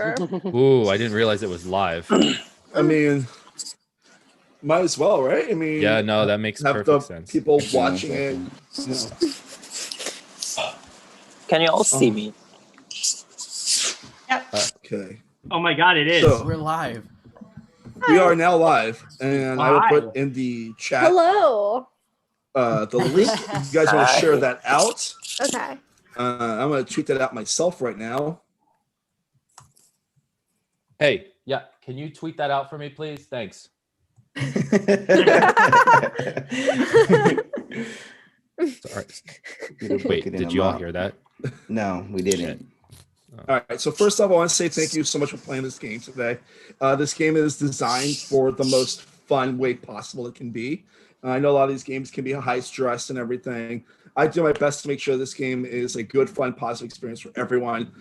Ooh, I didn't realize it was live. I mean, might as well, right? I mean, Yeah, no, that makes have perfect the sense. people watching it. Can you all see me? Yep. Okay. Oh my God, it is. So, We're live. we are now live, and I will put in the chat. Hello. The link. If you guys want to share that out. Okay. I'm going to tweet that out myself right now. Hey, yeah, can you tweet that out for me, please? Thanks. Sorry. Wait, did you all hear that? No, we didn't. All right, so first off, I want to say thank you so much for playing this game today. This game is designed for the most fun way possible it can be. I know a lot of these games can be high stress and everything. I do my best to make sure this game is a good, fun, positive experience for everyone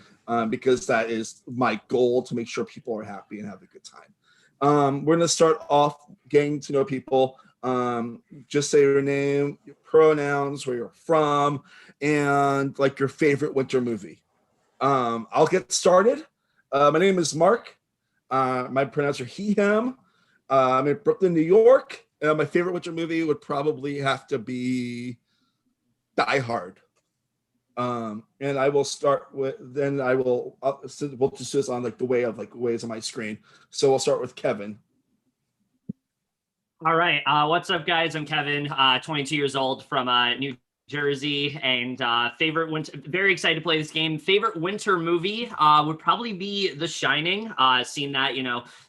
because that is my goal, to make sure people are happy and have a good time. We're going to start off getting to know people. Just say your name, your pronouns, where you're from, and like your favorite winter movie. I'll get started. My name is Mark. My pronouns are he, him. I'm in Brooklyn, New York. My favorite winter movie would probably have to be Die Hard. And I will start with, then I will, we'll just do this on like the way of like ways on my screen. So we'll start with Kevin. All right. What's up, guys? I'm Kevin, 22 years old from New Jersey, and favorite winter, very excited to play this game. Favorite winter movie would probably be The Shining. Seen that,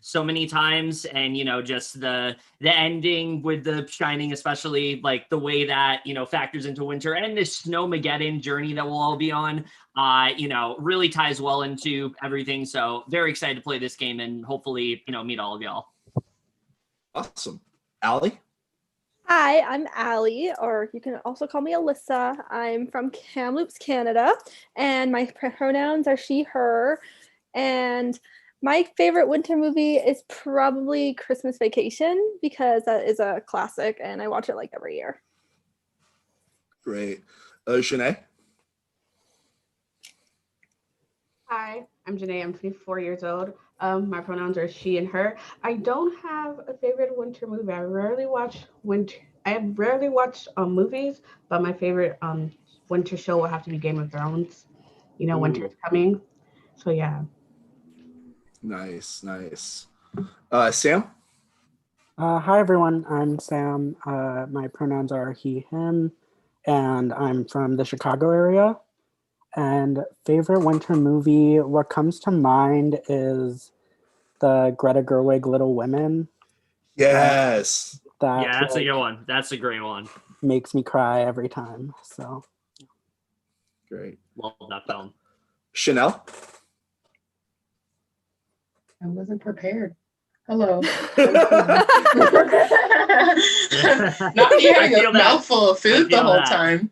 so many times, and just the ending with The Shining, especially like the way that factors into winter, and this Snowmageddon journey that we'll all be on, really ties well into everything. So very excited to play this game and hopefully meet all of y'all. Awesome. Allie? Hi, I'm Allie, or you can also call me Alyssa. I'm from Kamloops, Canada, and my pronouns are she, her. And my favorite winter movie is probably Christmas Vacation, because that is a classic and I watch it like every year. Great. Shanae? Hi, I'm Janae. I'm 24 years old. My pronouns are she and her. I don't have a favorite winter movie. I rarely watch movies, but my favorite winter show will have to be Game of Thrones. Winter is coming. So yeah. Nice. Sam? Hi, everyone. I'm Sam. My pronouns are he, him, and I'm from the Chicago area. And favorite winter movie, what comes to mind is the Greta Gerwig Little Women. Yes. That's a good one. That's a great one. Makes me cry every time. So great. Love that film. Chanel? I wasn't prepared. Hello. Not me having a mouthful of food the whole time.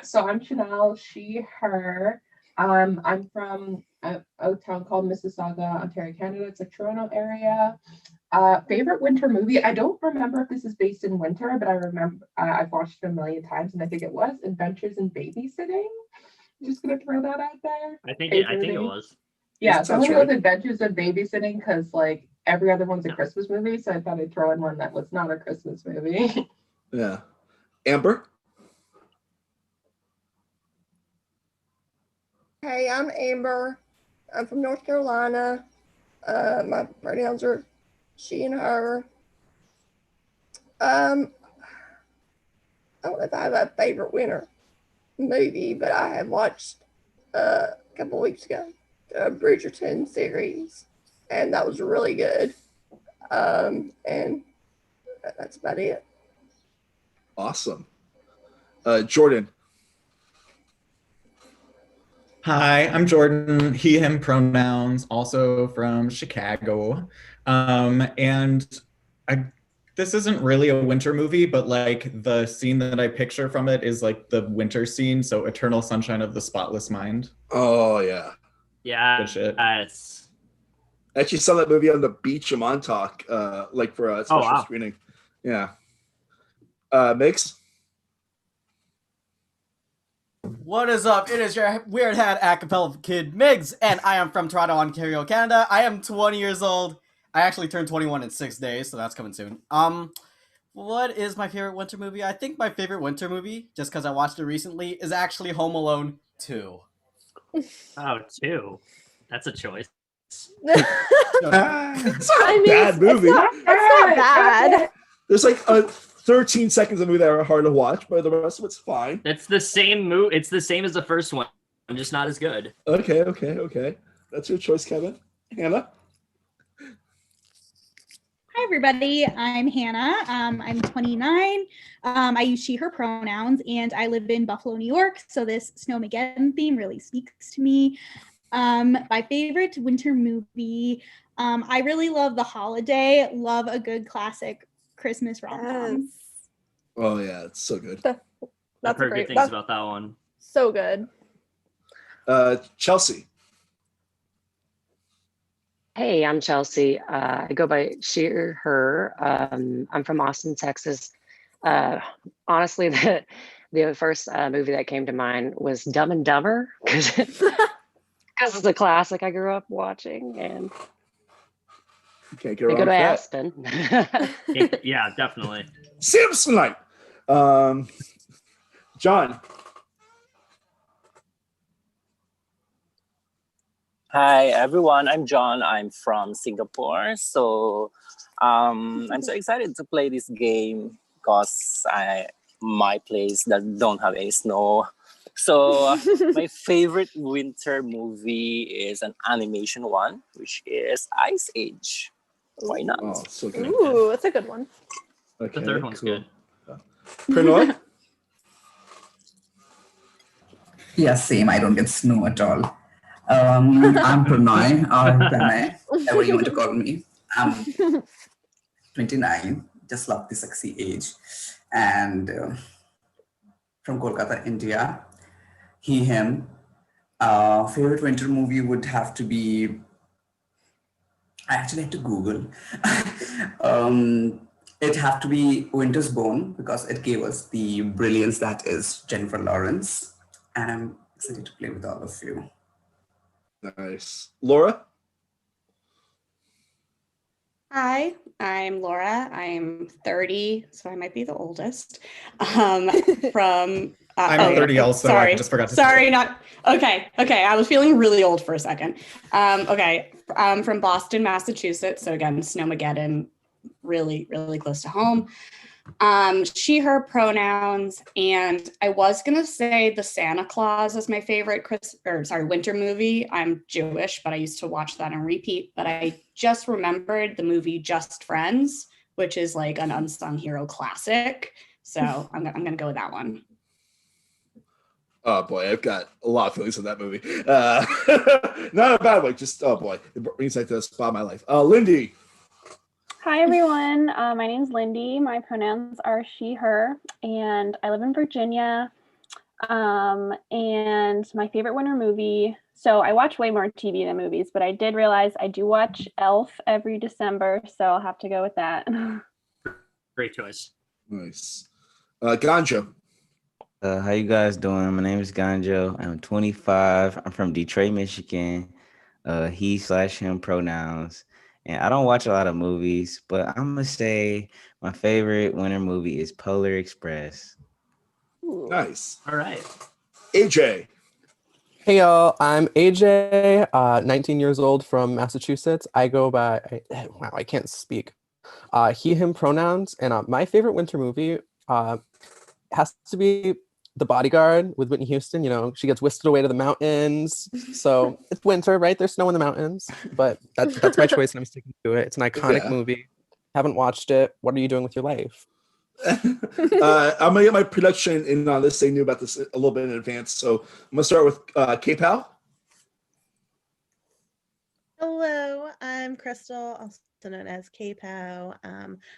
So I'm Chanel, she, her. I'm from a town called Mississauga, Ontario, Canada. It's a Toronto area. Favorite winter movie? I don't remember if this is based in winter, but I remember I've watched it a million times, and I think it was Adventures in Babysitting. I'm just gonna throw that out there. I think it was. Yeah, so it was Adventures in Babysitting, because like every other one's a Christmas movie, so I thought I'd throw in one that was not a Christmas movie. Yeah. Amber? Hey, I'm Amber. I'm from North Carolina. My pronouns are she and her. I don't know if I have a favorite winter movie, but I have watched a couple weeks ago the Bridgerton series, and that was really good. And that's about it. Awesome. Jordan? Hi, I'm Jordan, he, him pronouns, also from Chicago. This isn't really a winter movie, but like the scene that I picture from it is like the winter scene. So Eternal Sunshine of the Spotless Mind. Oh, yeah. Yeah. Good shit. I actually saw that movie on the beach in Montauk, for a special screening. Yeah. Mix? What is up? It is your weird hat acapella kid Migs, and I am from Toronto, Ontario, Canada. I am 20 years old. I actually turned 21 in 6 days, so that's coming soon. What is my favorite winter movie? I think my favorite winter movie, just because I watched it recently, is actually Home Alone 2. Oh, 2. That's a choice. It's not a bad movie. It's not bad. There's like 13 seconds of movie that are hard to watch, but the rest of it's fine. It's the same movie. It's the same as the first one. I'm just not as good. Okay. That's your choice, Kevin. Hannah? Hi, everybody. I'm Hannah. I'm 29. I use she, her pronouns, and I live in Buffalo, New York. So this Snowmageddon theme really speaks to me. My favorite winter movie. I really love The Holiday. Love a good classic Christmas rom-com. Oh, yeah. It's so good. I've heard good things about that one. So good. Chelsea? Hey, I'm Chelsea. I go by she, her. I'm from Austin, Texas. Honestly, the first movie that came to mind was Dumb and Dumber because it's a classic I grew up watching, and you can't get we wrong go to with Aspen. Yeah, definitely. Samsonite. John? Hi everyone, I'm John. I'm from Singapore. So I'm so excited to play this game because my place that don't have any snow. So my favorite winter movie is an animation one, which is Ice Age. Why not? Oh, so good. Ooh, that's a good one. Okay, The third one's good. Prinoy? Yeah, same. I don't get snow at all. I'm Pranay, or Pranay, whatever you want to call me. I'm 29, just love the sexy age. And from Kolkata, India. He, him. Favorite winter movie would have to be, I actually had to Google. It'd have to be Winter's Bone because it gave us the brilliance that is Jennifer Lawrence. And I'm excited to play with all of you. Nice. Laura? Hi, I'm Laura. I'm 30, so I might be the oldest. From I'm 30 also. Sorry, I just forgot to sorry, say. not okay. I was feeling really old for a second. I'm from Boston, Massachusetts. So again, Snowmageddon, really, really close to home. She, her pronouns, and I was gonna say the Santa Claus is my favorite winter movie. I'm Jewish, but I used to watch that on repeat. But I just remembered the movie Just Friends, which is like an unsung hero classic. So I'm gonna go with that one. Oh boy, I've got a lot of feelings of that movie. Not a bad way, just oh boy, it brings like the spot in my life. Lindy. Hi everyone, my name's Lindy. My pronouns are she, her, and I live in Virginia. And my favorite winter movie, so I watch way more TV than movies, but I did realize I do watch Elf every December, so I'll have to go with that. Great choice. Nice. Ganjo. How you guys doing? My name is Ganjo. I'm 25. I'm from Detroit, Michigan. He/him pronouns. And I don't watch a lot of movies, but I'm gonna say my favorite winter movie is Polar Express. Ooh. Nice. All right. AJ. Hey y'all, I'm AJ, 19 years old from Massachusetts. I go by, wow, I can't speak. He, him pronouns, and my favorite winter movie has to be The Bodyguard with Whitney Houston. You know, she gets whisked away to the mountains. So it's winter, right? There's snow in the mountains, but that's my choice and I'm sticking to it. It's an iconic movie. Haven't watched it. What are you doing with your life? I'm gonna get my production in on this. They knew about this a little bit in advance. So I'm gonna start with K-Pal. Hello, I'm Crystal, also known as K-Pow.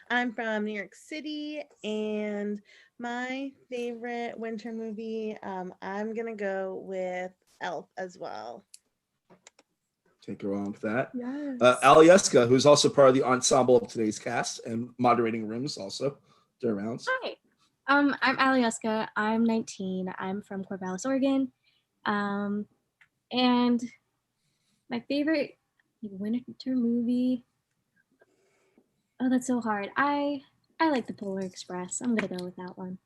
I'm from New York City, and my favorite winter movie, I'm gonna go with Elf as well. Can't go wrong with that. Yes. Alieska, who's also part of the ensemble of today's cast and moderating rooms also during rounds. Hi, I'm Alieska. I'm 19. I'm from Corvallis, Oregon. And my favorite winter movie. Oh, that's so hard. I like The Polar Express. I'm gonna go with that one.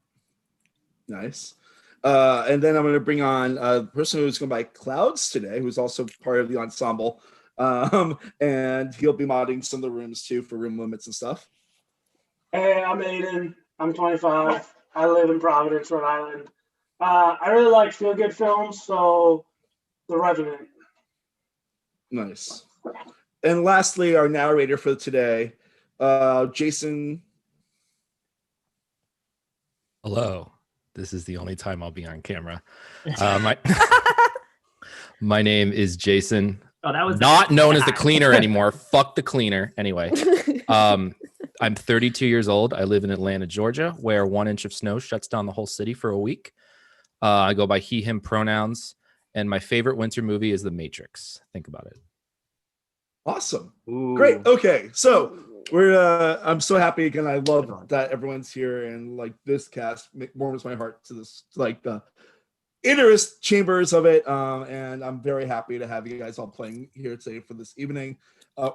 Nice. And then I'm going to bring on a person who's going by Clouds today, who's also part of the ensemble. And he'll be modding some of the rooms too for room limits and stuff. Hey, I'm Aiden. I'm 25. I live in Providence, Rhode Island. I really like feel-good films, so The Revenant. Nice. And lastly, our narrator for today, Jason. Hello. This is the only time I'll be on camera. My name is Jason. Oh, that was not known as the cleaner anymore. Fuck the cleaner. Anyway, I'm 32 years old. I live in Atlanta, Georgia, where 1 inch of snow shuts down the whole city for a week. I go by he, him pronouns. And my favorite winter movie is The Matrix. Think about it. Awesome. Great. Okay. So we're I'm so happy again. I love that everyone's here, and like this cast warms my heart to this, like the innerest chambers of it. And I'm very happy to have you guys all playing here today for this evening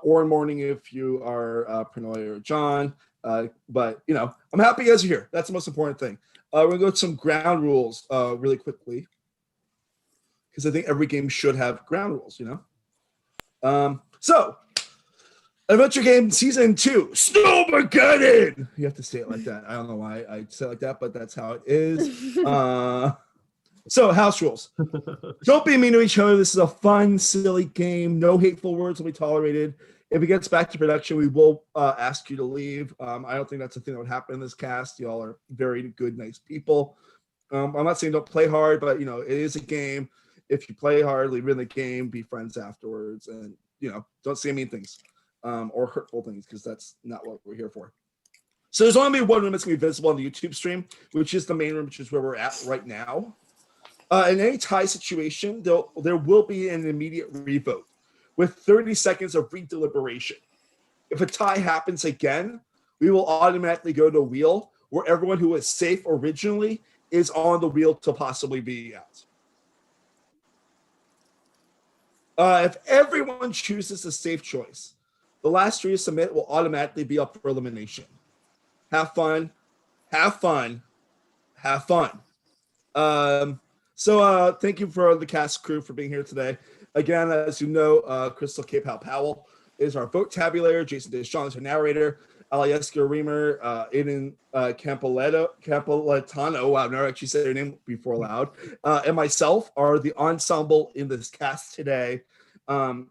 or morning if you are Pranoy or John. But you know, I'm happy you guys are here. That's the most important thing. We're gonna go to some ground rules really quickly, because I think every game should have ground rules, you know. So, Adventure Game Season 2, Snowmageddon! You have to say it like that. I don't know why I say it like that, but that's how it is. So, house rules. Don't be mean to each other. This is a fun, silly game. No hateful words will be tolerated. If it gets back to production, we will ask you to leave. I don't think that's a thing that would happen in this cast. Y'all are very good, nice people. I'm not saying don't play hard, but, you know, it is a game. If you play hard, leave it in the game, be friends afterwards, and, you know, don't say mean things or hurtful things, because that's not what we're here for. So there's only one room that's going to be visible on the YouTube stream, which is the main room, which is where we're at right now. In any tie situation, there will be an immediate revote with 30 seconds of redeliberation. If a tie happens again, we will automatically go to a wheel where everyone who was safe originally is on the wheel to possibly be out. If everyone chooses a safe choice, the last three to submit will automatically be up for elimination. Have fun, have fun, have fun. So thank you for the cast crew for being here today. Again, as you know, Crystal K. Powell is our vote tabulator. Jason Deschamps is our narrator. Alieska Reamer, Aiden Campoletano, wow, I've never actually said her name before aloud, and myself are the ensemble in this cast today. I'm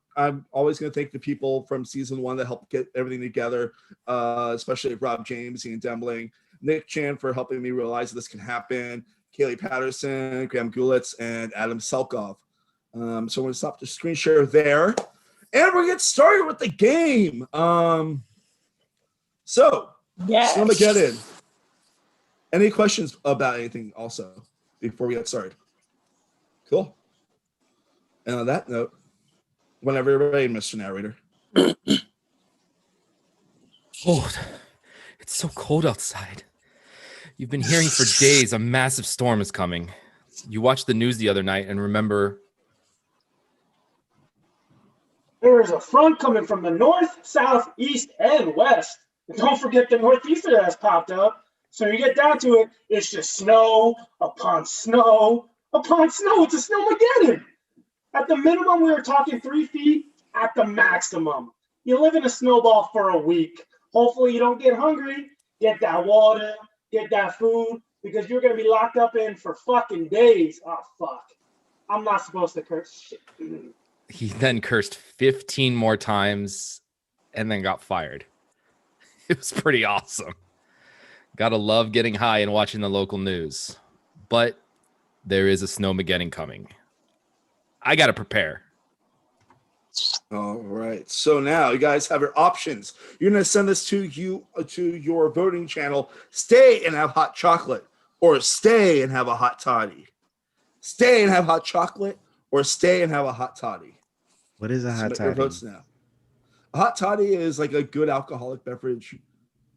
always going to thank the people from season 1 that helped get everything together, especially Rob James, Ian Dembling, Nick Chan for helping me realize this can happen, Kaylee Patterson, Graham Gulitz, and Adam Selkov. So I'm going to stop the screen share there, and we're going to get started with the game. So, yes. Snowmageddon. Any questions about anything also before we get started? Cool. And on that note, whenever you're ready, Mr. Narrator. Cold. It's so cold outside. You've been hearing for days a massive storm is coming. You watched the news the other night and remember... There's a front coming from the north, south, east, and west. And don't forget the northeaster has popped up. So you get down to it, it's just snow upon snow upon snow. It's a Snowmageddon. At the minimum, we were talking 3 feet. At the maximum, you live in a snowball for a week. Hopefully you don't get hungry, get that water, get that food, because you're going to be locked up in for fucking days. Oh, fuck. I'm not supposed to curse. Shit. He then cursed 15 more times and then got fired. It was pretty awesome. Gotta love getting high and watching the local news. But there is a Snowmageddon coming. I gotta prepare. All right. So now you guys have your options. You're going to send this to your voting channel. Stay and have hot chocolate, or stay and have a hot toddy. Stay and have hot chocolate, or stay and have a hot toddy. What is a hot Submit your toddy? votes now. A hot toddy is like a good alcoholic beverage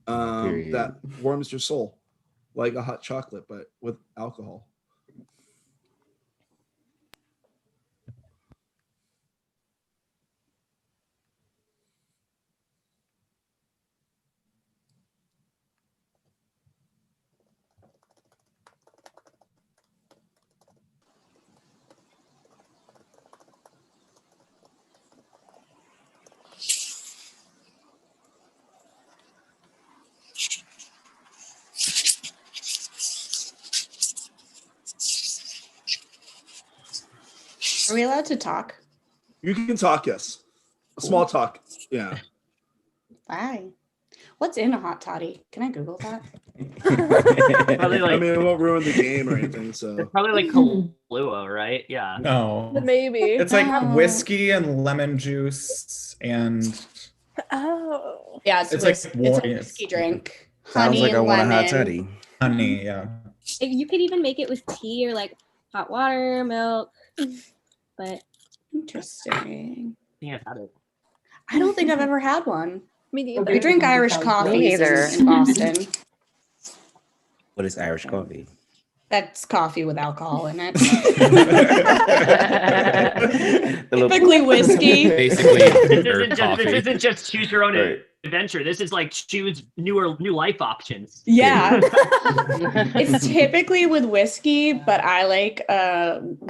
that warms your soul. like a hot chocolate, but with alcohol. Are we allowed to talk? You can talk, yes. Small talk, yeah. Bye. What's in a hot toddy? Can I Google that? Probably I like mean, it won't ruin the game or anything. So probably like Kahlua, right? Yeah. No. Maybe. It's like Oh. whiskey and lemon juice and Oh. Yeah, it's like it's a warm. whiskey drink. Sounds Honey like I and want a lemon. hot toddy. Honey, yeah. You could even make it with tea or like hot water, milk. But Interesting. I think I've had it. I don't think I've ever had one. Me neither. We drink Irish Me coffee neither. in Boston. What is Irish coffee? That's coffee with alcohol in it. The little- Typically whiskey. Basically, This or isn't coffee. just choose your own Right. adventure. This is like choose new life options. Yeah. It's typically with whiskey, but I like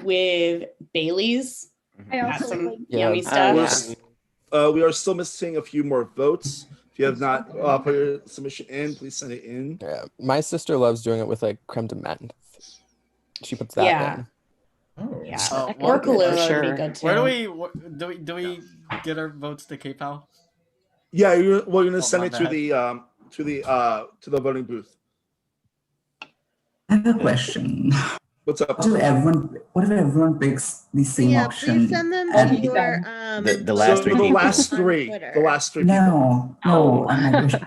with Bailey's. I That's also some like yummy yeah. stuff. we are still missing a few more votes. If you have not put your submission in, please send it in. Yeah, my sister loves doing it with like creme de menthe. She puts that Yeah. in. Oh. Yeah. Oh, Or well, Kahlua would sure. be good too. Where do we get our votes to K-Pal? Yeah, you're gonna Oh, send my it to bad. the voting booth. I have a question. What's up? What if everyone picks the same Yeah, option? please send them and- to your The last So three the people. last on three, Twitter. the last three. No, no,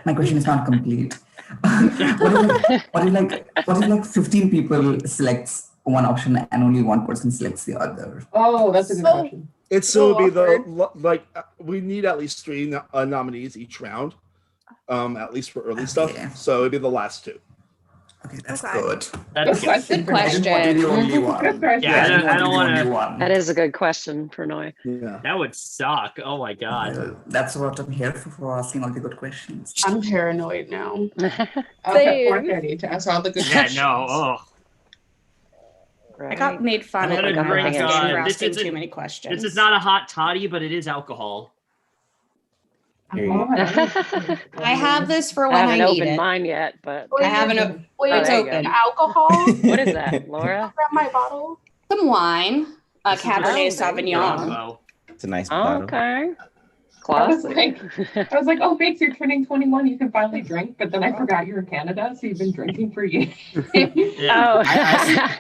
my question is not complete. what if like 15 people selects one option and only one person selects the other? Oh, that's a good question. It's so be we need at least three nominees each round, at least for early stuff. So it'd be the last two. Okay, that's Okay. good. That's Good question. I didn't want to be the only one. Good question. Yeah, I don't want to be wanna- the only one. That is a good question, Pranoy. Yeah. That would suck. Oh my god. That's what I'm here for asking all the good questions. I'm paranoid now. Up at 4:30 to ask all the good Yeah, questions. no. Oh. I got made fun I'm of gonna when I drink, was asking for this asking isn't- too many questions. This is not a hot toddy, but it is alcohol. Here you go. I have this for I when I haven't need opened it. mine yet, but I haven't. Wait, Oh, It's there you open. go. alcohol? What is that, Laura? Grab my bottle. Some wine, This is Cabernet just- Sauvignon. Oh. It's a nice Oh, bottle. okay. I was Classic. like, oh, Biggs, you're turning 21. You can finally drink. But then I forgot you're in Canada, so you've been drinking for years. Yeah. Oh.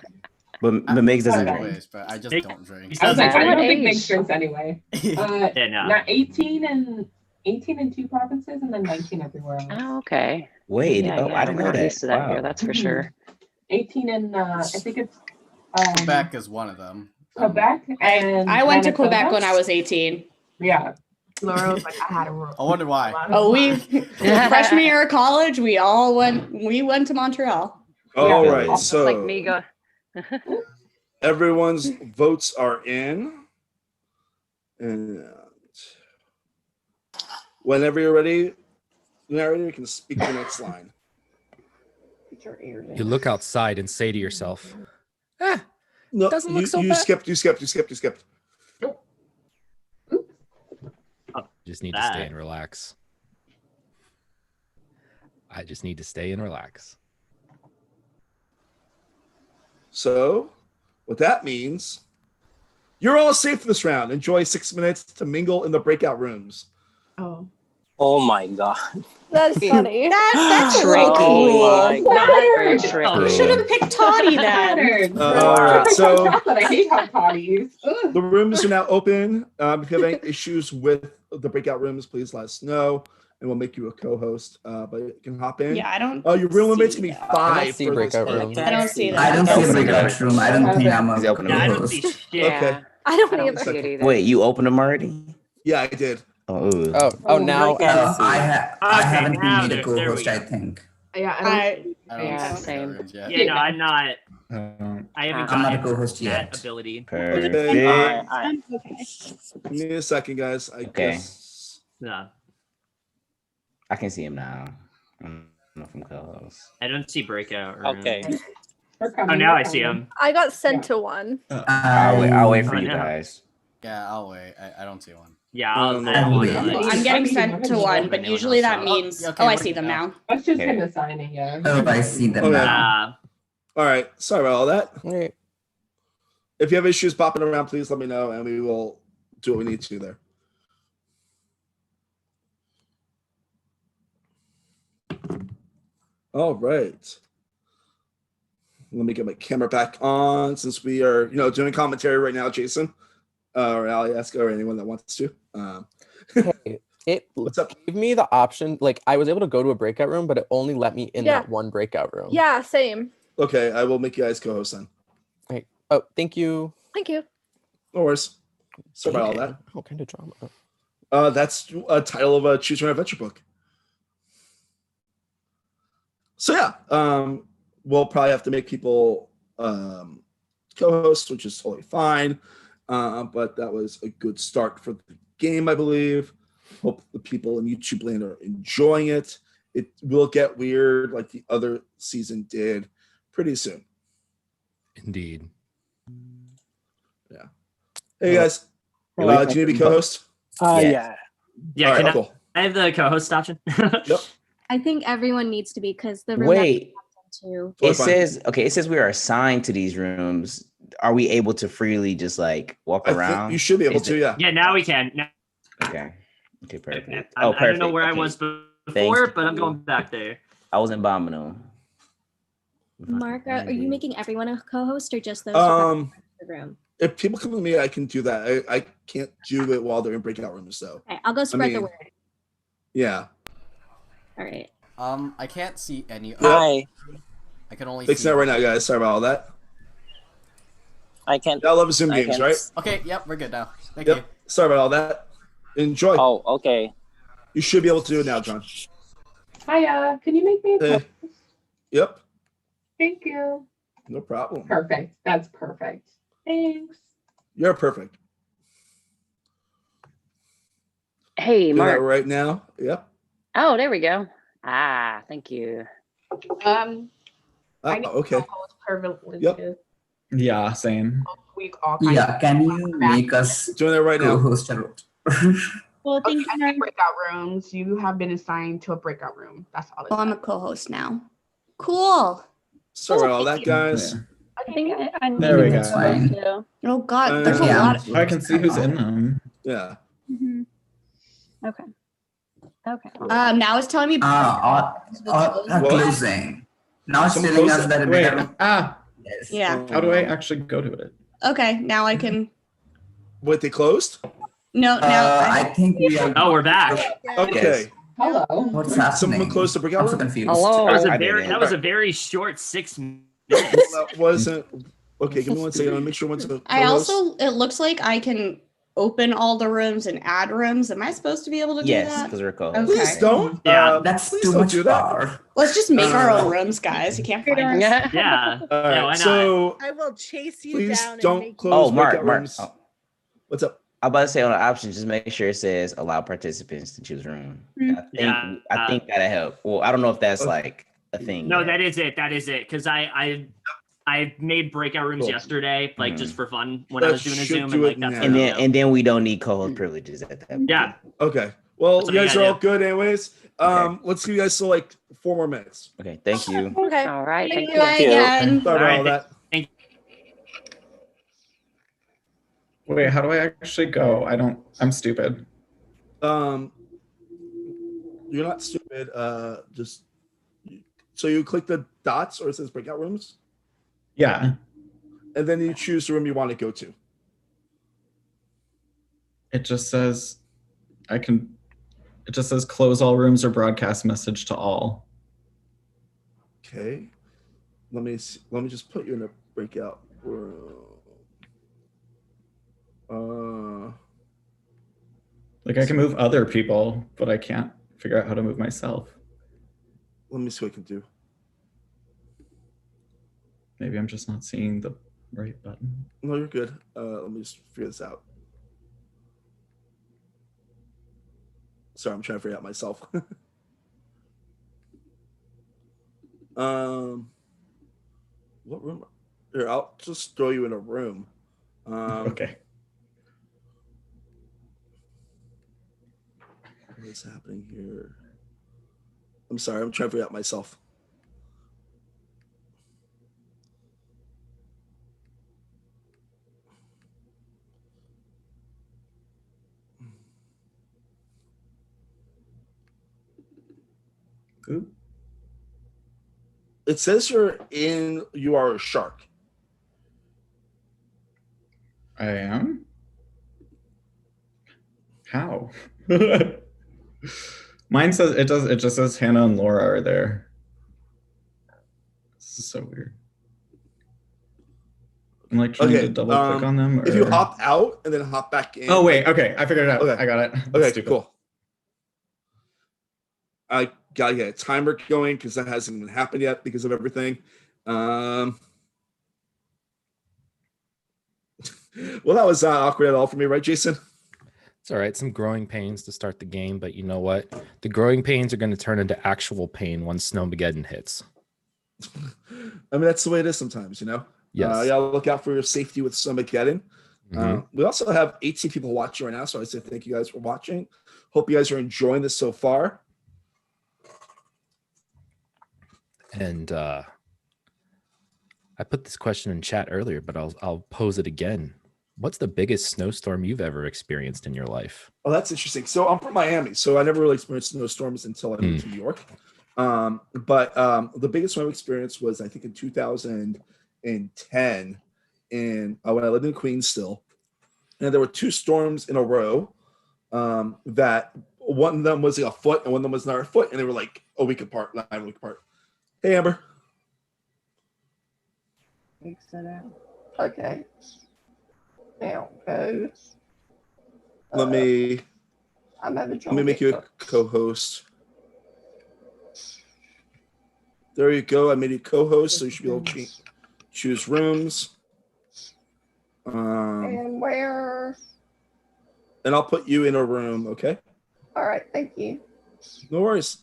But Megs doesn't drink. Always, but I just don't drink. I was like, I What don't think age? Biggs drinks anyway. Yeah, no. Not 18 in 2 provinces and then 19 everywhere else. Oh, okay. Wait, Yeah, oh, yeah, I didn't we're know not that. used to that Wow. here, that's for sure. 18 in, I think it's Quebec is one of them. Quebec. And I went to Manitoba. Quebec when I was 18. Yeah. Laura was like, I had a rule. I wonder why. Oh, we freshman year of college, we went to Montreal. All Yeah. right, It's like so me go. everyone's votes are in, and whenever you're ready, narrator, you can speak the next line. You look outside and say to yourself, No, Doesn't you, look so you bad. skipped. You skipped. just need to stay and relax. I just need to stay and relax. So, what that means, you're all safe this round. Enjoy 6 minutes to mingle in the breakout rooms. Oh. Oh my god. That's funny. That's Tricky. Oh my Very God. tricky. You should have picked Toddy then. All right, so Chocolate. I hate hot toddies. the rooms are now open. If you have any issues with the breakout rooms, please let us know, and we'll make you a co-host. But you can hop in. Yeah, I don't. Oh, your room limit's gonna be see that. 5. I don't see for this breakout game. rooms. I don't see that. I don't see a breakout room. I don't think I'm a He's opening Yeah, I don't co-host. see shit. Okay. I don't I don't either. see it either. Wait, you opened them already? Yeah, I did. Oh, Oh, now I see. I haven't now been made a there we co-host, go. I think. Yeah, I I don't Yeah, have same. rooms yet. Yeah, no, I'm not. Um, I haven't I'm not a gotten co-host that yet. ability. Perfect. Okay. Okay. Give me a second, guys. I Okay. guess. Yeah. I can see him now. I don't know if I'm co-host. I don't see breakout. Okay. Oh, now I see him. I got sent to one. I'll wait for Oh, you no. guys. Yeah, I'll wait. I don't see one. Yeah, Um, I'll wait. I'm getting sent to one, but usually that means. Yeah, okay, Oh, I what see do them you now. That's just Okay. him assigning, yeah. Oh, I see them Okay. now. All right. Sorry about all that. Right. If you have issues popping around, please let me know, and we will do what we need to there. All right. Let me get my camera back on since we are, doing commentary right now, Jason, or Alieska, or anyone that wants to. Hey, it What's up? gave me the option, like I was able to go to a breakout room, but it only let me in Yeah. that one breakout room. Yeah, same. Okay, I will make you guys co-host then. Right. Oh, thank you. Thank you. No worries. Sorry about all that. What kind of drama? That's a title of a choose your own adventure book. So yeah, we'll probably have to make people co-hosts, which is totally fine. But that was a good start for the game, I believe. Hope the people in YouTube land are enjoying it. It will get weird like the other season did pretty soon. Indeed. Yeah. Hey guys, do you need to be co-host? Yeah. Yeah, All right, can cool. I have the co-host option? Yep. I think everyone needs to be because the room Wait. too. It says we are assigned to these rooms. Are we able to freely just like walk I think around? you should be able Is to, it- yeah. Yeah, now we can. Now, Okay. Okay, perfect. I don't know where I Okay. was Thank before, but I'm you. going back there. I was in Bomino. Mark, are you making everyone a co-host or just those who are in the room? If people come to me, I can do that. I can't do it while they're in breakout rooms, though. Okay, I'll go spread the mean, word. Yeah. All right. I can't see any. Hi. I can only Fixing see. that right now, guys. Sorry about all that. I can't. Y'all love Zoom I games, can't- right? Okay, yep, we're good now. Thank Yep. you. Sorry about all that. Enjoy. Oh, okay. You should be able to do it now, John. Hiya, can you make me a Hey. co- Yep. Thank you. No problem. Perfect. That's perfect. Thanks. You're perfect. Hey, Do that Mark. right now. Yep. Oh, there we go. Ah, thank you. I need Okay. co-host privileges. Yep. Yeah, same. Week all kinds Yeah, of can you make us doing it right now? co-host a room? Well, okay, I think breakout rooms. You have been assigned to a breakout room. That's all. Well, I'm a co-host now. Cool. Sorry about all that, guys. I think I need There we to go. go too. Oh God, there's a lot. I can see who's in them. Yeah. Mhm. Okay. Okay. Now it's telling me. Closing. Now it's Someone telling close us it. that we Wait, have. Yes. Yeah. How do I actually go to it? Okay, now I can. Wait, they closed? No, I think we are. Oh, we're back. Okay. Hello. What's happening? Someone closed the breakout I'm so room? confused. Hello. That was a very short 6 minutes. That wasn't. Okay, give me 1 second. Let me make sure one's a I co-host. also. It looks like I can open all the rooms and add rooms. Am I supposed to be able to do Yes, that? because we're co Okay. Please don't. Yeah. That's please too don't much do that. power. Let's just make our Uh, own rooms, guys. You can't find us. Yeah. All Yeah, right. why not? So I will chase you please down and don't make close Oh, Mark, breakout Mark. rooms. Oh, What's up? I'm about to say on the options, just make sure it says allow participants to choose room. Yeah. I think that'll help. Well, I don't know if that's like a thing. No, yet. that is it. That is it. Because I made breakout rooms Cool. yesterday, like Mhm. just for fun when I That was doing a should Zoom, do and like it that's now. how And we then go. and then we don't need co-host privileges at that point. Yeah. Okay. Well, That's you what guys you are gotta all good, anyways. Let's give you guys still like 4 more minutes. Okay, thank you. Okay. All right. Thank Thank you you. again. Sorry about all that. Wait, how do I actually go? I'm stupid. You're not stupid. Just so you click the dots or it says breakout rooms, Yeah. and then you choose the room you want to go to. It just says it just says close all rooms or broadcast message to all. Okay. Let me just put you in a breakout room. Like I can move other people, but I can't figure out how to move myself. Let me see what I can do. Maybe I'm just not seeing the right button. No, you're good. Let me just figure this out. Sorry, I'm trying to figure out myself. What room? Here, I'll just throw you in a room. Okay. What is happening here? I'm sorry, I'm trying to figure out myself. Ooh. It says you are a shark. I am? How? Mine says it just says Hannah and Laura are there. This is so weird. I'm like trying to double click on them. If you or- opt out and then hop back in. Oh wait, okay, I figured it out. Okay. I got it. Okay, Stupid. cool. I gotta get a timer going because that hasn't even happened yet because of everything. Well, that was not awkward at all for me, right, Jason? It's all right. Some growing pains to start the game, but you know what? The growing pains are going to turn into actual pain once Snowmageddon hits. I mean, that's the way it is sometimes, you know? Yes. You gotta look out for your safety with Snowmageddon. Mhm. We also have 18 people watching right now, so I say thank you guys for watching. Hope you guys are enjoying this so far. And I put this question in chat earlier, but I'll pose it again. What's the biggest snowstorm you've ever experienced in your life? Oh, that's interesting. So I'm from Miami, so I never really experienced snowstorms until I moved to New York. But the biggest one I've experienced was, I think, in 2010, when I lived in Queens still. And there were two storms in a row that one of them was like a foot and one of them was another foot, and they were like a week apart, 9 week apart. Hey, Amber. Fix that out. Okay. Now go. Let me make you a co-host. There you go. I made you co-host, so you should be able to choose rooms. And where? And I'll put you in a room, okay? All right, thank you. No worries.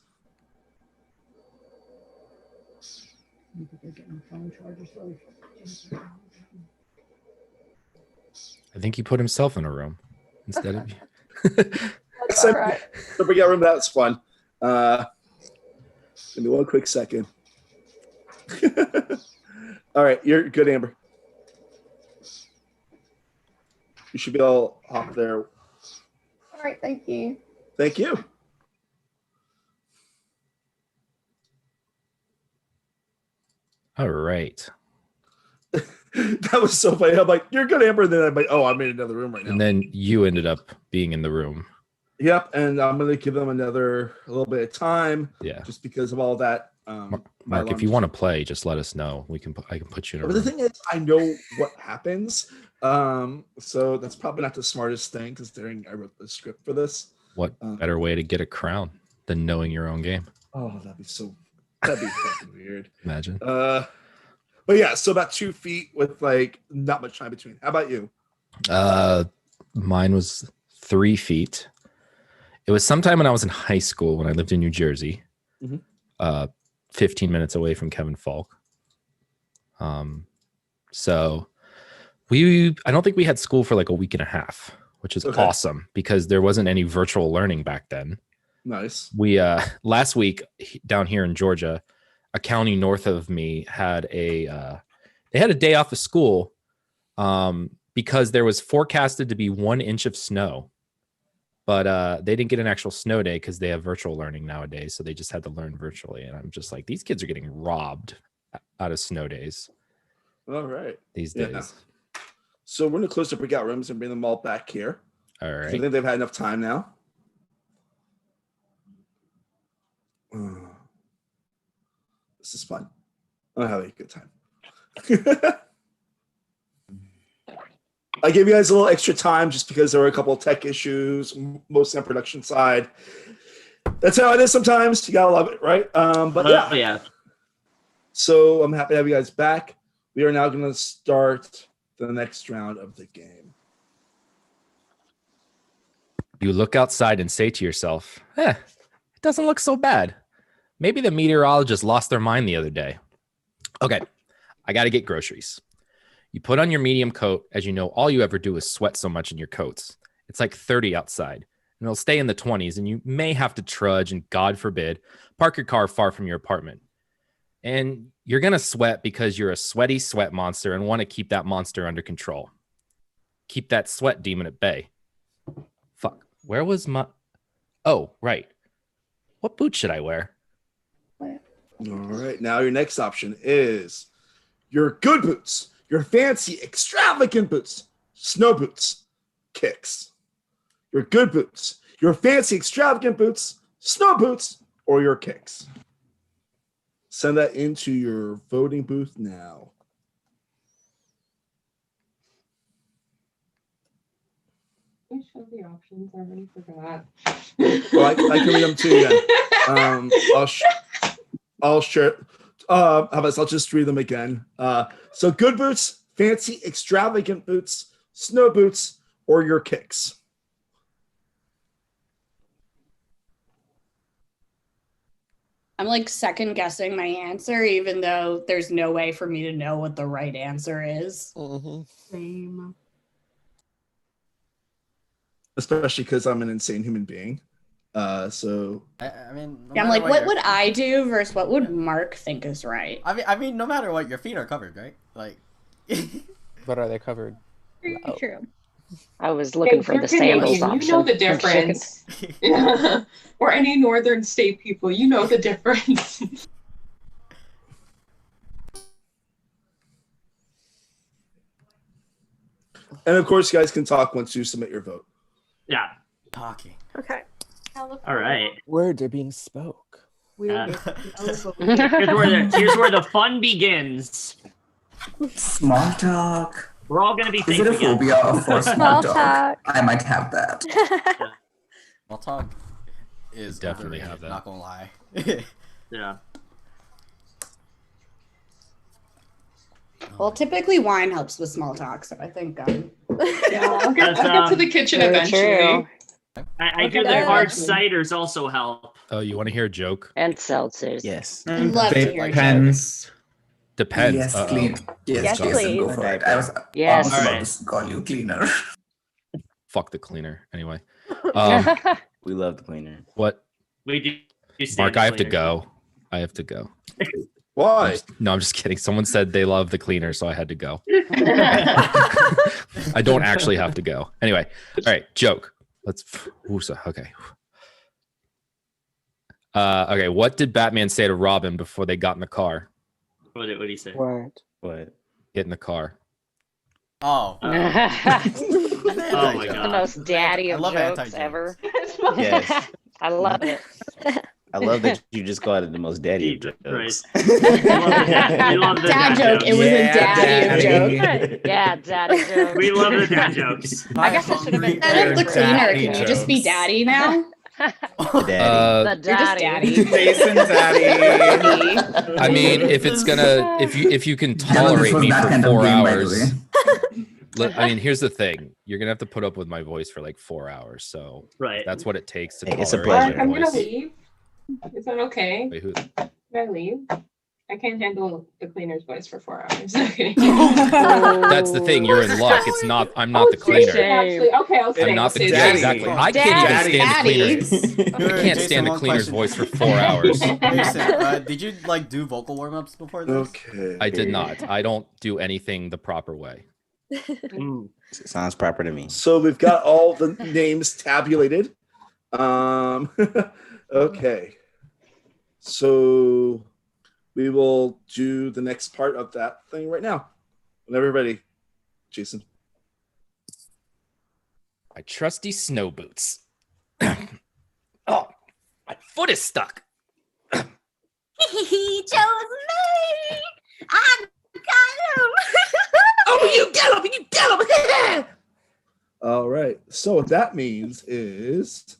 I think he put himself in a room instead of you. That's all right. The breakout room, that was fun. Give me one quick second. All right, you're good, Amber. You should be able to hop there. All right, thank you. Thank you. All right. That was so funny. I'm like, you're good, Amber. And then I'm like, oh, I'm in another room right now. And then you ended up being in the room. Yep. And I'm going to give them a little bit of time. Yeah. Just because of all that. Mark, if you want to play, just let us know. I can put you in a But room. the thing is, I know what happens. So that's probably not the smartest thing, considering I wrote the script for this. What better way to get a crown than knowing your own game? Oh, that'd be fucking weird. Imagine. But yeah, so about 2 feet with like not much time between. How about you? Mine was 3 feet. It was sometime when I was in high school when I lived in New Jersey, 15 minutes away from Kevin Falk. So I don't think we had school for like a week and a half, which is awesome because there wasn't any virtual learning back then. Nice. We last week down here in Georgia, a county north of me had they had a day off of school because there was forecasted to be 1 inch of snow, but they didn't get an actual snow day because they have virtual learning nowadays, so they just had to learn virtually. And I'm just like, these kids are getting robbed out of snow days. All right. These days. So we're gonna close the breakout rooms and bring them all back here. All right. I think they've had enough time now. This is fun. I'm having a good time. I gave you guys a little extra time just because there were a couple of tech issues, mostly on production side. That's how it is sometimes. You gotta love it, right? But yeah. Yeah. So I'm happy to have you guys back. We are now going to start the next round of the game. You look outside and say to yourself, it doesn't look so bad. Maybe the meteorologist lost their mind the other day. Okay, I got to get groceries. You put on your medium coat, as you know, all you ever do is sweat so much in your coats. It's like 30 outside, and it'll stay in the 20s, and you may have to trudge and, God forbid, park your car far from your apartment. And you're going to sweat because you're a sweaty sweat monster and want to keep that monster under control. Keep that sweat demon at bay. Fuck, where was my... Oh, right. What boots should I wear? All right, now your next option is your good boots, your fancy, extravagant boots, snow boots, kicks. Your good boots, your fancy, extravagant boots, snow boots, or your kicks. Send that into your voting booth now. You show the options. I already forgot. Well, I can read them to you again. I'll share. How about this? I'll just read them again. So good boots, fancy, extravagant boots, snow boots, or your kicks. I'm like second guessing my answer, even though there's no way for me to know what the right answer is. Same. Especially because I'm an insane human being. So I mean, no Yeah, I'm matter like, what your- would I do versus what would Mark think is right? I mean, no matter what, your feet are covered, right? Like, But are they covered? Very true. I was looking for you're the sandals Canadian, option. you know the difference. Or any northern state people, you know the difference. and of course, you guys can talk once you submit your vote. Yeah. Talking. Okay. All right. Words are being spoke. Here's where the fun begins. Small talk. We're all gonna be Is thinking. it a phobia of for Small small talk? talk. I might have that. Small talk is Definitely overrated, have that. Not gonna lie. Yeah. Well, typically wine helps with small talk, so I think Yeah, I'll get to the kitchen Very eventually. true. I Look do at the that. hard ciders also help. Oh, you want to hear a joke? And seltzers. Yes. love to hear a joke. Depends. Depends. Yes, Uh-oh. clean. Yes, Yes, Jason, please. go for it. I was Yes. almost about Alright. to call you cleaner. Fuck the cleaner. Anyway. We love the cleaner. What? We do. Mark, I have to go. I have to go. Why? No, I'm just kidding. Someone said they love the cleaner, so I had to go. I don't actually have to go. Anyway, all right, joke. Let's. Okay. Okay. What did Batman say to Robin before they got in the car? What did he say? What? What? Get in the car. Oh. Oh my The god. most daddy I of love jokes anti-jokes. ever. Yes. I love it. I love that you just called it the most daddy of Right. jokes. We love the Dad joke. It was a daddy of joke. Yeah, daddy jokes. We love the dad jokes. I guess it should have been Instead of the cleaner. Can you just be daddy now? The daddy. The You're just daddy. daddy. Jason daddy. I mean, if it's gonna, if you can tolerate was me that for kind of 4 game, by the hours. way. I mean, here's the thing: you're gonna have to put up with my voice for like 4 hours. So Right. that's what it takes to Hey, it's a tolerate pleasure. my I'm gonna voice. leave. Is that okay? Wait, who? Can I leave? I can't handle the cleaner's voice for 4 hours. Okay. That's the thing. You're in luck. It's not. I'm not the cleaner. Actually, okay, I'll stay. I'm not I'll the stay. yeah, exactly. I can't even stand the cleaner's. I can't Jason, stand the one cleaner's question. voice for 4 hours. Jason, did you like do vocal warm-ups before this? Okay. I did not. I don't do anything the proper way. Sounds proper to me. So we've got all the names tabulated. Okay. So we will do the next part of that thing right now. Whenever you're ready, Jason. My trusty snow boots. Oh, my foot is stuck. He chose me. I got him. Oh, you get him! You get him! All right. So what that means is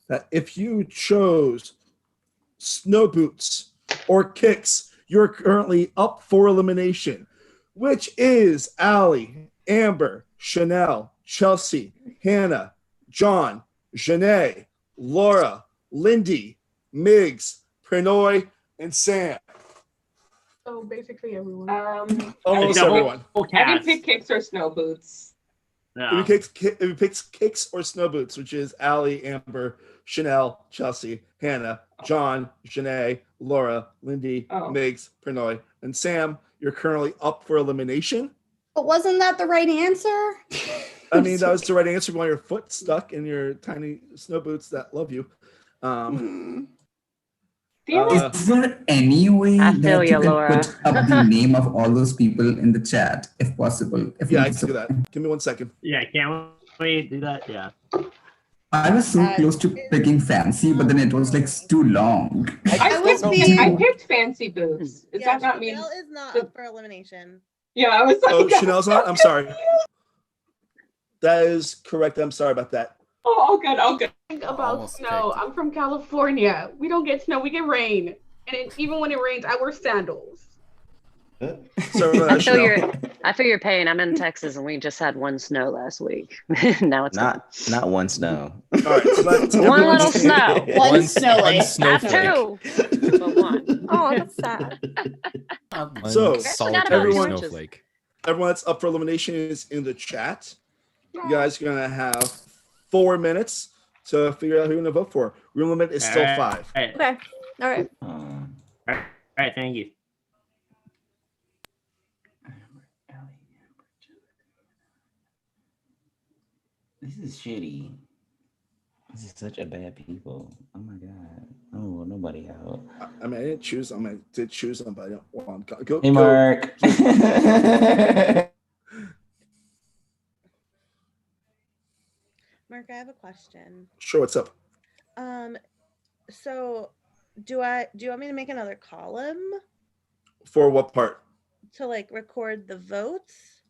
that if you chose snow boots or kicks, you're currently up for elimination. which is Allie, Amber, Chanel, Chelsea, Hannah, John, Janae, Laura, Lindy, Miggs, Prenoy, and Sam. So basically everyone. Almost The whole everyone. I cast. didn't pick kicks or snow boots. No. If he picks kicks or snow boots, which is Allie, Amber, Chanel, Chelsea, Hannah, John, Janae, Laura, Lindy, Miggs, Prenoy, and Sam, you're currently up for elimination. But wasn't that the right answer? I mean, that was the right answer while your foot stuck in your tiny snow boots that love you. Is there any way I that feel you you, can Laura. put up the name of all those people in the chat, if possible? If Yeah, I not, can do that. Give me 1 second. Yeah, can't we do that? Yeah. I was so close to picking fancy, but then it was like too long. I picked fancy boots. Does that not mean Chanel is not up for elimination. Yeah, I was like, Oh, Chanel's not? I'm sorry. That is correct. I'm sorry about that. Oh, good. Oh, good. Think about snow. I'm from California. We don't get snow. We get rain. And even when it rains, I wear sandals. I feel your pain. I'm in Texas and we just had one snow last week. Now it's Not one snow. All right, so that's one little snow. One snowflake. snowflake. Not two, but one. Oh, that's sad. So solitary everyone snowflake. that's up for elimination is in the chat. You guys are gonna have 4 minutes to figure out who you're gonna vote for. Room limit is still 5. Okay. All right. All right. Thank you. This is shitty. This is such a bad people. Oh my god. I don't want nobody out. I mean, I didn't choose them. I did choose them, but I don't want them. Go, Hey, Mark. Mark, I have a question. Sure, what's up? So do you want me to make another column For what part? to like record the votes?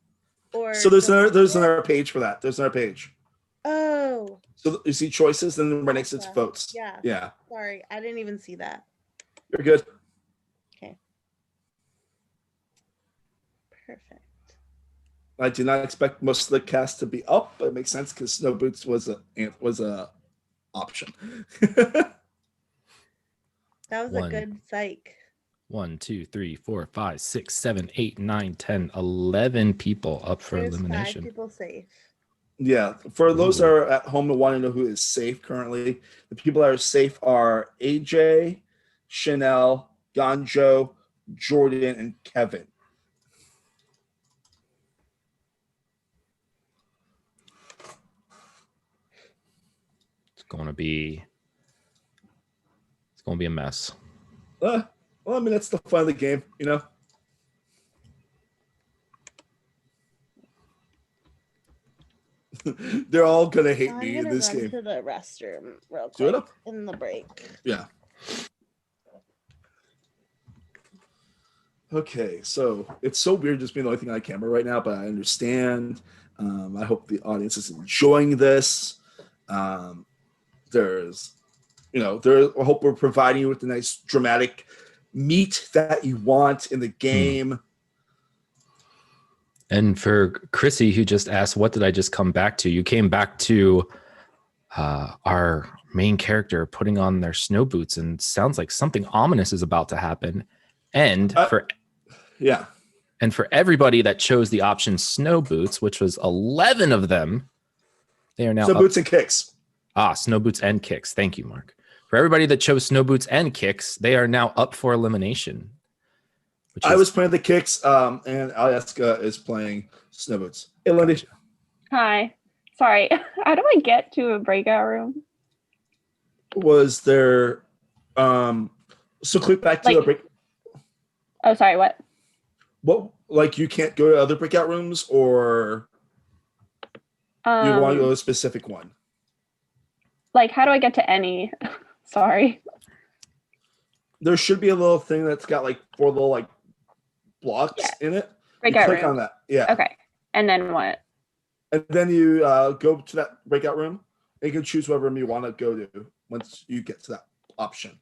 Or So there's another page for that. There's another page. Oh. So you see choices, and then right next it's votes. Yeah. Yeah. Sorry, I didn't even see that. You're good. Okay. Perfect. I did not expect most of the cast to be up, but it makes sense because snow boots was a option. That was a good psych. 1, 2, 3, 4, 5, 6, 7, 8, 9, 10, 11 people up for There's elimination. 5 people safe. Yeah, for those that are at home and want to know who is safe currently, the people that are safe are AJ, Chanel, Ganjo, Jordan, and Kevin. It's gonna be a mess. Well, I mean, that's the fun of the game, you know? They're all going to hate me in this run game. to the restroom real Do it quick up. in the break. Yeah. Okay, so it's so weird just being the only thing on camera right now, but I understand. I hope the audience is enjoying this. I hope we're providing you with the nice dramatic meat that you want in the game. And for Chrissy, who just asked, what did I just come back to? You came back to our main character putting on their snow boots, and sounds like something ominous is about to happen. And for everybody that chose the option snow boots, which was 11 of them, they are now Snow boots and kicks. Snow boots and kicks. Thank you, Mark. For everybody that chose snow boots and kicks, they are now up for elimination. I was playing the kicks, and Alaska is playing snow boots. Hey, Lindy. Hi. Sorry. How do I get to a breakout room? Was there so click back to the break? Oh, sorry, what? What, like, you can't go to other breakout rooms, or you want to go to a specific one? Like, how do I get to any? Sorry. There should be a little thing that's got like 4 little like blocks in it. Breakout click room. on that. Yeah. Okay. And then what? And then you go to that breakout room, and you can choose whatever room you want to go to once you get to that option.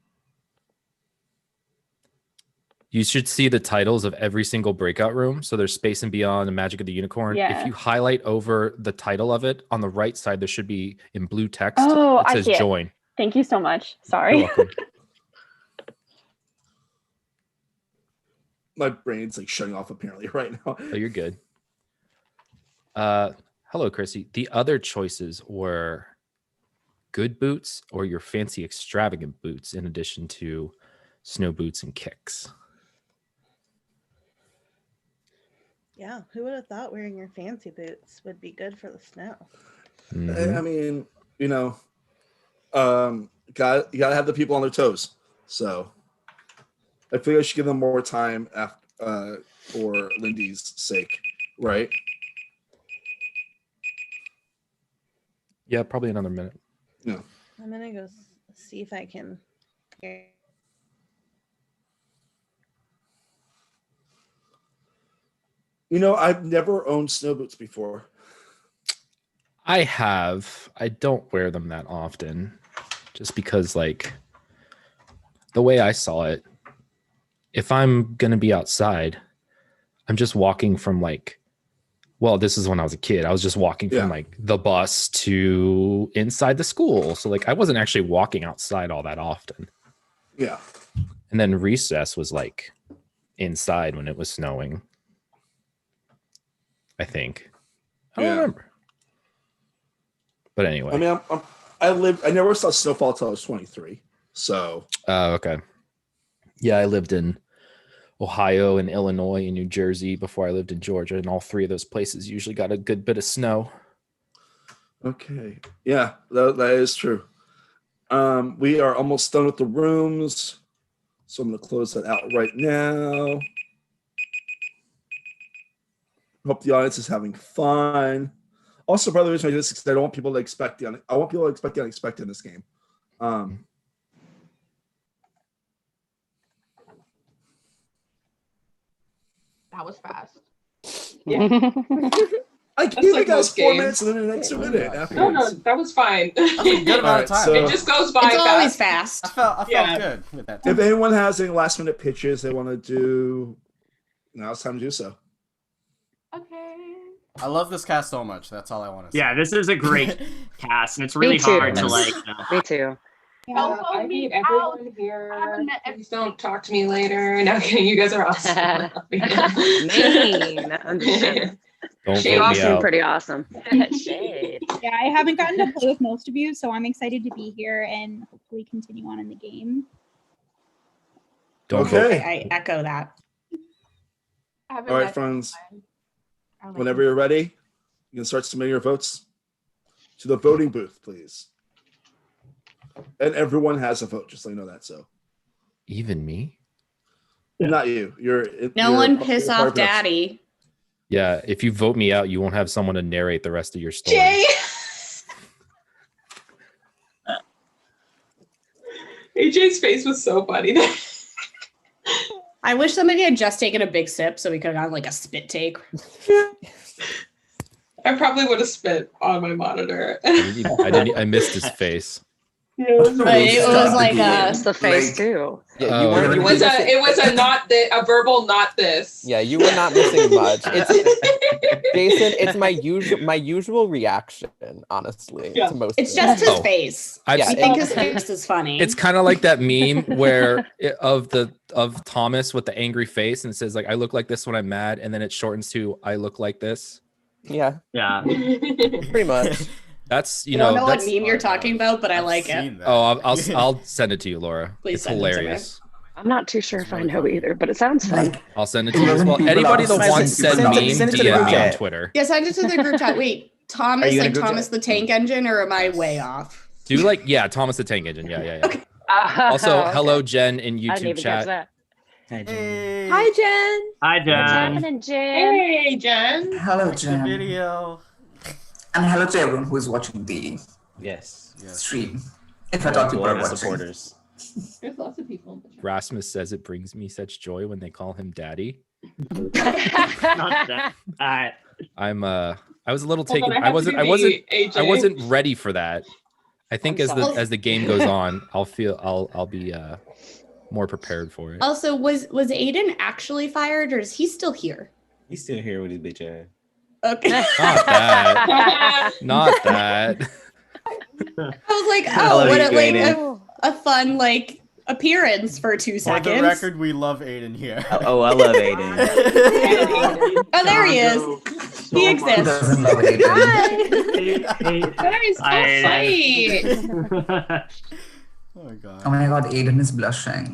You should see the titles of every single breakout room. So there's Space and Beyond and Magic of the Unicorn. Yeah. If you highlight over the title of it, on the right side, there should be in blue text. Oh, it I says see it. join. Thank you so much. Sorry. You're welcome. My brain's like shutting off apparently right now. Oh, you're good. Hello, Chrissy. The other choices were good boots or your fancy extravagant boots in addition to snow boots and kicks. Yeah, who would have thought wearing your fancy boots would be good for the snow? I mean, you know, you gotta have the people on their toes. So I feel I should give them more time after, for Lindy's sake, right? Yeah, probably another minute. No. I'm gonna go see if I can. You know, I've never owned snow boots before. I have. I don't wear them that often just because, like, the way I saw it, if I'm going to be outside, I'm just walking from, like, well, this is when I was a kid. I was just walking from, like, the bus to inside the school. So, like, I wasn't actually walking outside all that often. Yeah. And then recess was, like, inside when it was snowing. I think. I don't remember. But anyway. I mean, I never saw snowfall until I was 23. So. Oh, okay. Yeah, I lived in Ohio and Illinois and New Jersey before I lived in Georgia, and all three of those places usually got a good bit of snow. Okay. Yeah, that is true. We are almost done with the rooms. So I'm going to close that out right now. Hope the audience is having fun. Also, part of the reason I do this is because I don't want people to expect the unexpected in this game. That was fast. Yeah. I gave you guys 4 minutes and then an extra minute. No, that was fine. That's a good amount of time. It just goes by It's fast. always fast. I felt good with that. If anyone has any last minute pitches they want to do, now it's time to do so. Okay. I love this cast so much. That's all I want to say. Yeah, this is a great cast, and it's really Me too. hard to like. Me too. I need everyone here. Please don't talk to me later. No, you guys are awesome. Mean. I'm just kidding. You're awesome, pretty awesome. Shade. Yeah, I haven't gotten to play with most of you, so I'm excited to be here and hopefully continue on in the game. Okay. I echo that. All right, friends. Whenever you're ready, you can start submitting your votes to the voting booth, please. And everyone has a vote, just so you know that. So, even me? Not you. No one piss off Daddy. Yeah, if you vote me out, you won't have someone to narrate the rest of your story. Jay. AJ's face was so funny. I wish somebody had just taken a big sip so we could have gotten like a spit take. I probably would have spit on my monitor. I missed his face. It was like the face too. Yeah, it was a not a verbal not this. Yeah, you were not missing much. Jason, it's my usual reaction, honestly. Yeah. To most It's of just it. his face. I've I seen- think his face is funny. It's kind of like that meme where of Thomas with the angry face and it says like I look like this when I'm mad, and then it shortens to I look like this. Yeah. Yeah. Pretty much. That's I don't know what that's meme you're talking about, but I like it. oh I'll send it to you, Laura. Please it's send it to me. hilarious. I'm not too sure if I know either, but it sounds fun. I'll send it to you as well. Anybody that wants said meme, send it to the DM group me on chat. Twitter. Yeah, send it to the group chat. Wait, Thomas, you gonna like group Thomas chat? the Tank Engine, or am I way off? Do you like Thomas the Tank Engine? Yeah. Okay. Also, Okay. hello Jen in I didn't YouTube even catch chat. that. Hi, Jen. Hi, Jen. And Jen. Hey, Jen. Hello, The Jen. video. And hello to everyone who is watching the Yes. stream. If I thought people All are the watching. supporters. There's lots of people in the chat. Rasmus says it brings me such joy when they call him daddy. Not that. I was a little Hold taken. on, I I have wasn't to do the AJ. ready for that. I think I'm as sorry. the game goes on, I'll be more prepared for it. Also, was Aiden actually fired, or is he still here? He's still here with his bitch ass. Okay. Not that. Not that. I was like, I oh, love what you, a like Aiden. a fun like appearance for 2 For seconds. the record, we love Aiden here. Oh, I love Aiden. Oh, there he is. He Who exists. doesn't love Aiden? Guys, don't fight. Oh my god. Oh my god, Aiden is blushing.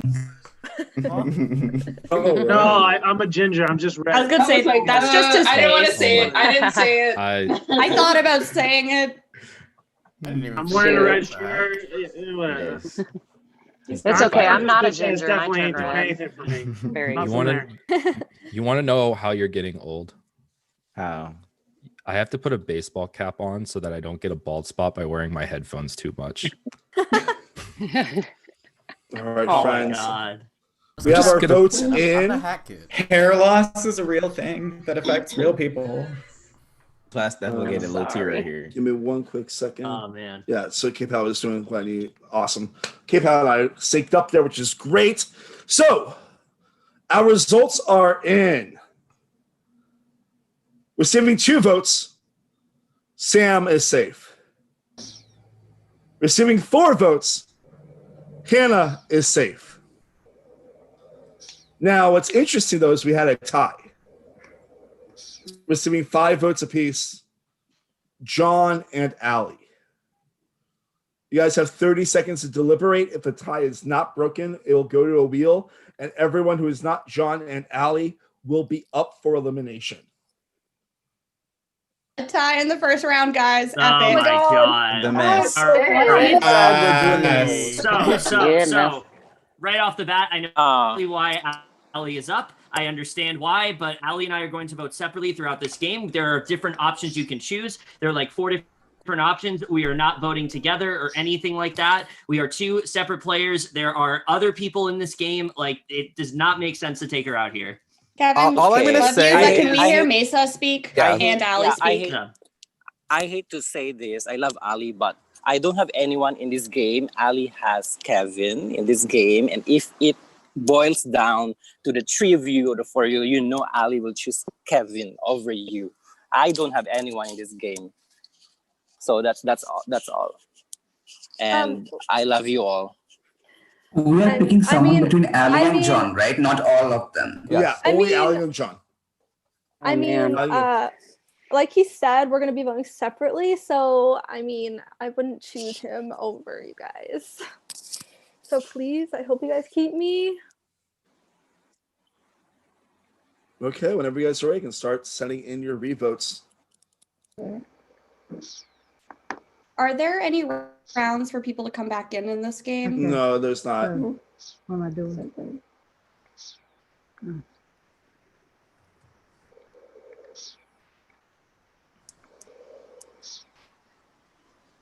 No, I'm a ginger. I'm just red. I was gonna say that's just his I didn't want to face. say it. I didn't say it. I thought about saying it. I'm wearing a red shirt. Whatever. It's okay. I'm not a It's ginger. and I definitely turn ain't doing red. anything for me. Very You Nothing want there. to you want to know how you're getting old? How? I have to put a baseball cap on so that I don't get a bald spot by wearing my headphones too much. All right, Oh my friends. God. We have our votes I'm in. a hat kid. Hair loss is a real thing that affects real people. Plus, that will get a little tear right here. Give me one quick second. Oh man. Yeah, so K-Pow is doing plenty awesome. K-Pow and I synced up there, which is great. So our results are in. Receiving 2 votes, Sam is safe. Receiving 4 votes, Hannah is safe. Now, what's interesting though is we had a tie. Receiving 5 votes apiece, John and Allie. You guys have 30 seconds to deliberate. If the tie is not broken, it will go to a wheel, and everyone who is not John and Allie will be up for elimination. A tie in the first round, guys. Oh Epic. my god. The mess. All right. Yes. So right off the bat, I know exactly why Ali is up. I understand why, but Ali and I are going to vote separately throughout this game. There are different options you can choose. There are like 4 different options. We are not voting together or anything like that. We are 2 separate players. There are other people in this game. Like, it does not make sense to take her out here. Kevin, All I'm gonna love say you, but is- can we hear Mesa speak Yeah. and Ali speak? I hate to say this. I love Ali, but I don't have anyone in this game. Ali has Kevin in this game, and if it boils down to the 3 of you or the 4 of you, you know Ali will choose Kevin over you. I don't have anyone in this game, so that's all. That's all. And I love you all. We are picking someone between Allie I and mean- John, right? Not all of them. Yeah, I only mean- Allie and John. I mean, like he said, we're gonna be voting separately. So I mean, I wouldn't choose him over you guys. So please, I hope you guys keep me. Okay, whenever you guys are ready, you can start sending in your revotes. Are there any rounds for people to come back in this game? No, there's not. What am I doing?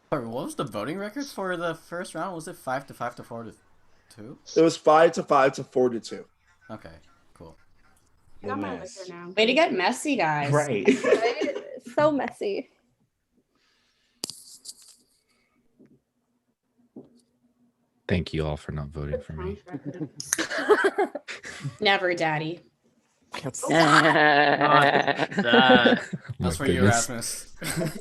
Sorry, what was the voting record for the first round? Was it 5 to 5 to 4 to 2? It was 5 to 5 to 4 to 2. Okay, cool. Got my liquor now. Way to get messy, guys. Right. So messy. Thank you all for not voting for me. Never, Daddy. That's Oh for my you, goodness. Rasmus.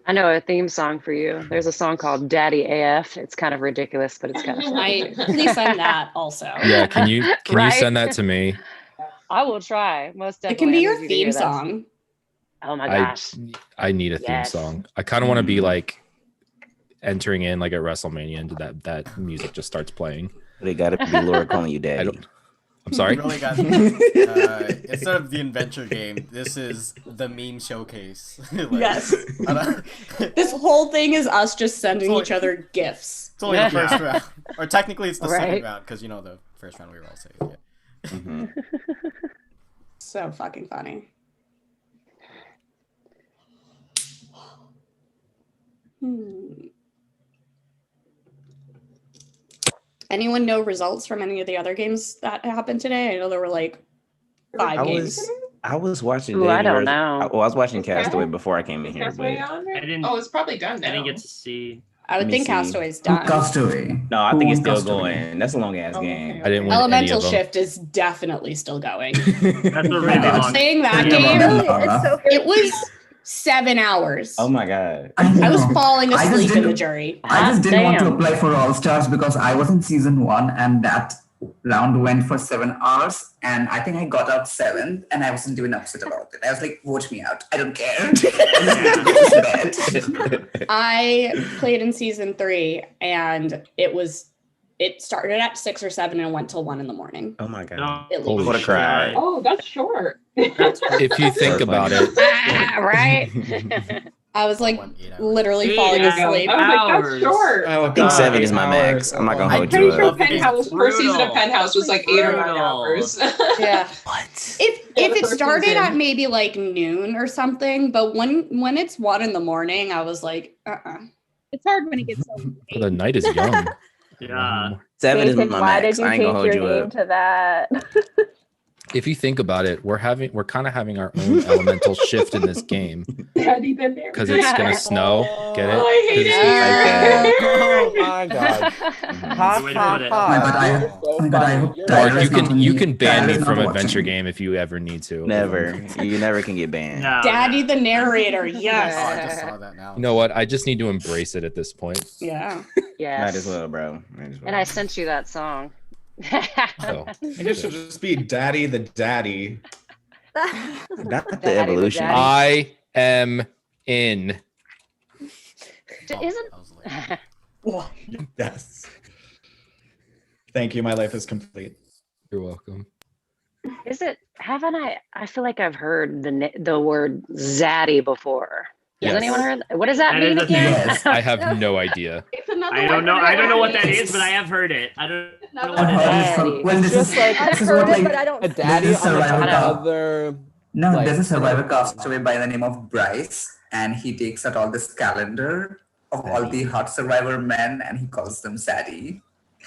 I know a theme song for you. There's a song called Daddy AF. It's kind of ridiculous, but it's kind of funny. Please send that also. Yeah, can you Right? send that to me? I will try. Most definitely. It can be I your need you to hear theme that. song. Oh my gosh. I need a theme Yes. song. I kind of want to be like entering in like at WrestleMania and that music just starts playing. They got to be Laura calling you daddy. I'm sorry. You really got, instead of the adventure game, this is the meme showcase. Like, Yes. I don't- This whole thing is us just sending It's each other gifts. It's only the first round. Or technically it's the second Right. round, because you know the first round we were all safe. Yeah. So fucking funny. Anyone know results from any of the other games that happened today? I know there were like 5 games. I was watching. Ooh, I David don't Rose- know. I was watching Castaway before I came in here, Castaway but on there? I didn't. Oh, it's probably done now. I didn't get to see. I would Let me think see. Castaway's done. Castaway. No, I think it's still Castaway. going. That's a long ass game. I didn't win Elemental any of them. Shift is definitely still going. That's a really long. Playing that Really? game, It's so it was 7 hours. Oh my god. I was falling I just asleep in the didn't- jury. I just didn't want to damn. apply for All Stars because I was in season 1 and that round went for 7 hours and I think I got out 7th and I wasn't even upset about it. I was like, vote me out. I don't care. I just need to go to bed. I played in season 3 and it started at 6 or 7 and went till 1 in the morning. Oh my god. At Holy What a shit. cry. Oh, that's short. If you think about it, Right? I was like literally 8 falling asleep. I was like, that's short. Oh, I think 7 is my max. I'm not gonna hold you Pretty up. sure Penthouse, first season of Penthouse was like 8 or 9 Brutal. hours. Yeah. What? If Yeah, it the first started season. at maybe like noon or something, but when it's 1 in the morning, I was like, It's hard when it gets so late. the night is young. Yeah. 7 is Nathan, my why max. did you I ain't gonna change hold your you name up. to that? If you think about it, we're kind of having our own elemental shift in this game Daddy been there. because it's gonna snow. Get it? Oh, I hate 'Cause it. it's- Oh my god. Ha, Way to ha, put it. Oh my god, I hope Mark, Tyler is not you on- can ban Tyler me is from not Adventure watching. Game if you ever need to. Never. You never can get banned. No. Daddy the narrator, Oh, I yes. just saw that now. You know what? I just need to embrace it at this point. Yeah. Yes. Might as well, bro. Might as well. And I sent you that song. So And it should just be Daddy the Daddy. Not the Daddy evolution. the daddy. I am in. Isn't Yes. Thank you. My life is complete. You're welcome. is it? Haven't I feel like I've heard the word zaddy before. Has Yes. anyone heard? What does that That mean is a again? Yes. I have no idea. It's another I don't one know. for I don't know what daddy. that is, but I have heard it. I don't know what I've it heard is. it from, well, this Just is, like- I've this is heard what it, but I like, don't. A daddy There's a on like survivor another. no, like, there's a survivor another- castaway by the name of Bryce, and he takes out all this calendar of all the hot survivor men, and he calls them Zaddy.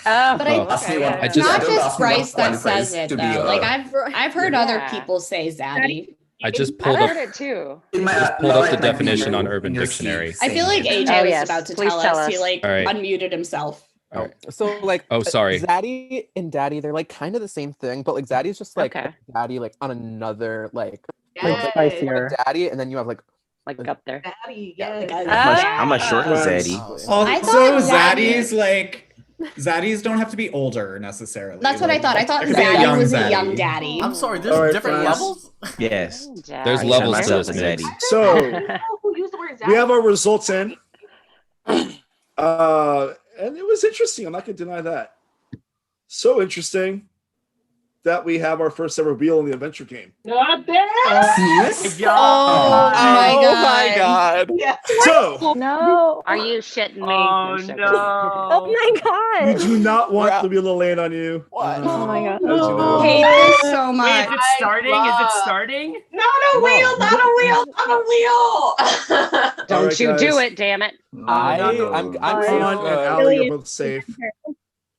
Oh, But I- Ask me okay, what- yeah. It's just- not don't just ask me what Bryce that qualifies says it to be though. a- Like I've heard other Yeah. people say zaddy. I just I've pulled heard up. it too. In my, I just pulled up the like, definition on in Urban your Dictionary. seat, I feel like saying AJ Oh, was yes. about to Please tell tell us. He us. like All right. unmuted himself. All right. So like, Oh, sorry. Zaddy and Daddy, they're like kind of the same thing, but like Zaddy's just like Okay. Daddy, like on another like Yes. spicier Daddy, and then you have like Like up there. Daddy, Yeah, yes. like, How much short was Yes. Zaddy? I Also, thought Zaddy- Zaddies Zaddies don't have to be older necessarily. That's what I thought. I thought there could be a Zaddy was a Zaddy. young daddy. I'm sorry, there's All right, different friends. levels? Yes. There's Zaddy. levels to myself this, a Migs. Zaddy. So Who used the word we have zaddy? our results in. And it was interesting. I'm not going to deny that. So interesting that we have our first ever wheel in the adventure game. Not bad. Serious? Oh my god. Yeah. So No. Are you shitting me? Oh I'm joking. no. Oh my we god. do not want the wheel to land on you. What? Oh my god. As you know. I hate this so Wait, much. is it starting? Is it starting? Not a wheel, not a wheel, not a wheel. Don't right, you do guys. it, damn it. I'm Ron pretty and sure. Allie are both safe.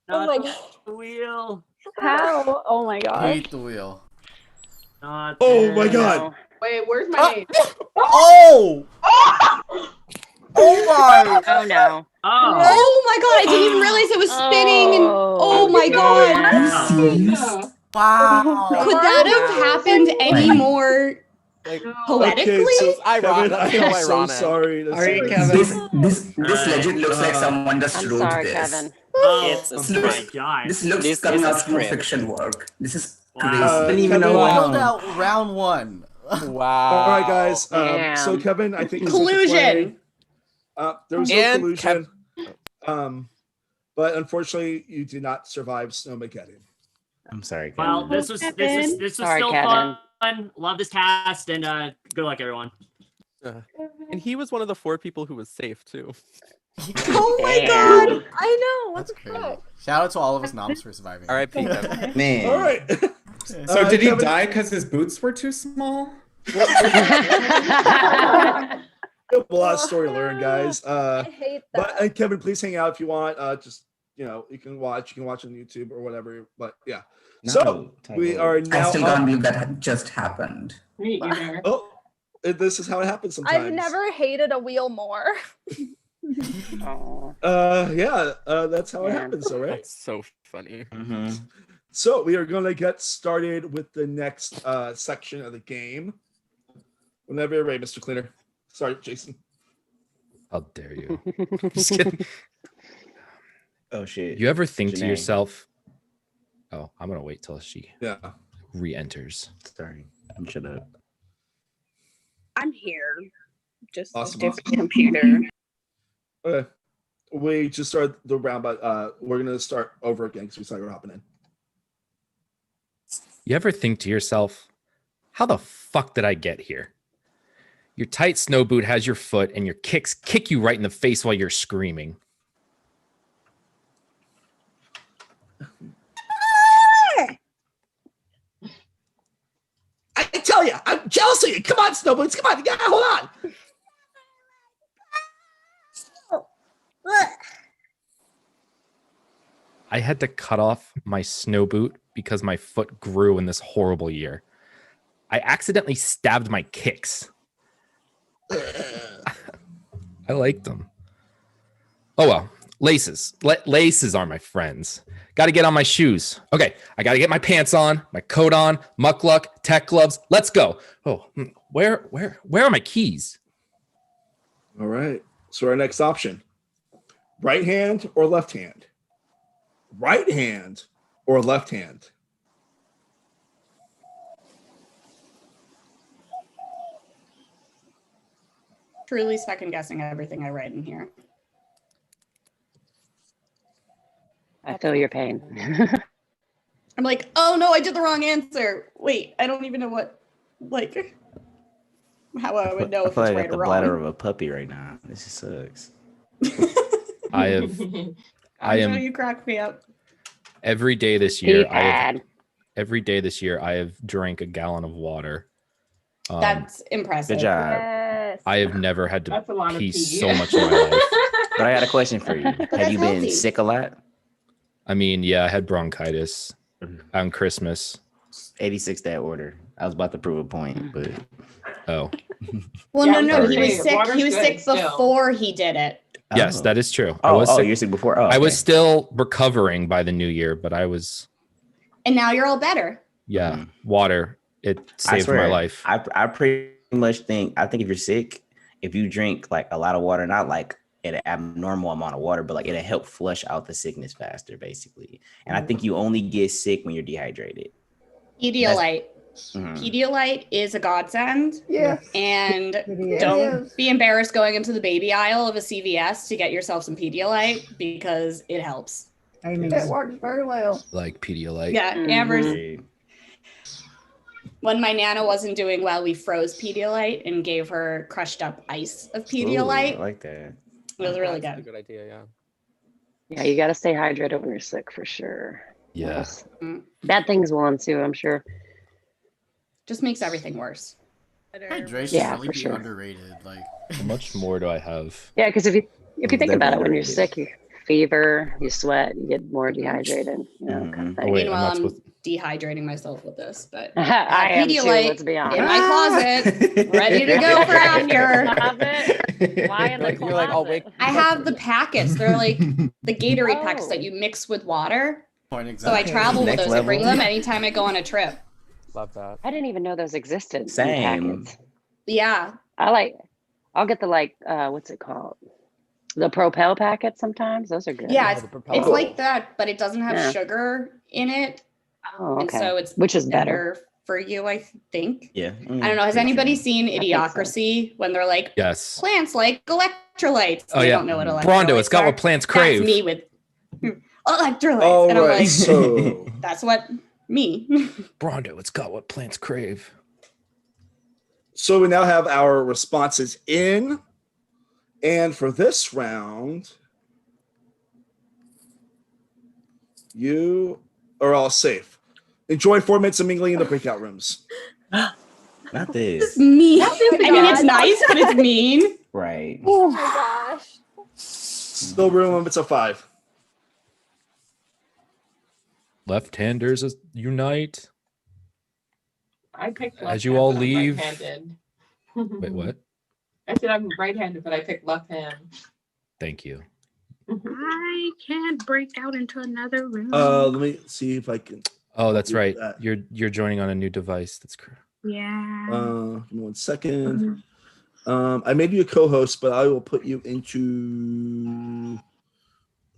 Oh my god. The wheel. How? Oh my god. Hate the wheel. Not Oh my there. god. Wait, where's my name? Oh! Oh my! Oh no. Oh. Oh my god, I didn't even realize it was spinning and oh my god. Are you serious? Wow. Could that have happened any more Like, poetically? Okay, so Ironic. Kevin, I So am so ironic. sorry. Are you, Kevin? This legit looks like someone just I'm wrote sorry, this. Kevin. Oh, It's a oh script. my god. This looks This coming is a out from script. fiction work. This is Wow. crazy. Didn't even know Kevin, Filled why. out round one. wow. All right, guys. So Damn. Kevin, I think Collusion. there was no And collusion. But unfortunately, you did not survive Snowmageddon. I'm sorry, Kevin. Well, this was Sorry, still Kevin. fun. Love this cast and good luck, everyone. And he was one of the 4 people who was safe too. Oh my Damn. god. I know. What That's the crazy. fuck? Shout out to all of us noms for surviving. R.I.p. Kevin. Man. All right. So did he Kevin- die because his boots were too small? We have a lot of story to learn, guys. I hate that. But Kevin, please hang out if you want. Just you can watch on YouTube or whatever. But yeah. So we are I now. still can't believe that just happened. Me either. Oh, this is how it happens sometimes. I've never hated a wheel more. That's how it happens, all right? That's so funny. So we are going to get started with the next section of the game. Whenever you're ready, Mr. Cleaner. Sorry, Jason. How dare you? Just kidding. Oh shit. You ever think to Janae. yourself, oh, I'm going to wait till she Yeah. re-enters. Sorry. Shut up. I'm here. Just Awesome, a different computer. Okay. We just started the round, but we're going to start over again because we started hopping in. You ever think to yourself, how the fuck did I get here? Your tight snow boot has your foot and your kicks kick you right in the face while you're screaming. I tell you, I'm jealous of you. Come on, Snow Boots. Come on. You gotta hold on. I had to cut off my snow boot because my foot grew in this horrible year. I accidentally stabbed my kicks. I like them. Oh well, laces. Laces are my friends. Got to get on my shoes. Okay, I got to get my pants on, my coat on, muckluck, tech gloves. Let's go. Oh, where are my keys? All right. So our next option: right hand or left hand? Right hand or left hand? Truly second guessing everything I write in here. I feel your pain. I'm like, oh no, I did the wrong answer. Wait, I don't even know what, like, how I would know I if feel it's like I right got or the bladder wrong. of a puppy right now. This just sucks. I have. I I know am you crack me up. every day this year. P-pad. Every day this year, I have drank a gallon of water. That's impressive. Good job. Yes. I have never had That's a lot to of pee pee. so much in my life. But I got a question for you. Have you been healthy. sick a lot? I mean, yeah, I had bronchitis on Christmas. 86 that order. I was about to prove a point, but Oh, Well, Yeah, no, he sorry. was sick. Water's He was good sick still. before he did it. yes, Oh. that is true. Oh, I was sick. you're sick before. Oh, I was okay. still recovering by the new year, but I was, And now you're all better. yeah, water. It I saved my swear, life. I pretty much think if you're sick, if you drink like a lot of water, not like an abnormal amount of water, but like it'll help flush out the sickness faster, basically. And I think you only get sick when you're dehydrated. Pedialyte. Mhm. Pedialyte is a godsend. Yes. And It don't is. be embarrassed going into the baby aisle of a CVS to get yourself some Pedialyte because it helps. It works very well. Like Pedialyte. Yeah, Amber's. Hey, When my Nana wasn't doing well, we froze Pedialyte and gave her crushed up ice of ooh, Pedialyte. I like that. It was really That's a good. good idea, yeah. Yeah, you got to stay hydrated when you're sick for sure. Yeah. Yes. Bad things will ensue, I'm sure. Just makes everything worse. Hydration Yeah, really for be sure. underrated. Like, How much more do I have? Yeah, because if you think They're about it, when you're underrated. sick, you fever, you sweat, you get more dehydrated. You know, kind of Oh, thing. wait, Meanwhile, I'm not I'm supposed dehydrating myself with this, but I am too, Pedialyte let's be honest. in my closet, ready to go for after. Why in the Like, you're like, I'll wake. I have the packets. They're like the Gatorade packs Oh. that you mix with water. point So I exactly. travel with Next those. I bring level. them anytime I go on a trip. Love that. I didn't even know those existed in Same. packets. Yeah. I'll get the what's it called? The Propel packets sometimes. Those are good. Yeah, the it's Propel. like that, but it doesn't have Yeah. sugar in it. Oh, And okay. so it's Which is better. for you, I think. Yeah. I don't know. Has pretty anybody sure. seen I think so. Idiocracy when they're like, Yes. plants like electrolytes? Oh, They yeah. don't know what electrolytes Brondo, it's got are. what plants crave. That's me with electrolytes. All and I'm right, like, so that's what me. Brondo, it's got what plants crave. so we now have our responses in, and for this round, you are all safe. Enjoy 4 minutes of mingling in the breakout rooms. Not this. mean. Oh I mean, my it's God. nice, but it's mean. Right. Oh my gosh. Still room limits of 5. Left-handers unite. I picked As you left-handed, all but I'm leave- right-handed. Wait, what? I said I'm right-handed, but I picked left hand. Thank you. I can't break out into another room. Let me see if I can. Oh, that's do right. that. You're joining on a new device. That's correct. Yeah. Give me 1 second. I made you a co-host, but I will put you into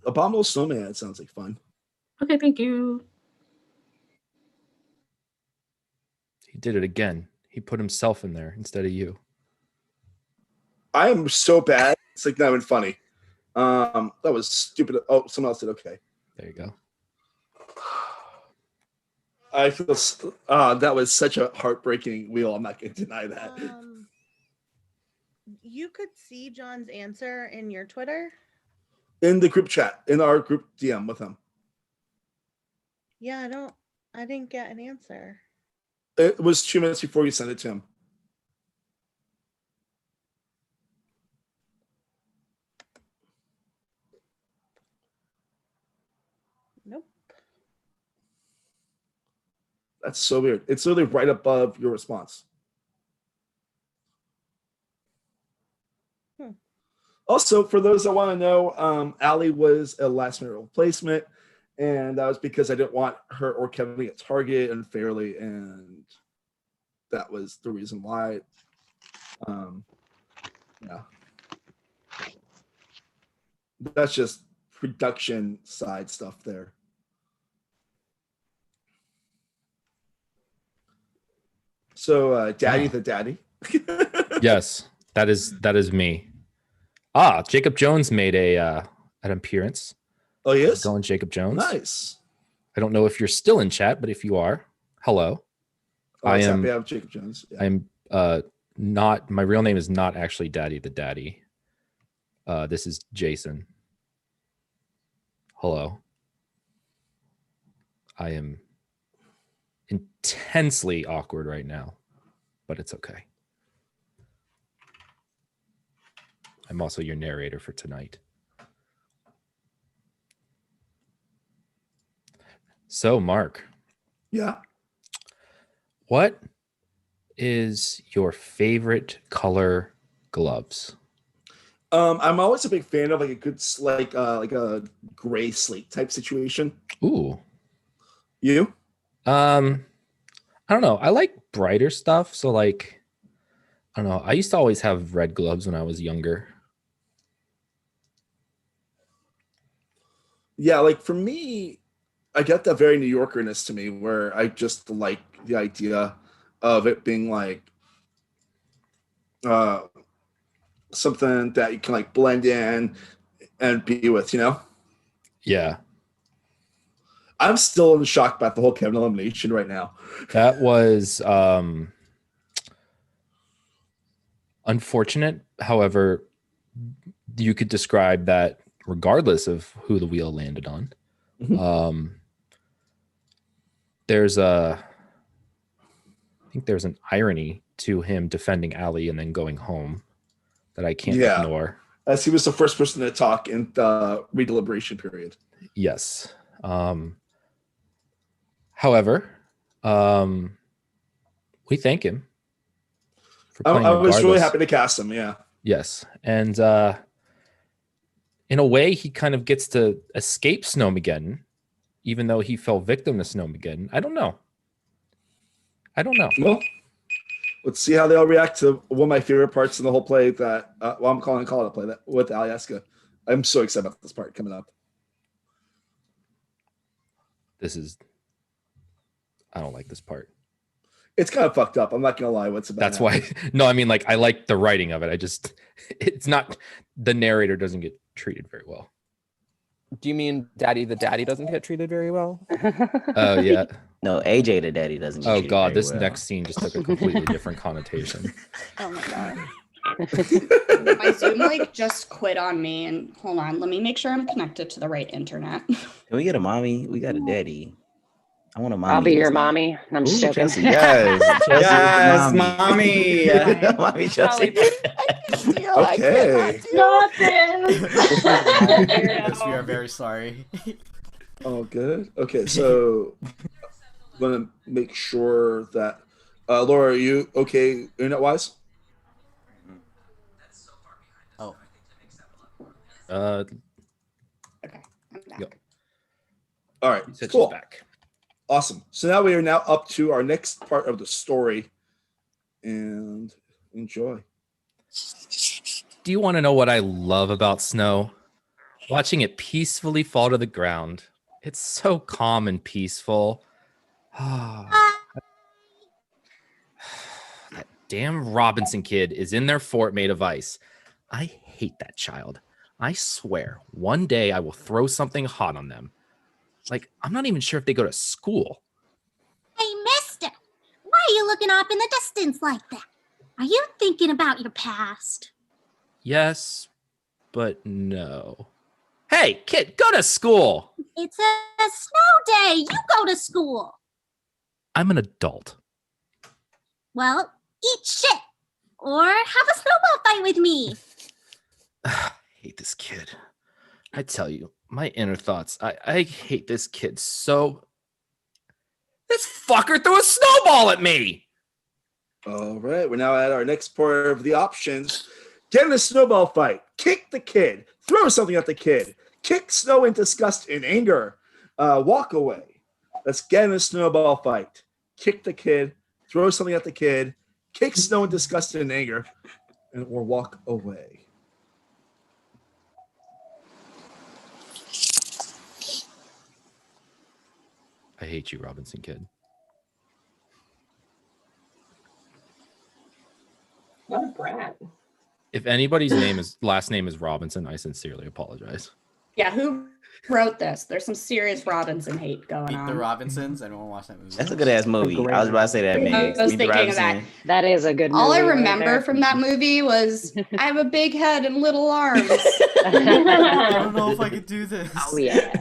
Abominable Snowman. It sounds like fun. Okay, thank you. He did it again. He put himself in there instead of you. I am so bad. It's like not even funny. That was stupid. Oh, someone else did. Okay. There you go. I feel that was such a heartbreaking wheel. I'm not going to deny that. You could see John's answer in your Twitter. In the group chat, in our group DM with him. Yeah, I didn't get an answer. It was 2 minutes before you sent it to him. Nope. That's so weird. It's literally right above your response. Also, for those that want to know, Allie was a last-minute replacement, and that was because I didn't want her or Kevin to get targeted unfairly, and that was the reason why. Yeah. That's just production side stuff there. So, Daddy the Daddy. Yes, that is me. Jacob Jones made an appearance. Oh, yes? Going Jacob Jones. Nice. I don't know if you're still in chat, but if you are, hello. I am happy to have Jacob Jones. Yeah. I'm not, my real name is not actually Daddy the Daddy. This is Jason. Hello. I am intensely awkward right now, but it's okay. I'm also your narrator for tonight. So, Mark. Yeah. What is your favorite color gloves? I'm always a big fan of like a good like a gray slate type situation. Ooh. You? I don't know. I like brighter stuff. So like, I don't know. I used to always have red gloves when I was younger. Yeah, like for me, I get that very New Yorkerness to me where I just like the idea of it being like something that you can like blend in and be with, you know? Yeah. I'm still in shock about the whole Kevin elimination right now. That was unfortunate. However, you could describe that regardless of who the wheel landed on. Mm-hmm. I think there's an irony to him defending Allie and then going home that I can't ignore. As he was the first person to talk in the redeliberation period. Yes. However, we thank him for playing I was really regardless. happy to cast him, yeah. Yes. And in a way, he kind of gets to escape Snowmageddon, even though he fell victim to Snowmageddon. I don't know. Well, let's see how they all react to one of my favorite parts in the whole play that, I'm calling it a play that with Alyeska. I'm so excited about this part coming up. I don't like this part. It's kind of fucked up. I'm not going to lie. What's about That's why. No, I mean, like, I like the writing of it. It's not, the narrator doesn't get treated very well. Do you mean Daddy the Daddy doesn't get treated very well? Oh, yeah. No, AJ the Daddy doesn't get Oh, treated God. very This well. next scene just took a completely different connotation. Oh my god. My Zoom like just quit on me, and hold on, let me make sure I'm connected to the right internet. Can we get a mommy? We got a daddy. I want a mommy. I'll be in your this game. mommy. I'm just Ooh, joking. Chelsea, yes. Chelsea is Yes, the mommy. mommy Chelsea. Okay. Stop it. Yes, we are very sorry. Oh, good. Okay, so I'm going to make sure that, Laura, are you okay internet-wise? Oh. Okay, I'm back. Yep. All right, Said cool. she's back. Awesome. So now we are now up to our next part of the story, and enjoy. Do you want to know what I love about snow? Watching it peacefully fall to the ground. It's so calm and peaceful. That damn Robinson kid is in their fort made of ice. I hate that child. I swear, one day I will throw something hot on them. Like, I'm not even sure if they go to school. Hey, mister, why are you looking off in the distance like that? Are you thinking about your past? Yes, but no. Hey, kid, go to school. It's a snow day. You go to school. I'm an adult. Well, eat shit. Or have a snowball fight with me. I hate this kid. I tell you, my inner thoughts. I hate this kid so. This fucker threw a snowball at me. All right, we're now at our next part of the options. Get in a snowball fight. Kick the kid. Throw something at the kid. Kick snow in disgust and anger. Walk away. Let's get in a snowball fight. Kick the kid. Throw something at the kid. Kick snow in disgust and anger. Or walk away. I hate you, Robinson kid. What a brat. If anybody's last name is Robinson, I sincerely apologize. Yeah, who wrote this? There's some serious Robinson hate going Meet on. the Robinsons. Anyone watch that movie? That's a good ass movie. I was about to say that, man. I was thinking of that. That is a good movie. All I right remember there. from that movie was I have a big head and little arms. I don't know if I could do this. Oh yeah.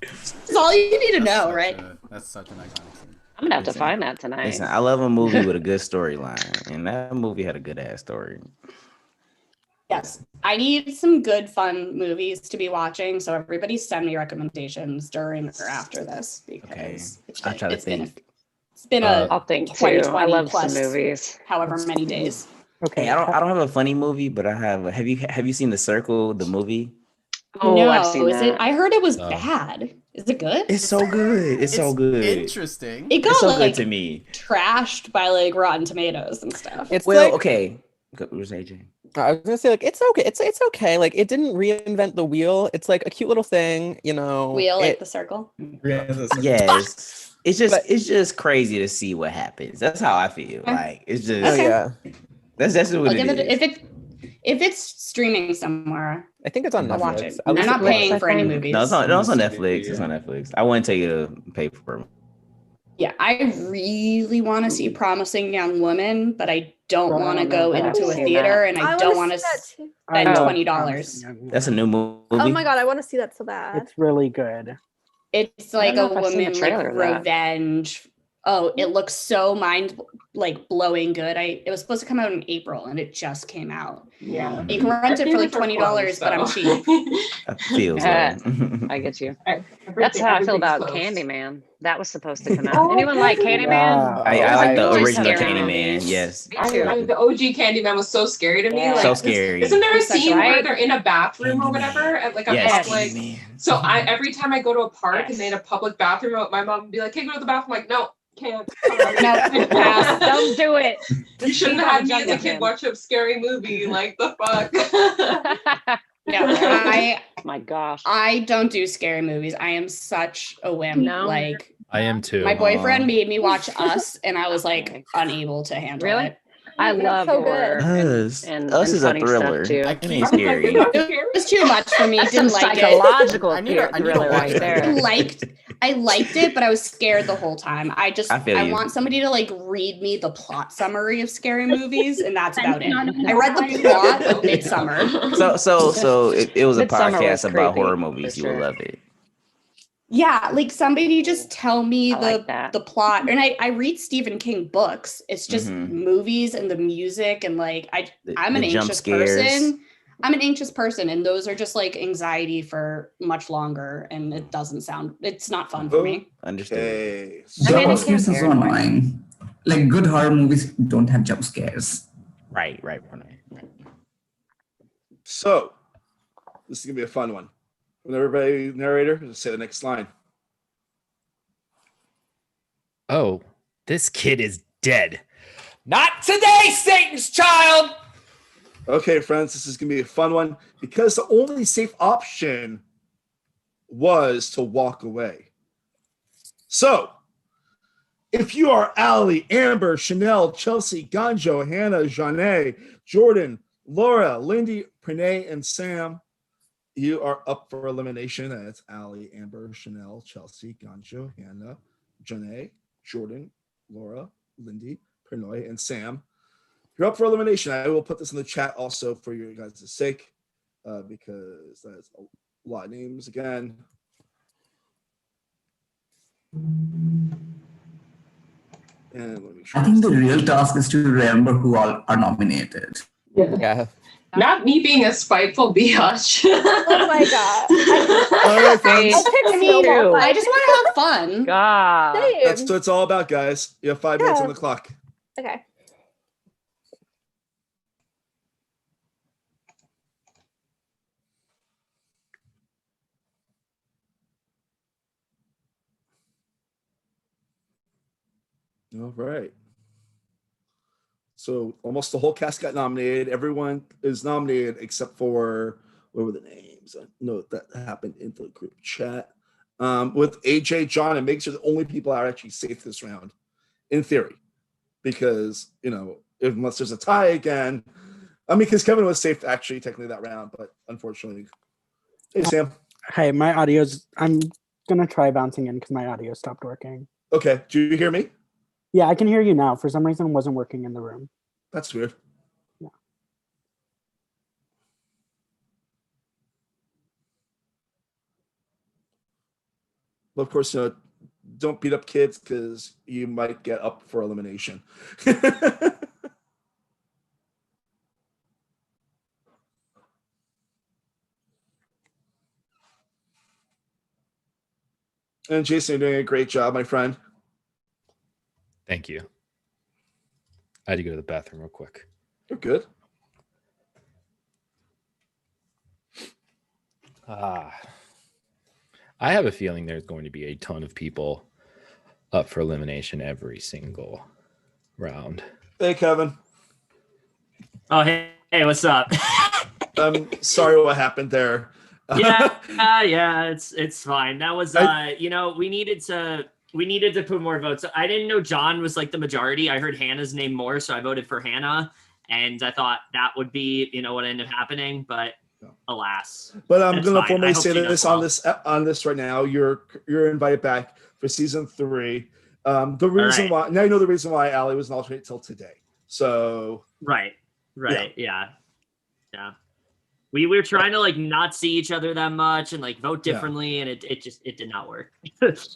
That's all you need to know, right? That's such an iconic scene. I'm gonna have to find that tonight. Listen, I love a movie with a good storyline, and that movie had a good ass story. Yes. I need some good, fun movies to be watching. So everybody send me recommendations during or after this because I try to think. It's been a I'll think too. 2020 I love plus some movies. however many days. Okay, I don't have a funny movie, but I have. Have you seen The Circle, the movie? Oh, no, I've seen is that. it? I heard it was bad. Is it good? It's so good. It's so good. Interesting. It got It's so like good to me. trashed by like Rotten Tomatoes and stuff. It's Well, like, okay. What was AJ? I was gonna say like it's okay. It's okay. Like it didn't reinvent the wheel. It's like a cute little thing, you know. Wheel like it- the circle. Yes. It's just crazy to see what happens. That's how I feel. Like it's just Okay. yeah. that's what I'll it give is. it if it's streaming somewhere. I think it's on I'll Netflix. watch it. At I'm least not it was. paying for any movies. No, it's on Netflix. It's on Netflix. I wouldn't tell you to pay for it. Yeah, I really want to see Promising Young Woman, but I don't want to go into a theater and I don't want to spend $20. That's a new movie. Oh my god, I want to see that so bad. It's really good. It's like a know if I've seen the woman like trailer of that. revenge. Oh, it looks so blowing good. It was supposed to come out in April and it just came out. Yeah. You can rent it for like $20, but I'm cheap. That feels I get you. That's how I feel about Candyman. That was supposed to come out. Oh, Anyone like Candyman? I like the Really original scary Candyman. movies. Yes. The OG Candyman was so scary to me. Yeah. Like, So scary. Isn't there a That's scene where right. they're in a bathroom or whatever at like a Yes. public? So every time I go to a park and they had a public bathroom, my mom would be like, "Hey, go to the bathroom." I'm like, no, can't. No, don't do it. You shouldn't have had me as a kid watch a scary movie. Like the fuck. No, My gosh. I don't do scary movies. I am such a wimp. No? Like I am too. my boyfriend made me watch Us, and I was like unable to handle Really? it. I love so horror. Us. And Us is a funny stuff, thriller. too. It ain't scary. It was too much for me. That's Didn't some like it. psychological I need to thriller watch right that. there. I liked it, but I was scared the whole time. I feel you. want somebody to like read me the plot summary of scary movies, and that's about it. I read the plot of Midsummer. So it was a Midsummer podcast was about creepy, horror movies. for You will sure. love it. Yeah, like somebody just tell me I like that. the plot. And I read Stephen King books. It's just Mhm. movies and the music and like I'm an the jump anxious scares. person. I'm an anxious person and those are just like anxiety for much longer and it's not fun for me. Understood. Okay. Jump scares are so annoying. Like good horror movies don't have jump scares. Right. So, This is gonna be a fun one. When everybody, narrator, just say the next line. Oh, this kid is dead. Not today, Satan's child. Okay, friends, this is gonna be a fun one because the only safe option was to walk away. So, if you are Allie, Amber, Chanel, Chelsea, Ganjo, Hannah, Janae, Jordan, Laura, Lindy, Pranay, and Sam, you are up for elimination. That's Allie, Amber, Chanel, Chelsea, Ganjo, Hannah, Janae, Jordan, Laura, Lindy, Pranay, and Sam. You're up for elimination. I will put this in the chat also for your guys' sake because that's a lot of names again. And let me I think the real task is to remember who all are nominated. Yeah. Not me being a spiteful biatch. Oh my god. All right, friends. I picked Snowball. I just want to have fun. God. That's what it's all about, guys. You have 5 minutes on the clock. Okay. All right. So almost the whole cast got nominated. Everyone is nominated except for, what were the names? I know that happened in the group chat. With AJ, John, and Migs are the only people that are actually safe this round, in theory. Because, unless there's a tie again. I mean, because Kevin was safe actually technically that round, but unfortunately. Hey, Sam. Hey, my audio's. I'm gonna try bouncing in because my audio stopped working. Okay. Do you hear me? Yeah, I can hear you now. For some reason, it wasn't working in the room. That's weird. Yeah. Well, of course, don't beat up kids because you might get up for elimination. And Jason, you're doing a great job, my friend. Thank you. I had to go to the bathroom real quick. You're good. I have a feeling there's going to be a ton of people up for elimination every single round. Hey, Kevin. Oh, hey, what's up? I'm sorry what happened there. Yeah, it's fine. That was we needed to put more votes. I didn't know John was like the majority. I heard Hannah's name more, so I voted for Hannah, and I thought that would be what ended up happening, but alas. But I'm It's gonna fine. formally I hope say she does this well. on this right now. You're invited back for season 3. The reason why now you know the reason why Allie was an alternate till today. So Right. Yeah. We were trying to not see each other that much and vote differently, and it did not work.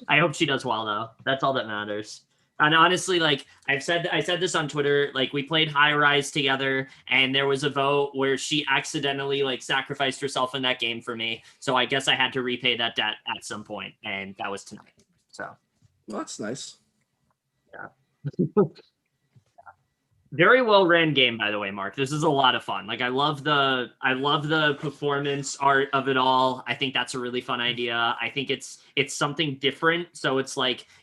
I hope she does well though. That's all that matters. And honestly, I said this on Twitter, we played High Rise together, and there was a vote where she accidentally sacrificed herself in that game for me. So I guess I had to repay that debt at some point, and that was tonight. So well, that's nice. Yeah. Very well ran game, by the way, Mark. This is a lot of fun. I love the performance art of it all. I think that's a really fun idea. I think it's something different. So it's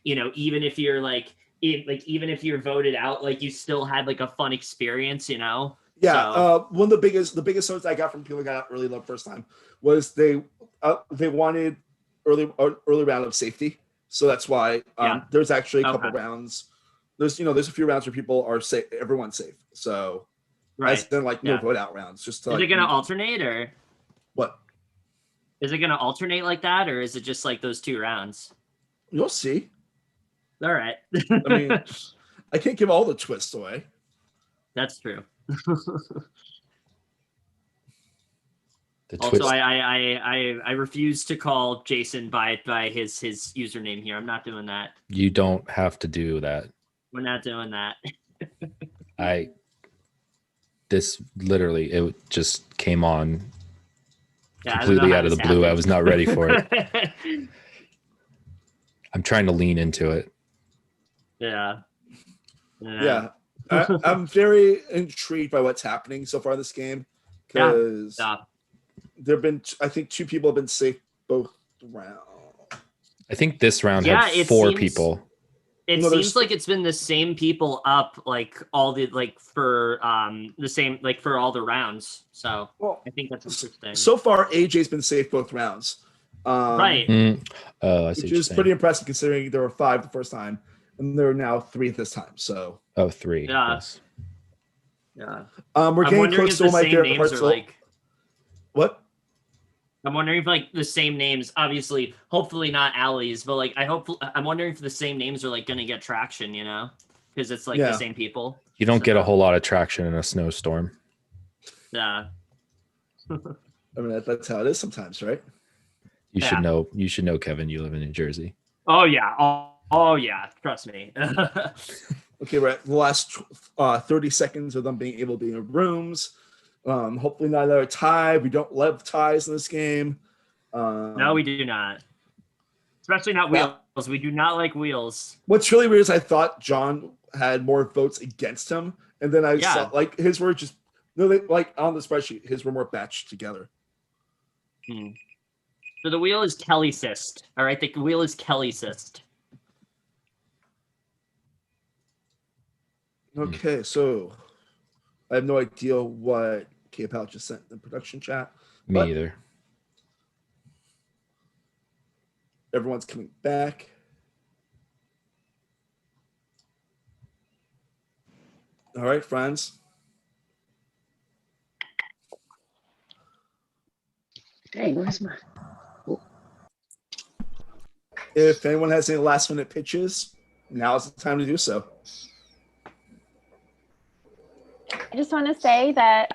even if you're even if you're voted out, you still had a fun experience, Yeah. So. One of the biggest notes I got from people who got out really the first time was they wanted early round of safety. So that's why there's actually a couple rounds. There's a few rounds where people are safe, everyone's safe. So as in no vote out rounds. Just to, is it gonna alternate or what? Is it gonna alternate like that, or is it just those 2 rounds? You'll see. All right. I mean, I can't give all the twists away. That's true. The also, twist. I refuse to call Jason by his username here. I'm not doing that. You don't have to do that. We're not doing that. This literally, it just came on completely out of the blue. I was not ready for it. I'm trying to lean into it. Yeah. I'm very intrigued by what's happening so far in this game because there've been, I think, 2 people have been safe both rounds. I think this round Yeah, had it 4 seems- people. It No, seems there's- like it's been the same people up like all the like for the same like for all the rounds. So I think that's interesting. So far, AJ's been safe both rounds. Right. Oh, I see Which what you're is pretty impressive considering there were 5 the first time, and there are now 3 this time. So Oh, 3. Yeah. Yes. Yeah. we're I'm getting wondering close if to the all my same favorite names parts. are So- like. What? I'm wondering if like the same names, obviously, hopefully not Allie's, but like I'm wondering if the same names are like gonna get traction, you know, because it's like Yeah. the same people. You don't get a whole lot of traction in a snowstorm. Yeah. I mean, that's how it is sometimes, right? You Yeah. should know. You should know, Kevin. You live in New Jersey. Oh yeah. Oh yeah. Trust me. Okay, we're at the last 30 seconds of them being able to be in rooms. Hopefully not another tie. We don't love ties in this game. No, we do not. Especially not wheels. We do not like wheels. What's really weird is I thought John had more votes against him, and then I Yeah. saw like his were just no, like on the spreadsheet, his were more batched together. So the wheel is Kelly Sist. All right, the wheel is Kelly Sist. Okay, so I have no idea what K-Pal just sent in the production chat. Me but either. Everyone's coming back. All right, friends. Dang, where's my? If anyone has any last minute pitches, now is the time to do so. I just want to say that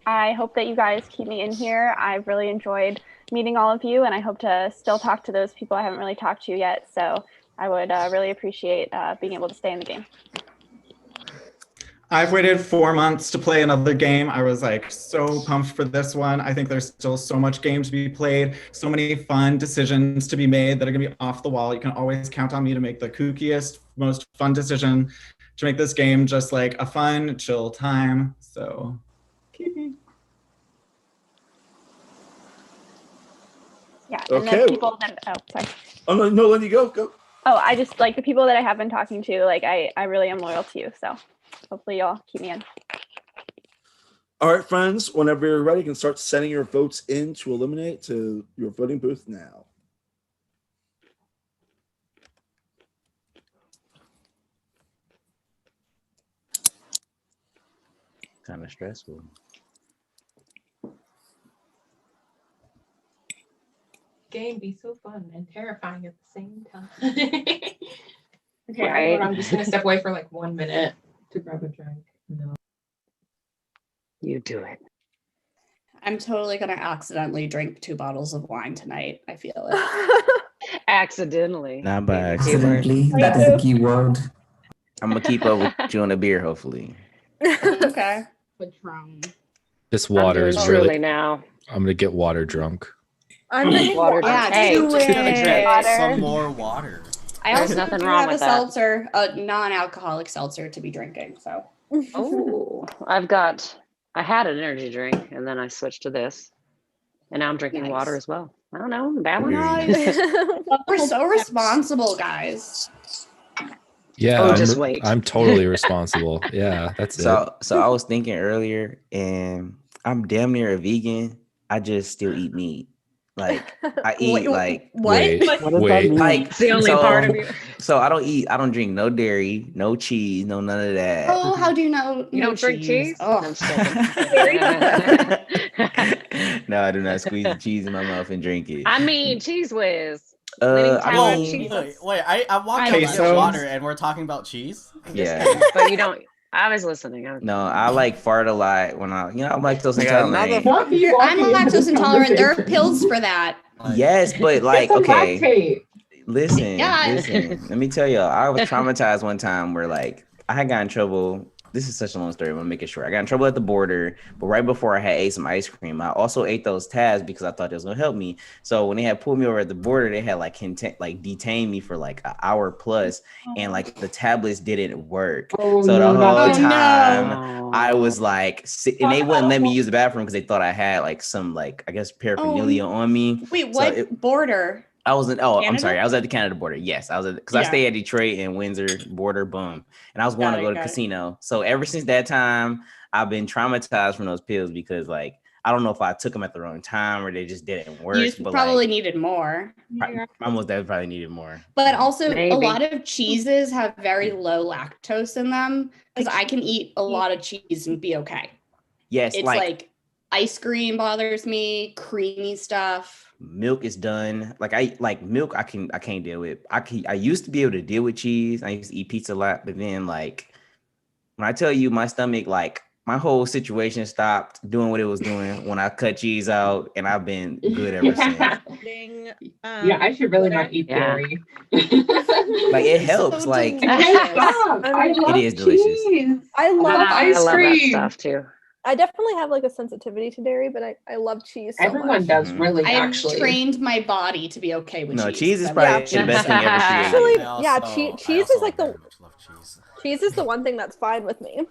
I hope that you guys keep me in here. I've really enjoyed meeting all of you, and I hope to still talk to those people I haven't really talked to yet. So I would really appreciate being able to stay in the game. I've waited 4 months to play another game. I was like so pumped for this one. I think there's still so much game to be played, so many fun decisions to be made that are gonna be off the wall. You can always count on me to make the kookiest, most fun decision to make this game just like a fun, chill time. So keep me. Yeah, and Okay. the people that sorry. Oh no, let you go. Oh, I just like the people that I have been talking to. Like I really am loyal to you. So hopefully y'all keep me in. All right, friends. Whenever you're ready, you can start sending your votes in to eliminate to your voting booth now. Kind of stressful. Game be so fun and terrifying at the same time. Okay, Right. I'm just gonna step away for like 1 minute to grab a drink. No. You do it. I'm totally gonna accidentally drink 2 bottles of wine tonight. I feel it. Accidentally. Not by Accidentally, that is the key word. I'm gonna keep up with you on a beer, hopefully. Okay. Patron. This water is Truly really. now. I'm gonna get water drunk. I'm drinking Water. Yeah, Hey, do Just gonna it. drink Water. some more water. I There's also nothing do wrong have with a that. seltzer, a non-alcoholic seltzer to be drinking. So Oh, I had an energy drink and then I switched to this. And now I'm drinking Nice. water as well. I don't know. Balance. nice. We're so responsible, guys. Yeah, Oh, just wait. I'm totally responsible. Yeah, that's it. So I was thinking earlier, and I'm damn near a vegan. I just still eat meat. Like I eat Wait, like what? Wait, What does that wait. mean? like It's the only so, part of you. So I don't drink no dairy, no cheese, no none of that. Oh, how do you know? You no don't drink cheese? Oh. No, I'm just joking. No, I do not squeeze the cheese in my mouth and drink it. I mean, cheese whiz. I Whoa, mean, wait, I walked I out to love get cheese. water and we're talking about cheese? yeah. But you don't. I was listening. No, I like fart a lot when I'm lactose Yeah, intolerant. I'm lactose intolerant. There are pills for that. Yes, but like, It's a okay, lactate. listen. Yeah. Let me tell y'all, I was traumatized one time where like I had got in trouble this is such a long story. I'm gonna make it short. I got in trouble at the border, but right before I had ate some ice cream, I also ate those tabs because I thought it was gonna help me. So when they had pulled me over at the border, they had like detained me for like an hour plus, and like the tablets didn't work. Oh, So no, the whole that's time I was like, and they wouldn't let me use the bathroom because they thought I had like some like I guess paraphernalia on me. Wait, So what border? I was in. Oh, I'm Canada? sorry. I was at the Canada border. Yes, I was at because I Yeah. stay at Detroit and Windsor border. Boom, and I was going to go to got it. casino. So ever since that time, I've been traumatized from those pills because like I don't know if I took them at the wrong time or they just didn't work. You just but probably like, needed more. I most definitely probably needed more. But also, Maybe. a lot of cheeses have very low lactose in them because I can eat a lot of cheese and be okay. Yes, It's like ice cream bothers me, creamy stuff. Milk is done. Like I like milk. I can't deal with. I used to be able to deal with cheese. I used to eat pizza a lot, but then like when I tell you my stomach, like my whole situation stopped doing what it was doing when I cut cheese out, and I've been good ever since. Yeah, I should really not eat dairy. Like it helps. So like I can't stop. I it love is delicious. cheese. I love ice I love that cream. stuff too. I definitely have like a sensitivity to dairy, but I love cheese so Everyone much. does really I have actually. trained my body to be okay with No, cheese. cheese is I probably love the best thing ever created. Actually, I yeah, also- cheese I is like the cheese is the one thing that's fine with me.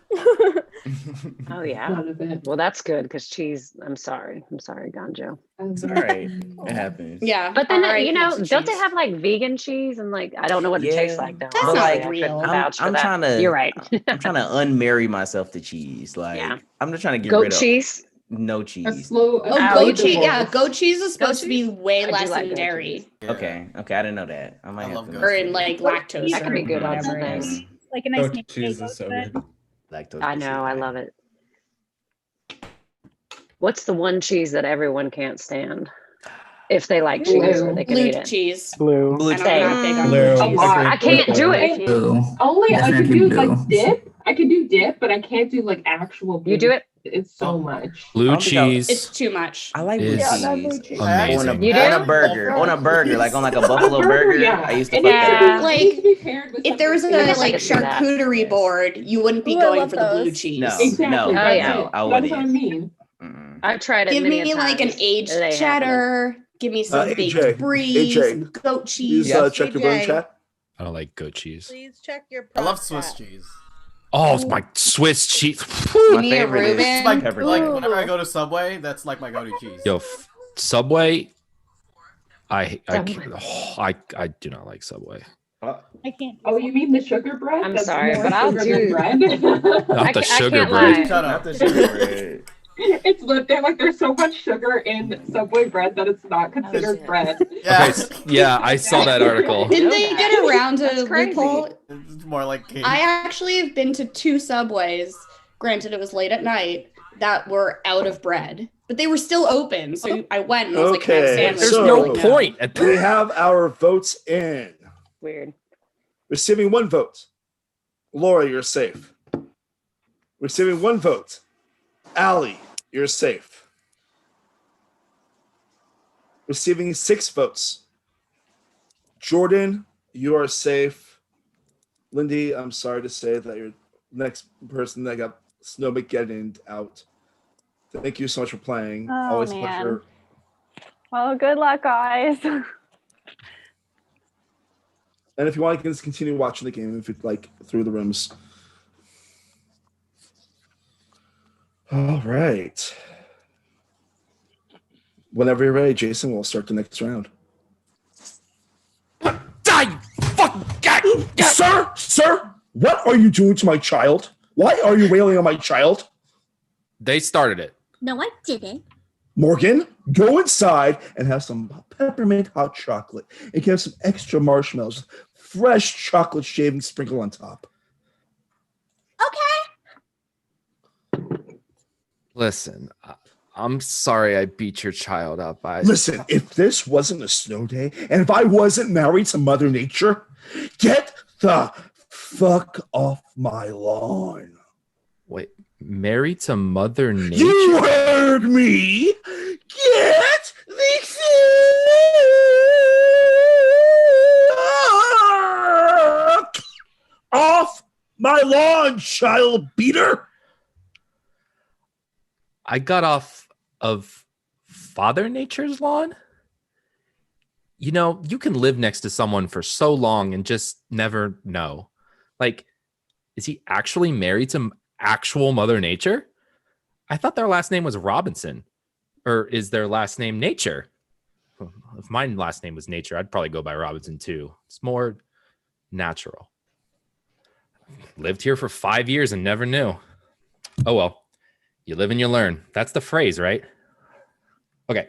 Oh yeah. None of it. Well, that's good because cheese. I'm sorry, Ganjo. It's all right. It happens. Yeah, But then R.I.P. you know, to don't they cheese. have like vegan cheese and like I don't know what it tastes like though. That's But, not like, I real. couldn't vouch for I'm that. trying to. You're right. I'm trying to unmarry myself to cheese. Like Yeah. I'm just trying to get Goat rid of cheese? no A cheese. slow. Oh, Oh, goat you cheese. do. Yeah, goat cheese is supposed to be cheese? way I do less like in goat dairy cheese. Okay, I didn't know that. I might I have love to. goat or in like lactose That or could be good on whatever some it is. things. Like a nice Goat meat cheese bagel is so good. good. Lactose. I know, I love it. What's the one cheese that everyone can't stand? If they like cheese or they can Blue eat it. cheese. Blue. Blue I don't, I'm not big on Blue. blue A cheese. lot. I can't do it. And Blue. only I could Definitely do blue. like dip. I could do dip, but I can't do like actual blue. You do it? It's so much. Blue don't think I'll- cheese. It's too much. I like blue Is cheese. amazing. You do? On a burger. On a burger, like on like a buffalo burger. Yeah. I used to And fuck it that. Like, needs to be paired with if there was a something guess I like could see that. charcuterie board, you wouldn't be Ooh, I going love for the blue those. cheese. No, Exactly. no, That's no, it. I That's what I wouldn't. mean. I've tried it Give many me a like an times. aged It ain't happening. cheddar. Give me some baked AJ, brie, AJ, some goat Please cheese. check your voting AJ. chat. I don't like goat cheese. Please check your. I love prop Swiss chat. cheese. Oh, it's my Swiss cheese. Give My me a favorite is Reuben. It's my pepperoni. like whenever I go to Subway, that's like my go-to cheese. Yo, Subway. I do not like Subway. I can't. Oh, you mean the sugar bread? I'm That's sorry, more but I'll sugar than do- bread. Not the sugar can't bread. lie. Shut Not up. the sugar bread. It's they're like there's so much sugar in Subway bread that it's not considered bread. Yeah. Okay, yeah, I saw that article. Didn't they get around That's a crazy. loophole? It's more like cake. I actually have been to 2 Subways. Granted, it was late at night. That were out of bread, but they were still open. So I went and I was like, "Can I have a Okay, sandwich?" There's so no point at we that. have our votes in. Weird. Receiving 1 vote. Laura, you're safe. Receiving 1 vote. Allie, you're safe. Receiving 6 votes. Jordan, you are safe. Lindy, I'm sorry to say that you're the next person that got Snowmageddon out. Thank you so much for playing. Oh, Always a man. pleasure. Well, good luck, guys. And if you want, you can just continue watching the game if you'd like through the rooms. All right. Whenever you're ready, Jason, we'll start the next round. Die! Fuck! Sir, what are you doing to my child? Why are you wailing on my child? They started it. No, I didn't. Morgan, go inside and have some peppermint hot chocolate and get some extra marshmallows, fresh chocolate shaving sprinkled on top. Okay. Listen, I'm sorry I beat your child up. Listen, if this wasn't a snow day and if I wasn't married to Mother Nature, get the fuck off my lawn. Wait, married to Mother Nature? You heard me. Get the fuck off my my lawn, child beater. I got off of Father Nature's lawn. You know, you can live next to someone for so long and just never know. Like, is he actually married to actual Mother Nature? I thought their last name was Robinson. Or is their last name Nature? If my last name was Nature, I'd probably go by Robinson too. It's more natural. Lived here for 5 years and never knew. Oh well, you live and you learn. That's the phrase, right? Okay,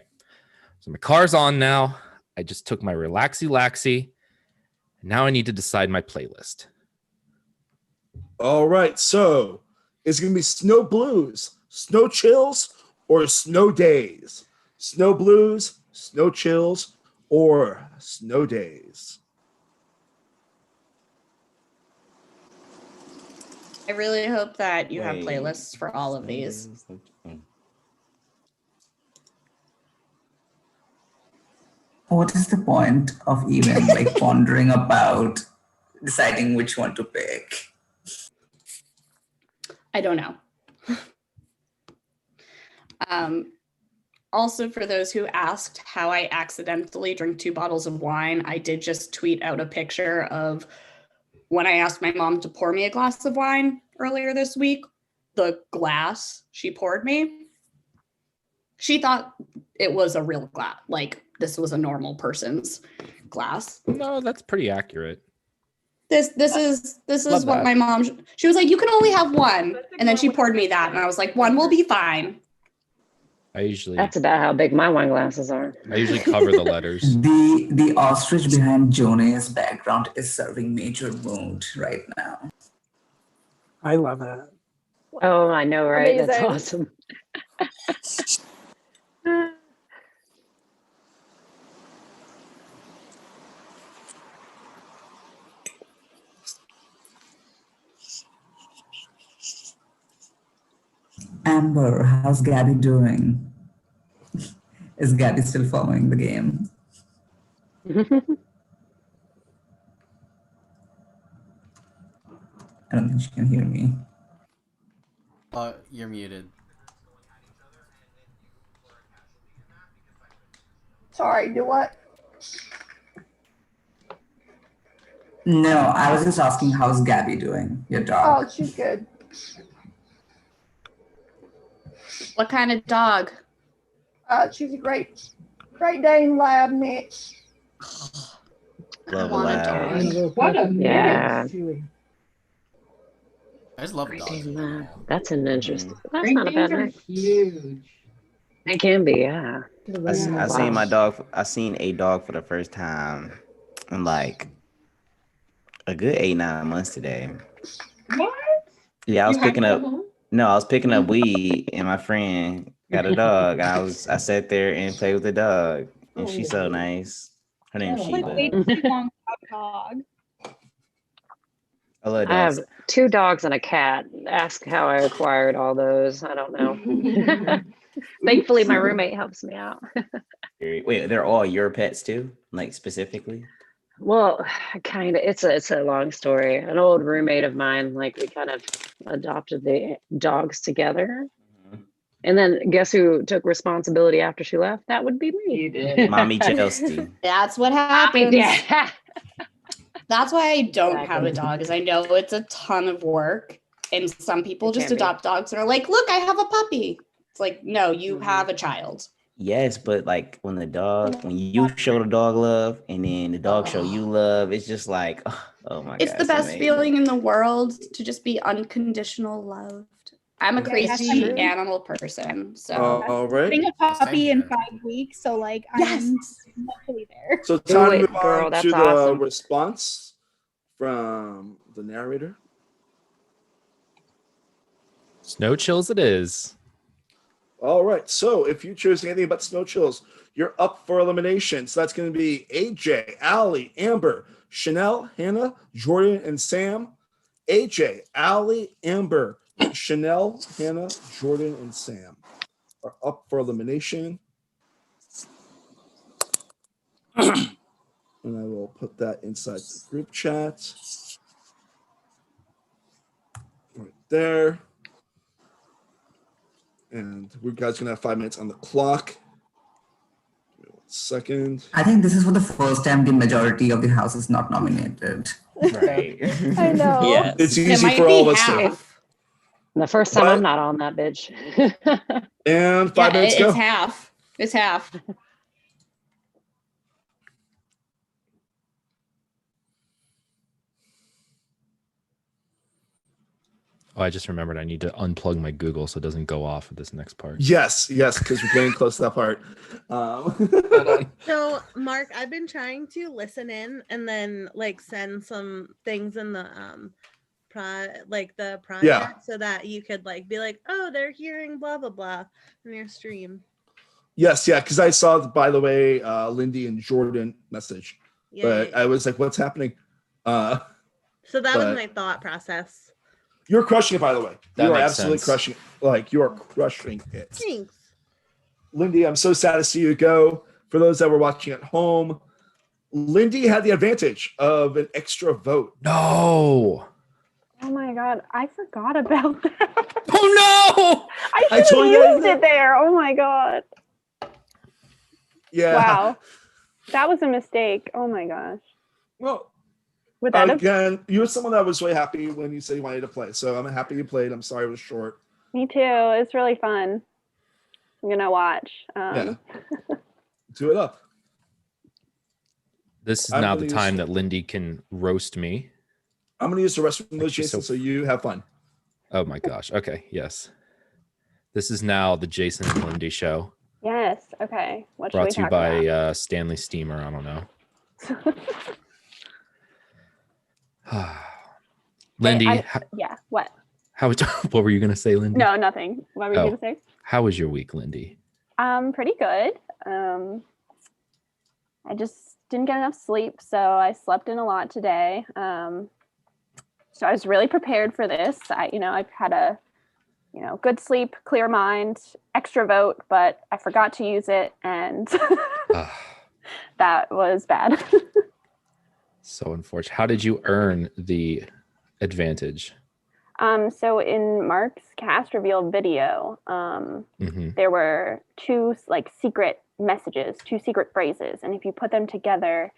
so my car's on now. I just took my relaxy laxy. Now I need to decide my playlist. All right, so it's going to be Snow Blues, Snow Chills, or Snow Days. Snow Blues, Snow Chills, or Snow Days. I really hope that you have Wait. playlists for all of these. What is the point of even like pondering about deciding which one to pick? I don't know. Also, for those who asked how I accidentally drink 2 bottles of wine, I did just tweet out a picture of when I asked my mom to pour me a glass of wine earlier this week, the glass she poured me. She thought it was a real glass, like this was a normal person's glass. No, that's pretty accurate. This is Love what that. my mom, she was like, you can only have one. And then she poured me that. And I was like, one will be fine. That's about how big my wine glasses are. I usually cover the letters. The ostrich behind Jonah's background is serving major mood right now. I love it. Oh, I know, right? That's Amazing. awesome. Amber, how's Gabby doing? Is Gabby still following the game? I don't think she can hear me. You're muted. Sorry, do what? No, I was just asking how's Gabby doing, your dog? Oh, she's good. What kind of dog? She's a great Dane lab mix. Love want a Labs. dog. What a Yeah. mix. I just love dogs. That's an interesting. That's Great not a bad Danes are mix. huge. They can be, yeah. I seen my dog. I seen a dog for the first time in like a good 8-9 months today. What? Yeah, I was You picking hiked up. it home? No, I was picking up weed, and my friend got a dog. I sat there and played with the dog, and she's so nice. Her name's Oh, Like, Sheba. wait too long about dog. I love I have dogs. 2 dogs and a cat. Ask how I acquired all those. I don't know. Thankfully, my roommate helps me out. Wait, they're all your pets too? Like specifically? Well, kind of. It's a long story. An old roommate of mine, like we kind of adopted the dogs together. And then guess who took responsibility after she left? That would be me. You did. Mommy Chelsea. That's what happens. Yeah. That's why I don't have a Exactly. dog, is I know it's a ton of work. And some people It just can be. adopt dogs and are like, look, I have a puppy. It's like, no, you have a child. Yes, but like when you show the dog love and then the dog show you love, it's just like, oh my god. It's the best amazing. feeling in the world to just be unconditional loved. I'm a Yeah, crazy that's true. animal person. So All right. Getting a puppy in 5 weeks, so like I'm mentally there. So time to Wait, move girl, on that's to the awesome. response from the narrator. Snow chills it is. All right. So if you choose anything but Snow Chills, you're up for elimination. So that's going to be AJ, Allie, Amber, Chanel, Hannah, Jordan, and Sam. AJ, Allie, Amber, Chanel, Hannah, Jordan, and Sam are up for elimination. And I will put that inside the group chat. there. And we guys gonna have 5 minutes on the clock. Give me 1 second. I think this is for the first time the majority of the house is not nominated. Right. I know. Yes. It's It easy might for be all of us to. half. The first time But- I'm not on that bitch. And 5 minutes it's go. half. It's half. Oh, I just remembered I need to unplug my Google so it doesn't go off at this next part. Yes, because we're getting close to that part. Hold on. So, Mark, I've been trying to listen in and then like send some things in the the project so that you could like be like, oh, they're hearing blah blah blah in your stream. Yes, because I saw, by the way, Lindy and Jordan message, but I was like, what's happening? So that was but- my thought process. You're crushing it, by the way. That You are makes absolutely sense. crushing it. Like, you are crushing it. Thanks. Lindy, I'm so sad to see you go. For those that were watching at home, Lindy had the advantage of an extra vote. No. Oh my god, I forgot about that. Oh no! I I should told have you guys used it there. Oh my god. Yeah. Wow. That was a mistake. Oh my gosh. Well, Would that have again, you're someone that was really happy when you said you wanted to play. So I'm happy you played. I'm sorry it was short. Me too. It's really fun. I'm gonna watch. Yeah. Do it up. This is I'm now gonna the use- time that Lindy can roast me. I'm going to use the rest of those, you Jason, so- so you have fun. Oh my gosh. Okay. Yes. This is now the Jason and Lindy show, Yes. Okay. What should brought we to you talk by about? Stanley Steamer. I don't know. Lindy, Yeah. What? how was, what were you going to say, Lindy? No, nothing. What were you Oh. gonna say? How was your week, Lindy? Pretty good. I just didn't get enough sleep, so I slept in a lot today. So I was really prepared for this. I've had a, good sleep, clear mind, extra vote, but I forgot to use it, and that was bad. So unfortunate. How did you earn the advantage? So in Mark's cast reveal video, Mhm. there were two secret messages, two secret phrases, and if you put them together,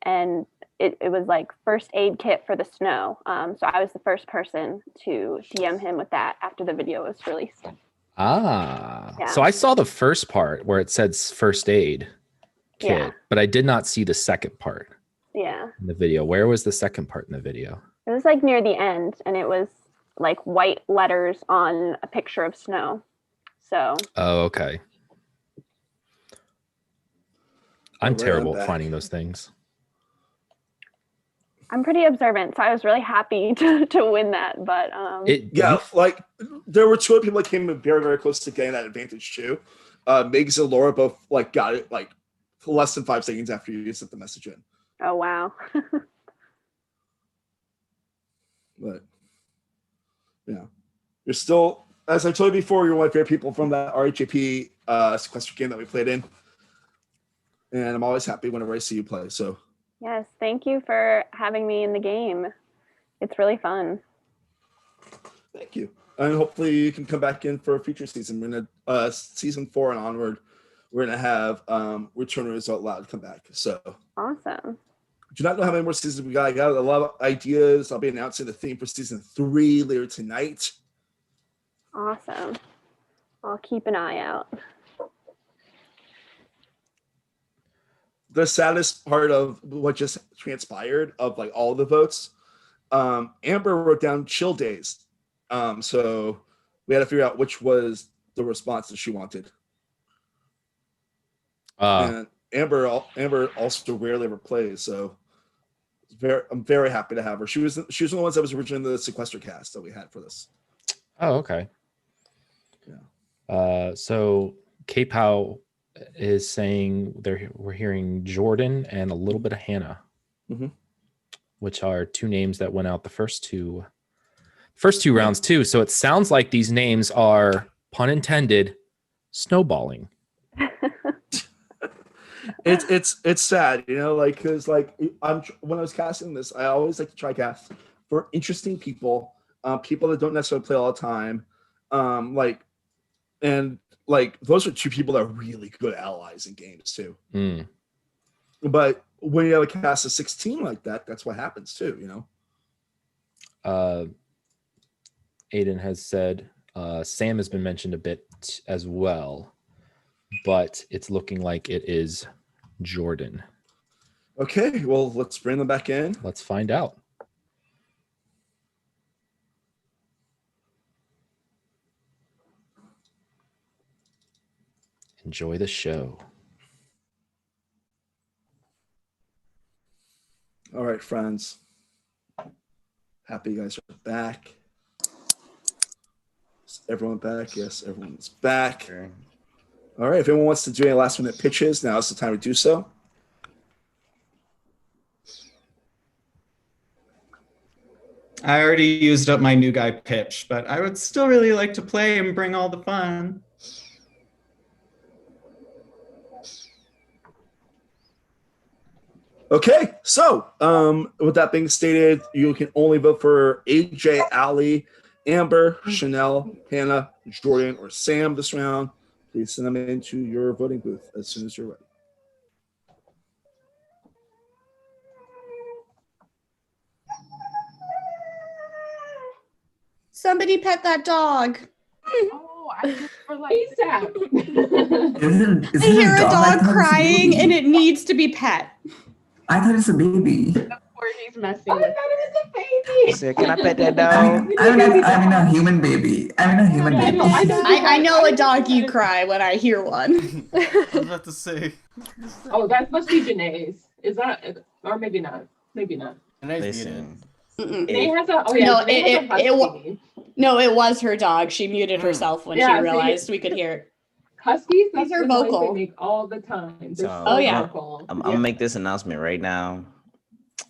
and it was like first aid kit for the snow. So I was the first person to DM him with that after the video was released. Ah, Yeah. so I saw the first part where it said first aid kit, Yeah. but I did not see the second part Yeah. in the video. Where was the second part in the video? It was like near the end, and it was like white letters on a picture of snow. So Oh, okay. I'm Alright, terrible I'm at back. finding those things. I'm pretty observant, so I was really happy to win that. But Like there were two other people that came in very, very close to getting that advantage too. Migs and Laura both got it less than 5 seconds after you sent the message in. oh wow. But yeah, you're still, as I told you before, you're one of my favorite people from that RHAP sequester game that we played in, and I'm always happy whenever I see you play. So Yes, thank you for having me in the game. It's really fun. thank you, and hopefully you can come back in for a future season. We're gonna season 4 and onward. We're gonna have Return of Result Loud come back. So Awesome. do not know how many more seasons we got. I got a lot of ideas. I'll be announcing the theme for season 3 later tonight. Awesome. I'll keep an eye out. The saddest part of what just transpired of all the votes, Amber wrote down chill days. So we had to figure out which was the response that she wanted. And Amber also rarely ever plays, so I'm very happy to have her. She was one of the ones that was originally the sequester cast that we had for this. Oh, okay. Yeah. So K-Pow is saying we're hearing Jordan and a little bit of Hannah, which are two names that went out the first two rounds too. So it sounds like these names are, pun intended, snowballing. It's sad, because when I was casting this, I always like to try cast for interesting people people that don't necessarily play all the time. Those are two people that are really good allies in games too. But when you have a cast of 16 like that, that's what happens too, you know. Aiden has said Sam has been mentioned a bit as well, but it's looking like it is Jordan. Okay, well, let's bring them back in. Let's find out. Enjoy the show. All right, friends. Happy you guys are back. Is everyone back? Yes, everyone's back. Sure. All right, if anyone wants to do any last minute pitches, now is the time to do so. I already used up my new guy pitch, but I would still really like to play and bring all the fun. Okay, so with that being stated, you can only vote for AJ, Ali, Amber, Chanel, Hannah, Jordan, or Sam this round. Please send them into your voting booth as soon as you're ready. Somebody pet that dog. Oh, I just for like Is I it hear a I dog thought it's a crying baby. and it needs to be pet. I thought it's a baby. Of course he's messing with So can I pet that I dog? mean, I mean a human baby. I mean a human baby. I know a dog you cry when I hear one. I was about to say. Oh, that must be Janae's. Is that, or maybe not? Maybe not. Listen, Janae has a. Oh yeah, No, Janae has a husky. no, it was her dog. She muted herself when Yeah, she so realized we could hear it. Huskies, These that's are the noise vocal. they make all the time. They're so Oh, yeah. vocal. I'm gonna make this announcement right now.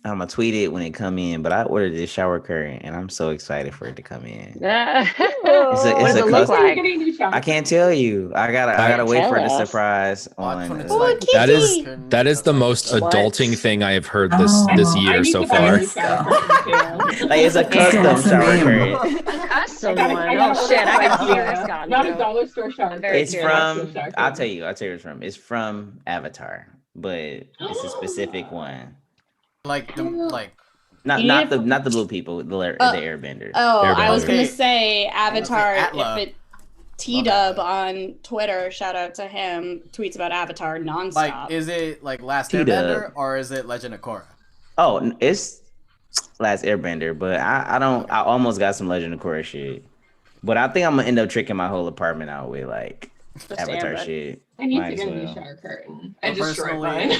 I'm gonna tweet it when it come in, but I ordered this shower curtain and I'm so excited for it to come in. What does it look custom- like? I can't tell you. I gotta wait for the Tell us. surprise on. That is the most adulting thing I have heard this year so far. Like it's a custom shower curtain. Custom one. Oh shit! I got serious gone. Not a dollar store shower. It's from. I'll tell you where it's from. It's from Avatar, but it's a specific one. Like Not You not need- the not the blue people, the airbender. Oh, I was Airbender. gonna say Avatar. Atla. If it T-Dub on Twitter, shout out to him, tweets about Avatar nonstop. Like, is it like Last T-Dub. Airbender or is it Legend of Korra? Oh, it's Last Airbender, but I almost got some Legend of Korra shit. But I think I'm gonna end up tricking my whole apartment out with like Avatar Amber. shit. I need Might to as get a new well. shower curtain. I I destroyed mine.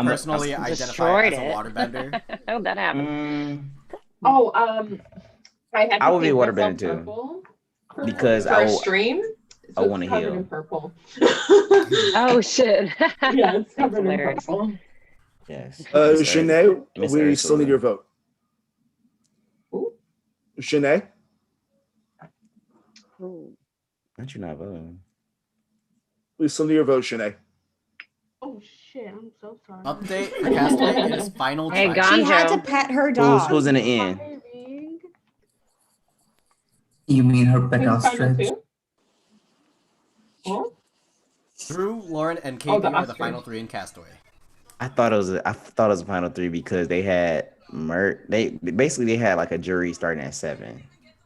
personally I'm identify Destroyed as a it. waterbender. How'd that happen? Oh, I had. I to would be paint waterbending myself too. purple Because for I a will- stream. I So want to it's covered heal. in purple. Oh shit! Yeah, it's covered in hilarious. purple. Yes. Janae, Miss we still need Ursula. your vote. Janae? Aren't you not voting? We still need your vote, Janae. Oh shit! I'm so sorry. Update for Castaway in his final Hey, try. She had to pet her dog. Who's in the end? You mean her pet Who's final ostrich? two? Oh, Drew, Lauren, and Oh, KB the are the ostrich. final three in Castaway. I thought it was a final three because they had they had like a jury starting at 7.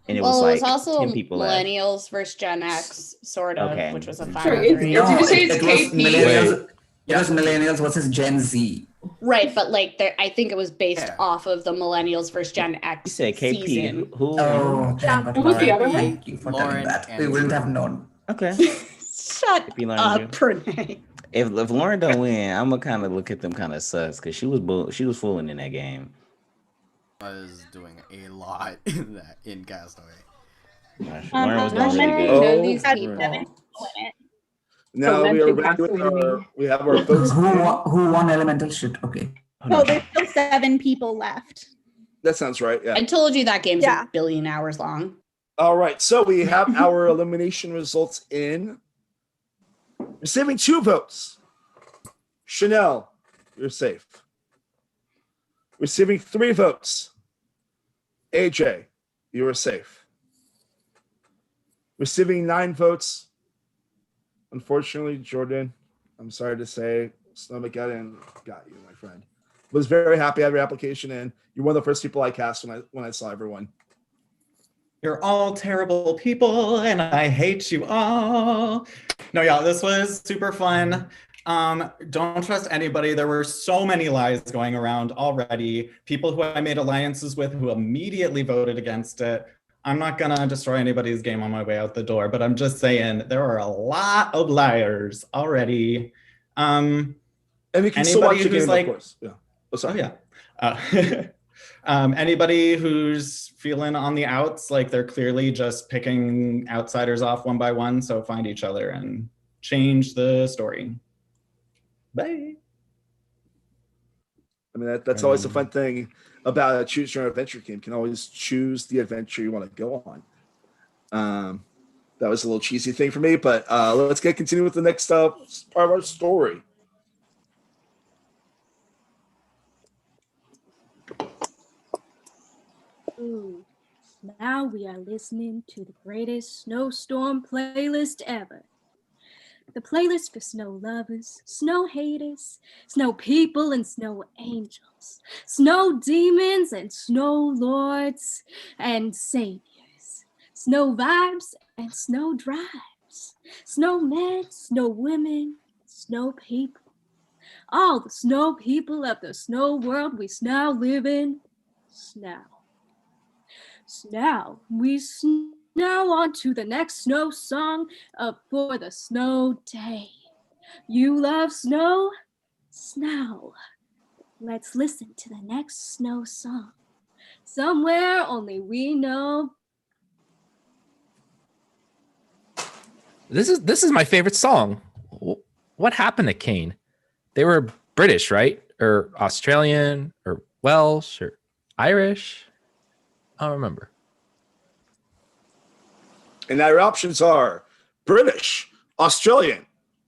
And it was Well, like it was also 10 people left. millennials versus Gen X, sort of, Okay. which was a Sure, final it's- three. Did you say it's it was KP? millennials. It was millennials versus Gen Z. Right, but like, I think it was based off of the millennials versus Gen X You said KP. season. Who? Oh, thank God. Who was the other one? Thank you for telling Lauren that. and We wouldn't Drew. have known. Okay. Shut KP Lauren up, and Drew. Pranay. If Lauren don't win, I'm gonna kind of look at them kind of sus because she was fooling in that game. Was doing a lot in Castaway. Gosh, Lauren was How doing many really know good. these Oh, people? right. So Now we are mention ready with Castaway. we have our votes. Who won elemental shit? Okay. No, there's still 7 people left. That sounds right. Yeah. I told you that game's Yeah. a billion hours long. All right. So we have our elimination results in. Receiving 2 votes. Chanel, you're safe. Receiving 3 votes. AJ, You are safe. Receiving 9 votes. Unfortunately, Jordan, I'm sorry to say, Snowmageddon got you, my friend. Was very happy to have your application in. You're one of the first people I cast when I saw everyone. You're all terrible people, and I hate you all. No, y'all, this was super fun. Don't trust anybody. There were so many lies going around already. People who I made alliances with who immediately voted against it. I'm not gonna destroy anybody's game on my way out the door, but I'm just saying there are a lot of liars already. And you can still watch the game, of course. Yeah. Oh, sorry. Oh, yeah. Anybody who's feeling on the outs, like they're clearly just picking outsiders off one by one, so find each other and change the story. Bye. I mean, that's always a fun thing about a choose your own adventure game. You can always choose the adventure you want to go on. That was a little cheesy thing for me, but let's continue with the next part of our story. Ooh, now we are listening to the greatest snowstorm playlist ever. The playlist for snow lovers, snow haters, snow people and snow angels, snow demons and snow lords and saviors, snow vibes and snow drives, snow men, snow women, snow people. All the snow people of the snow world we now live in, snow. Now we snow on to the next snow song for the snow day. You love snow? Snow. Let's listen to the next snow song. Somewhere only we know. This is my favorite song. What happened to Kane? They were British, right? Or Australian or Welsh or Irish? I don't remember. And our options are British, Australian,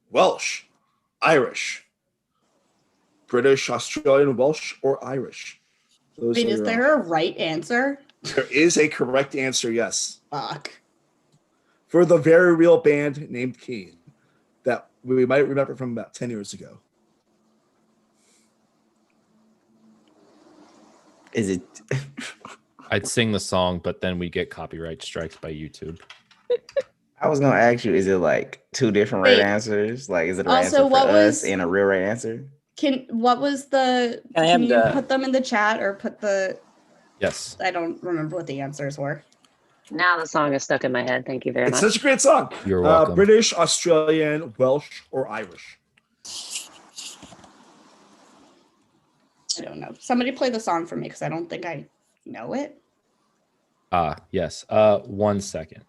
Welsh, Irish. British, Australian, Welsh, or Irish. Wait, is there a right answer? There is a correct answer, yes. Fuck. For the very real band named Keen that we might remember from about 10 years ago. Is it? I'd sing the song, but then we get copyright strikes by YouTube. I was gonna ask you, is it like 2 different right answers? Like, is it a right Also, answer for us and a real right answer? What was the? Can you put them in the chat or put the? Yes. I don't remember what the answers were. Now the song is stuck in my head. Thank you very It's much. such a great song. You're welcome. British, Australian, Welsh, or Irish. I don't know. Somebody play the song for me because I don't think I know it. Yes. 1 second.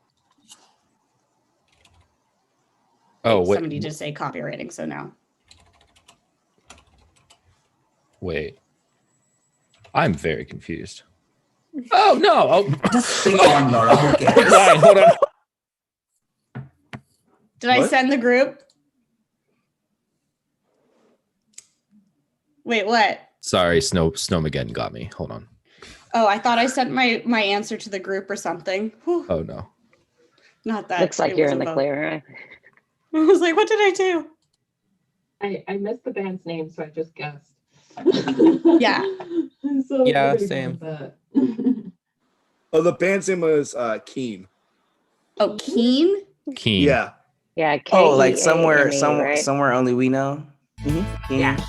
Oh, wait. Somebody just say copywriting. So now. Wait. I'm very confused. Oh, no. Oh. Just sing on, Laura. Who cares? Fine, hold on. Did I send the group? Wait, what? Sorry, Snowmageddon got me. Hold on. Oh, I thought I sent my answer to the group or something. Whew. Oh, no. Not that. Looks like it you're was in the above. clear. I was like, what did I do? I missed the band's name, so I just guessed. Yeah. So Yeah, I'm gonna same. go with that. Oh, the band's name was Keen. Oh, Keen? Keen. Yeah. Yeah. Oh, like K-E-A-N-E, somewhere right? only we know. Yeah.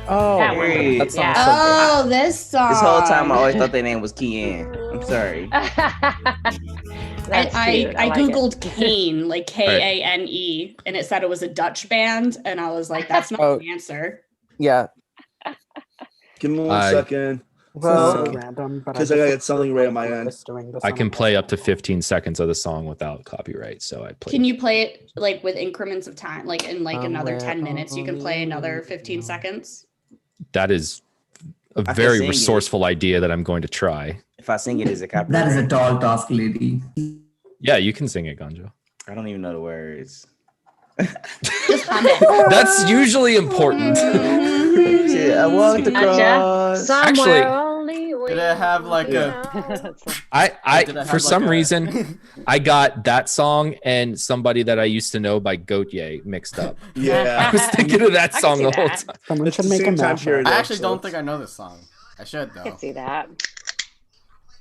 Oh, That one. Period. that sounds Yeah. so good. Oh, this song. This whole time I always thought their name was Kian. I'm sorry. That's I cute. like googled it. Kane, like Kane, and it said it was a Dutch band, and I was like, that's not Oh. the answer. Yeah. Give me 1 second. Well, so random, but Because I gotta get something right on my end. I can play up to 15 seconds of the song without copyright, so I play. Can you play it like with increments of time, like in like another Somewhere 10 minutes? You can play another 15 seconds. That is a can very sing it. resourceful idea that I'm going to try. If I sing it, is it copyright? That is a tall task, lady. Yeah, you can sing it, Ganjo. I don't even know the words. Just hum it. That's usually important. I walked across. Somewhere Actually- only we Did it have like know. a? I Did it for have, some like, a- reason I got that song and Somebody That I Used to Know by Goatye mixed up. Yeah. I was thinking of that I can song see the whole that. time. Someone It's should the make a same time mashup. period. I though, actually so don't it's- think I know this song. I should I can though. see that.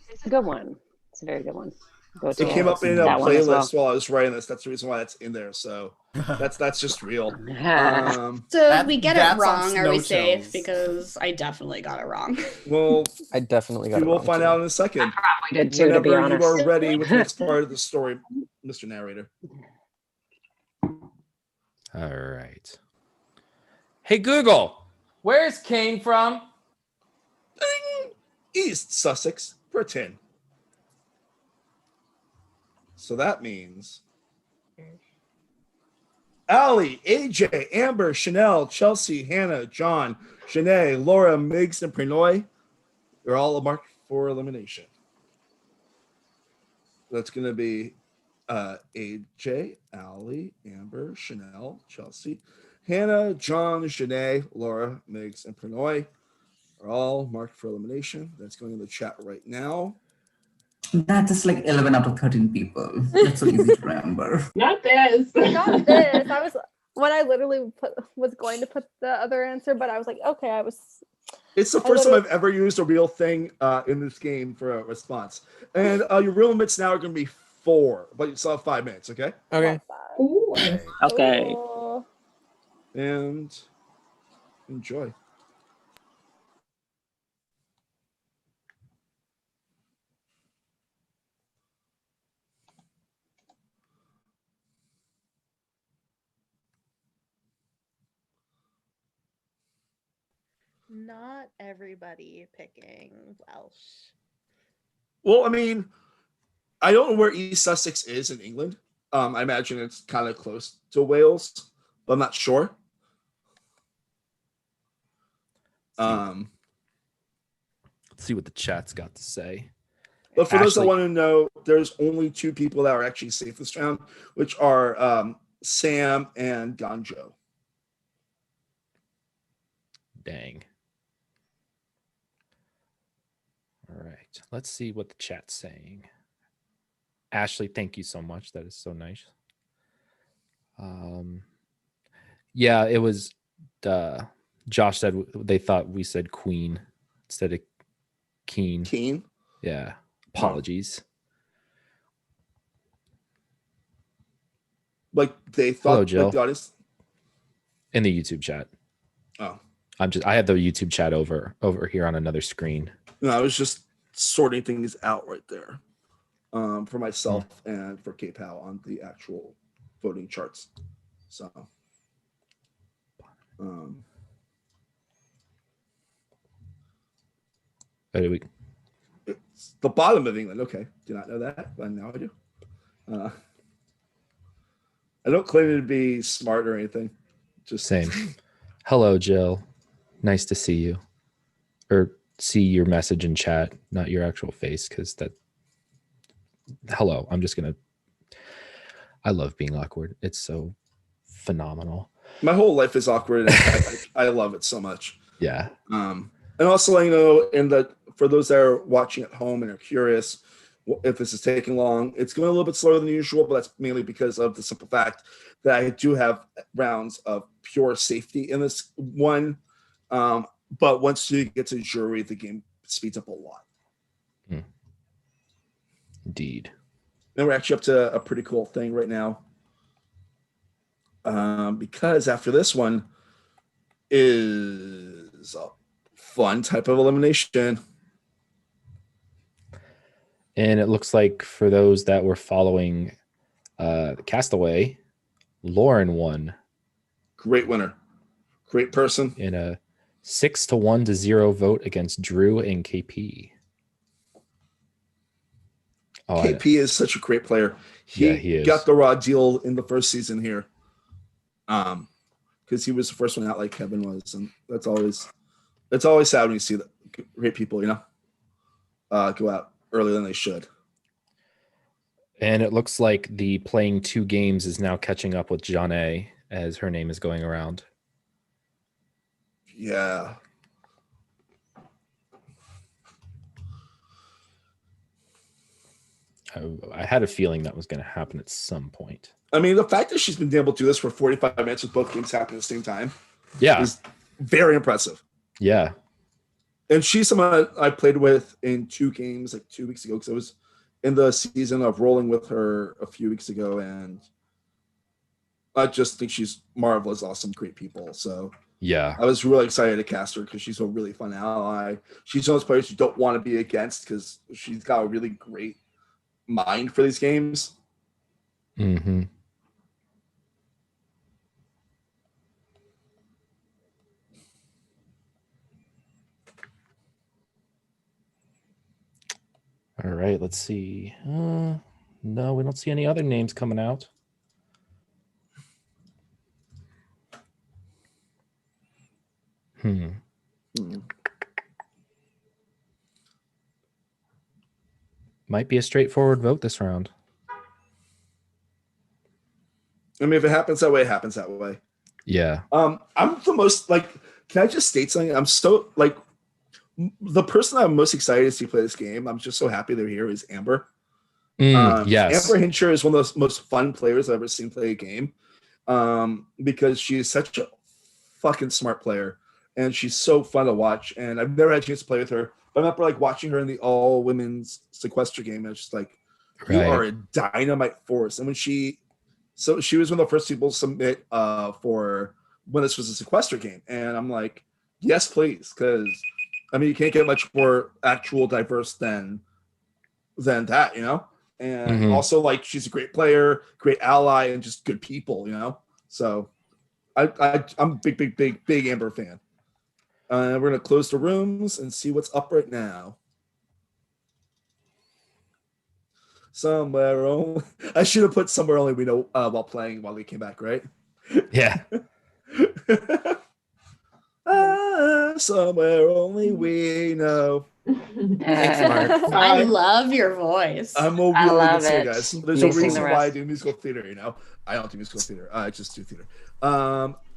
It's a good one. It's a very good one. Go It to came up in a that one as well. playlist while I was writing this. That's the reason why it's in there. So that's just real. So if That- we get it that's on wrong, are we Snow safe? Chills. Because I definitely got it wrong. Well, I definitely got you it will wrong, find too. out in a second. We did too, to be Whenever you honest. are ready with the next part of the story, Mr. Narrator. All right. Hey Google, where's Kane from? East Sussex for a 10. So that means Allie, AJ, Amber, Chanel, Chelsea, Hannah, John, Janae, Laura, Miggs, and Prenoy. They're all marked for elimination. That's going to be AJ, Allie, Amber, Chanel, Chelsea, Hannah, John, Janae, Laura, Miggs, and Prenoy are all marked for elimination. That's going in the chat right now. That's just like 11 out of 13 people. That's so easy to remember. Not this. Not this. I was when I literally was going to put the other answer, but I was like, okay, I was. It's the first time I've ever used a real thing in this game for a response. And your real limits now are going to be 4, but you still have 5 minutes, okay? Okay. Ooh. Okay. Oh. And enjoy. Not everybody picking Welsh. Well, I mean, I don't know where East Sussex is in England. I imagine it's kind of close to Wales, but I'm not sure. Let's see what the chat's got to say. But for those that Ashley- want to know, there's only 2 people that are actually safe this round, which are Sam and Ganjo. Dang. All right. Let's see what the chat's saying. Ashley, thank you so much. That is so nice. Yeah, it was Josh said they thought we said Queen instead of Keen. Keen? Yeah. Apologies. Like they thought Hello, Jill. like the audience. In the YouTube chat. Oh. I have the YouTube chat over here on another screen. No, I was just sorting things out right there for myself and for K-Pow on the actual voting charts. So, it's the bottom of England. Okay, did not know that, but now I do. I don't claim to be smart or anything. Just Same. Hello, Jill. Nice to see you. Or see your message in chat, not your actual face, because that. Hello. I love being awkward. It's so phenomenal. My whole life is awkward, and I love it so much. Yeah. And also, you know, for those that are watching at home and are curious if this is taking long, it's going a little bit slower than usual, but that's mainly because of the simple fact that I do have rounds of pure safety in this one. But once you get to jury, the game speeds up a lot. Indeed. And we're actually up to a pretty cool thing right now. Because after this one is a fun type of elimination. And it looks like for those that were following Castaway, Lauren won. Great winner. Great person. In a 6-1-0 vote against Drew and KP. Oh, KP is such a great player. He is. Got the raw deal in the first season here. Because he was the first one out like Kevin was. And it's always sad when you see that great people, you know, go out earlier than they should. And it looks like the playing 2 games is now catching up with Janae as her name is going around. Yeah. I had a feeling that was going to happen at some point. I mean, the fact that she's been able to do this for 45 minutes with both games happening at the same time, is very impressive. Yeah. And she's someone I played with in 2 games like 2 weeks ago because I was in the season of rolling with her a few weeks ago, and I just think she's marvelous, awesome, great people. So yeah, I was really excited to cast her because she's a really fun ally. She's one of those players you don't want to be against because she's got a really great mind for these games. Mm-hmm. All right, let's see. No, we don't see any other names coming out. Might be a straightforward vote this round. I mean, if it happens that way, it happens that way. Yeah. I'm the most can I just state something? I'm so the person I'm most excited to see play this game. I'm just so happy they're here is Amber. Yes. Amber Hincher is one of the most fun players I've ever seen play a game. Because she is such a fucking smart player and she's so fun to watch. And I've never had a chance to play with her, but I remember watching her in the all women's sequester game. And it's just you are a dynamite force. And when she was one of the first people to submit for when this was a sequester game. And I'm like, yes, please. Cause I mean, you can't get much more actual diverse than that, And also she's a great player, great ally, and just good people, So I'm a big Amber fan. We're gonna close the rooms and see what's up right now. Somewhere only. I should have put somewhere only we know while playing while we came back, right? Yeah. Somewhere only we know. Thanks, Mark. I love your voice. I'm a really good singer, guys. There's a Mixing reason the why I rest. do musical theater, I don't do musical theater. I just do theater.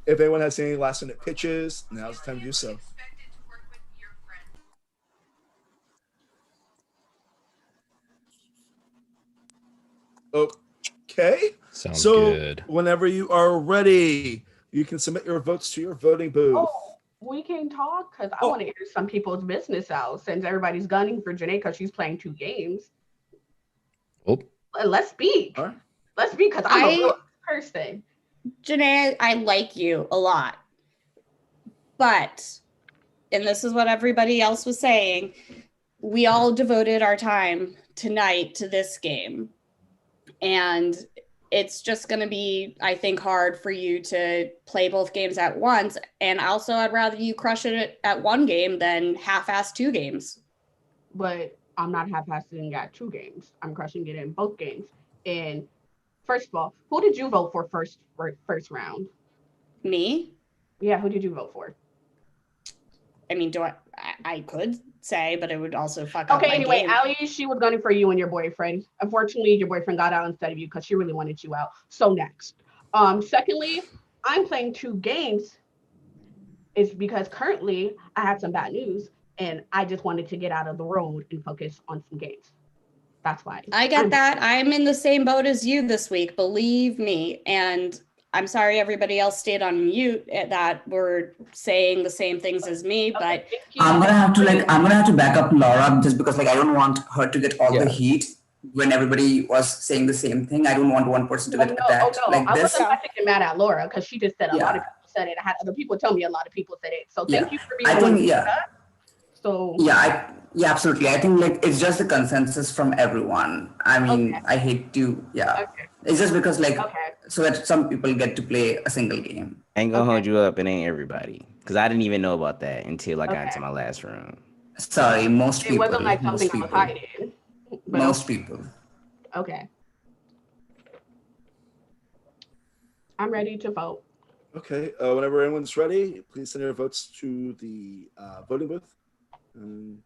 If anyone has any last minute pitches, now's the time to do so. Okay. Sounds so good. Whenever you are ready, you can submit your votes to your voting booth. Oh, we can talk because I want to hear some people's business out since everybody's gunning for Janae because she's playing 2 games. Oh. Let's speak. Right. Let's speak because I'm a real person. Janae, I like you a lot. But, and this is what everybody else was saying, we all devoted our time tonight to this game. And it's just going to be, I think, hard for you to play both games at once. And also, I'd rather you crush it at 1 game than half-ass 2 games. But I'm not half-assing at 2 games. I'm crushing it in both games. And first of all, who did you vote for first round? Me? Yeah, who did you vote for? I mean, I could say, but it would also fuck up Okay, my anyway, game. Allie, she was gunning for you and your boyfriend. Unfortunately, your boyfriend got out instead of you because she really wanted you out. So next. Secondly, I'm playing 2 games is because currently I had some bad news and I just wanted to get out of the road and focus on some games. That's why. I get that. I'm in the same boat as you this week, believe me. And I'm sorry everybody else stayed on mute that were saying the same things as me, but I'm gonna have to back up Laura just because I don't want her to get all the heat when everybody was saying the same thing. I don't want one person to get attacked like I this. wasn't about to get mad at Laura because she just said a lot of people said it. I had other people tell me a lot of people said it. So thank you for being the one to speak up. So Yeah, absolutely. I think it's just the consensus from everyone. I mean, I hate to It's just because so that some people get to play a single game. I ain't gonna hold you up. It ain't everybody because I didn't even know about that until I got into my last room. Sorry, most people. It wasn't like something I was hiding. Most people. Okay. I'm ready to vote. Okay. Whenever anyone's ready, please send your votes to the voting booth. And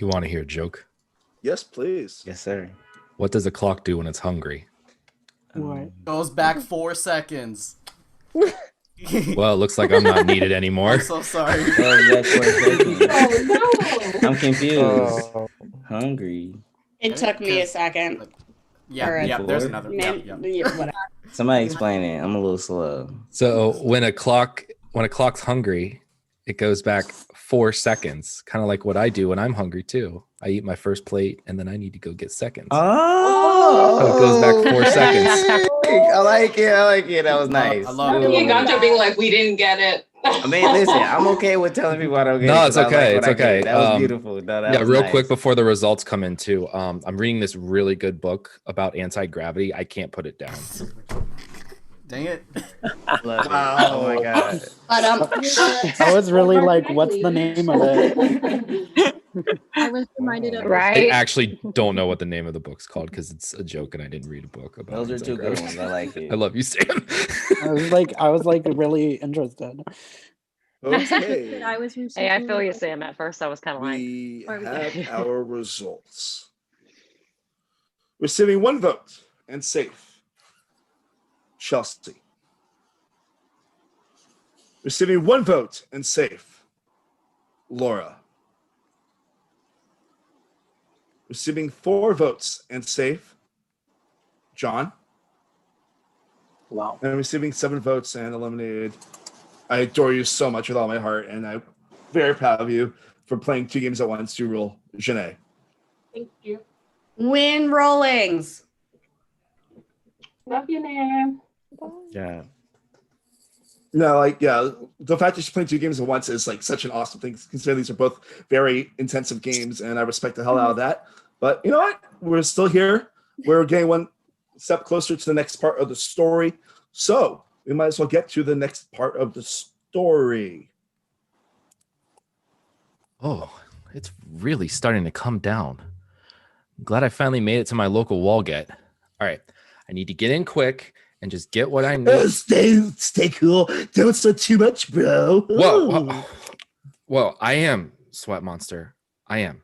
You want to hear a joke? Yes, please. Yes, sir. What does a clock do when it's hungry? What? Goes back 4 seconds. Well, it looks like I'm not needed anymore. I'm so sorry. Oh no! I'm confused. Hungry. It took me a second. Yeah, there's another. Whatever. Somebody explain it. I'm a little slow. So when a clock's hungry, it goes back 4 seconds, kind of like what I do when I'm hungry too. I eat my first plate and then I need to go get seconds. Oh, So it goes back 4 seconds. I like it. That was nice. I love Me and Gonzo being like, we didn't get it. I mean, listen, I'm okay with telling people I don't get it. No, it's 'cause I like okay. what It's I get. okay. That was beautiful. No, that yeah, was real nice. quick before the results come in too. I'm reading this really good book about anti-gravity. I can't put it down. Dang it. Wow. Oh my god. I was really like, what's the name of it? I was reminded of I actually don't know what the name of the book's called because it's a joke and I didn't read a book about Those are two good anti-gravity. ones. I like it. I love you, Sam. I was like really interested. Okay. I was Hey, I feel you, Sam. At first, I was kind of like, We have our results. Receiving 1 vote and safe, Chelsea. Receiving 1 vote and safe, Laura. Receiving 4 votes and safe, John. Wow. And receiving 7 votes and eliminated. I adore you so much with all my heart, and I'm very proud of you for playing 2 games at once to rule Janae. Thank you. Win rollings. Love you, Nan. Yeah. No, like, yeah, the fact that she's playing 2 games at once is like such an awesome thing, considering these are both very intensive games, and I respect the hell out of that. But you know what? We're still here. We're getting 1 step closer to the next part of the story. So we might as well get to the next part of the story. Oh, it's really starting to come down. I'm glad I finally made it to my local wall get. All right, I need to get in quick and just get what I need. Stay cool. Don't sweat too much, bro. Whoa, I am, Sweat Monster. I am.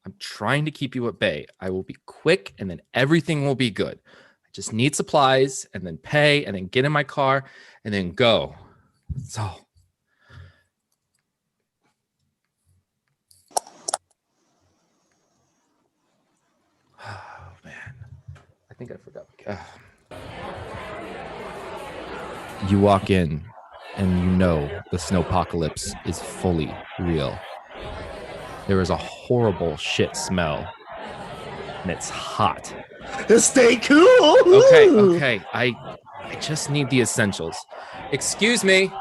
I'm trying to keep you at bay. I will be quick and then everything will be good. I just need supplies and then pay and then get in my car and then go. That's all. Oh, man. I think I forgot. You walk in and you know the snowpocalypse is fully real. There is a horrible shit smell and it's hot. Stay cool. Okay. I just need the essentials. Excuse me.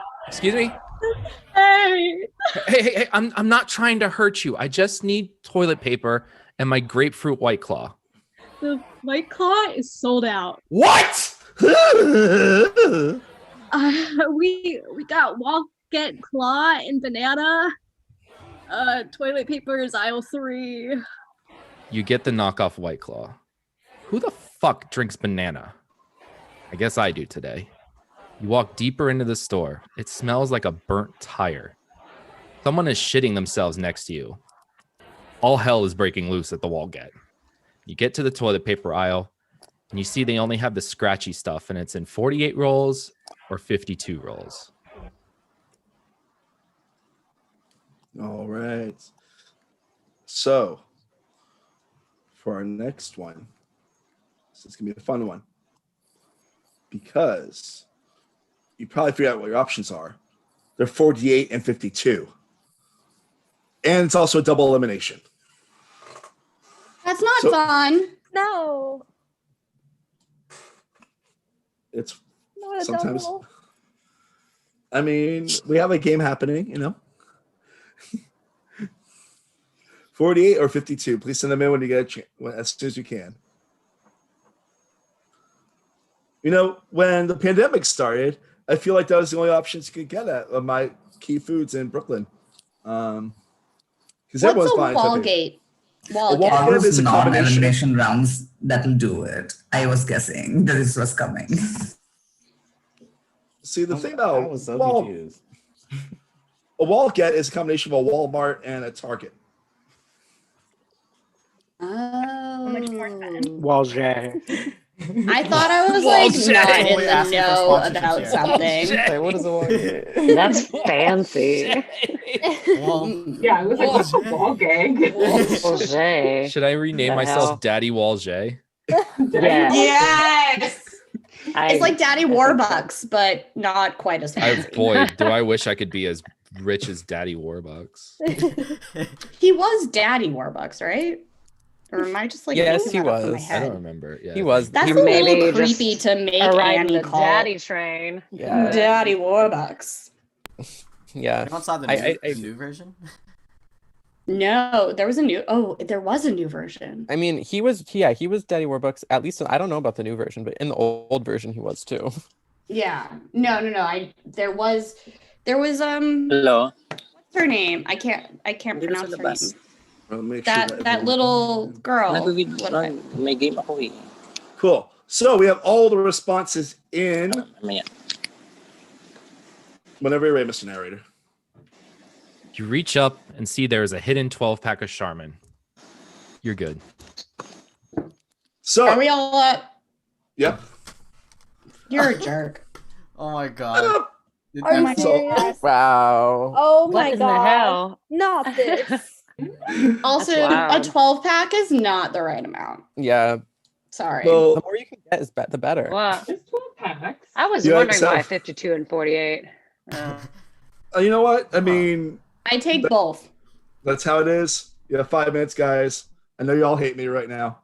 Hey, I'm not trying to hurt you. I just need toilet paper and my grapefruit White Claw. The White Claw is sold out. What? We got Walget Claw and banana. Toilet paper is aisle 3. You get the knockoff White Claw. Who the fuck drinks banana? I guess I do today. You walk deeper into the store. It smells like a burnt tire. Someone is shitting themselves next to you. All hell is breaking loose at the Walget. You get to the toilet paper aisle, and you see they only have the scratchy stuff, and it's in 48 rolls or 52 rolls. All right. So, for our next one, this is going to be a fun one. Because you probably figure out what your options are. They're 48 and 52. And it's also a double elimination. That's not fun. No. It's Not a sometimes. double. I mean, we have a game happening, you know. 48 or 52. Please send them in when you get a chance, as soon as you can. You know, when the pandemic started, I feel like that was the only options you could get at my key foods in Brooklyn. Because everyone's buying Wallgate? All those non-elimination rounds, that'll do it. I was guessing that this was coming. See, the thing about I was so confused. A Walget is a combination of a Walmart and a Target. much more fun. Walger. I thought I was like Walger. not in Totally the asking for know sponsorships about here. something. Wait, what is a Walger? That's fancy. Well, Yeah, it was like, what's a ball gang? Walger. Should I rename The myself hell? Daddy Walger? Yeah. Yes. I- It's like Daddy I think Warbucks, but not quite as fancy. Boy, do I wish I could be as rich as Daddy Warbucks. He was Daddy Warbucks, right? Or am I just like Yes, making he that up in my was. I head? don't remember. Yeah, He was. That's he a was- Maybe little just creepy to make riding Annie the call daddy train. Yeah. Daddy Warbucks. Yeah. You don't saw the new version? No, there was a new. Oh, there was a new version. I mean, he was Daddy Warbucks. At least I don't know about the new version, but in the old version, he was too. Yeah. No. There was. Hello. What's her name? I can't pronounce her name. I'll make sure That everyone- little girl. May game ako eh. Cool. So we have all the responses in. Whenever you're ready, Mr. Narrator. You reach up and see there is a hidden 12-pack of Charmin. You're good. So Are we all up? Yep. You're a jerk. Oh my god. Are you serious? Wow. Oh What my in the god. hell? Not this. Also, That's a wild. 12-pack is not the right amount. Yeah. Sorry. The more you can get is the better. Well, It's 12 packs. I was Yeah, wondering so- why 52 and 48. You know what? I mean, I take both. that's how it is. You have 5 minutes, guys. I know you all hate me right now.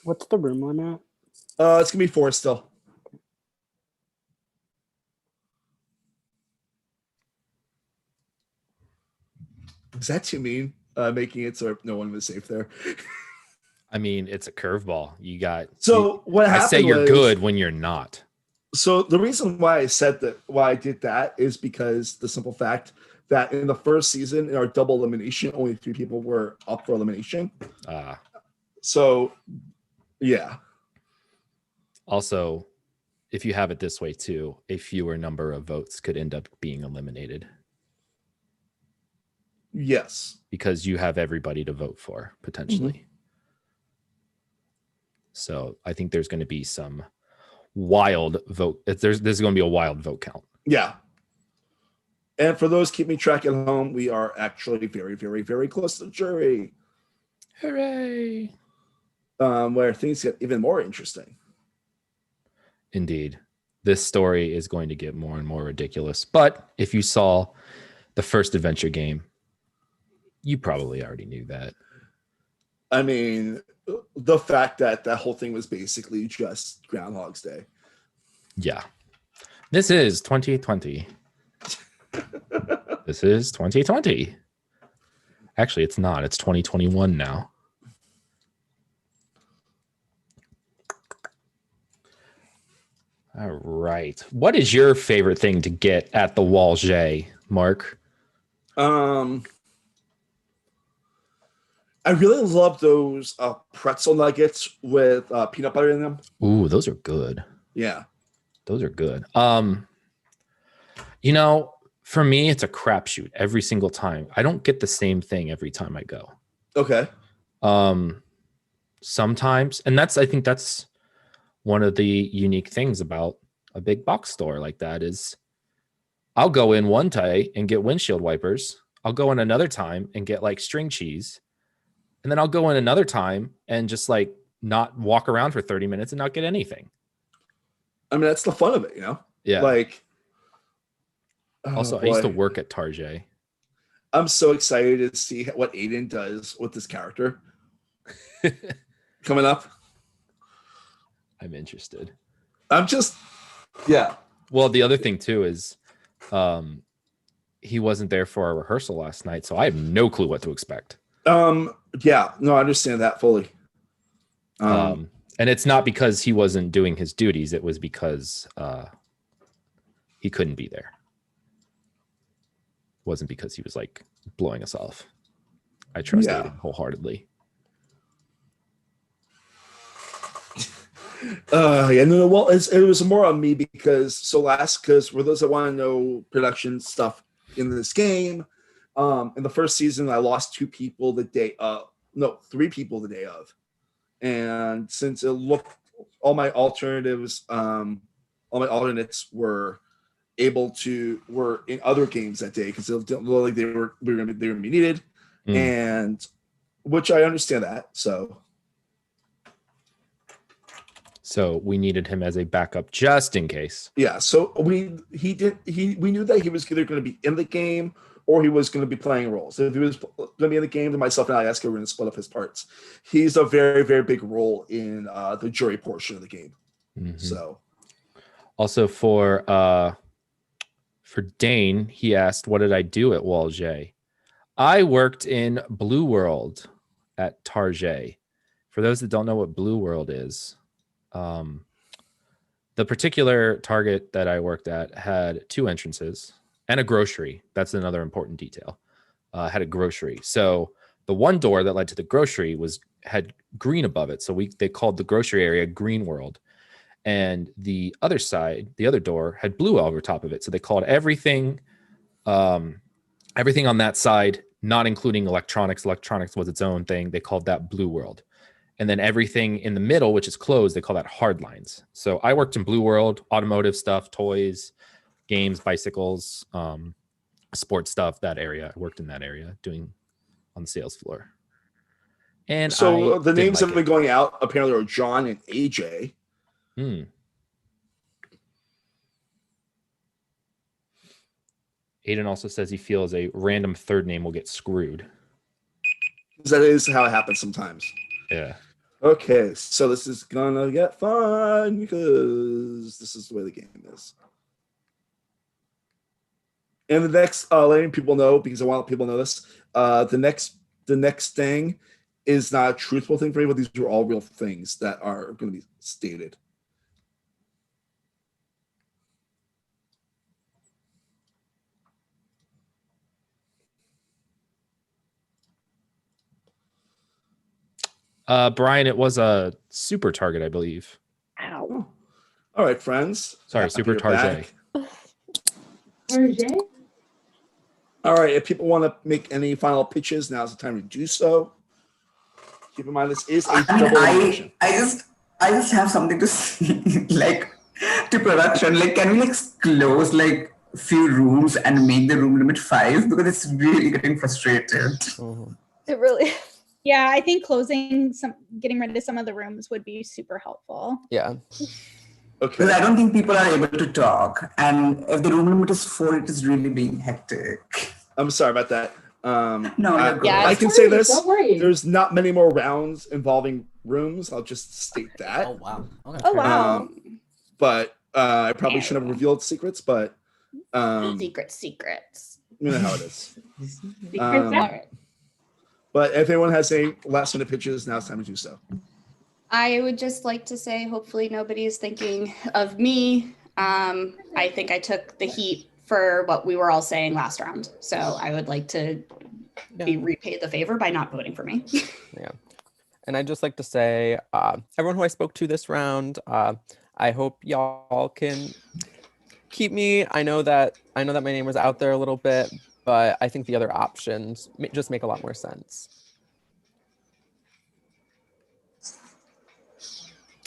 What's the room limit? It's gonna be 4 still. Is that too mean? Making it so no one was safe there. I mean, it's a curveball. You got. So what I happened say you're was- good when you're not. So the reason why I said that, why I did that, is because the simple fact that in the first season, in our double elimination, only 3 people were up for elimination. So, yeah. Also, if you have it this way too, a fewer number of votes could end up being eliminated Yes. because you have everybody to vote for potentially. So I think there's going to be some wild vote. There's going to be a wild vote count. Yeah. And for those keeping track at home, we are actually very, very, very close to the jury. Hooray! Where things get even more interesting. Indeed. This story is going to get more and more ridiculous. But if you saw the first adventure game, you probably already knew that. I mean, the fact that that whole thing was basically just Groundhog's Day. Yeah. This is 2020. This is 2020. Actually, it's not. It's 2021 now. All right. What is your favorite thing to get at the Walger, Mark? I really love those pretzel nuggets with peanut butter in them. Ooh, those are good. Yeah. Those are good. You know, for me, it's a crapshoot every single time. I don't get the same thing every time I go. Okay. Sometimes, and I think that's one of the unique things about a big box store like that is I'll go in one day and get windshield wipers. I'll go in another time and get like string cheese. And then I'll go in another time and just like not walk around for 30 minutes and not get anything. I mean, that's the fun of it, you know? Yeah. Like, Also, oh, I used to boy. work at Target. I'm so excited to see what Aiden does with this character coming up. I'm interested. I'm just, yeah. Well, the other thing too is he wasn't there for our rehearsal last night, so I have no clue what to expect. Yeah, no, I understand that fully. And it's not because he wasn't doing his duties, it was because he couldn't be there. It wasn't because he was like blowing us off. I trust Yeah. Aiden wholeheartedly. Yeah, no, well, it was more on me because for those that want to know production stuff in this game, in the first season, I lost 2 people the day 3 people the day of. And since it looked, all my alternates were in other games that day because it didn't look like they were going to be needed, and which I understand that. So we needed him as a backup just in case. Yeah. So we knew that he was either going to be in the game or he was going to be playing roles. If he was going to be in the game, then myself and Alaska were going to split up his parts. He's a very, very big role in the jury portion of the game. So also for Dane, he asked, what did I do at Wall J? I worked in Blue World at Target. For those that don't know what Blue World is, the particular Target that I worked at had 2 entrances and a grocery. That's another important detail. Had a grocery. So the one door that led to the grocery had green above it. So they called the grocery area Green World. And the other side, the other door, had blue over top of it. So they called everything on that side, not including electronics. Electronics was its own thing. They called that Blue World. And then everything in the middle, which is closed, they call that hard lines. So I worked in Blue World, automotive stuff, toys, games, bicycles, sports stuff, that area. I worked in that area on the sales floor. And so the names that have been going out apparently are John and AJ. Aiden also says he feels a random third name will get screwed. That is how it happens sometimes. Yeah. Okay, so this is gonna get fun because this is the way the game is. And the next, letting people know, because I want people to know this, the next thing is not a truthful thing for me, but these are all real things that are going to be stated. Brian, it was a super target, I believe. Ow. All right, friends. Sorry, super target. Target? All right, if people want to make any final pitches, now's the time to do so. Keep in mind, this is a double elimination. I just have something to say, like, to production. Like, can we close like few rooms and make the room limit 5 because it's really getting frustrated. It really. Yeah, I think getting rid of some of the rooms would be super helpful. Yeah. Okay. Because I don't think people are able to talk, and if the room limit is 4, it is really being hectic. I'm sorry about that. No, I can say this. There's not many more rounds involving rooms. I'll just state that. Oh wow. Okay. Oh wow. But I probably shouldn't have revealed secrets, but secrets. You know how it is. But if anyone has any last minute pitches, now it's time to do so. I would just like to say, hopefully nobody is thinking of me. I think I took the heat for what we were all saying last round. So I would like to be repaid the favor by not voting for me. Yeah. And I'd just like to say, everyone who I spoke to this round, I hope y'all can keep me. I know that my name was out there a little bit, but I think the other options just make a lot more sense.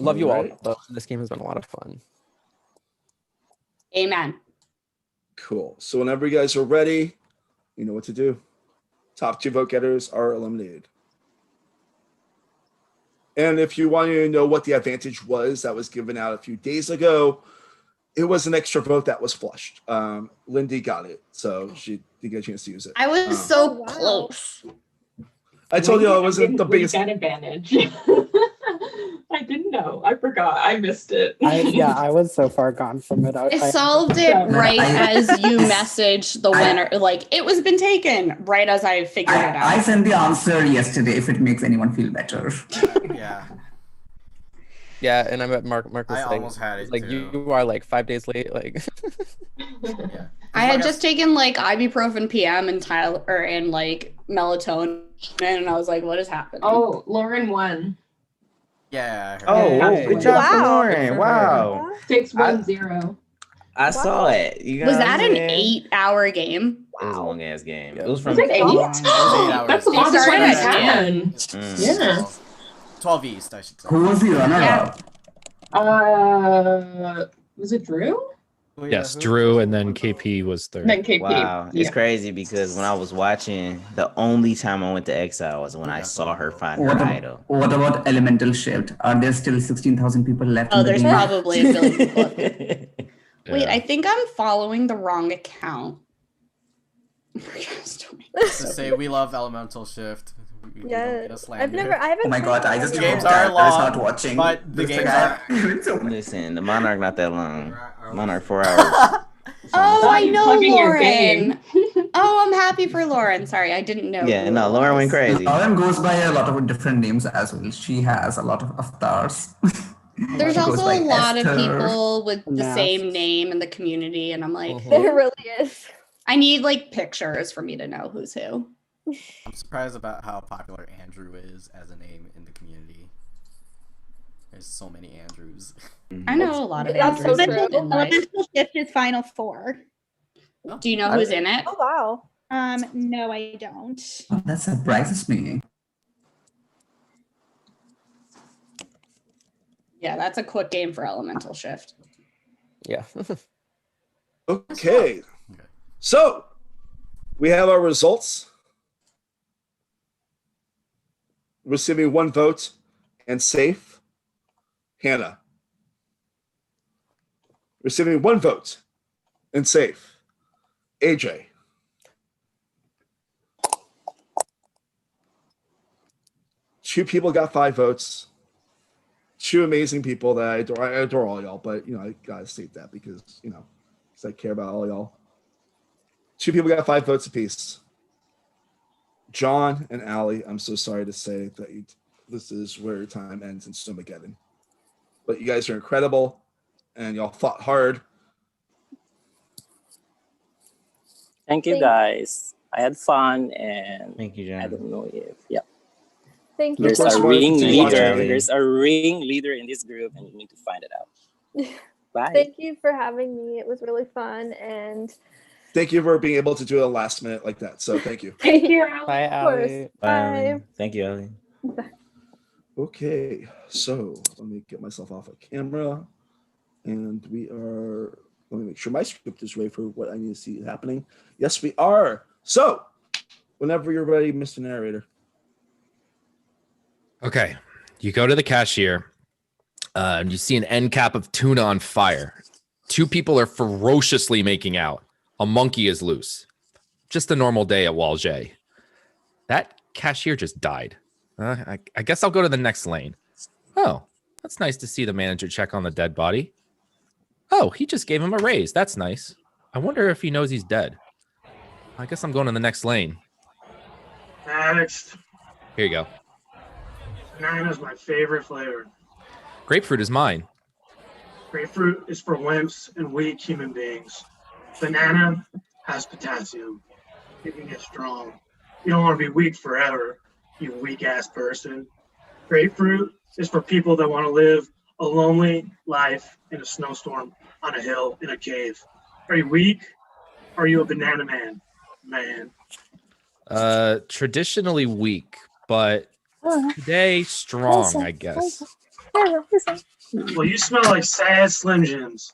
Love you all. This game has been a lot of fun. Amen. Cool. So whenever you guys are ready, you know what to do. Top 2 vote getters are eliminated. And if you want to know what the advantage was that was given out a few days ago, it was an extra vote that was flushed. Lindy got it, so she didn't get a chance to use it. I was so close. I told you I wasn't the biggest advantage. I didn't know. I forgot. I missed it. I was so far gone from it. I solved it right as you messaged the winner. Like, it was been taken right as I figured it out. I sent the answer yesterday if it makes anyone feel better. Yeah. Yeah, and I met Marcus. I almost had it like too. You are like 5 days late. Like Yeah. I had just taken like ibuprofen PM and melatonin, and I was like, what is happening? Oh, Lauren won. Yeah. Good job, Lauren. Wow. 6-1-0. I saw it. You Was guys that an did. 8-hour game? It was a long ass game. It was Was from it 8? It was 8 hours. That's the It longest one started I've at had. 10. Yeah. 12 East, I should say. Who was the runner-up? Was it Drew? Yes, Drew, and then KP was third. Then KP. Wow, Yeah. it's crazy because when I was watching, the only time I went to Exile was when I saw her find her idol. What about Elemental Shift? Are there still 16,000 people left Oh, in the there's game? probably a billion people up there. Wait, Yeah. I think I'm following the wrong account. To say we love Elemental Shift. We don't Yeah, get a slander. I haven't. Oh my god, I just The hope games that are long, not watching. but the This games guy- are. Listen, the Monarch not that long. Monarch 4 hours. Oh, I you know plugging your game. Lauren. Oh, I'm happy for Lauren. Sorry, I didn't know. Yeah, who no, it Lauren was. went crazy. Lauren goes by a lot of different names as well. She has a lot of avatars. There's She goes also by a lot of Esther. people with the Masks. same name in the community, and I'm like, There really is. I need like pictures for me to know who's who. I'm surprised about how popular Andrew is as a name in the community. There's so many Andrews. I know a lot of That's so Andrews true. in life. Elemental Shift is Final Four. Do you know who's in it? Oh wow. No, I don't. Oh, that surprises me. Yeah, that's a quick game for Elemental Shift. Yeah. Okay. So we have our results. Receiving 1 vote and safe, Hannah. Receiving 1 vote and safe, AJ. Two people got 5 votes. 2 amazing people that I adore. I adore all y'all, but I gotta state that because because I care about all y'all. 2 people got 5 votes apiece. John and Allie, I'm so sorry to say that this is where your time ends in Snowmageddon. But you guys are incredible, and y'all fought hard. Thank you, guys. I had fun, and Thank you, I John. don't know if Thank you. there's so a much. ringleader. There's a ringleader in this group, and you need to find it out. Bye. Thank you for having me. It was really fun, and Thank you for being able to do it last minute like that. So thank you. Thank you. Bye, of course. Allie. Bye. Thank you, Ellie. Okay, so let me get myself off of camera, and let me make sure my script is ready for what I need to see happening. Yes, we are. So whenever you're ready, Mr. Narrator. Okay, you go to the cashier, and you see an end cap of tuna on fire. 2 people are ferociously making out. A monkey is loose. Just a normal day at Walget. That cashier just died. I guess I'll go to the next lane. Oh, that's nice to see the manager check on the dead body. Oh, he just gave him a raise. That's nice. I wonder if he knows he's dead. I guess I'm going to the next lane. Next. Here you go. Banana is my favorite flavor. Grapefruit is mine. Grapefruit is for wimps and weak human beings. Banana has potassium, keeping it strong. You don't want to be weak forever, you weak ass person. Grapefruit is for people that want to live a lonely life in a snowstorm on a hill in a cave. Are you weak? Or are you a banana man? Man. Traditionally weak, but today strong, I guess. Well, you smell like sad Slim Jims.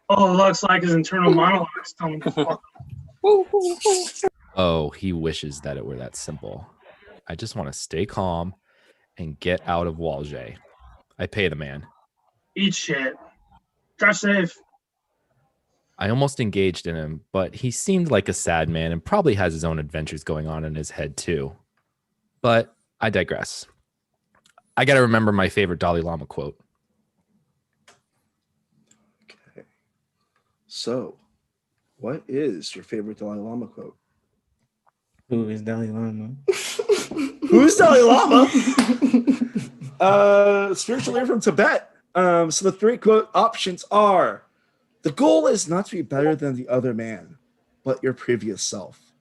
All it looks like is internal monologues telling the fuck. Oh, he wishes that it were that simple. I just want to stay calm and get out of Walget. I pay the man. Eat shit. Drive safe. I almost engaged in him, but he seemed like a sad man and probably has his own adventures going on in his head too. But I digress. I got to remember my favorite Dalai Lama quote. Okay. So, what is your favorite Dalai Lama quote? Who is Dalai Lama? Who's Dalai Lama? Spiritual leader from Tibet. So the 3 quote options are: the goal is not to be better than the other man, but your previous self.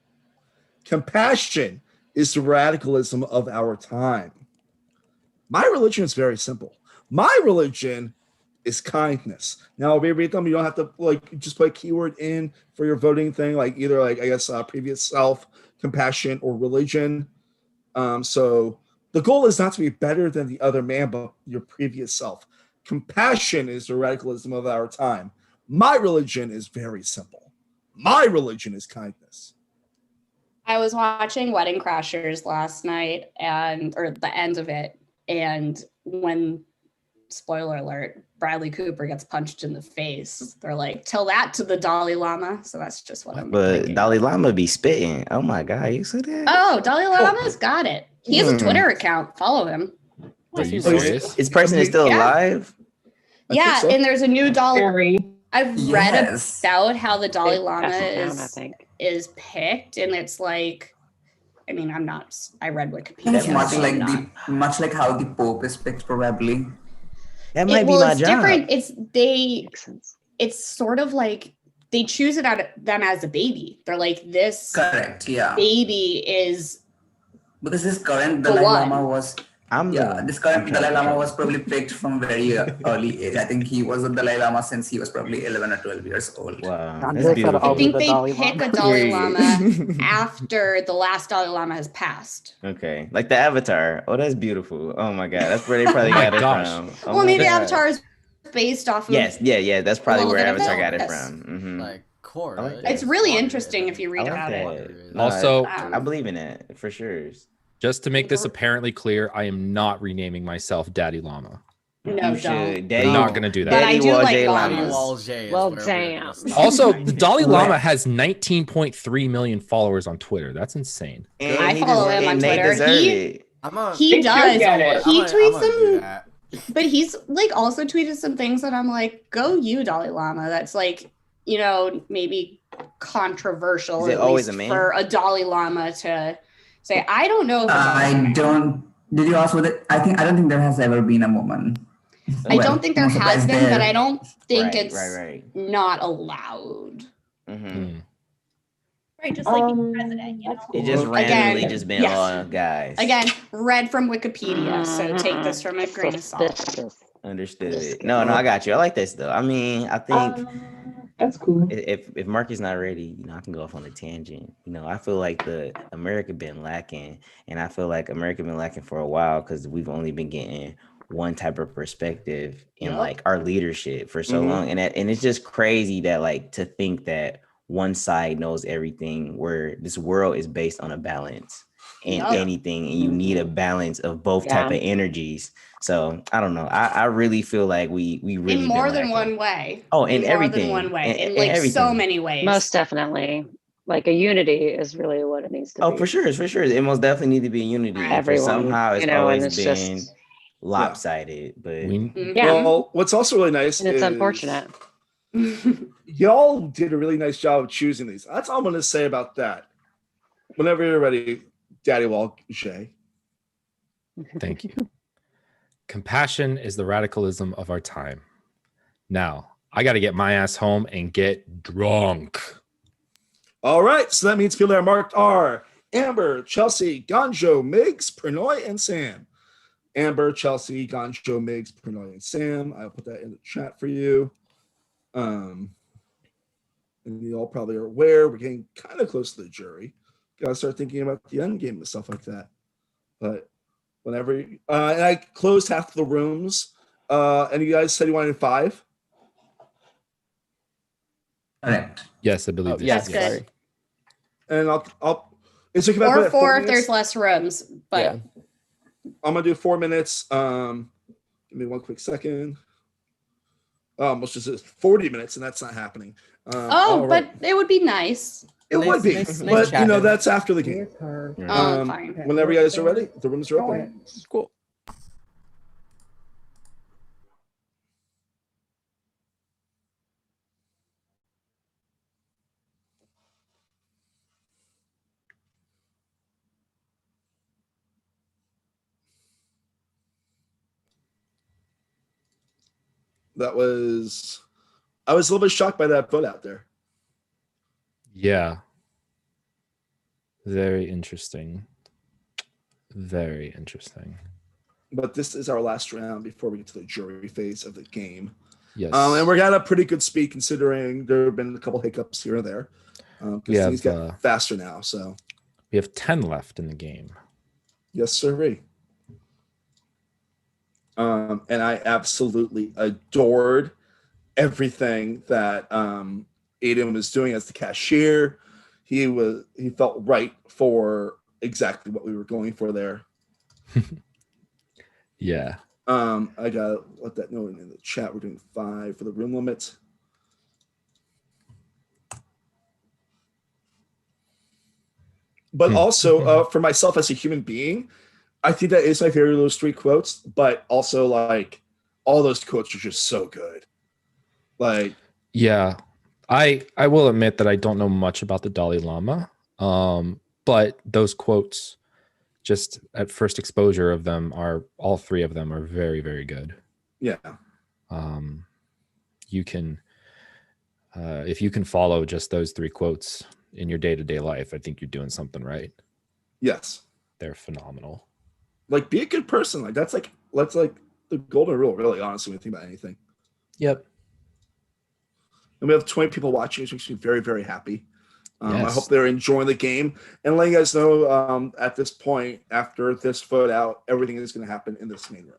Compassion is the radicalism of our time. My religion is very simple. My religion is kindness. Now, I'll reread them. You don't have to like just put a keyword in for your voting thing, like either like I guess previous self, compassion, or religion. So the goal is not to be better than the other man, but your previous self. Compassion is the radicalism of our time. My religion is very simple. My religion is kindness. I was watching Wedding Crashers last night or the end of it. And when, spoiler alert, Bradley Cooper gets punched in the face, they're like, tell that to the Dalai Lama. So that's just what I'm But Dalai Lama be spitting. Oh my God, you said that? Oh, Dalai Lama's got it. He has a Twitter account. Follow him. Are you serious? This person is still alive? Yeah, so. and there's a new Dalai. I've read Yes. about how the Dalai Lama passed it down, I think. is picked, and it's like, I mean, I read Wikipedia. It's much so like I'm not- much like how the Pope is picked, probably. That might be well, my it's job. different. It's sort of like they choose it out of them as a baby. They're like, this Correct, yeah. baby is Because this current the Dalai one. Lama was this current Dalai Lama was probably picked from very early age. I think he was a Dalai Lama since he was probably 11 or 12 years old. Wow, Andre said, "I'll I be think the they Dalai pick Lama." a Dalai Yeah. Lama after the last Dalai Lama has passed. Okay, like the Avatar. Oh, that's beautiful. Oh my God, that's where they probably Oh my got it gosh. from. Oh Well, my maybe God. Avatar is based off of. Yes, yeah. That's probably little where bit of Avatar got it this. from. Mhm. Like Korra. I like that. It's really interesting if you read I like about that. it. No, Also- I believe in it for sure. Just to make this apparently clear, I am not renaming myself Daddy Llama. No, You don't. should. I'm not going to do that. But I do like Daddy llamas. Llamas. Well, damn. Also, the Dalai Lama has 19.3 million followers on Twitter. That's insane. And I he follow des- him on and they Twitter. deserve it. He does. He tweets do some, that. but he's like also tweeted some things that I'm like, go you, Dalai Lama. That's like, you know, maybe controversial Is it at always least a man? for a Dalai Lama to say. I don't know if it's I don't. Did you ask with it? I don't think there has ever been a woman. I don't think there I'm has surprised been, but there. I don't think Right, it's right. not allowed. Mm-hmm. Right, just like being president, you know. It just Again, randomly just been yes. all guys. Again, read from Wikipedia, so take this from a grain of salt. Understood. No, I got you. I like this though. I mean, I think that's cool. If Mark is not ready, you know, I can go off on a tangent. You know, I feel like the America been lacking, and I feel like America been lacking for a while because we've only been getting one type of perspective in like our leadership for so long, and it's just crazy that like to think that one side knows everything, where this world is based on a balance in anything, and you need a balance of both type of energies. So I don't know. I really feel like we really In more been than lacking. one way. Oh, in more everything. than one way. In In like so everything. many ways. Most definitely. Like a unity is really what it needs to Oh, be. for sure. It most definitely need to be unity. But Everyone, somehow it's you know, and always it's been just- lopsided. But Well, what's also really nice And it's is unfortunate. y'all did a really nice job of choosing these. That's all I'm going to say about that. Whenever you're ready, Daddy Wall Shay. Thank you. Compassion is the radicalism of our time. Now, I got to get my ass home and get drunk. All right, so that means people that are marked are Amber, Chelsea, Ganjo, Migs, Prinoy, and Sam. Amber, Chelsea, Ganjo, Migs, Prinoy, and Sam. I'll put that in the chat for you. And you all probably are aware we're getting kind of close to the jury. Gotta start thinking about the end game and stuff like that. But whenever and I closed half the rooms. And you guys said you wanted 5. Correct. Yes, I believe That's good. And I'll it's okay Or about 4 if minutes? there's less rooms. But I'm gonna do 4 minutes. Give me one quick second. Almost just 40 minutes, and that's not happening. All right. but it would be nice. It would be, but you know that's after the game. Fine. Whenever you guys are ready, the rooms are open. Cool. I was a little bit shocked by that vote out there. Yeah. Very interesting. Very interesting. But this is our last round before we get to the jury phase of the game. Yes. And we're at a pretty good speed considering there have been a couple hiccups here and there. Because things get faster now. So we have 10 left in the game. Yes, sir. And I absolutely adored everything that Aiden was doing as the cashier. He felt right for exactly what we were going for there. Yeah. I gotta let that know in the chat. We're doing 5 for the room limit. But also for myself as a human being, I think that is my favorite of those 3 quotes. But also, like, all those quotes are just so good. Like, yeah, I will admit that I don't know much about the Dalai Lama, but those quotes, just at first exposure of them, are all 3 of them are very, very good. Yeah. You can, if you can follow just those 3 quotes in your day-to-day life, I think you're doing something right. Yes. They're phenomenal. Like, be a good person. Like, that's like the golden rule, really, honestly, when you think about anything. Yep. And we have 20 people watching, which makes me very, very happy. Yes. I hope they're enjoying the game. And letting you guys know, at this point, after this vote out, everything is going to happen in this main room.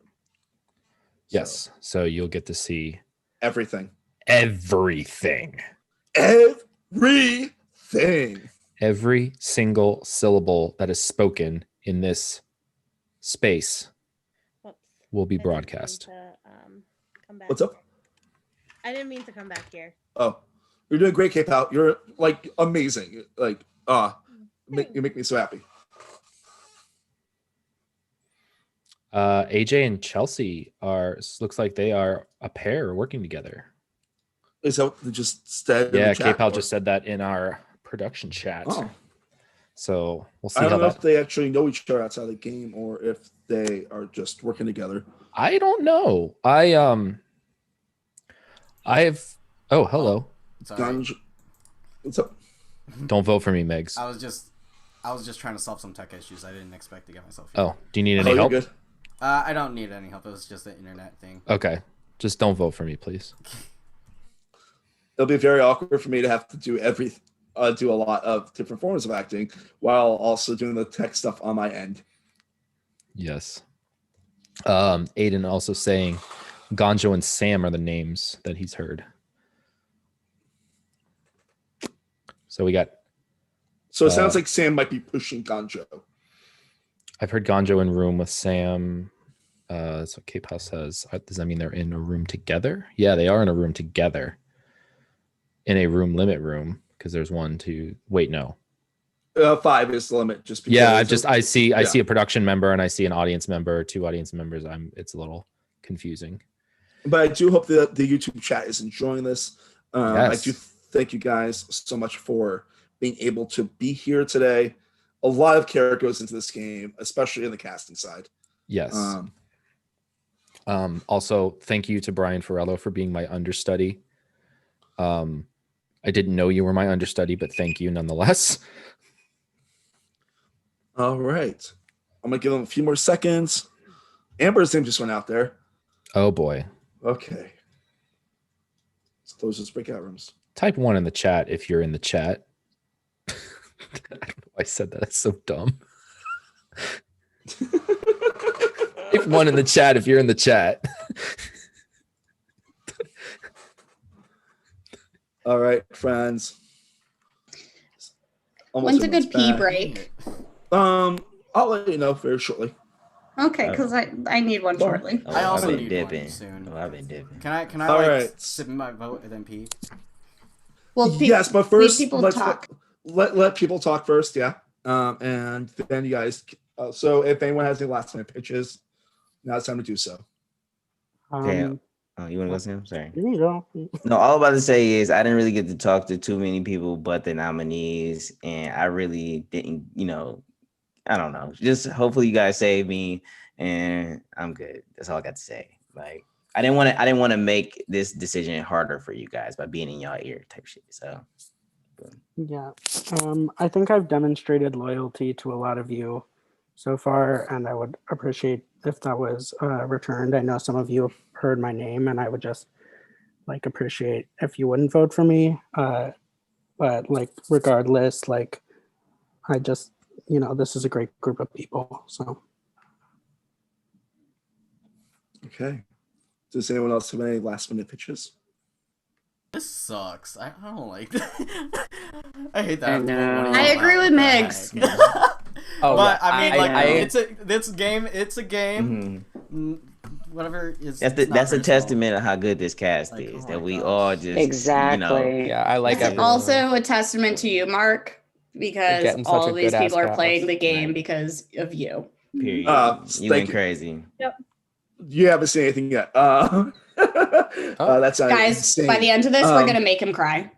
Yes. So you'll get to see everything. Everything. Everything. Every single syllable that is spoken in this space will be broadcast. What's up? I didn't mean to come back here. Oh, you're doing great, K-Pal. You're like amazing. Like, you make me so happy. AJ and Chelsea looks like they are a pair working together. Is that what they just said? Yeah, K-Pal just said that in our production chat. Oh. So we'll see I how don't know that. if they actually know each other outside the game or if they are just working together. I don't know. Oh, hello. What's up? Don't vote for me, Megs. I was just trying to solve some tech issues. I didn't expect to get myself here. Oh, do you need any help? Good. I don't need any help. It was just an internet thing. Okay. Just don't vote for me, please. It'll be very awkward for me to have to do do a lot of different forms of acting while also doing the tech stuff on my end. Yes. Aiden also saying Gonjo and Sam are the names that he's heard. So we got. So it sounds like Sam might be pushing Gonjo. I've heard Gonjo in room with Sam. That's what K-Pal says. Does that mean they're in a room together? Yeah, they are in a room together. In a room limit room, because there's 1, 2. Wait, no. 5 is the limit. Just because yeah, I see a production member and I see an audience member, 2 audience members. It's a little confusing. But I do hope that the YouTube chat is enjoying this. Yes. I do thank you guys so much for being able to be here today. A lot of care goes into this game, especially in the casting side. Yes. Also, thank you to Brian Farello for being my understudy. I didn't know you were my understudy, but thank you nonetheless. All right. I'm going to give them a few more seconds. Amber's name just went out there. Oh, boy. Okay. Let's close those breakout rooms. Type 1 in the chat if you're in the chat. I don't know why I said that. That's so dumb. Type 1 in the chat if you're in the chat. All right, friends. When's a good pee break? I'll let you know very shortly. Okay, because I need one shortly. I also I've been need dipping. one soon. I've been dipping. Can I All like right. submit my vote and then pee? Well, yes, but first people let's talk. Let people talk first, yeah. And then you guys. So if anyone has any last minute pitches, now it's time to do so. Damn. Oh, you want to go, Sam? Sorry. Here you go. No, all I'm about to say is I didn't really get to talk to too many people but the nominees, and I really didn't, I don't know. Just hopefully you guys save me, and I'm good. That's all I got to say. Like, I didn't want to make this decision harder for you guys by being in y'all ear type shit. So, Yeah. I think I've demonstrated loyalty to a lot of you so far, and I would appreciate if that was returned. I know some of you heard my name, and I would just like appreciate if you wouldn't vote for me. But like regardless, like I just, this is a great group of people. So Okay. Does anyone else have any last minute pitches? This sucks. I don't like that. I hate that. I have to vote know. one of I you out. agree with What the Megs. heck? Oh, But yeah, I mean, I- like, I- it's a game. Whatever is. That's it's not that's a personal. testament of how good this cast is. That we all just Exactly. Yeah, I like It's everyone. also a testament to you, Mark, because getting such all a of these good-ass people are cast. playing the game because of you. Period. You Thank went you. crazy. Yep. You haven't seen anything yet. That's Guys, insane. by the end of this, we're gonna make him cry.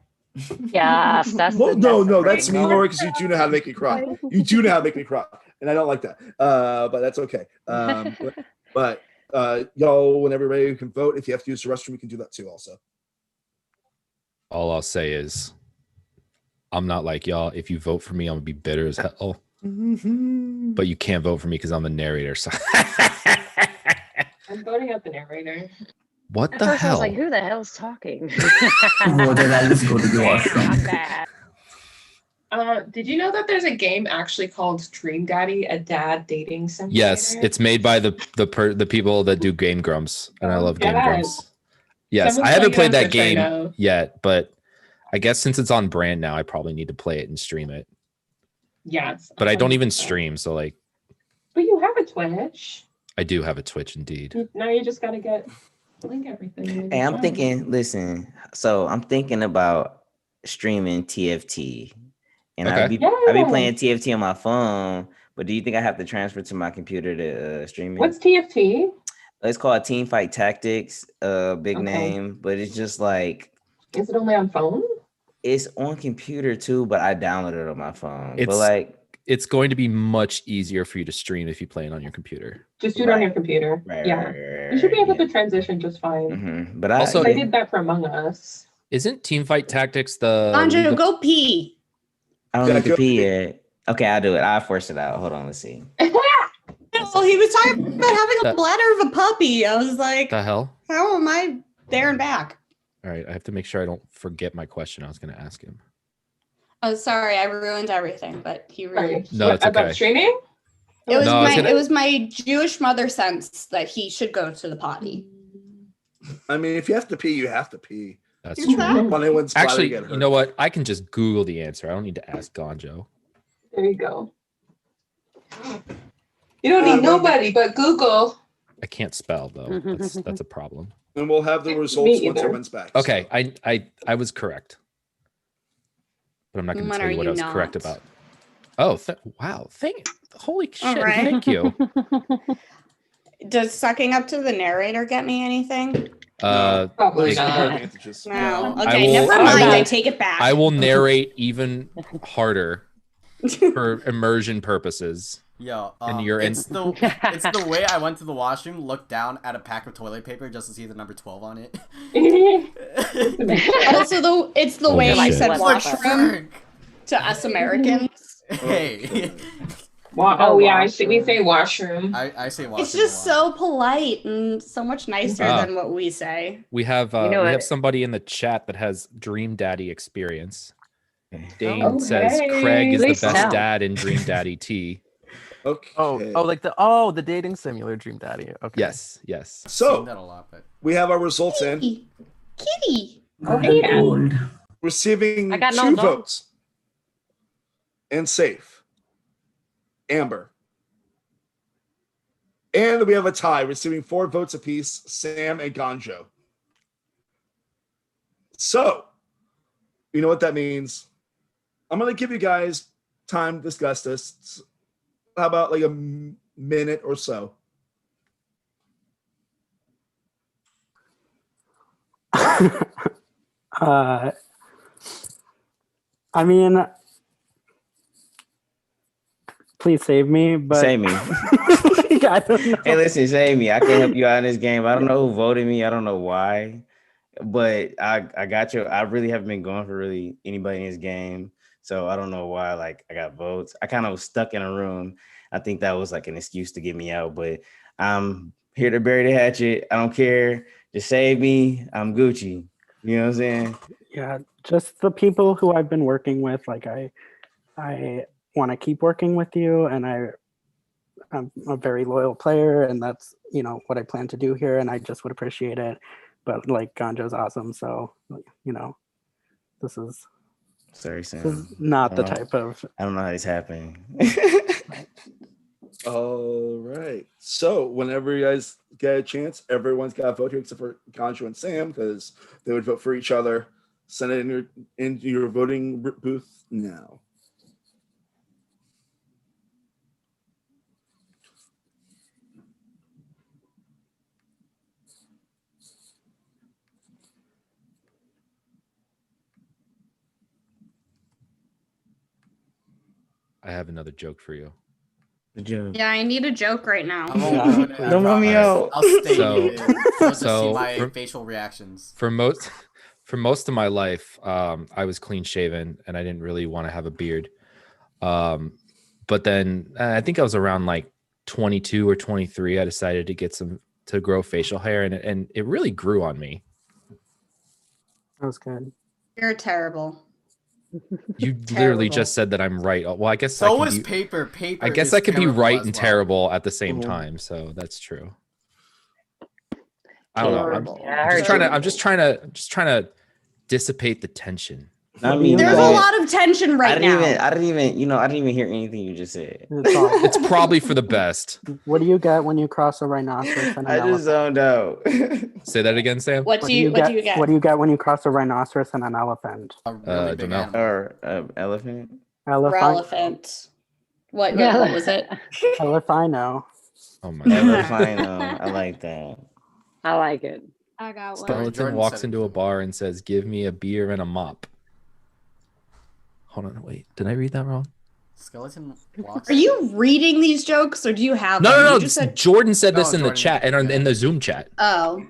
Yes, that's Well, that's me, great Laura, because you do know how to make me cry. You do know how to make me cry, and I don't like that. But that's okay. But y'all, when everybody can vote, if you have to use the restroom, you can do that too. Also, All I'll say is, I'm not like y'all. If you vote for me, I'm gonna be bitter as hell. But you can't vote for me because I'm the narrator. So I'm voting out the narrator. what At the first I was hell? like, who the hell's talking? Oh, then I'll just go to the Damn, washroom. I'm bad. Did you know that there's a game actually called Dream Daddy, a dad dating simulator? Yes, it's made by the people that do Game Grumps, and I love Game Yes. Grumps. Yes, Someone's I haven't playing played it on that Twitch right game now. yet, but I guess since it's on brand now, I probably need to play it and stream it. Yes. But I don't even 100%. stream, so like But you have a Twitch. I do have a Twitch indeed. Now you just gotta link everything. and Hey, it's I'm fine. thinking. Listen, so I'm thinking about streaming TFT, and Okay. I'd be playing TFT on my phone. But do you think I have to transfer to my computer to stream it? What's TFT? It's called Team Fight Tactics. Big Okay. name, but it's just like Is it only on phone? it's on computer too. But I downloaded it on my phone. But like, It's going to be much easier for you to stream if you play it on your computer. Just do it on your computer. Yeah. You should be able to transition just fine. But Also, I did that for Among Us. Isn't Teamfight Tactics the Anjo, legal- go pee. I don't Yeah, need to go pee yet. Okay, I'll do it. I'll force it out. Hold on, let's see. Well, he was talking about having a That- bladder of a puppy. I was like, the hell? how am I there and back? All right, I have to make sure I don't forget my question I was going to ask him. Oh, sorry, I ruined everything, but he really. No, it's okay. About streaming? It was No, I was gonna- it was my Jewish mother sense that he should go to the potty. I mean, if you have to pee, you have to pee. That's Exactly. true. Well, anyone's bladder Actually, get hurt. you know what? I can just Google the answer. I don't need to ask Gonjo. There you go. You don't need nobody but Google. I can't spell though. That's a problem. And we'll have the results once either. everyone's back. Okay, I was correct, but I'm not going to When tell are you what you I was not? correct about. Oh, wow! Holy shit! right. Thank you. Does sucking up to the narrator get me anything? Probably There's not. more advantages. No. I Okay, will- never I mind. I will- take it back. I will narrate even harder for immersion purposes. Yo, And you're in- it's the way I went to the washroom, looked down at a pack of toilet paper just to see the number 12 on it. Also, it's the Holy way I shit. said It's like washroom to us Americans. Hey. Oh yeah, we say washroom. I say washroom. It's just so polite and so much nicer Ah. than what we say. We have You know we what? have somebody in the chat that has Dream Daddy experience. Dane Okay. says Craig is the Please best tell. dad in Dream Daddy T. Okay. like the dating simulator Dream Daddy. Okay. Yes, yes. Seen So that a lot, but we have our results in. Kitty. Okay. Old. Receiving I got no 2 dog. votes. And safe. Amber. And we have a tie, receiving 4 votes apiece, Sam and Gonjo. So, you know what that means? I'm going to give you guys time to discuss this. How about like a minute or so? I mean, please save me, but Save me. I don't know. Hey, listen, save me. I can't help you out in this game. I don't know who voted me. I don't know why, but I got you. I really haven't been going for really anybody in this game, so I don't know why. Like I got votes. I kind of was stuck in a room. I think that was like an excuse to get me out, but I'm here to bury the hatchet. I don't care. Just save me. I'm Gucci. You know what I'm saying? Yeah, just the people who I've been working with. Like I want to keep working with you, and I'm a very loyal player, and that's what I plan to do here, and I just would appreciate it. But like Ganjo's awesome, so this is Sorry, this Sam. is not the type of. I don't know how this happened. All right. So whenever you guys get a chance, everyone's got a vote here except for Ganjo and Sam because they would vote for each other. Send it in your voting booth now. I have another joke for you. The joke. Yeah, I need a joke right now. Don't want me out. I'll stay So- here to see so my for- facial reactions. For most of my life, I was clean shaven and I didn't really want to have a beard. But then I think I was around like 22 or 23. I decided to grow facial hair, and it really grew on me. That was good. You're terrible. You literally just said that I'm right. Well, I guess I So can is be, paper. Paper. I guess is I could be terrible right as and well. terrible at the same time. So that's true. I don't know. Yeah, I'm just trying to dissipate the tension. I mean, There's a lot of tension right now. I didn't even hear anything you just said. It's probably for the best. What do you get when you cross a rhinoceros and an I just elephant? zoned out. Say that again, Sam. What do you get? What do you get when you cross a rhinoceros and an elephant? Don't know. Or elephant. Relevant. What was it? Elephino. Oh my Elephino. I like that. I like it. I got one. Skeleton Jordan walks said- into a bar and says, "Give me a beer and a mop." Hold on, wait. Did I read that wrong? Skeleton walks. Are you reading these jokes or do you have them? No. You just said, Jordan said this No, in the Jordan chat did, and in the Zoom chat. oh,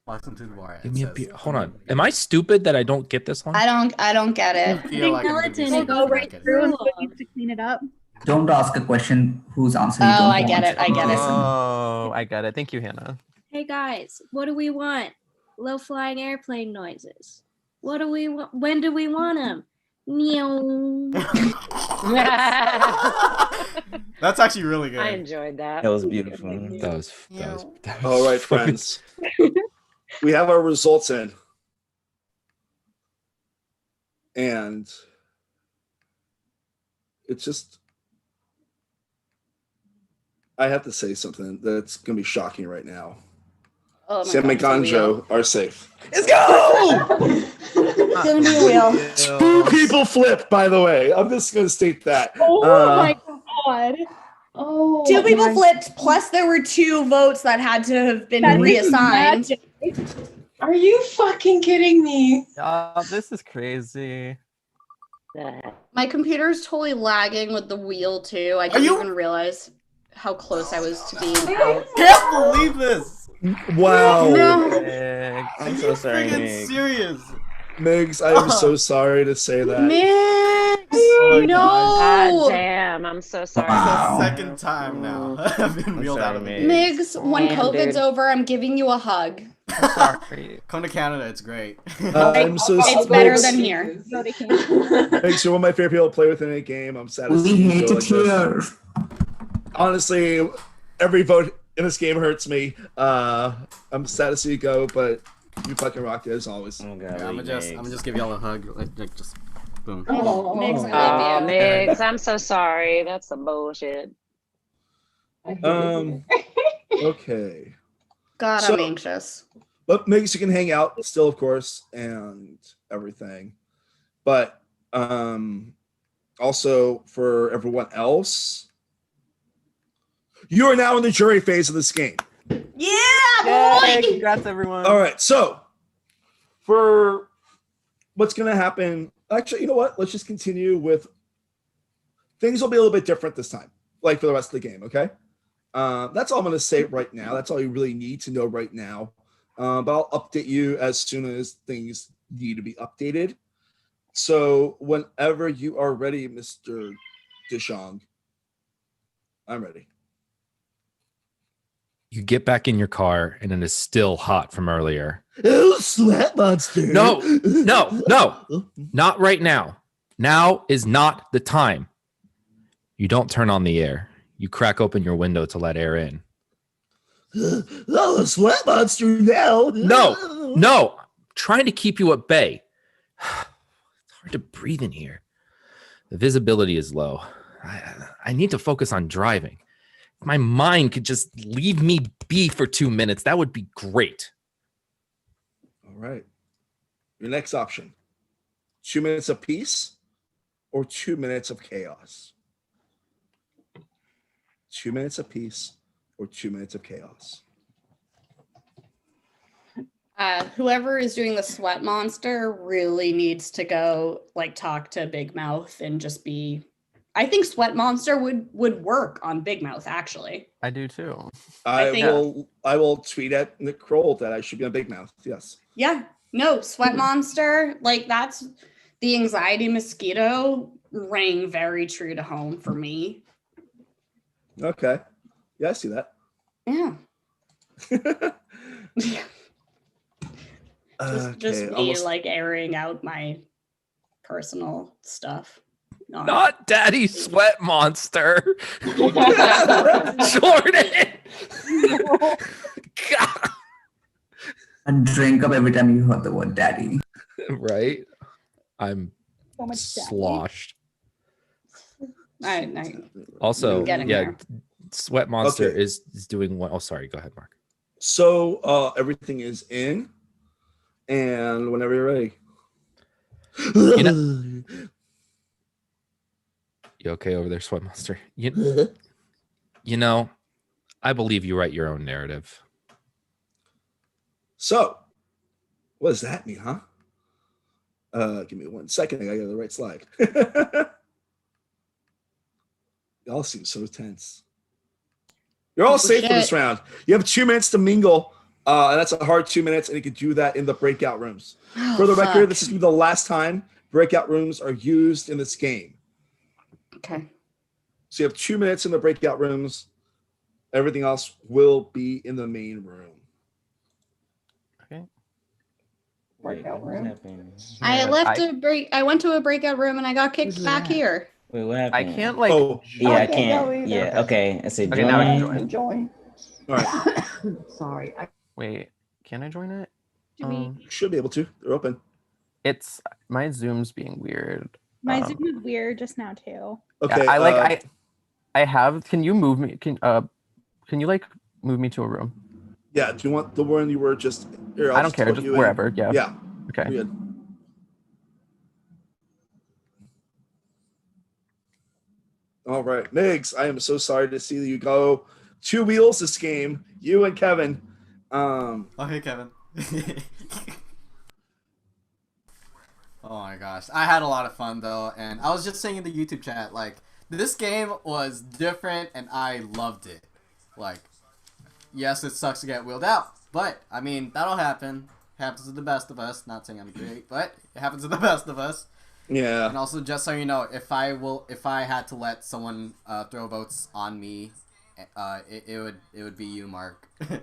Walks into the bar. Give me a beer. Hold on. Am I stupid that I don't get this one? I don't get it. Feel like I'm gonna be Skeleton, super it go right connected. through and put you to clean it up. Don't ask a question whose answer you Oh, don't I get want. it. I get it. Listen. Oh, I get it. Thank you, Hannah. Hey guys, what do we want? Low flying airplane noises. What do we want? When do we want them? Meow. That's actually really good. I enjoyed that. That was beautiful. That was All right, friends. We have our results in. And it's just, I have to say something that's going to be shocking right now. Oh my Sam and God, it's a wheel. Ganjo are safe. Let's go! It's gonna be a wheel. 2 people flipped, by the way. I'm just going to state that. Oh my god. Oh. 2 people flipped, plus there were 2 votes that had to have been That is reassigned. magic. Are you fucking kidding me? This is crazy. My computer's totally lagging with the wheel too. I didn't even realize how close I was to being out. Can't believe this. Wow. I'm so sorry, Freaking Nick. serious. Migs, I am so sorry to say that. Migs! Oh my No! God damn, I'm so sorry. It's the second time now I've been wheeled out of the game. Migs, when Damn, COVID's dude. over, I'm giving you a hug. Sorry. Come to Canada, it's great. I'm so It's sorry. better than here. Migs, you're one of my favorite people to play with in a game. I'm sad to We see you hate go it like this. here. Honestly, every vote in this game hurts me. I'm sad to see you go, but you fucking rocked it as always. Oh, God, Yeah, I'm gonna just give y'all a hug, like just boom. Oh, Migs, Oh, I love you. Migs, I'm so sorry. That's some bullshit. Okay. God, So- I'm anxious. But Migs, you can hang out still, of course, and everything. But also for everyone else, you are now in the jury phase of this game. Yeah, Yay, boy! congrats, everyone. All right, so for what's going to happen, actually, you know what? Let's just continue with things will be a little bit different this time, like for the rest of the game, okay? That's all I'm going to say right now. That's all you really need to know right now. But I'll update you as soon as things need to be updated. So whenever you are ready, Mr. Dishong, I'm ready. You get back in your car and it is still hot from earlier. Oh, sweat monster. No, not right now. Now is not the time. You don't turn on the air. You crack open your window to let air in. Oh, sweat monster now. No. I'm trying to keep you at bay. It's hard to breathe in here. The visibility is low. I need to focus on driving. If my mind could just leave me be for 2 minutes, that would be great. All right. Your next option. 2 minutes of peace or 2 minutes of chaos? 2 minutes of peace or 2 minutes of chaos? Whoever is doing the sweat monster really needs to go like talk to Big Mouth and just be. I think sweat monster would work on Big Mouth actually. I do too. I will tweet at Nick Kroll that I should be on Big Mouth. Yes. Yeah. No, sweat monster, like that's the anxiety mosquito rang very true to home for me. Okay. Yeah, I see that. Yeah. Just me like airing out my personal stuff. Not Daddy Sweat Monster. Jordan. A drink up every time you heard the word daddy. Right? I'm So much sloshed. Also, Sweat Monster Okay. is doing what? Oh, sorry. Go ahead, Mark. So everything is in, and whenever you're ready. You okay over there, Sweat Monster? You know, I believe you write your own narrative. So, what does that mean, huh? Give me 1 second. I gotta get the right slide. Y'all seem so tense. You're all safe for this round. You have 2 minutes to mingle. And that's a hard 2 minutes, and you can do that in the breakout rooms. For the record, this is gonna be the last time breakout rooms are used in this game. Okay. So you have 2 minutes in the breakout rooms. Everything else will be in the main room. Okay. Breakout room. I I went to a breakout room and I got kicked back here. Wait, what happened? I can't like. Yeah, I Okay, can't. go Yeah, okay. I said Okay, now I can join. join. All right. Sorry. Wait, can I join it? You should be able to. They're open. It's my Zoom's being weird. My Zoom is weird just now too. Okay. Yeah, I have. Can you move me? Can you like move me to a room? Yeah. Do you want the one you were just? Here, I don't care. Just wherever. Yeah. Yeah. Okay. Good. All right, Migs. I am so sorry to see you go 2 wheels this game. You and Kevin. Oh, hey, Kevin. Oh my gosh, I had a lot of fun though, and I was just saying in the YouTube chat, like, this game was different and I loved it. Like, yes, it sucks to get wheeled out, but I mean, that'll happen. Happens to the best of us. Not saying I'm great, but it happens to the best of us. Yeah. And also, just so you know, if I had to let someone throw votes on me, it would be you, Mark. I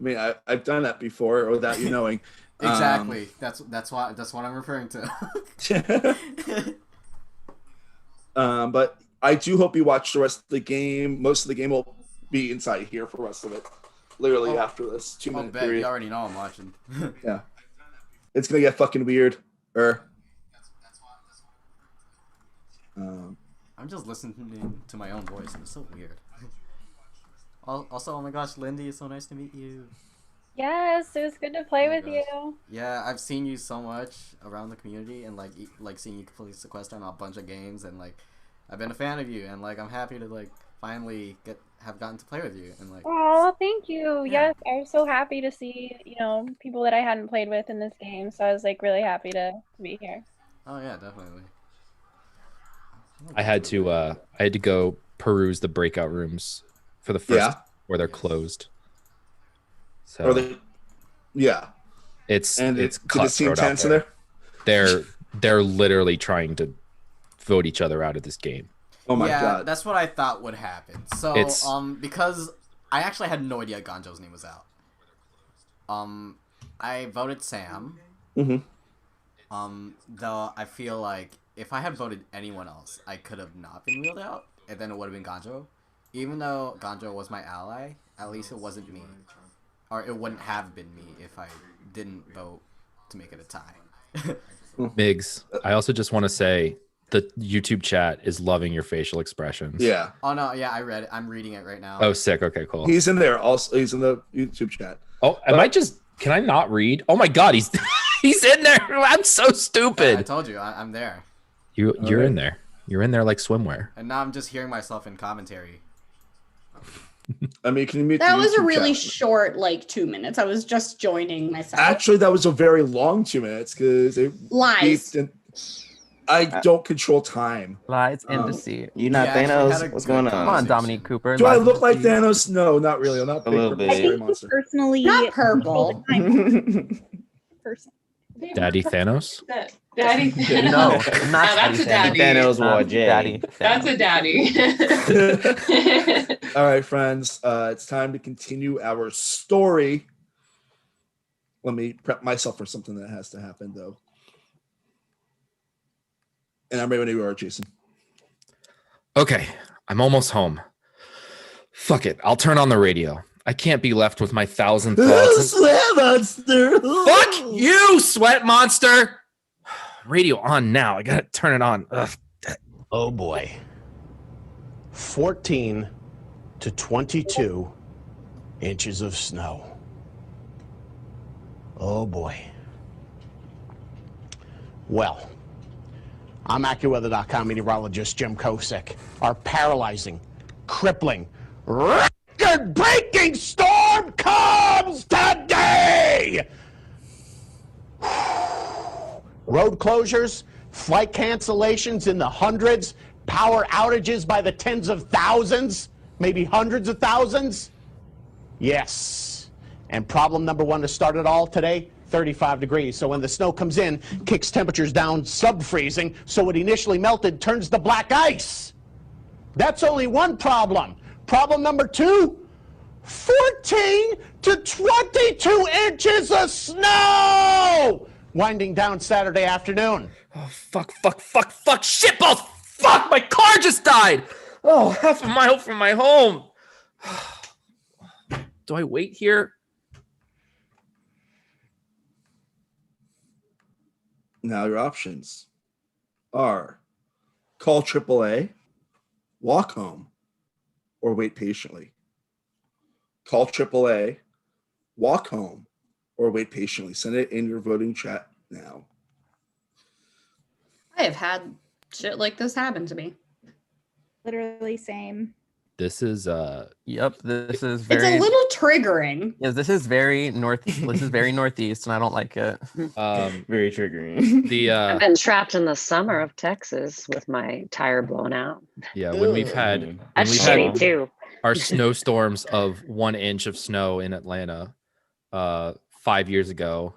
mean, I've done that before without you knowing. Exactly. That's what I'm referring to. But I do hope you watch the rest of the game. Most of the game will be inside here for the rest of it. Literally after this 2 minute Bet period. you already know I'm watching. Yeah. It's gonna get fucking weird. I'm just listening to my own voice and it's so weird. Also, oh my gosh, Lindy, it's so nice to meet you. Yes, it was good to play with you. Yeah, I've seen you so much around the community and like seeing you complete Sequester on a bunch of games, and like I've been a fan of you, and like I'm happy to like finally have gotten to play with you, and like. Oh, thank you. Yes, I was so happy to see, people that I hadn't played with in this game. So I was like really happy to be here. Oh yeah, definitely. I had to go peruse the breakout rooms for the first where they're closed. So it's did it seem tense tense in there? They're literally trying to vote each other out of this game. Oh my yeah, god. that's what I thought would happen. So It's- because I actually had no idea Ganjo's name was out. I voted Sam. Though I feel like if I had voted anyone else, I could have not been wheeled out, and then it would have been Ganjo. Even though Ganjo was my ally, at least it wasn't me. Or it wouldn't have been me if I didn't vote to make it a tie. Migs, I also just want to say the YouTube chat is loving your facial expressions. Yeah. Oh no, yeah, I read it. I'm reading it right now. Oh, sick. Okay, cool. He's in there also. He's in the YouTube chat. Oh, can I not read? Oh my God, he's he's in there. I'm so stupid. I told you, I'm there. You're in there. You're in there like swimwear. And now I'm just hearing myself in commentary. I mean, can you mute That the was a YouTube really chat? short, like 2 minutes. I was just joining myself. Actually, that was a very long 2 minutes because it Lies. beeped and I don't control time. Lies and deceit. You not Thanos? What's going on? Come on, Dominique Cooper. Do I Lies look like and deceit. Thanos? No, not really. I'm not A big little purple bit. scary monster. Personally, Not purple. person. Daddy Thanos? Daddy. No, not that's a daddy. Thanos wore J. Daddy. That's a daddy. All right, friends. It's time to continue our story. Let me prep myself for something that has to happen, though. And I'm ready when you are, Jason. Okay, I'm almost home. Fuck it. I'll turn on the radio. I can't be left with my 1,000 thoughts. Sweat monster. Fuck you, sweat monster. Radio on now. I gotta turn it on. Ugh. Oh boy. 14 to 22 inches of snow. Oh boy. Well, I'm AccuWeather.com meteorologist Jim Kosick. Our paralyzing, crippling, record-breaking storm comes today! Road closures, flight cancellations in the hundreds, power outages by the tens of thousands, maybe hundreds of thousands. Yes. And problem number one to start it all today, 35 degrees. So when the snow comes in, kicks temperatures down sub-freezing, so what initially melted turns to black ice. That's only one problem. Problem number two, 14 to 22 inches of snow! Winding down Saturday afternoon. Oh, fuck, shitballs! Fuck, my car just died! Oh, half a mile from my home. Do I wait here? Now your options are call AAA, walk home, or wait patiently. Call AAA, walk home, or wait patiently. Send it in your voting chat now. I have had shit like this happen to me. Literally same. This is Yep, this is very. It's a little triggering. Yes, this is very north. This is very northeast, and I don't like it. Very triggering. I've been trapped in the summer of Texas with my tire blown out. Yeah, when we've had That's shitty too. our snowstorms of 1 inch of snow in Atlanta 5 years ago,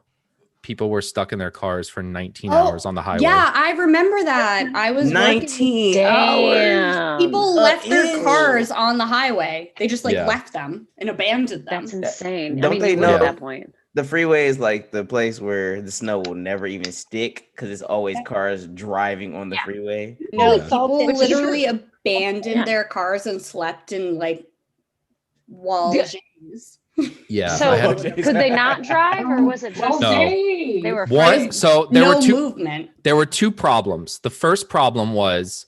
people were stuck in their cars for 19 hours on the highway. Yeah, I remember that. I was 19 hours. People left their cars on the highway. They just Yeah. left them and abandoned them. That's insane. Don't they know at that point? The freeway is like the place where the snow will never even stick because it's always cars driving on the freeway. No, Yeah. people Which is literally true. abandoned Yeah. their cars and slept in like wall Yeah. J's. Yeah. So I had could they not drive, or was it just No. they were one. afraid? So there No were two movement. There were two problems. The first problem was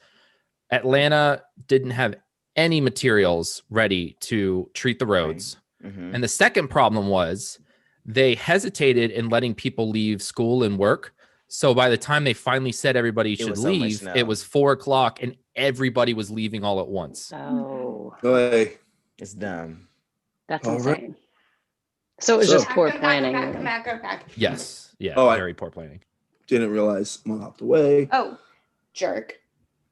Atlanta didn't have any materials ready to treat the roads. And the second problem was they hesitated in letting people leave school and work. So by the time they finally said everybody should was so much leave, snow. it was 4 o'clock and everybody was leaving all at once. Oh, Hey, It's dumb. that's All right. insane. So it was So- just poor Come planning. back. Yes. Yeah. Oh, I- very poor planning. didn't realize I'm hopped away. Oh, jerk.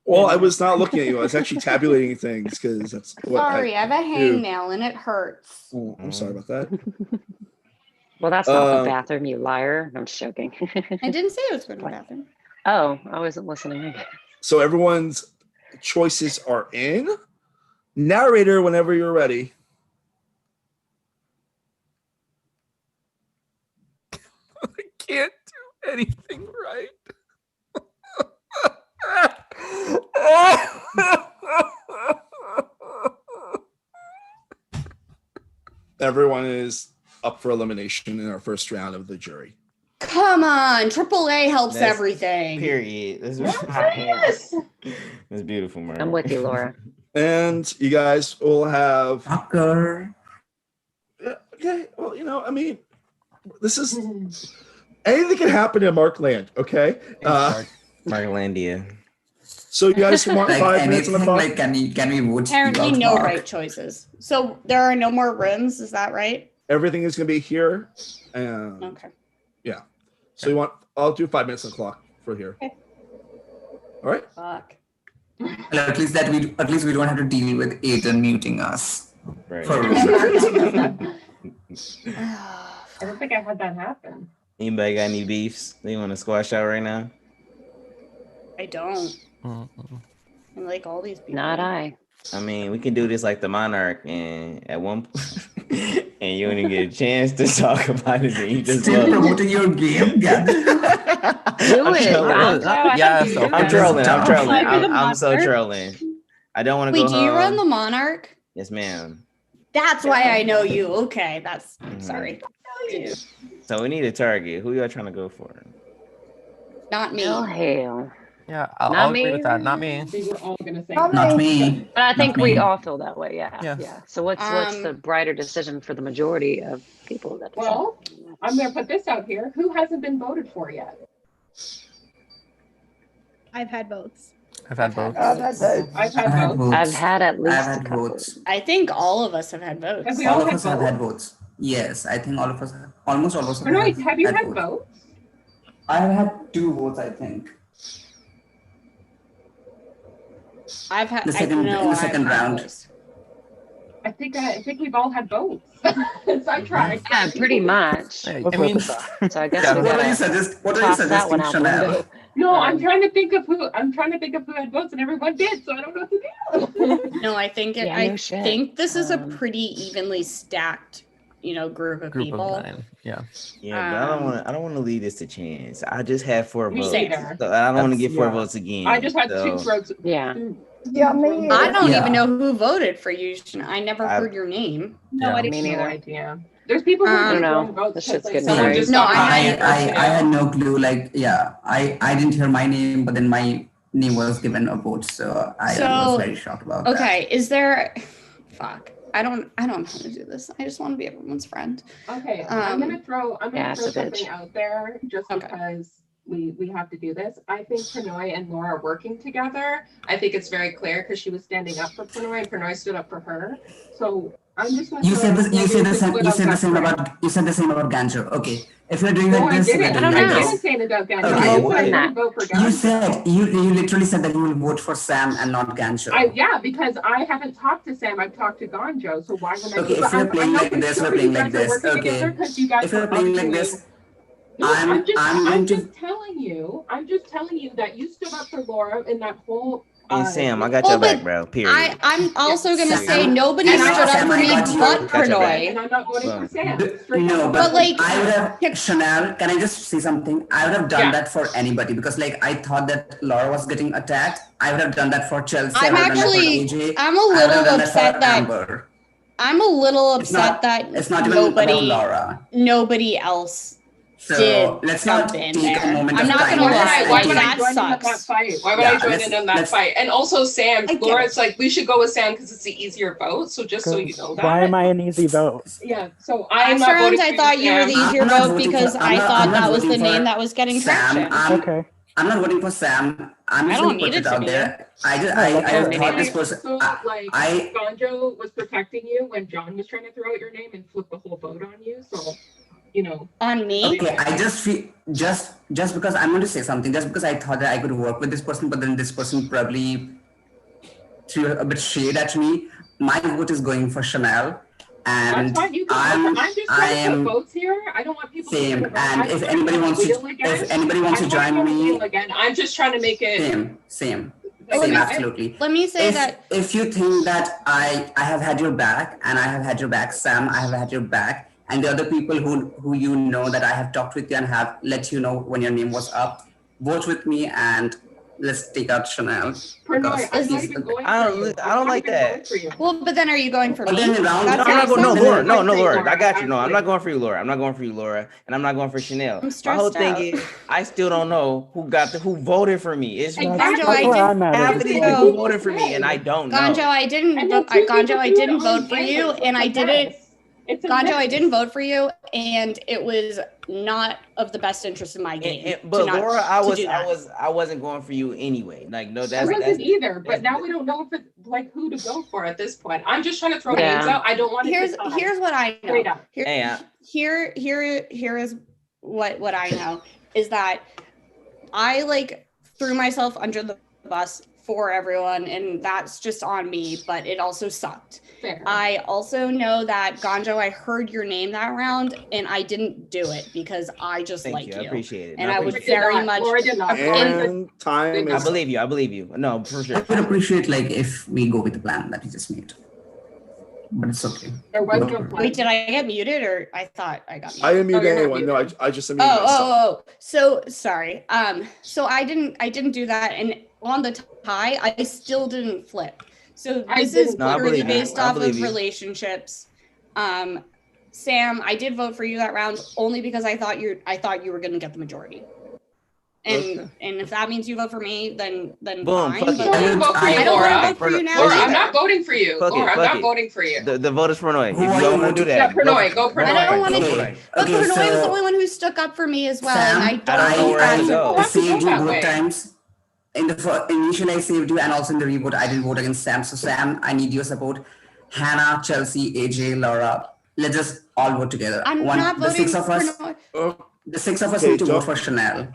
Well, I was not looking at you. I was actually tabulating things because that's what Sorry, I have a do. hangnail and it hurts. Oh, I'm sorry about that. Well, that's not the bathroom, you liar. I'm just joking. I didn't say I was going to the bathroom. Oh, I wasn't listening. So everyone's choices are in. Narrator, whenever you're ready. anything right. Everyone is up for elimination in our first round of the jury. Come on, AAA helps That's- everything. Period. That's, Yes. that's beautiful, man. I'm with you, Laura. And you guys will have. Fucker. Okay, well, I mean, this is anything can happen in Markland. Okay. Marklandia. So you guys want Like 5 minutes on the anything, clock? like can we vote? Apparently, without no Mark? right choices. So there are no more rooms. Is that right? Everything is going to be here. And Okay. yeah. So I'll do 5 minutes on the clock for here. Okay. All right. Fuck. Well, at least we don't have to deal with Aiden muting us. Right. For I don't think I had that happen. Anybody got any beefs they want to squash out right now? I don't. I like all these people. Not I. I mean, we can do this like the Monarch, and at one point, and you don't even get a chance to talk about it, and you just Still vote. promoting your game, God. Do I'm it. trolling. Yes, I'm trolling. I'm trolling. Like the I'm so Monarch? trolling. I don't want to Wait, go do you run home. the Monarch? Yes, ma'am. That's why I know you. Okay, that's sorry. So we need a target. Who y'all trying to go for? Not me. Oh hell. Yeah, Not I'll agree me. with that. Not me. We were all gonna say Not me. But I think Not we me. all feel that way. Yeah. Yeah. Yeah. So what's the brighter decision for the majority of people that decide? Well, I'm gonna put this out here. Who hasn't been voted for yet? I've had votes. I've had both. I've had votes. I've had at least I've a had couple. votes. I think all of us have had votes. Have we All all of had us have had votes? votes. Yes, I think all of us, almost all of us Or no, have you had votes? I have had 2 votes, I think. I've had. The second, I know in the I've second had round. votes. I think we've all had votes. So I tried. Yeah, pretty much. I Let's mean, vote for So I guess Yeah. we What are you gotta what are you toss that one suggesting, out the Chanel? window. No, I'm trying to think of who had votes, and everyone did, so I don't know what to do. No, I think Yeah, I no shit. think this is a Um, pretty evenly stacked, group of group people. of 9. Yeah. Yeah, but I don't want to leave this to chance. I just had 4 Me votes, neither. so I don't want to get 4 Yeah. votes again. I just had so, 2 votes. Yeah. Yeah, me. I don't Yeah. even know who voted for you. I never heard your name. No, Yeah. I Me didn't neither. No idea. There's people who I didn't don't join know. votes This because shit's getting someone very- just No, got I hired. I had no clue. Like, yeah, I didn't hear my name, but then my name was given a vote, so I was very shocked about that. Okay, is there? Fuck. I don't know how to do this. I just want to be everyone's friend. Okay, I'm gonna throw Yeah, it's a something bitch. out there just Okay. because we have to do this. I think Prannoy and Laura are working together. I think it's very clear because she was standing up for Prannoy and Prannoy stood up for her. So I'm just gonna You throw said out this. You maybe said we the could same. split You up said the that same friend. about. You said the same about Gancho. Okay, if you're doing No, like I this, didn't. we're I doing like didn't this. say it about Ganjo. Okay. I said I Why not? didn't vote for You Ganjo. said you literally said that you will vote for Sam and not Gancho. Yeah, because I haven't talked to Sam. I've talked to Ganjo. So why would I? Okay, But if you're I playing know like for this, sure we're playing you like guys are this. working together Okay, because you guys if you're were playing like arguing. this, No, I'm going to. just telling you. I'm just telling you that you stood up for Laura in that whole. And Sam, I got your back, bro. Period. I'm also gonna Sam, say nobody and stood up Sam, for I me got you. but Got your back. And Prannoy. I'm not voting for Sam. No, But, but like- I would have Chanel. Can I just say something? I would have done Yeah. that for anybody because, like, I thought that Laura was getting attacked. I would have done that for Chelsea. I'm I would have done that for actually- AJ. I'm a I would have little done upset for that- Amber. I'm a little It's upset not. that It's not even about Laura. nobody else So did let's jump not in take there. a moment I'm of not time. gonna lie. and Why take- would I That join in on that sucks. fight? Why would Yeah, I join let's- in on that let's- fight? And also Sam, I get Laura's like, we should go with Sam because it's the easier vote. So just so you know that. Why am I an easy vote? Yeah. So I'm Last not round, voting I for thought you were Sam. the easier I'm not vote voting because for- I I'm not- thought I'm not that was the voting for name that was getting Sam, traction. Okay. I'm not voting for Sam. I'm I just don't gonna put need it it to out be. there. I just No, that's I fine. thought this person. So like I Gonjo was protecting you when John was trying to throw out your name and flip the whole vote on you. So, On me? okay. I just feel just because I'm going to say something. Just because I thought that I could work with this person, but then this person probably threw a bit shade at me. My vote is going for Chanel, and that's fine. You can I'm just I trying to am put votes here. I don't want people same. to vote. And I'm if trying anybody to wants to, wheel again. if anybody wants to I'm join not gonna me, wheel again. I'm just trying to make it. same. Okay. Absolutely. Let me say if, that if you think that I have had your back and I have had your back, Sam, I have had your back, and the other people who you know that I have talked with you and have let you know when your name was up, vote with me and let's take out Chanel. Prannoy, I'm not even going I for you. don't like that. Well, but then are you going for But me? then in round- No, That's I'm not going. No, it. Laura. No, Laura. Laura. I got you. No, I'm Actually. not going for you, Laura. I'm not going for you, Laura, and I'm not going for Chanel. I'm My whole stressed thing out. is, I still don't know who voted for me. It's Ganjo, That's where I'm at. half of these people voted for me, and I don't know. Ganjo, I didn't vote. Ganjo, I didn't vote for you, and I didn't. Ganjo, I didn't vote for you, and it was not of the best interest in my game. But Laura, I do that. I wasn't going for you anyway. Like, no, I that's wasn't either, but now we don't know if it, like who to go for at this point. I'm just trying to throw names out. I don't want to. Here's what I know. Straight up. Here is what I know is that I like threw myself under the bus for everyone, and that's just on me, but it also sucked. Fair. I also know that Ganjo, I heard your name that round, and I didn't do it because I just Thank like you. you. I appreciate it. And No, I I would appreciate very it. much. And time I is believe you. I believe you. No, for sure. I would appreciate like if we go with the plan that you just made. But it's okay. Wait, did I get muted or I thought I got muted? I didn't mute anyone. No, I just unmuted myself. So sorry. So I didn't do that, and on the tie, I still didn't flip. So this is purely based off of relationships. Sam, I did vote for you that round only because I thought you were gonna get the majority. And if that means you vote for me, then Boom, fine. fuck But it. like, I vote for you, I don't Laura. want to vote for you now. Laura, I'm either. not voting for you. Fuck it, Laura, I'm fuck not it. voting for you. The vote is Prannoy. If you are don't you want to do Yeah, that, Prannoy, go Prannoy. I don't want to. Prannoy. But Okay, Prannoy was the so- only one who stuck up for me as well, Sam, and I don't know where think to go. I saved you that both way. times. Initially, I saved you, and also in the reboot, I didn't vote against Sam. So Sam, I need your support. Hannah, Chelsea, AJ, Laura. Let's just all vote together. I'm not the voting six of us. for The six of us Okay, need to vote don't- for Chanel.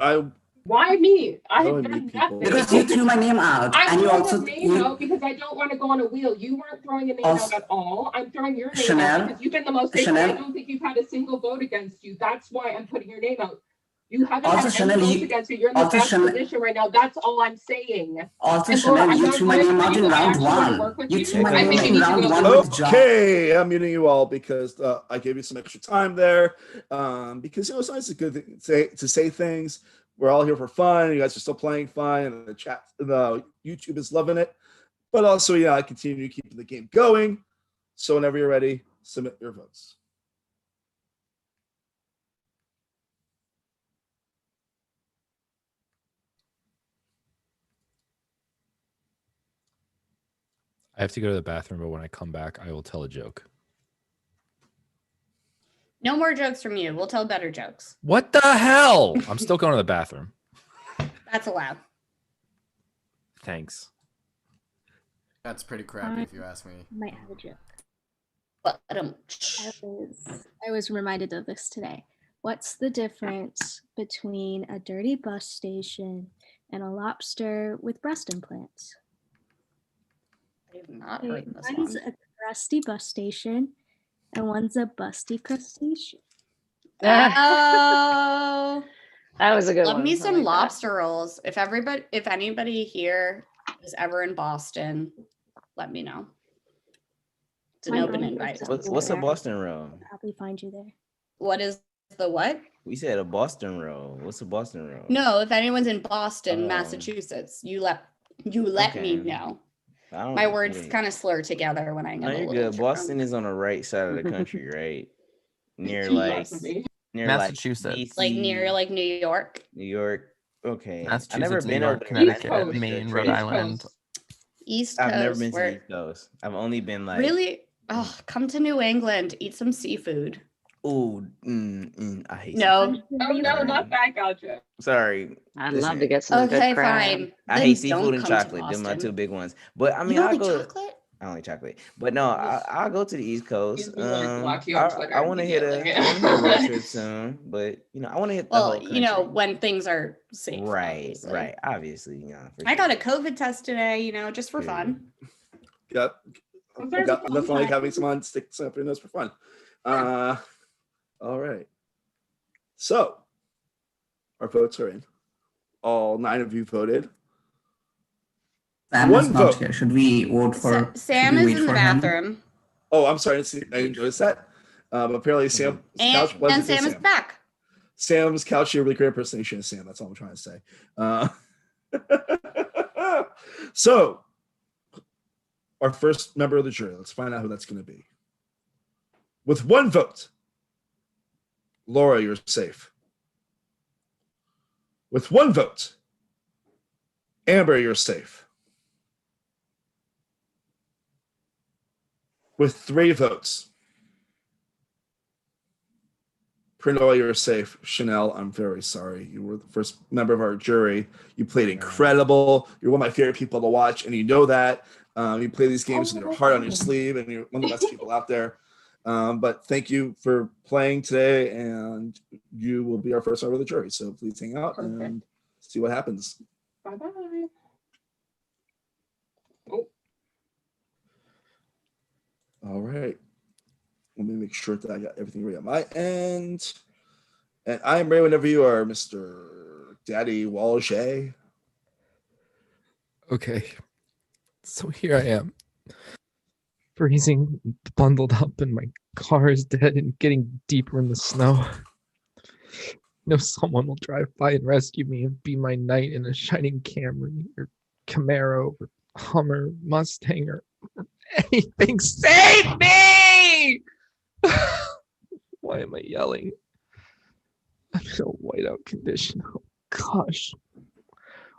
Why me? I Oh, have meet done people. nothing. Because you threw my name out, I and you threw also your name out because I don't want to go on a wheel. You weren't throwing a name Also- out at all. I'm throwing your name Chanel? out because you've been the most faithful. I Chanel? don't think you've had a single vote against you. That's why I'm putting your name out. You haven't Also, had Chanel, any votes you- against you. You're in the also, best Chanel- position right now. That's all I'm saying. Also, And Laura, Chanel, I'm you not threw my voting name for out you. in I round actually want to one. work with You you. threw my I name think out you in need to round go one through. with John. Okay, I'm muting you all because I gave you some extra time there. Because it's always a good thing to say things. We're all here for fun. You guys are still playing fun, and the chat, the YouTube is loving it. But also, I continue keeping the game going. So whenever you're ready, submit your votes. I have to go to the bathroom, but when I come back, I will tell a joke. No more jokes from you. We'll tell better jokes. What the hell? I'm still going to the bathroom. That's allowed. Thanks. That's pretty crappy if you ask me. Might have a joke. But I was reminded of this today. What's the difference between a dirty bus station and a lobster with breast implants? I have not heard this One's one. a crusty bus station and one's a busty crustacean. Oh, that was a good Love one. me I some like that. lobster rolls. If anybody here is ever in Boston, let me know. It's an My open brother invite. lives over What's a there. Boston roll? I'll probably find you there. What is the what? We said a Boston roll. What's a Boston roll? No, if anyone's in Boston, Oh. Massachusetts, you let me Okay. know. I don't- My words wait. kind of slur together when I get No, a you're little good. drunk. Boston is on the right side of the country, right? Near Too like close to me. near Massachusetts. like Like DC, near like New York, New York. Okay, I've Massachusetts, never New been York, over there. Connecticut, I've been Maine, to Rhode East Island. Coast. East I've never Coast. been to where- the East Coast. I've only been like Really? Oh, come to New England, eat some seafood. Ooh, I hate No. seafood. Oh no, not that gotcha. Sorry. I'd listen, love to get some Okay, good crab. fine. I Then hate seafood don't and come to chocolate. They're my Boston. two big ones. But I mean, You I'll don't go. like chocolate? I only chocolate, but no, I'll go to the East Coast. He's gonna block you on Twitter I want to hit a immediately. road trip soon, but I want to hit the whole Well, country. when things are safe. Right, obviously. right, obviously, for I got a COVID test today, just for fun. Yep. Nothing like having someone stick something up your nose for fun. All right. So our votes are in. All 9 of you voted. Sam One is not vote. here. Should we vote for? Sam should we is wait in the for him? bathroom. Oh, I'm sorry. I didn't notice that. Apparently, Sam's couch And wasn't Sam is Sam. back. Sam's couch, you're a really great impersonation of Sam. That's all I'm trying to say. So, our first member of the jury. Let's find out who that's going to be. With 1 vote, Laura, you're safe. With 1 vote, Amber, you're safe. With 3 votes, Prinoy, you're safe. Chanel, I'm very sorry. You were the first member of our jury. You played incredible. You're one of my favorite people to watch, and you know that. You play these games with your heart on your sleeve, and you're one of the best people out there. But thank you for playing today, and you will be our first member of the jury. So please hang out and see what happens. Bye-bye. All right. Let me make sure that I got everything ready on my end. And I am ready whenever you are, Mr. Daddy Walshay. Okay. So here I am, freezing, bundled up, and my car is dead and getting deeper in the snow. Someone will drive by and rescue me and be my knight in a shining Camry or Camaro or Hummer, Mustang, or anything. Save me! Why am I yelling? I'm in a whiteout condition. Oh gosh.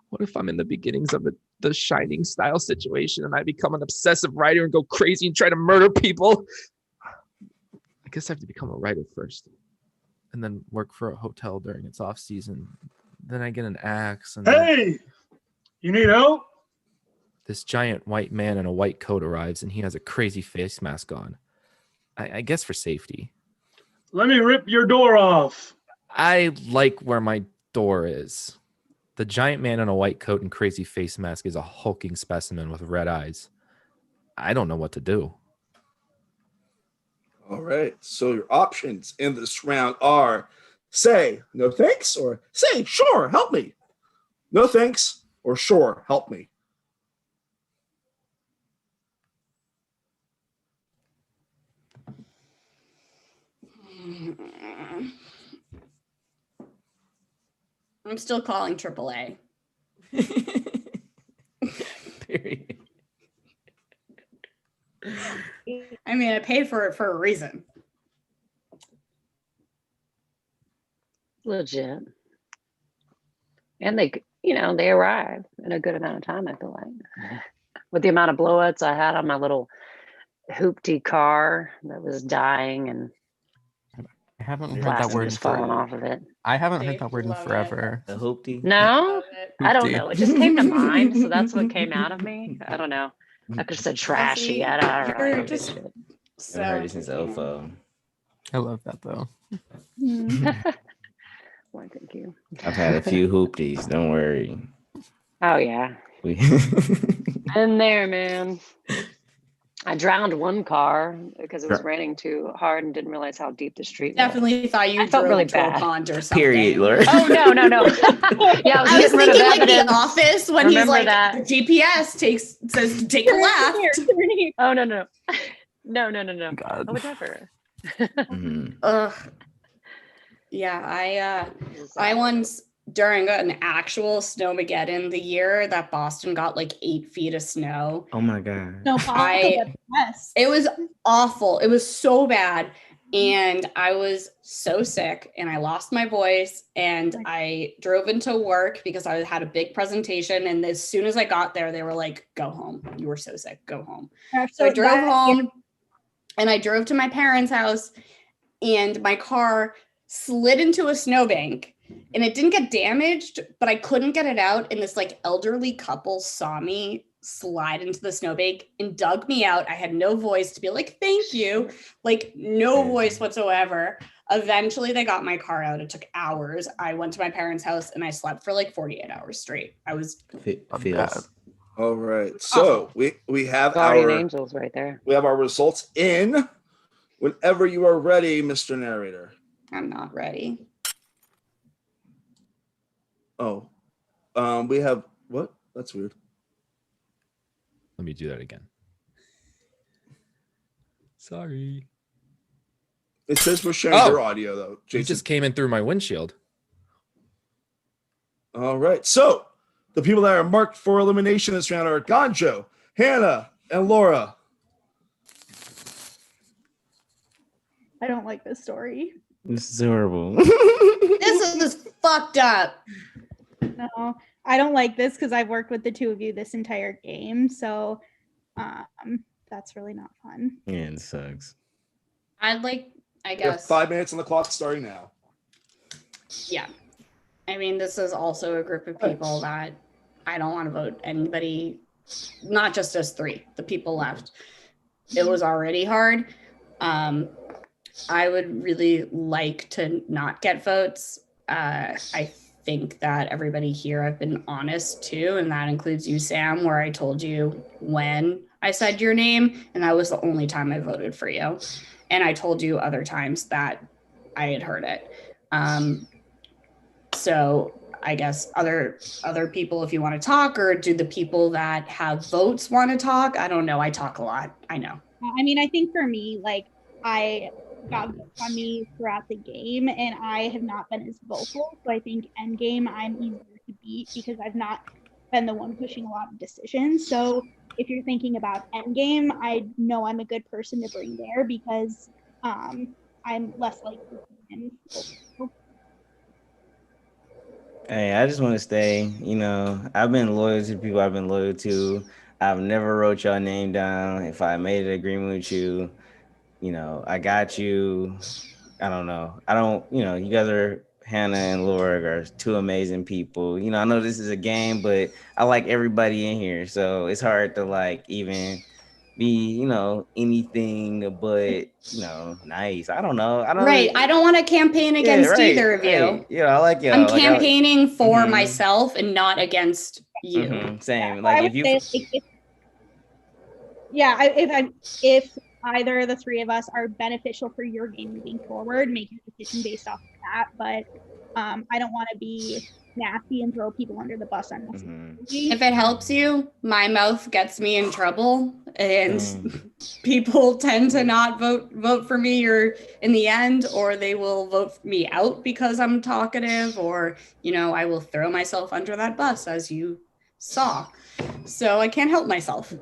What if I'm in the beginnings of the Shining style situation and I become an obsessive writer and go crazy and try to murder people? I guess I have to become a writer first and then work for a hotel during its off season. Then I get an axe and Hey, you need help? this giant white man in a white coat arrives and he has a crazy face mask on. I guess for safety. Let me rip your door off. I like where my door is. The giant man in a white coat and crazy face mask is a hulking specimen with red eyes. I don't know what to do. All right. So your options in this round are say no thanks or say sure, help me. No thanks or sure, help me. I'm still calling AAA. Period. I mean, I paid for it for a reason. Legit. And they arrived in a good amount of time, I feel like. With the amount of blowouts I had on my little hoopty car that was dying and I haven't heard that plastic word was in falling forever. off of it. I haven't heard that word in forever. The hoopty. No, I don't Hoopty. know. It just came to mind, so that's what came out of me. I don't know. I could have said trashy. I don't know. You're just I've heard it since OFO. I love that though. Why, thank you. I've had a few hoopties. Don't worry. Oh yeah. We In there, man. I drowned one car because it was raining too hard and didn't realize how deep the street was. Definitely thought you I felt drove really into a bad. pond or something. Period, Laura. Oh no. Yeah, I was getting rid of thinking like evidence. The Office when Remember he's like that. the GPS says to take a left. Oh no. No. God. I would never. Ugh. Yeah, I once during an actual Snowmageddon, the year that Boston got like 8 feet of snow. Oh my god. No, It was awful. It was so bad. And I was so sick and I lost my voice and I drove into work because I had a big presentation. And as soon as I got there, they were like, go home. You were so sick. Go home. So I drove home and I drove to my parents' house and my car slid into a snowbank and it didn't get damaged, but I couldn't get it out. And this like elderly couple saw me slide into the snowbank and dug me out. I had no voice to be like, thank you, like no voice whatsoever. Eventually they got my car out. It took hours. I went to my parents' house and I slept for like 48 hours straight. I was Feels. All right. So we have Guardian our angels right there. We have our results in. Whenever you are ready, Mr. Narrator. I'm not ready. Oh. We have what? That's weird. Let me do that again. Sorry. It says we're sharing your audio though, He Jason. just came in through my windshield. All right. So the people that are marked for elimination this round are Ganjo, Hannah, and Laura. I don't like this story. This is horrible. This is fucked up. No, I don't like this because I've worked with the two of you this entire game, so that's really not fun. Yeah, it sucks. I You have guess. 5 minutes on the clock starting now. Yeah. I mean, this is also a group of people that I don't want to vote anybody, not just us three, the people left. It was already hard. I would really like to not get votes. I think that everybody here, I've been honest too, and that includes you, Sam, where I told you when I said your name, and that was the only time I voted for you. And I told you other times that I had heard it. So I guess other people, if you want to talk, or do the people that have votes want to talk? I don't know. I talk a lot. I know. I mean, I think for me, like, I got votes on me throughout the game, and I have not been as vocal. So I think endgame, I'm easier to beat because I've not been the one pushing a lot of decisions. So if you're thinking about endgame, I know I'm a good person to bring there because I'm less likely to win. Hey, I just want to say, I've been loyal to the people I've been loyal to. I've never wrote your name down. If I made an agreement with you, I got you. I don't know. You guys are, Hannah and Laura are two amazing people. I know this is a game, but I like everybody in here. So it's hard to even be, anything but, nice. I don't know. Right. I don't want to campaign against either of you. Right. Yeah, I like you. I'm campaigning for myself and not against you. Same. I Like would if you say, if either of the three of us are beneficial for your game moving forward, make your decision based off of that. But I don't want to be nasty and throw people under the bus unnecessarily. If it helps you, my mouth gets me in trouble, and people tend to not vote for me or in the end, or they will vote me out because I'm talkative, or I will throw myself under that bus, as you saw. So I can't help myself.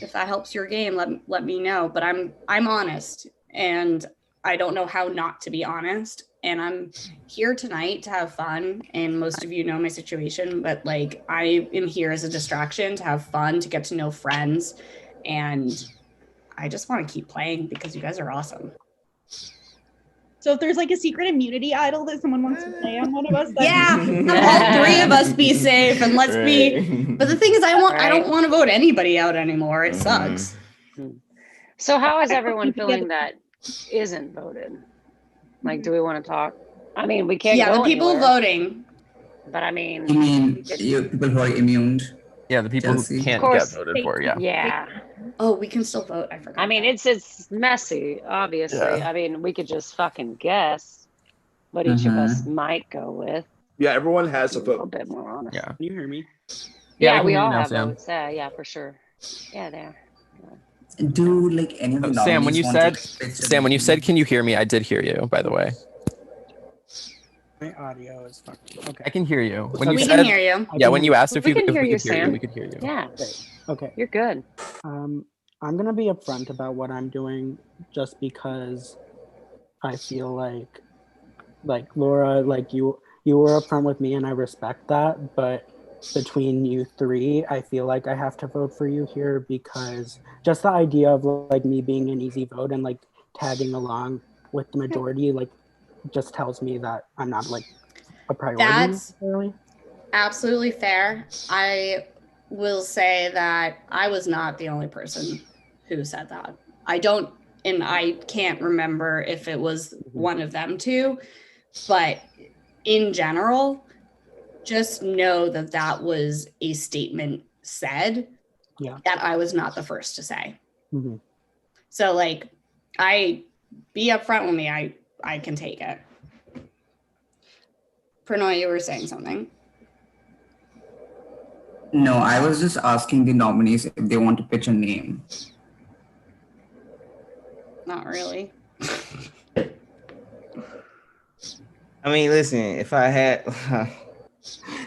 If that helps your game, let me know. But I'm honest, and I don't know how not to be honest. And I'm here tonight to have fun. And most of you know my situation, but I am here as a distraction to have fun, to get to know friends. And I just want to keep playing because you guys are awesome. So if there's a secret immunity idol that someone wants to play on one of us, yeah, all three of us be safe, and let's be. But the thing is, I don't want to vote anybody out anymore. It sucks. So how is everyone feeling that isn't voted? Do we want to talk? I mean, we can't. Yeah, go the people anywhere, voting. But I mean, You mean people who are immune? Yeah, the people Chelsea. who can't Of get course. voted for. Yeah. Yeah. Oh, we can still vote. I forgot. I mean, it's messy, obviously. Yeah. I mean, we could just fucking guess what each of us might go with. Yeah, everyone has a A little vote. bit more honest. Yeah. Can you hear me? Yeah, I we can hear you all now, have Sam. votes. Yeah, for sure. Yeah, there. Do any of the Sam, when you nominees said, want to pitch a Sam, when you name? said, can you hear me? I did hear you, by the way. My audio is fucked. Okay. I can hear you. When We you can said, hear you. yeah, when you asked if We you can if hear we you, could hear you, Sam. we could hear you. Yeah, Okay. you're good. I'm gonna be upfront about what I'm doing, just because I feel like Laura, you were upfront with me, and I respect that. But between you three, I feel like I have to vote for you here because just the idea of me being an easy vote and tagging along with the majority, just tells me that I'm not a priority That's necessarily. absolutely fair. I will say that I was not the only person who said that. I can't remember if it was one of them two, but in general, just know that that was a statement said that I was not the first to say. Mm-hmm. So be upfront with me. I can take it. Pranoy, you were saying something. No, I was just asking the nominees if they want to pitch a name. Not really. I mean, listen, if I had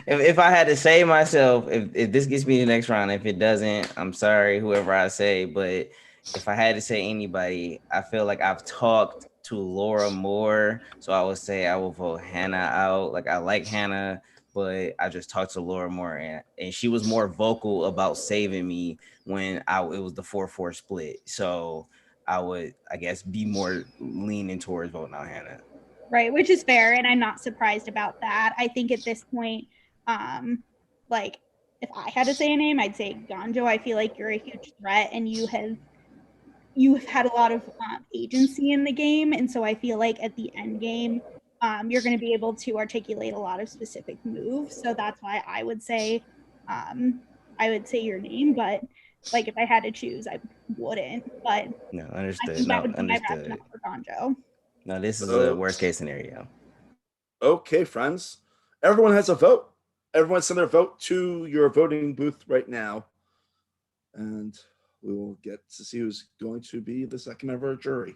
if I had to say myself, if this gets me the next round, if it doesn't, I'm sorry, whoever I say, but if I had to say anybody, I feel like I've talked to Laura more. So I would say I will vote Hannah out. Like I like Hannah, but I just talked to Laura more and she was more vocal about saving me when it was the 4-4 split. So I would, I guess, be more leaning towards voting out Hannah. Right, which is fair, and I'm not surprised about that. I think at this point, like if I had to say a name, I'd say Ganjo. I feel like you're a huge threat, and you've had a lot of agency in the game, and so I feel like at the end game, you're going to be able to articulate a lot of specific moves. So that's why I would say your name. But like if I had to choose, I wouldn't. But No, understood. I think that would be my rationale for Ganjo. No, this is a worst case scenario. Okay, friends. Everyone has a vote. Everyone send their vote to your voting booth right now. And we will get to see who's going to be the second member of jury.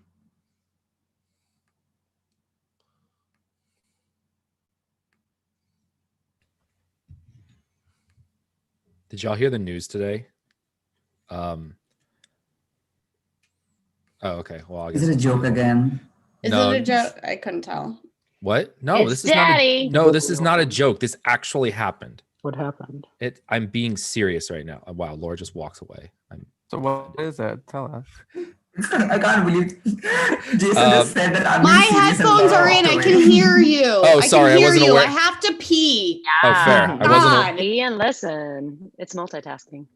Did y'all hear the news today? Oh, okay. Well, I guess Is it a joke again? Is No. it a joke? I couldn't tell. What? No, It's this is not Daddy. this is not a joke. This actually happened. What happened? I'm being serious right now. Wow, Laura just walks away. So what is it? Tell us. I can't believe Jason just said that I'm My being serious and headphones Laura are in. walked I away. can hear you. Oh, sorry, I I can hear wasn't you. aware. I have to pee. Oh, fair. I wasn't. God. Be and listen. It's multitasking.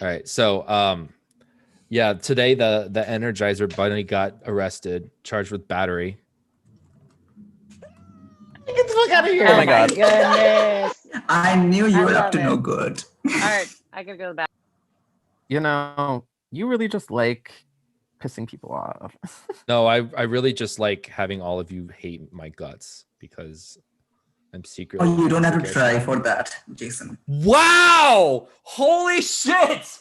All right. So, yeah, today the Energizer Bunny got arrested, charged with battery. Get the fuck out of here. Oh my God. Goodness. I knew you I were up love to it. no good. All right, I gotta go back. You know, you really just like pissing people off. No, I really just like having all of you hate my guts because I'm secretly. Oh, you don't have to try for that, Jason. Wow! Holy shit!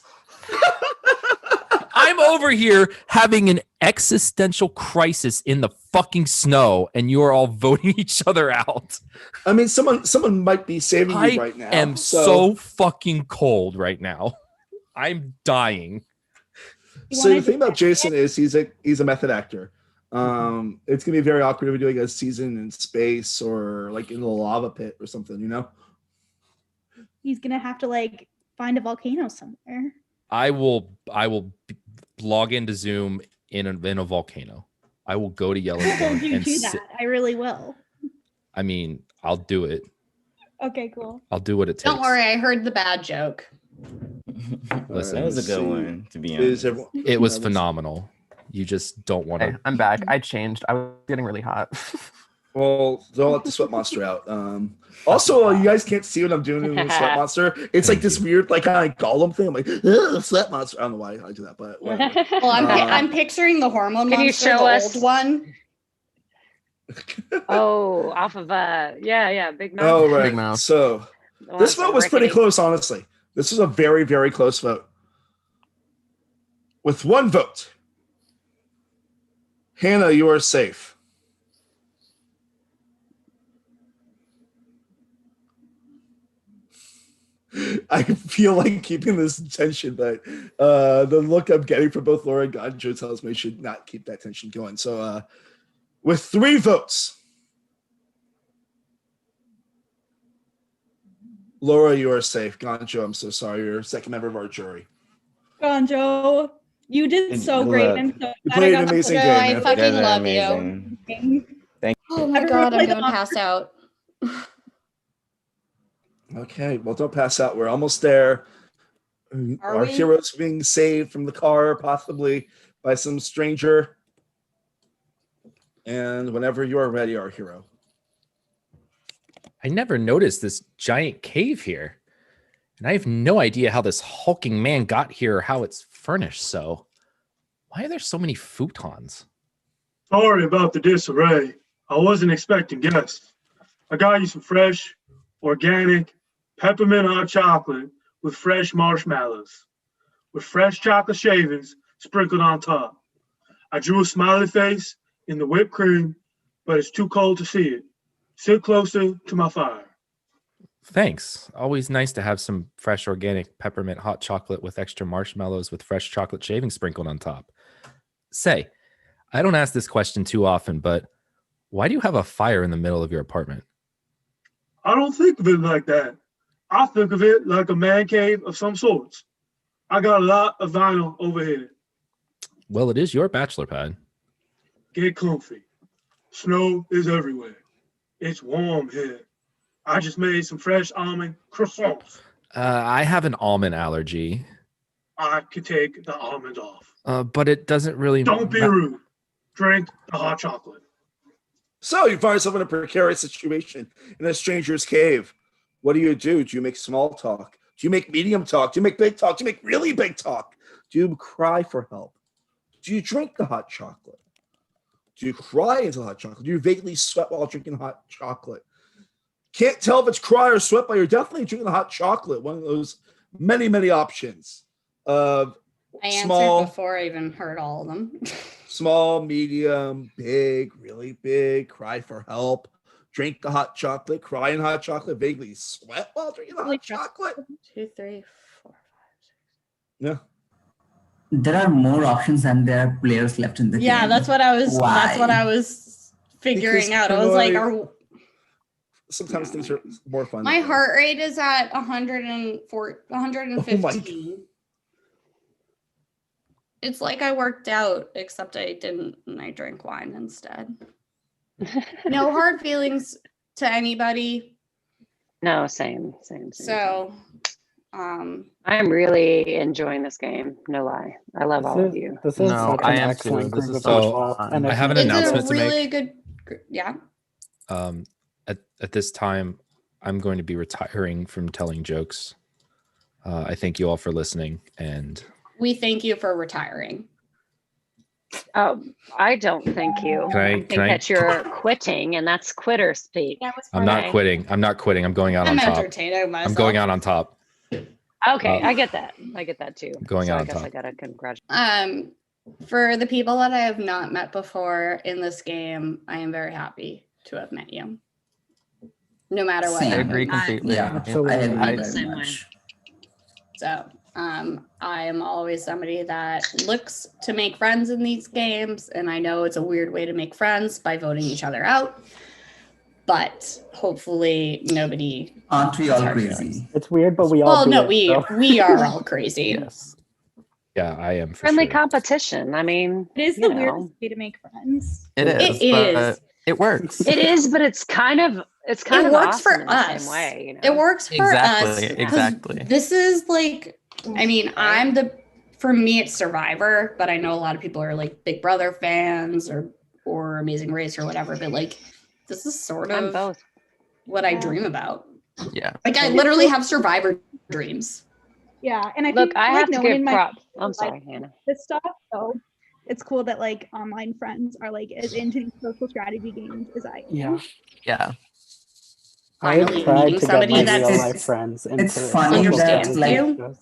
I'm over here having an existential crisis in the fucking snow, and you are all voting each other out. I mean, someone might be saving you right now. I am so fucking cold right now. I'm dying. So the thing about Jason is he's a method actor. It's gonna be very awkward if we're doing a season in space or like in a lava pit or something, you know? He's gonna have to like find a volcano somewhere. I will log into Zoom in a volcano. I will go to I will Yellowstone do and that. I really will. I mean, I'll do it. Okay, cool. I'll do what it takes. Don't worry, I heard the bad joke. Listen, That was a good one, to be honest. It was phenomenal. You just don't want to. Hey, I'm back. I changed. I was getting really hot. Well, don't let the sweat monster out. Also, you guys can't see what I'm doing in the sweat monster. It's like this weird, like kind of golem thing. I'm like, sweat monster. I don't know why I do that, but whatever. Well, I'm picturing the hormone Can you monster, show the us? old one. Oh, off of Big Mouth. Oh, right. Big Mouth. So The this ones vote was pretty rickety. close, honestly. This was a very, very close vote. With one vote, Hannah, you are safe. I feel like keeping this tension, but the look I'm getting from both Laura and Ganjo tells me I should not keep that tension going. So with 3 votes, Laura, you are safe. Ganjo, I'm so sorry. You're second member of our jury. Ganjo, you did so great. I'm so You glad played I an got amazing to game, I man. fucking Guys are love amazing. you. Thank Oh my Everyone god, play I'm the gonna pass out. Okay, well, don't pass out. We're almost there. Are Our we? heroes being saved from the car, possibly by some stranger. And whenever you are ready, our hero. I never noticed this giant cave here. And I have no idea how this hulking man got here or how it's furnished. So why are there so many futons? Sorry about the disarray. I wasn't expecting guests. I got you some fresh, organic, peppermint hot chocolate with fresh marshmallows, with fresh chocolate shavings sprinkled on top. I drew a smiley face in the whipped cream, but it's too cold to see it. Sit closer to my fire. Thanks. Always nice to have some fresh organic peppermint hot chocolate with extra marshmallows with fresh chocolate shaving sprinkled on top. Say, I don't ask this question too often, but why do you have a fire in the middle of your apartment? I don't think of it like that. I think of it like a man cave of some sorts. I got a lot of vinyl over here. Well, it is your bachelor pad. Get comfy. Snow is everywhere. It's warm here. I just made some fresh almond croissants. I have an almond allergy, I could take the almonds off. but it doesn't really. Don't be rude. Drink the hot chocolate. So you find yourself in a precarious situation in a stranger's cave. What do? Do you make small talk? Do you make medium talk? Do you make big talk? Do you make really big talk? Do you cry for help? Do you drink the hot chocolate? Do you cry into hot chocolate? Do you vaguely sweat while drinking hot chocolate? Can't tell if it's cry or sweat, but you're definitely drinking the hot chocolate. One of those many, many options of I answered small, before I even heard all of them. small, medium, big, really big, cry for help, drink the hot chocolate, cry in hot chocolate, vaguely sweat while drinking the hot chocolate. 2, 3, 4. Yeah. There are more options than there are players left in the game. Yeah, that's what I was. Why? That's what I was figuring out. I was like, sometimes things are more fun. my heart rate is at 115. Oh It's like I worked out, except I didn't, and I drank wine instead. No hard feelings to anybody. No, same. So, I'm really enjoying this game. No lie, I love all of you. This is No, such I an am excellent too. This group is of so people, fun. and I have an it's announcement a to make. really good. Yeah. At this time, I'm going to be retiring from telling jokes. I thank you all for listening, and We thank you for retiring. Oh, I don't thank you. Can I- I think can I- that you're quitting, and that's quitter speak. I'm not quitting. I'm not quitting. I'm going out on I'm top. entertaining myself. I'm going out on top. Okay, I get that. I get that too. Going so out I on guess I top. gotta congratulate. For the people that I have not met before in this game, I am very happy to have met you. No matter what. I happens. agree completely. Yeah, Absolutely. I agree I- very much. So, I am always somebody that looks to make friends in these games, and I know it's a weird way to make friends by voting each other out, but hopefully nobody. Aren't we all hard crazy? feelings. It's weird, but we all. Well, do no, it, we so. we are all crazy. Yes. Yeah, I am for Friendly sure. competition. I mean, It is you the know. weirdest way to make friends. It is. It but is. It works. It is, but it's kind of It of works awesome for in the us. same way. You know? It works for Exactly, us. 'cause exactly. This is like, I mean, for me, it's Survivor, but I know a lot of people are like Big Brother fans or Amazing Race or whatever. But like, this is sort I'm of both. what I dream about. Yeah. Like, I literally have Survivor dreams. Yeah, and I Look, think I like have no to one give in my props. family I'm sorry, likes Hannah. this stuff, so it's cool that like online friends are like as into these social strategy games as I am. Yeah. Yeah. I have Finally tried meeting to get somebody my that's real life friends into It's funny social that understands like you.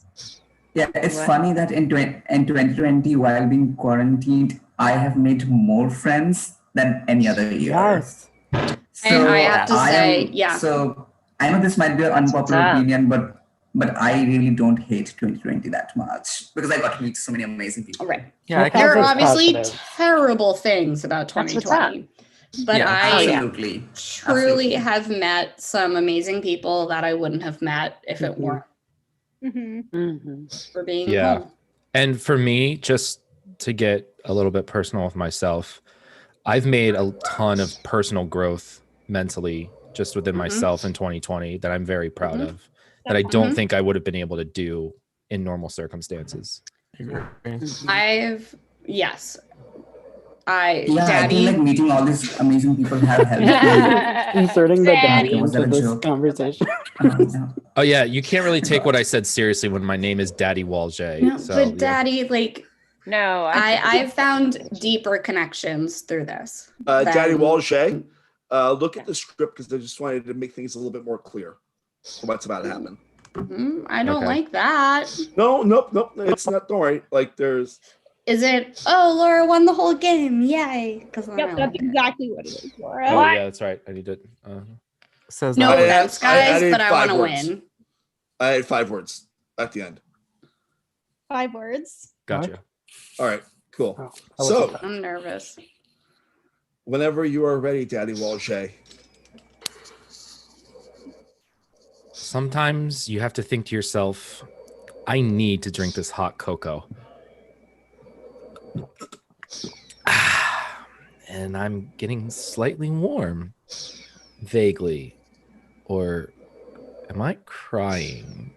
yeah, it's What? funny that in 2020 while being quarantined, I have made more friends than any other year. Yes. And I have to say, yeah. So I know this might be an unpopular up. opinion, but I really don't hate 2020 that much because I got to meet so many amazing people. All right. Yeah. I There are can, obviously positive. terrible things about That's what's 2020. But Yeah. I Absolutely. truly have met some amazing people that I wouldn't have met if it weren't Mm-hmm. for being Yeah. home. And for me, just to get a little bit personal with myself, I've made a ton of personal growth mentally just within myself in 2020 that I'm very proud of, that I don't think I would have been able to do in normal circumstances. Yes. Yeah, I Daddy. think like meeting all these amazing people have helped me. Inserting the daddy Was that into a this joke? conversation. Oh yeah, you can't really take what I said seriously when my name is Daddy Walje. No, so, but yeah. Daddy, like, No, I've found deeper connections through this. Daddy than- Walshay, look at the script because I just wanted to make things a little bit more clear for what's about to happen. I don't Okay. like that. No, nope. It's not. Don't worry. Like there's Is it, oh, Laura won the whole game, yay? Because Yep, that's exactly what it is, Laura. Oh yeah, that's right. I need to. Says No I had- offense, guys, added but I want 5 to words. win. I had 5 words at the end. 5 words. Gotcha. All right, cool. I wasn't So, I'm nervous. whenever you are ready, Daddy Walshay. Sometimes you have to think to yourself, I need to drink this hot cocoa. And I'm getting slightly warm. Vaguely. Or am I crying?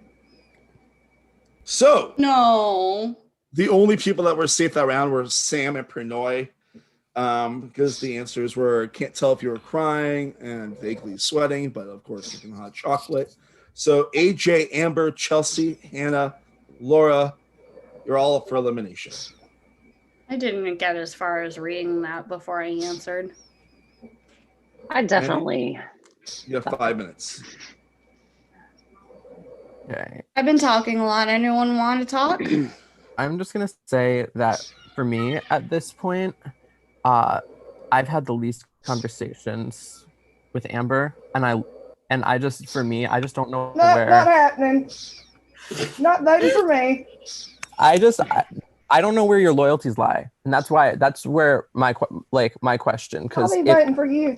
So, No. the only people that were safe that round were Sam and Prinoy, because the answers were can't tell if you were crying and vaguely sweating, but of course drinking hot chocolate. So AJ, Amber, Chelsea, Hannah, Laura, you're all up for elimination. I didn't get as far as reading that before I answered. I definitely. You have 5 minutes. Okay. I've been talking a lot. Anyone want to talk? I'm just gonna say that for me at this point, I've had the least conversations with Amber, and I just for me, I just don't know Not where. happening. Not voting for me. I don't know where your loyalties lie, and that's where my question, I'll because be voting for you.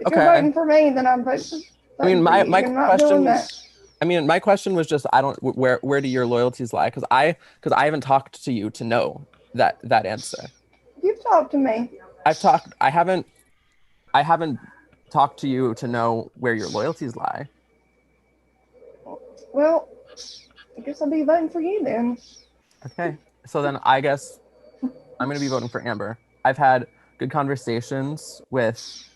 If Okay. you're voting for me, then I'm voting. I mean, voting for my you. I'm not doing question. that. I mean, my question was just, I don't where do your loyalties lie? Because I haven't talked to you to know that answer. You've talked to me. I haven't talked to you to know where your loyalties lie. Well, I guess I'll be voting for you then. Okay, so then I guess I'm gonna be voting for Amber. I've had good conversations with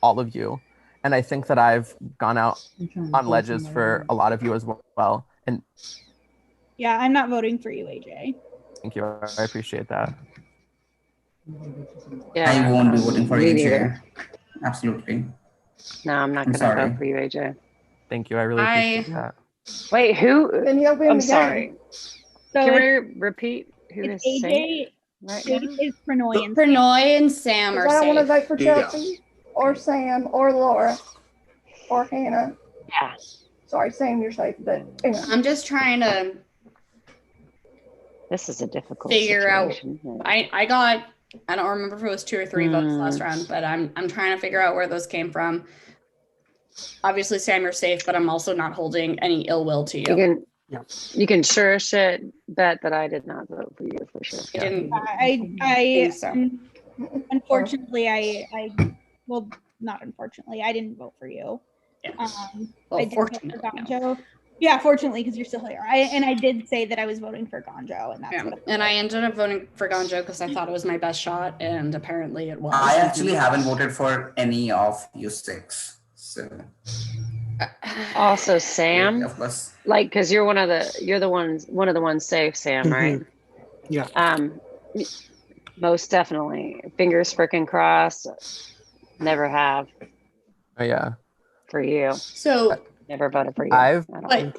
all of you, and I think that I've gone out on ledges for a lot of you as well. And Yeah, I'm not voting for you, AJ. thank you, I appreciate that. I won't be voting for me AJ. neither. Absolutely. No, I'm not I'm going to sorry. vote for you, AJ. Thank you, I really appreciate that. Wait, who? Then you'll be in I'm the sorry. game. So Can it's- we repeat who is AJ, safe right now? safe is Prinoy and Prinoy and Sam are Because I don't want to safe. vote for Chelsea or Sam or Laura or Hannah. Yeah. Sorry, Sam, you're safe, but anyway. I'm just trying to This is a difficult figure out. situation. I don't remember if it was 2 or 3 votes last round, but I'm trying to figure out where those came from. Obviously, Sam, you're safe, but I'm also not holding any ill will to you. You can sure shit bet that I did not vote for you for sure. I think so. Unfortunately, well, not unfortunately, I didn't vote for you. Well, I did vote for Gonjo. Yeah, fortunately, because you're still here. I did say that I was voting for Gonjo, and that's what. And I ended up voting for Gonjo because I thought it was my best shot, and apparently it was. I actually haven't voted for any of you 6. So Also, Sam, of course. like, because you're one of the ones safe, Sam, right? Yeah. Most definitely. Fingers freaking crossed. Never have. Oh yeah. For you. So never voted for you. I've like.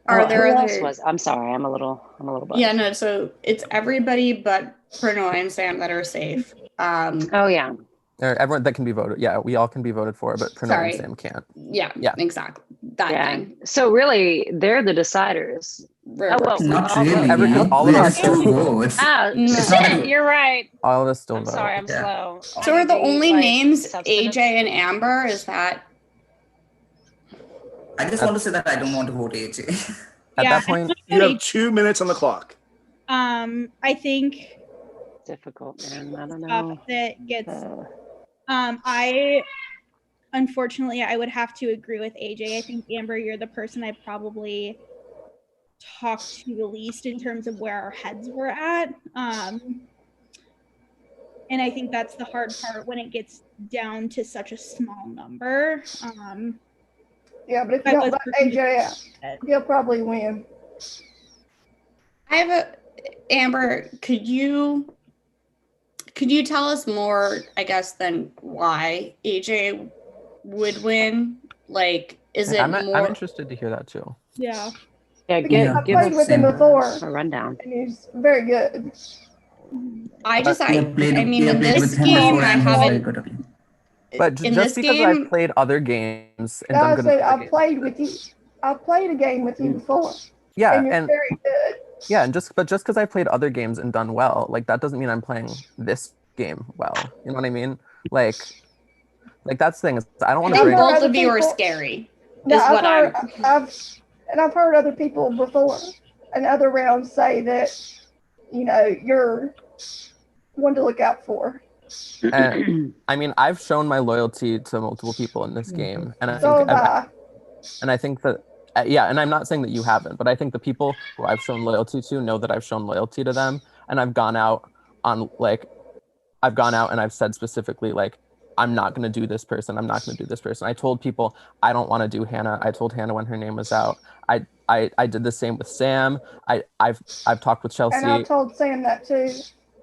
Are there who else was? I'm sorry. I'm a little buzzed. Yeah, no. So it's everybody but Prinoy and Sam that are safe. Oh yeah. Everyone that can be voted. Yeah, we all can be voted for, but Prinoy Sorry. and Sam can't. Yeah, exactly. That thing. So really, they're the deciders. Oh, well, Not all really. all of us. Shit, you're right. All of us still I'm vote. sorry, I'm slow. So are the only Like, names substance? AJ and Amber? Is that? I just want to say that I don't want to vote AJ. At Yeah, that point, You have 2 minutes on the clock. I think difficult, man. I don't stuff know. that gets. I unfortunately I would have to agree with AJ. I think Amber, you're the person I probably talked to the least in terms of where our heads were at. And I think that's the hard part when it gets down to such a small number. Yeah, but if you don't vote AJ out, he'll probably win. I have Amber. Could you tell us more, I guess, than why AJ would win? Like, is it I'm more? interested to hear that too. Yeah. Yeah, Because I give played us with him before, a rundown. and he's very good. I mean, yeah, in played this with him game, before I and he's very haven't. good at it. But In just this because I've game, played other games and No, done I good in said other I games. played with you. I played a game with you before, Yeah, and you're and very good. yeah, and just because I played other games and done well, like that doesn't mean I'm playing this game well. You know what I mean? Like that's the thing is I don't want to I think break. both of you are scary. No, Is I've what heard, I'm. I've heard other people before in other rounds say that, you're one to look out for. And I mean, I've shown my loyalty to multiple people in this game, and I So think, have I. and I think that, yeah, and I'm not saying that you haven't, but I think the people who I've shown loyalty to know that I've shown loyalty to them, and I've gone out and I've said specifically like, I'm not gonna do this person. I'm not gonna do this person. I told people I don't want to do Hannah. I told Hannah when her name was out. I did the same with Sam. I've talked with Chelsea. And I told Sam that too.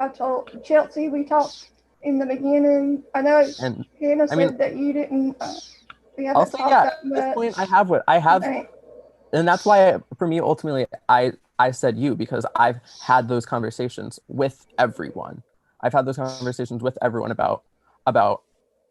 I told Chelsea, we talked in the beginning. I know And Hannah I mean, said that you didn't. We haven't also, talked yeah, that at much. this point, I have, and that's why for me, ultimately, I said you because I've had those conversations with everyone. I've had those conversations with everyone about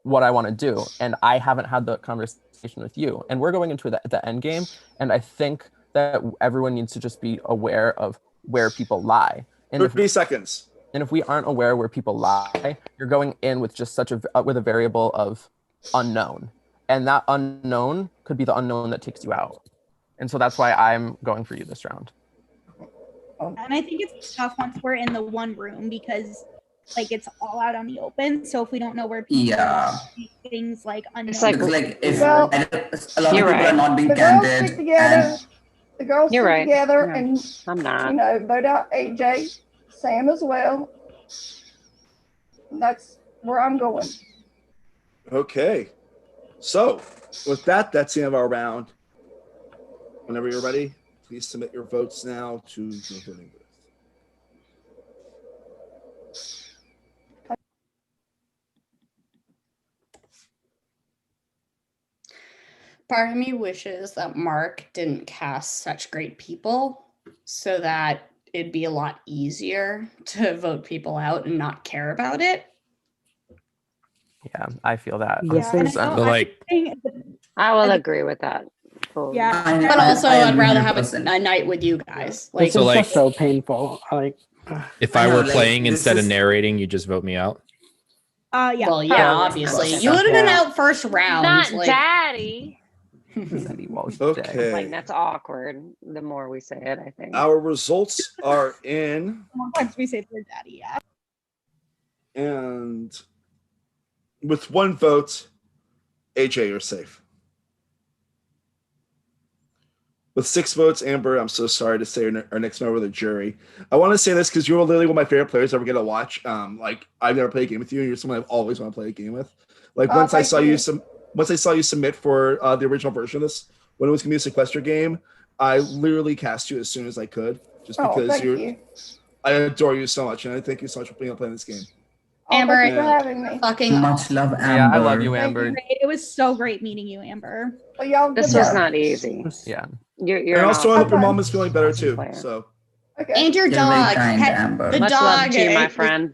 what I want to do, and I haven't had the conversation with you. And we're going into the end game, and I think that everyone needs to just be aware of where people lie. And 30 seconds. And if we aren't aware where people lie, you're going in with just with a variable of unknown. And that unknown could be the unknown that takes you out. And so that's why I'm going for you this round. And I think it's tough once we're in the one room because like it's all out on the open. So if we don't know where people are, things like unknown. It's like if Well, a lot of people are not being the girls stick candid, together. and The girls You're stick right. together Yeah. and I'm not. vote out AJ, Sam as well. That's where I'm going. Okay. So with that, that's the end of our round. Whenever you're ready, please submit your votes now to the voting booth. Part of me wishes that Mark didn't cast such great people so that it'd be a lot easier to vote people out and not care about it. Yeah, I feel that. Yeah, and I 100%. don't- But, like, I will agree with that. Yeah, but also I'd rather have a 100%. night with you guys. This Like, is So, like- just so painful. Like, If I I know, were like, playing this instead of is- narrating, you just vote me out. Yeah. well, yeah, obviously. You would have been out first round. Not like, daddy. Okay. Like that's awkward. The more we say it, I think. Our results are in, Once we say third daddy, yeah. and with one vote, AJ, you're safe. With 6 votes, Amber, I'm so sorry to say, our next member of the jury. I want to say this because you're literally one of my favorite players I ever get to watch. Like I've never played a game with you, and you're someone I've always want to play a game with. Like once I saw you submit for the original version of this, when it was gonna be a sequester game, I literally cast you as soon as I could, just because thank you. I adore you so much, and I thank you so much for being able to play this game. Amber, Thank you for having me. fucking much love, Amber. Yeah, I love you, Amber. It was so great meeting you, Amber. Well, y'all This good was luck. not easy. Yeah. You're And also, I hope your awesome. mom is feeling better Awesome too. player. So Okay. and your You're dog. very kind, Pet Amber. the Much dog. love to you, my friend.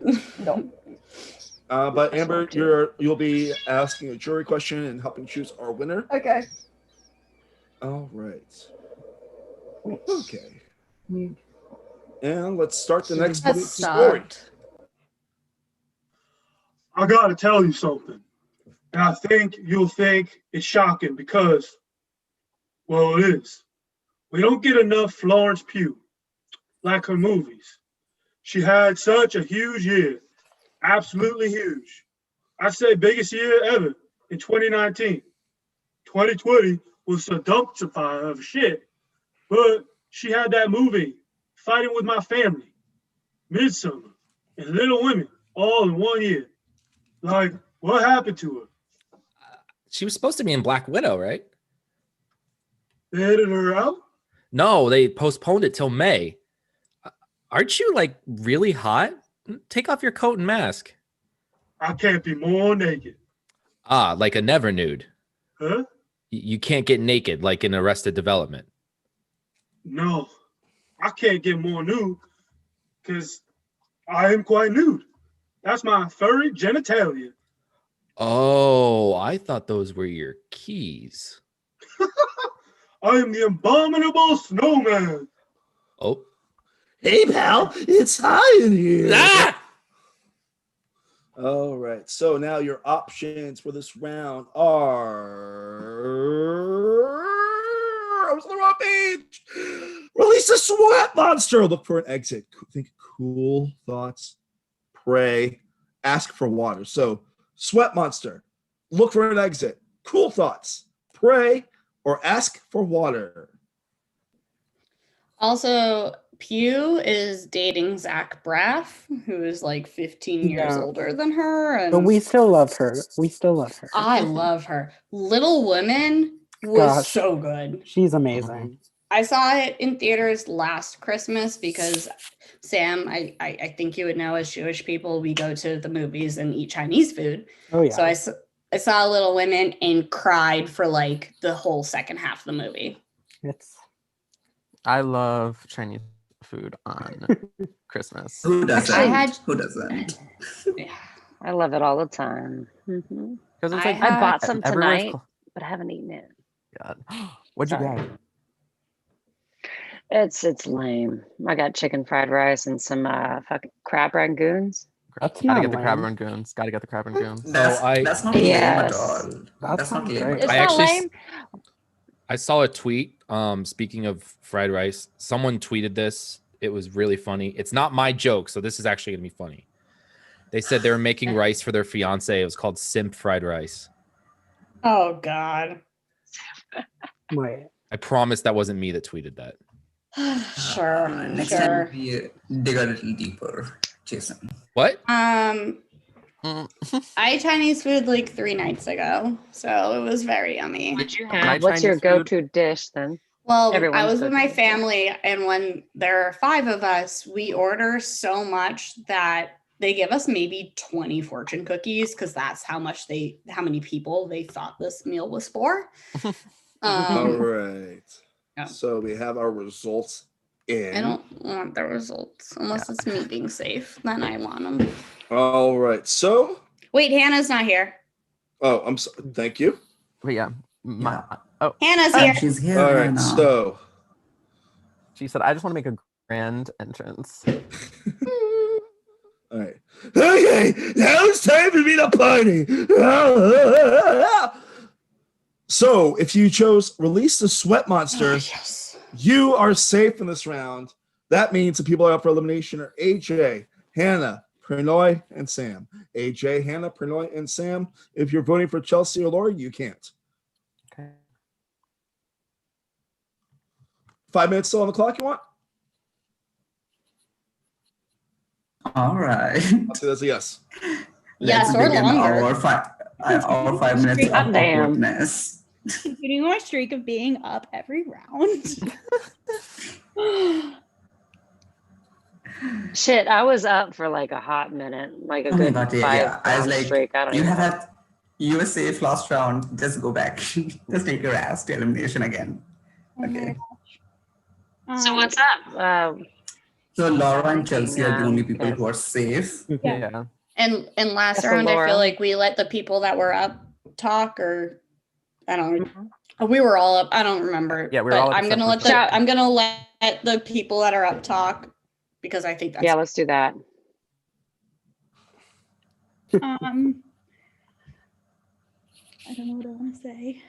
but Amber, you'll be asking a jury question and helping choose our winner. Okay. All right. Okay. And let's start the next Has public story. stopped. I gotta tell you something. And I think you'll think it's shocking because, well, it is. We don't get enough Florence Pugh, like her movies. She had such a huge year, absolutely huge. I'd say biggest year ever in 2019. 2020 was a dumpster fire of shit, but she had that movie, Fighting with My Family, Midsummer, and Little Women, all in one year. Like, what happened to her? She was supposed to be in Black Widow, right? They edited her out? No, they postponed it till May. Aren't you like really hot? Take off your coat and mask. I can't be more naked. Ah, like a never nude. Huh? You can't get naked like in Arrested Development. No, I can't get more nude because I am quite nude. That's my furry genitalia. Oh, I thought those were your keys. I am the abominable snowman. Oh. Hey, pal, it's hot in here. Ah! All right. So now your options for this round are. I was on the wrong page. Release a sweat monster. Look for an exit. Think cool thoughts. Pray. Ask for water. So, sweat monster. Look for an exit. Cool thoughts. Pray or ask for water. Also, Pew is dating Zach Braff, who is like 15 years Yeah. older than her. And But we still love her. We still love her. I love her. Little Women was Gosh. so good. She's amazing. I saw it in theaters last Christmas because Sam, I think you would know, as Jewish people, we go to the movies and eat Chinese food. Oh, yeah. So I saw Little Women and cried for like the whole second half of the movie. I love Chinese food on Christmas. Who doesn't? Who doesn't? I love it all the time. Mm-hmm. Because it's I like bought some everywhere's tonight, but I haven't eaten it. God. What'd you Sorry. get? It's lame. I got chicken fried rice and some fucking crab rangoons. That's Gotta not get the crab lame. rangoons. Gotta get the crab rangoons. That's not lame at all. That That's not sounds lame great. at It's all. not lame. I saw a tweet. Speaking of fried rice, someone tweeted this. It was really funny. It's not my joke, so this is actually gonna be funny. They said they were making rice for their fiance. It was called simp fried rice. Oh God. Wait. I promise that wasn't me that tweeted that. Sure. Next sure. time we dig a little deeper, Jason. What? I ate Chinese food like 3 nights ago, so it was very yummy. What's your go-to dish then? Well, I Everyone's was with my go-to. family, and when there are 5 of us, we order so much that they give us maybe 20 fortune cookies because that's how many people they thought this meal was for. All right. Yeah. So we have our results in. I don't want the results unless it's me being safe. Then I want them. All right. So. Wait, Hannah's not here. Oh, I'm so, thank you. But yeah. Oh, Hannah's here. She's here. All right. Hannah. So. She said, I just want to make a grand entrance. All right. Okay. Now it's time for me to party. So if you chose release the sweat monster, you are safe in this round. That means the people that are up for elimination are AJ, Hannah, Pranoy, and Sam. AJ, Hannah, Pranoy, and Sam. If you're voting for Chelsea or Laura, you can't. Okay. 5 minutes still on the clock, you want? All right. I'll say that's a yes. Yes, or begin longer. our 5 minutes of Damn. awkwardness. Continuing my streak of being up every round. Shit, I was up for like a hot minute, like a Oh my good God, 5 yeah. I was rounds like, straight. I don't you even have know. had, you were safe last round. Just go back. Just take your ass to elimination again. Okay. So what's up? So Laura and Chelsea are the only people who are safe. Yeah. And last Yes, round, I Laura. feel like we let the people that were up talk, or I don't know. We were all up. I don't remember. Yeah, we were but all up I'm gonna except for I'm gonna let the people that are up talk because I think that's Yeah, let's do that. I don't know what I want to say.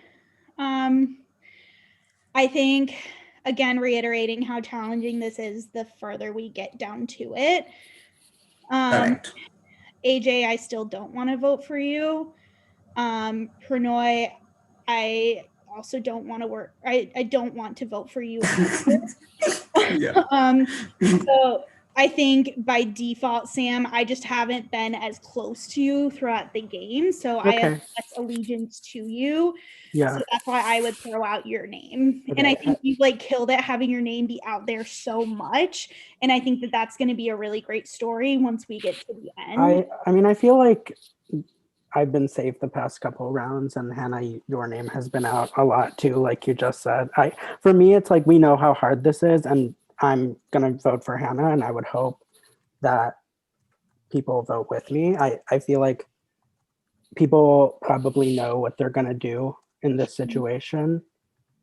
I think, again, reiterating how challenging this is the further we get down to it. Correct. AJ, I still don't want to vote for you. Pranoy, I also don't want to work. I don't want to vote for you. Yeah. So I think by default, Sam, I just haven't been as close to you throughout the game. So I have Okay. less allegiance to you. Yeah. So that's why I would throw out your name. And I Okay. think you've like killed it having your name be out there so much. And I think that that's going to be a really great story once we get to the end. I mean, I feel like I've been safe the past couple rounds, and Hannah, your name has been out a lot too, like you just said. For me, it's like we know how hard this is, and I'm gonna vote for Hannah, and I would hope that people vote with me. I feel like people probably know what they're gonna do in this situation,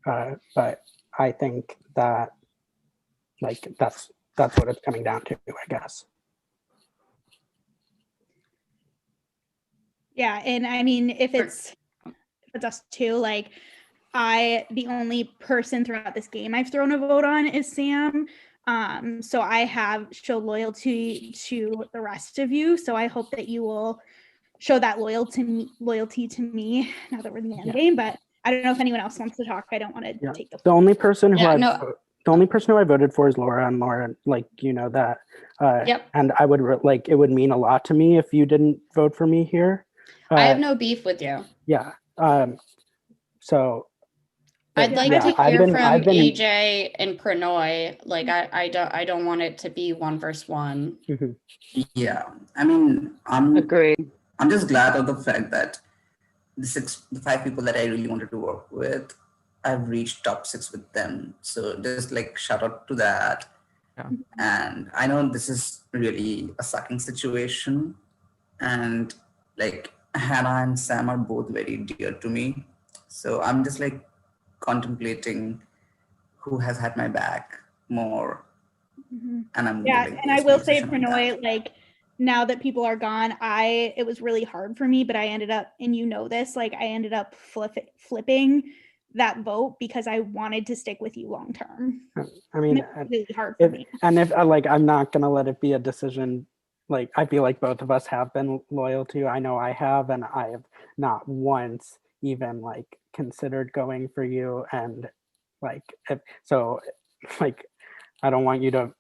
but I think that like that's what it's coming down to, I guess. Yeah, and I mean, if it's us two, like the only person throughout this game I've thrown a vote on is Sam. So I have showed loyalty to the rest of you. So I hope that you will show that loyalty to me now that we're in the end game. But I don't know if anyone else wants to talk. I don't want to take the The only person who Yeah, the only person who I voted for is Laura, and Laura, like you know that. Yep. And I would like it would mean a lot to me if you didn't vote for me here. I have no beef with you. Yeah. So. I'd like yeah, to I've hear been- from I've been- AJ and Pranoy. Like I don't want it to be 1v1. Yeah, I mean, I'm agreed. I'm just glad of the fact that the 5 people that I really wanted to work with, I've reached top 6 with them. So just like shout out to that. Yeah. And I know this is really a sucking situation, and like Hannah and Sam are both very dear to me. So I'm just like contemplating who has had my back more. And I'm yeah, gonna, like, and I base will my say, decision on that. Pranoy, like now that people are gone, it was really hard for me, but I ended up, and you know this, like I ended up flipping that vote because I wanted to stick with you long term. I mean, And it was really hard for me. and if like I'm not gonna let it be a decision. Like I feel like both of us have been loyal to you. I know I have, and I have not once even like considered going for you. And like like I don't want you to.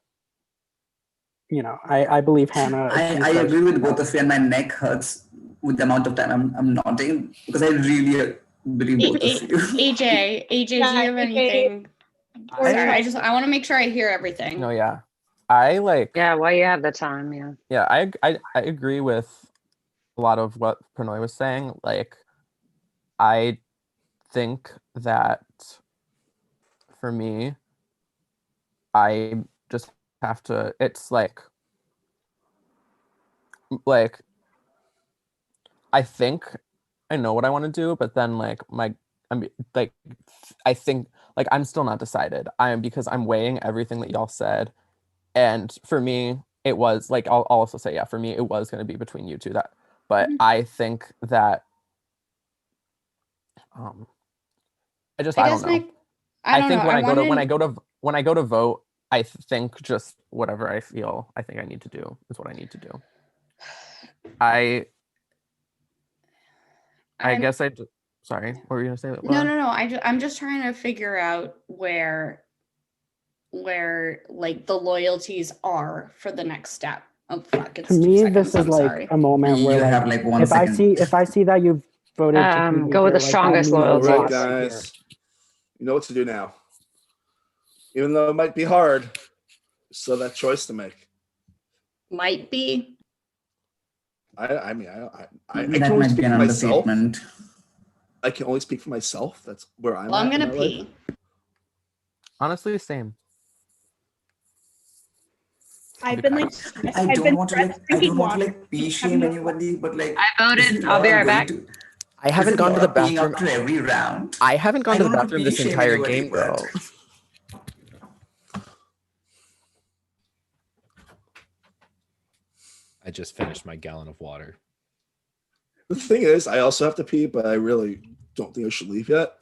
You know, I believe Hannah. I agree with both of you, and my neck hurts with the amount of time I'm nodding because I really believe both of you. AJ, do you have anything? Sorry, I want to make sure I hear everything. No, yeah. I like. Yeah, while you have the time, yeah. Yeah, I agree with a lot of what Pranoy was saying. Like, I think that for me, I just have to. It's like I think I know what I want to do, but then like I think like I'm still not decided. Because I'm weighing everything that y'all said, and for me it was like I'll also say for me it was going to be between you two but I think that I don't know. I think when I go to vote, I think just whatever I feel I think I need to do is what I need to do. I guess sorry, what were you gonna say? No. I'm just trying to figure out where like the loyalties are for the next step. Oh fuck! It's To 2 me, seconds. this is I'm like sorry. a moment where You like, have, like, 1 if I see that you've voted to keep me Go with here, the like, strongest that means a loyalty. All lot right, right guys. here. You know what to do now. Even though it might be hard, still that choice to make. Might be. I mean, I Maybe can that only might be speak an for myself. understatement. I can only speak for myself. That's where I'm Well, I'm at in gonna my life. pee. Honestly, same. I've been like, I don't want to like pee shame anybody, but like I voted. I'll be right back. I haven't gone to the peeing bathroom after every round. I haven't gone I to the don't want to bathroom this pee shame entire anybody, game, but- though. I just finished my gallon of water. The thing is, I also have to pee, but I really don't think I should leave yet.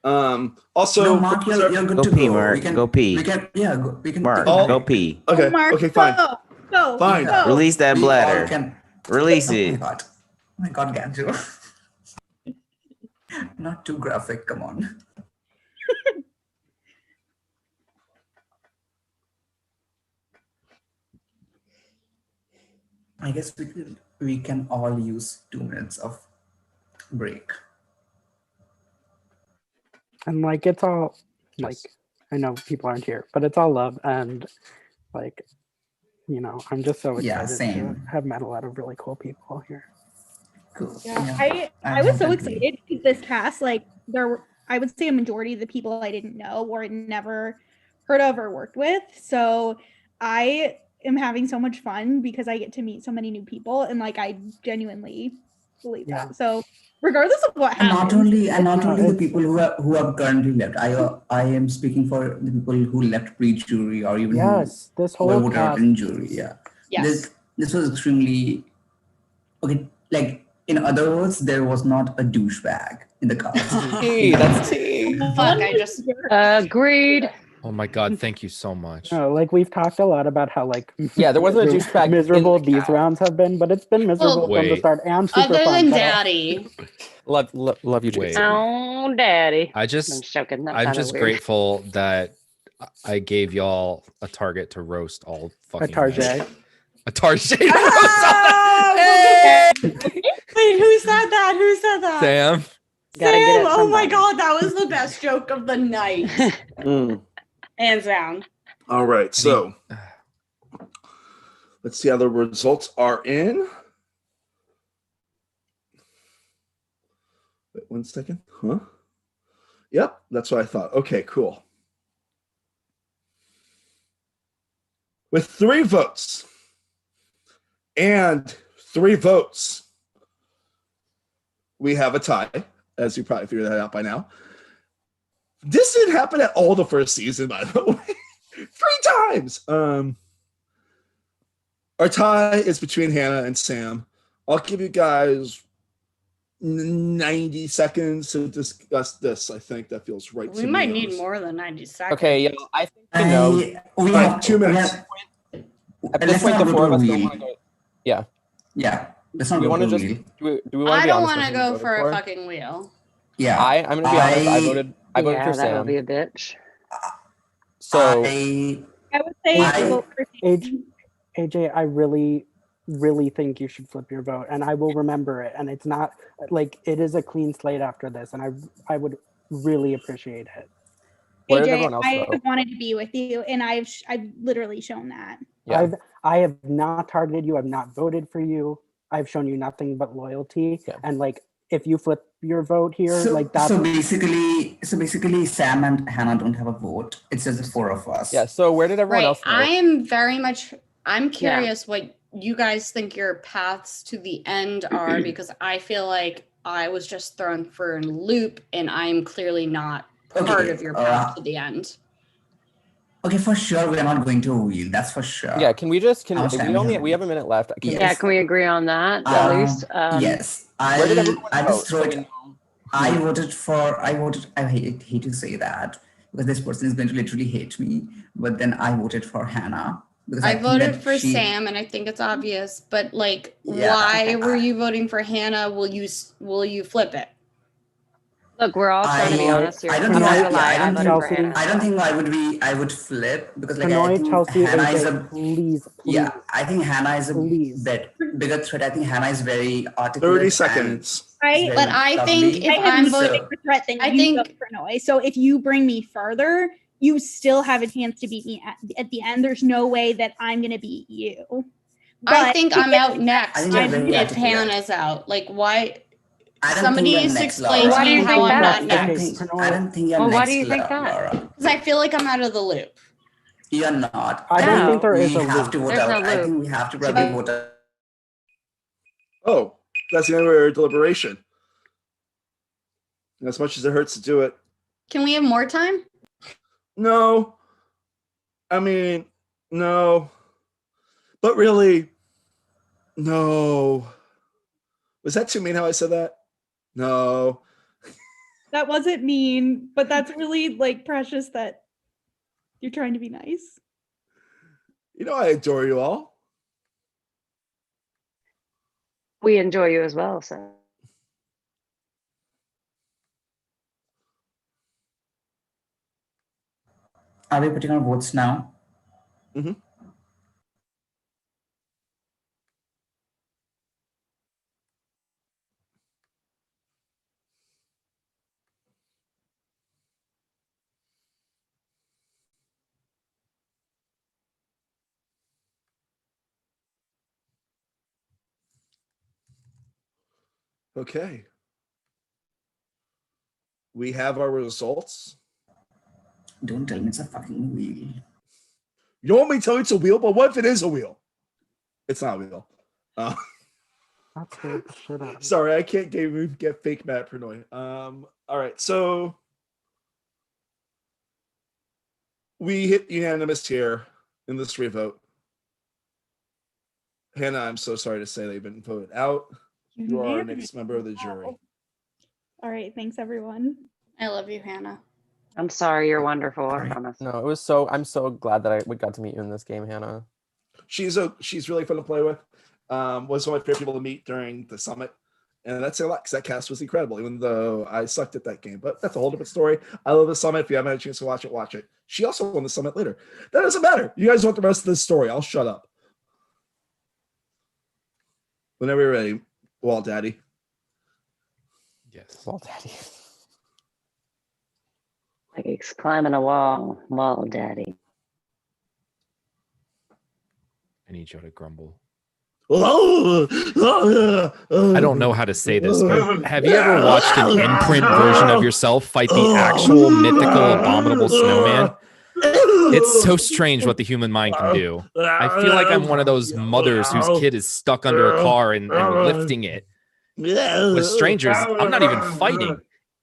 Also, No, Mark, you're good Go to pee, go. Mark. We can Go pee. We can, yeah, we can Mark, take a go break. pee. Okay, Mark, okay, fine. Go. Fine. Go. Release that We all bladder. can- Release Oh it. my god, Ganjo. Not too graphic, come on. I guess we can all use 2 minutes of break. And like it's all like I know people aren't here, but it's all love and like I'm just so Yeah, excited to same. have met a lot of really cool people here. Yeah, I was so excited because this cast, like there were, I would say a majority of the people I didn't know or had never heard of or worked with. So I am having so much fun because I get to meet so many new people, and like I genuinely believe that. So regardless of what And happens, not only the people who have currently left. I am speaking for the people who left pre-jury or even Yes, this who whole would have cast. been jury. Yeah. Yes. This was extremely okay. Like in other words, there was not a douchebag in the cast. Hey, that's tea. Fuck, I just agreed. Oh my god, thank you so much. No, like we've talked a lot about how like Yeah, there wasn't a douchebag in miserable the these rounds have been, but it's been miserable from the Wait. start and super other fun. than so- Daddy. Love you, Wait. Jason. Oh, daddy. I'm I'm joking. That I'm sounded just weird. grateful that I gave y'all a target to roast all fucking Tarjay. night. A Tarjay to Ah, roast all night. Wait, who said that? Who said that? Sam. Gotta get Sam, it oh my sometime. god, that was the best joke of the night. Hands down. All right, so let's see how the results are in. Wait 1 second. Huh? Yep, that's what I thought. Okay, cool. With 3 votes and 3 votes, we have a tie, as you probably figured that out by now. This didn't happen at all the first season, by the way. 3 times. Our tie is between Hannah and Sam. I'll give you guys 90 seconds to discuss this. I think that feels right We to might me. need more than 90 seconds. Okay, yeah, I think we know. We All have right, 2 minutes. At this point, the 4 of us don't want to go. Yeah. Yeah. Let's Do not we go want to to just? wheel. Do we want I to be don't honest? want to with who we go voted for a fucking wheel. Yeah. I'm gonna be honest. I voted Yeah, for that would Sam. be a bitch. So I would say I vote for AJ, I really think you should flip your vote, and I will remember it. And it's not like it is a clean slate after this, and I would really appreciate it. where did AJ, everyone else I vote? wanted to be with you, and I've literally shown that. Yeah. I have not targeted you. I've not voted for you. I've shown you nothing but loyalty. And like, if you flip your vote here, like that's So basically, Sam and Hannah don't have a vote. It's just the 4 of us. Yeah. So where did everyone Right. else vote? I am very much, I'm curious what you guys think your paths to the end are, because I feel like I was just thrown for a loop and I'm clearly not part of your path to the end. Okay, for sure, we are not going to a wheel. That's for sure. Yeah. Can we just? Can How much time we have a minute left? Can Yeah, can we agree on that Yeah. at least? Yes. Where did everyone I vote? just throw So we it. know. I voted. I hate to say that because this person is going to literally hate me. But then I voted for Hannah because I think voted that for she- Sam, and I think it's obvious. But like, Yeah. why were you voting for Hannah? Will you flip it? Look, we're all trying to be honest here. I don't I'm think not I, gonna lie. I voted for Chelsea. Hannah. I don't think I would flip because like I Hanoi, think Chelsea, Hannah is AJ, a please. yeah. I think Hannah is a bigger threat. I think Hannah is very articulate. 30 seconds. But I think if I have I'm more voting of a threat than I you think- vote for Hanoi. So if you bring me further, you still have a chance to beat me at the end. There's no way that I'm gonna beat you. I But think to I'm get out to next. I think you're very If articulate. Hannah's out, like why? I don't Somebody think you're needs to next, explain Laura. to Why do me you how think I'm that? not I don't next. think, I don't think you're Well, next, why do you think that? Laura. Because I feel like I'm out of the loop. You're not. I don't think there is we a have loop. to vote There's out. no I loop. think we have to probably vote out. Oh, that's the end of our deliberation. As much as it hurts to do it. Can we have more time? No. I mean, no. But really, no. Was that too mean how I said that? No. that wasn't mean, but that's really like precious that you're trying to be nice. You know I adore you all. We enjoy you as well, so. Are we putting our votes now? Mm-hmm. Okay. We have our results. Don't tell me it's a fucking wheel. You don't want me to tell you it's a wheel, but what if it is a wheel? It's not a wheel. That scared the shit out of me. Sorry, I can't get fake Matt Pernoy. All right, so we hit unanimous here in this revote. Hannah, I'm so sorry to say that you've been voted out. You are our next member of the jury. All right, thanks everyone. I love you, Hannah. I'm sorry, you're wonderful. I promise. No, it was I'm so glad that we got to meet you in this game, Hannah. She's really fun to play with. Was one of my favorite people to meet during the summit. And that's a lot because that cast was incredible, even though I sucked at that game. But that's a whole different story. I love the summit. If you haven't had a chance to watch it, watch it. She also won the summit later. That doesn't matter. You guys want the rest of this story. I'll shut up. Whenever you're ready, Walt Daddy. Yes. Walt Daddy. Like it's climbing a wall, Daddy. I need Joe to grumble. I I don't know how to say this, but have you ever watched an imprint version of yourself fight the actual mythical abominable snowman? It's so strange what the human mind can do. I feel like I'm one of those mothers whose kid is stuck under a car and lifting it. With strangers, I'm not even fighting.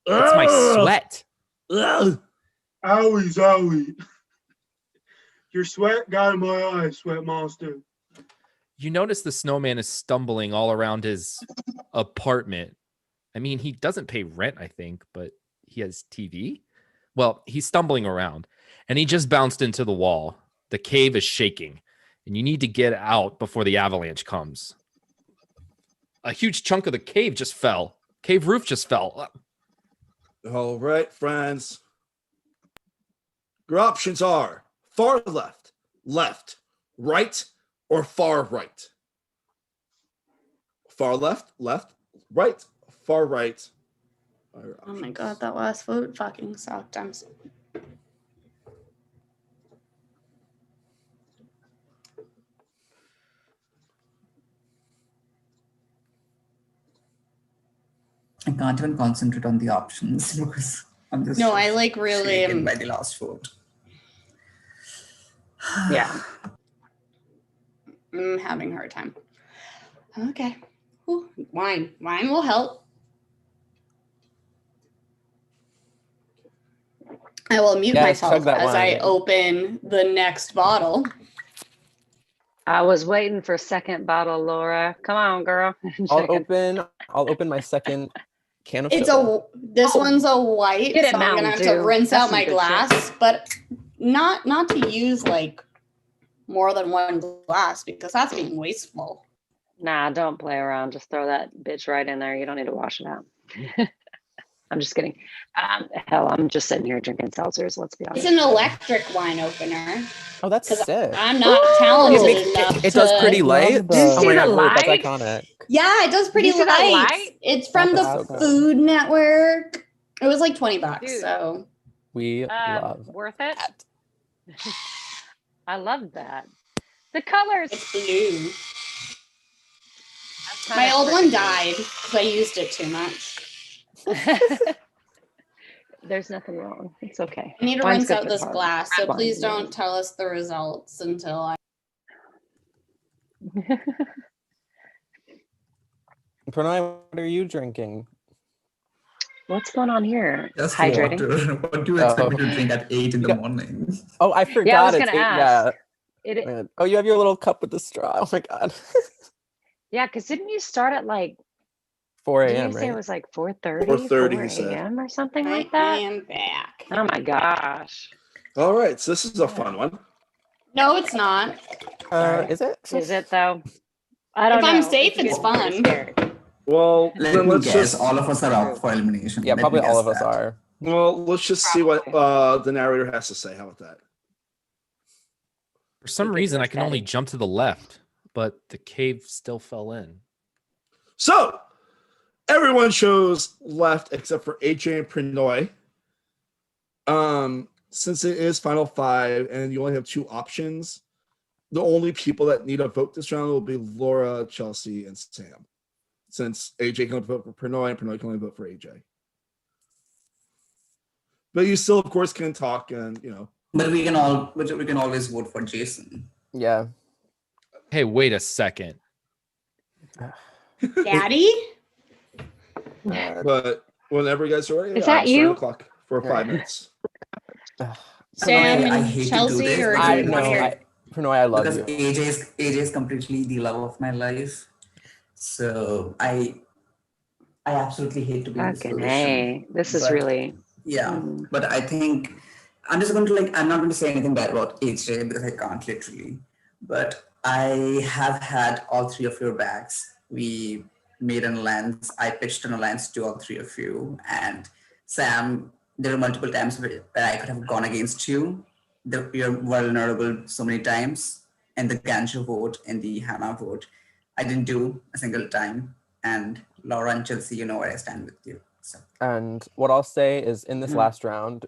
It's my sweat. Owie. Your sweat got in my eyes, sweat monster. You notice the snowman is stumbling all around his apartment. I mean, he doesn't pay rent, I think, but he has TV. Well, he's stumbling around, and he just bounced into the wall. The cave is shaking, and you need to get out before the avalanche comes. A huge chunk of the cave just fell. Cave roof just fell. All right, friends. Your options are far left, right, or far right. Far left, right, far right. Oh my god, that last vote fucking sucked. I'm so... I can't even concentrate on the options because I'm just No, I like really shaken by the last vote. Yeah. I'm having a hard time. Okay. Ooh, wine will help. I will mute myself as I open the next bottle. I was waiting for second bottle, Laura. Come on, girl. I'll open my second can of It's soda. this one's a white, Get it, so I'm gonna have Mountain to Dew. rinse That's out some my good glass, shit. but not to use like more than one glass because that's being wasteful. Nah, don't play around. Just throw that bitch right in there. You don't need to wash it out. I'm just kidding. Hell, I'm just sitting here drinking seltzers. Let's be honest. It's an electric wine opener. Oh, that's sick. I'm not talented enough. It does pretty light. Oh my god, wait, that's light? iconic. Yeah, it does pretty you see that light. light? It's from That's the awesome. Food Network. It was like $20, Dude. so We love worth it. I love that. The colors. it's blue. That's My kinda old one pretty. died because I used it too much. There's nothing wrong. It's okay. I need to Wine's rinse good out for this the heart. glass, so Wine. please don't tell us the results until I. Pranay, what are you drinking? What's going on here? Just Hydrating. water. What do you expect me to drink at 8 in the morning? Oh, I forgot. Yeah, I was it's gonna 8, ask. Yeah. It, Oh, you have your little cup with the straw. Oh my god. yeah, because didn't you start at like 4 Did a.m. you say it right? was like 4:30? 4:30, he said. a.m. or something like I that? am back. Oh my gosh. All right, so this is a fun one. No, it's not. Is it? Is it though? I don't If know. I'm safe, You it's get pretty fun. scared. Well, Let then me let's guess. just All of us are up for elimination. Yeah, Let probably me all guess of us that. are. well, let's just see what the narrator has to say. How about that? For some reason, I can only jump to the left, but the cave still fell in. So everyone chose left except for AJ and Prinoy. Since it is final 5 and you only have 2 options, the only people that need a vote this round will be Laura, Chelsea, and Sam. since AJ can only vote for Prannoy and Prannoy can only vote for AJ. But you still, of course, can talk and But we can always vote for Jason. Yeah. Hey, wait a second. Daddy? But whenever you guys are ready, Is that I'm starting you? the clock for 5 minutes. Sam I and hate to do Chelsea, this or because do you want to hear? Prannoy, I love because you. AJ is completely the love of my life. So I absolutely hate to be in this Fucking position. hey, this is really. Yeah, but I think I'm just going to I'm not going to say anything bad about AJ because I can't literally. But I have had all three of your backs. We made an alliance. I pitched an alliance to all three of you. And Sam, there were multiple times where I could have gone against you. You're vulnerable so many times. And the Ganjo vote and the Hannah vote, I didn't do a single time. And Laura and Chelsea, you know where I stand with you. So. And what I'll say is in this last round,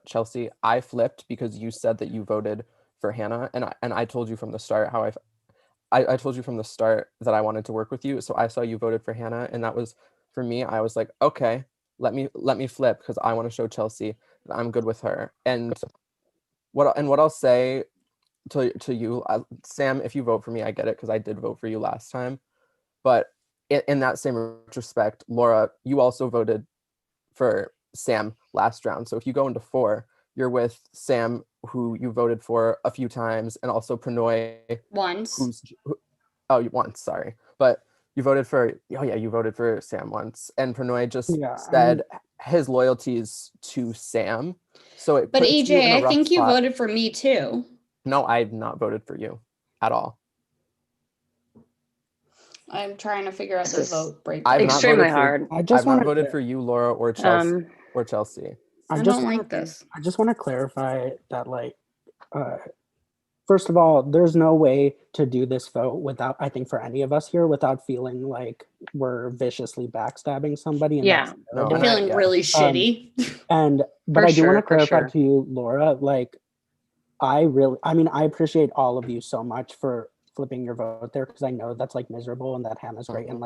Chelsea, I flipped because you said that you voted for Hannah, and I told you from the start how I told you from the start that I wanted to work with you. So I saw you voted for Hannah, and that was for me. I was like, okay, let me flip because I want to show Chelsea that I'm good with her. And what I'll say to you, Sam, if you vote for me, I get it because I did vote for you last time. But in that same retrospect, Laura, you also voted for Sam last round. So if you go into 4, you're with Sam, who you voted for a few times, and also Prannoy once. Once, sorry. But you voted for you voted for Sam once. And Prannoy just said his loyalties to Sam. So it But puts you in AJ, a I rough think you spot. voted for me too. No, I've not voted for you at all. I'm trying to figure out the vote breakdown. I've not voted hard. For, I've not voted for you, Laura, or Chelsea. I don't like this. I just want to clarify that, first of all, there's no way to do this vote without, I think, for any of us here, without feeling like we're viciously backstabbing somebody. And Yeah. that's No, terrible. feeling really shitty. But I do want to clarify to you, Laura, I appreciate all of you so much for flipping your vote there, because I know that's miserable and that Hannah's great and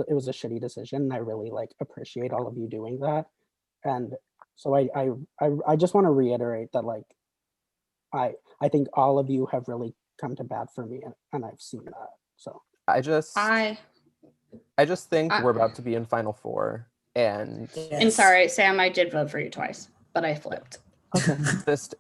it was a shitty decision, and I really appreciate all of you doing that. And so I just want to reiterate that I think all of you have really come to bat for me, and I've seen that. So I just think we're about to be in Final Four, and sorry, Sam, I did vote for you twice, but I flipped. Just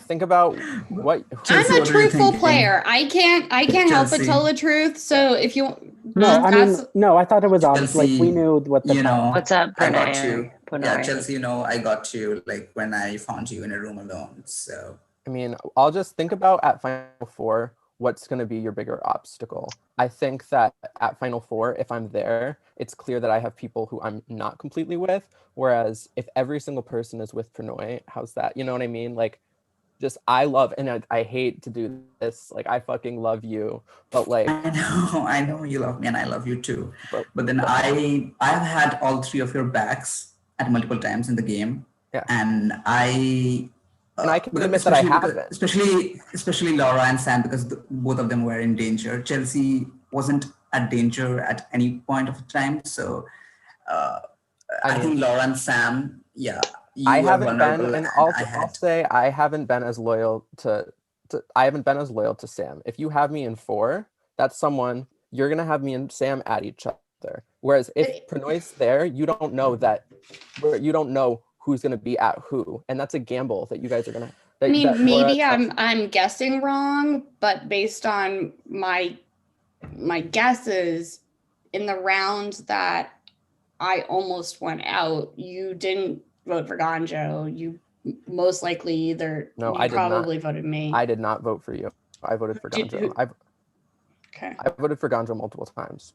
think about what I'm a truthful player. I can't help but tell the truth. So if you I thought it was obvious. We knew what the What's up, I got you. Yeah, Chelsea, I got you when I found you in a room alone. So I mean, I'll just think about at Final Four what's going to be your bigger obstacle. I think that at Final Four, if I'm there, it's clear that I have people who I'm not completely with. Whereas if every single person is with Prannoy, how's that? You know what I mean? I love, and I hate to do this. I fucking love you, but I know you love me and I love you too. But then I've had all three of your backs at multiple times in the game. Yeah. And I can admit that I haven't. Especially Laura and Sam, because both of them were in danger. Chelsea wasn't at danger at any point of time. So I think Laura and Sam, I haven't been, and I'll say I haven't been as loyal to Sam. If you have me in 4, that's someone you're gonna have me and Sam at each other. Whereas if Prannoy's there, you don't know who's gonna be at who, and that's a gamble that you guys are gonna. Maybe I'm guessing wrong, but based on my guesses in the round that I almost went out, you didn't vote for Ganjo. You most likely either probably voted me. I did not vote for you. I voted for Ganjo. I voted for Ganjo multiple times.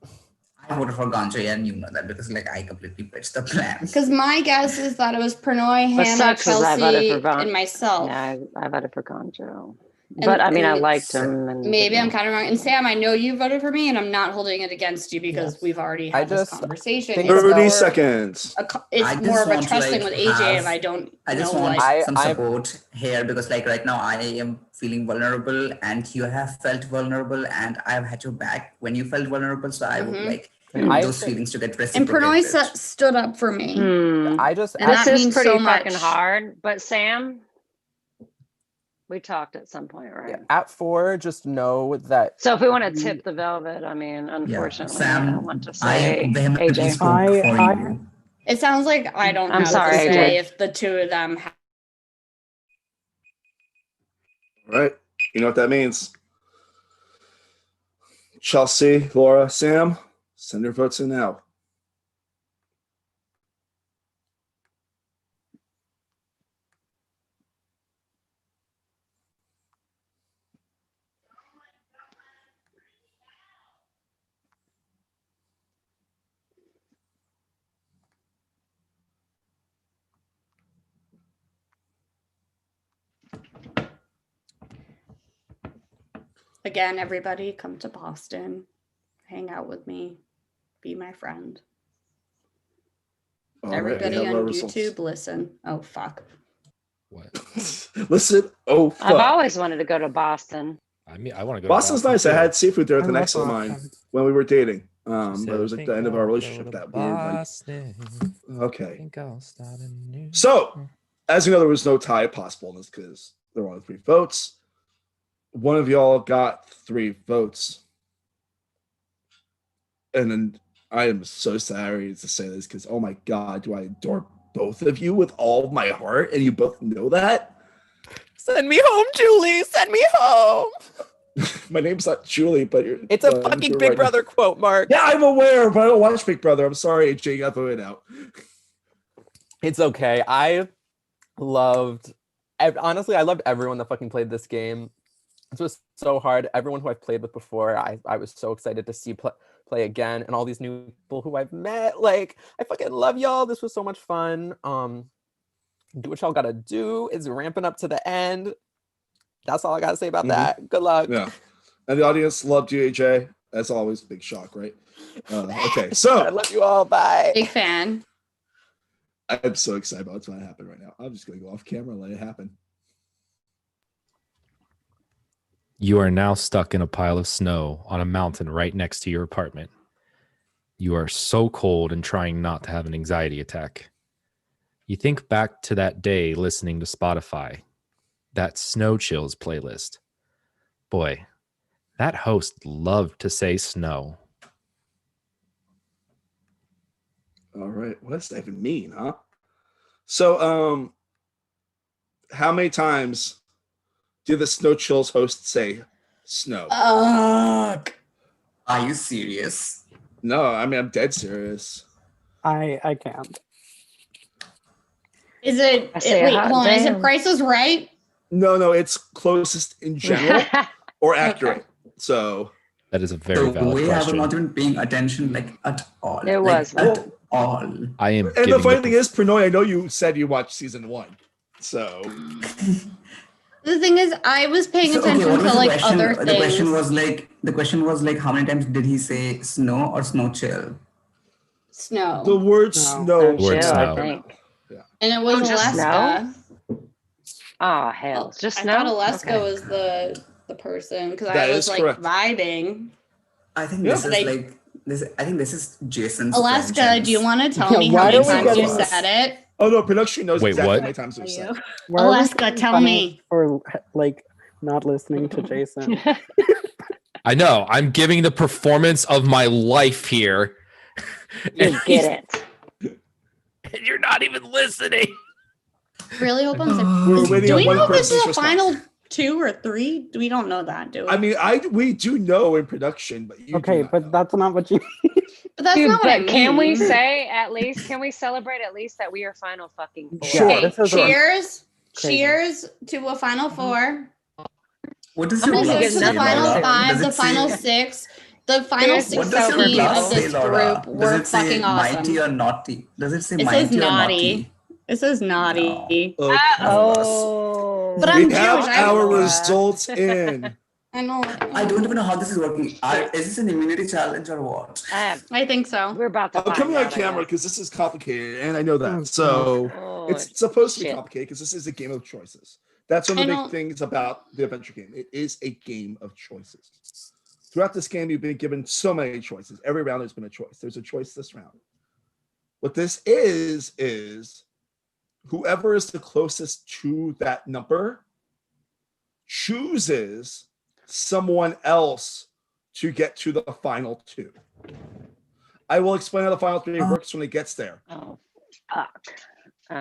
I voted for Ganjo, and you know that because I completely pitched the plan. Because my guess is that it was Prannoy, Hannah, Chelsea, and myself. Yeah, I voted for Ganjo. But I mean, I and liked him. And maybe I'm kind of wrong. And Sam, I know you voted for me, and I'm not holding it against you because we've already had this conversation. think It's 30 more- seconds. It's I more just of a want to, trusting like, with AJ if have- I don't I just know, want like some support here because, like, right now I am feeling vulnerable, and you have felt vulnerable, and I've had your back when you felt vulnerable. So I would like those feelings to get and reciprocated. Pranoy stood up for me. I just and this that is means pretty so much. fucking hard. But Sam, we talked at some point, right? At 4, just know that. So if we want to tip the velvet, I mean, unfortunately, Sam, I want to I say vehemently AJ. spoke for you. It sounds like I don't I'm have sorry, to say AJ. if the two of them All right. You know what that means. Chelsea, Laura, Sam, send your votes in now. Again, everybody come to Boston, hang out with me, be my friend. All right, Everybody we have on our results. YouTube, listen. Oh, fuck. Listen. Oh, fuck. I've always wanted to go to Boston. I mean, I want to go. Boston's to Boston nice. too. I had seafood there at I the love next of mine Boston. when we were dating. But said, it was at the end of our relationship that weird. Boston. Okay. Think I'll start a new. So, as you know, there was no tie possible in this because there were only 3 votes. One of y'all got 3 votes. And then I am so sorry to say this because, oh my God, do I adore both of you with all of my heart? And you both know that? Send me home, Julie. Send me home. My name's not Julie, but you're. It's a fucking Big Brother quote, Mark. Yeah, I'm aware, but I don't watch Big Brother. I'm sorry, AJ, you got voted out. It's okay. I loved everyone that fucking played this game. This was so hard. Everyone who I've played with before, I was so excited to see play again, and all these new people who I've met. Like, I fucking love y'all. This was so much fun. Do what y'all gotta do. It's ramping up to the end. That's all I gotta say about that. Good luck. Yeah. And the audience loved you, AJ. As always, big shock, right? Okay, so I love you all. Bye. Big fan. I'm so excited about what's going to happen right now. I'm just going to go off camera and let it happen. You are now stuck in a pile of snow on a mountain right next to your apartment. You are so cold and trying not to have an anxiety attack. You think back to that day listening to Spotify, that Snow Chills playlist. Boy, that host loved to say snow. All right. What does that even mean, huh? So, how many times did the Snow Chills host say snow? Are you serious? No, I mean, I'm dead serious. I can't. Is it, say wait, hot hold on, is it damn. Price is Right? No, it's closest in general or accurate. So that is a very valid way I was question. not even paying attention, like, at all. It was. At all. I am. And the giving funny thing is, Pranoy, I know you said you watched season 1. So The thing is, I was paying attention what to was the like question? other The things. question was like how many times did he say snow or snow chill? Snow. the word snow. Word Chill, snow. I think. And it was Oh, just Alaska. Oh, hell. It's just I snow? thought Alaska Okay. was the person because I That was is like correct. vibing. I think Yeah. this is Like- like this. I think this is Jason's. Alaska, franchise. do you want to tell Yeah, me how why many are we times you getting- said it? Oh no, production knows Wait, exactly what? how many times we said. Why are we Alaska, getting tell punished me. for like not listening to Jason. I know. I'm giving the performance of my life here. You get it. And you're not even listening. Really hope I'm We're saying. waiting Do on we one know if this person's is a response. final 2 or 3? We don't know that, do we? I mean, we do know in production, but you Okay, do not but know. that's not what you. But that's Dude, not what I but mean. can we say at least, can we celebrate at least that we are final fucking 4? Sure. Okay, this is cheers. crazy. Cheers to a final 4. What does I'm your gonna blood Cheers get to say, the final nothing. Laura? 5, Does the it final say- 6, the final Cheers to What does your 16 blood of say, this Laura? group Does were it say fucking mighty awesome. or naughty? Does it say It mighty says or naughty. naughty? It says naughty. Okay. Oh. But I'm We have Jewish. our results in. I know. I don't even know how this is working. Is this an immunity challenge or what? I think so. We're about I'm coming on camera because this is complicated, and I know that. So Oh, it's supposed to be shit. complicated because this is a game of choices. That's one of the I big know. things about the adventure game. It is a game of choices. Throughout this game, you've been given so many choices. Every round there's been a choice. There's a choice this round. What this is whoever is the closest to that number chooses someone else to get to the final two. I will explain how the final three works when it gets there. Oh, fuck.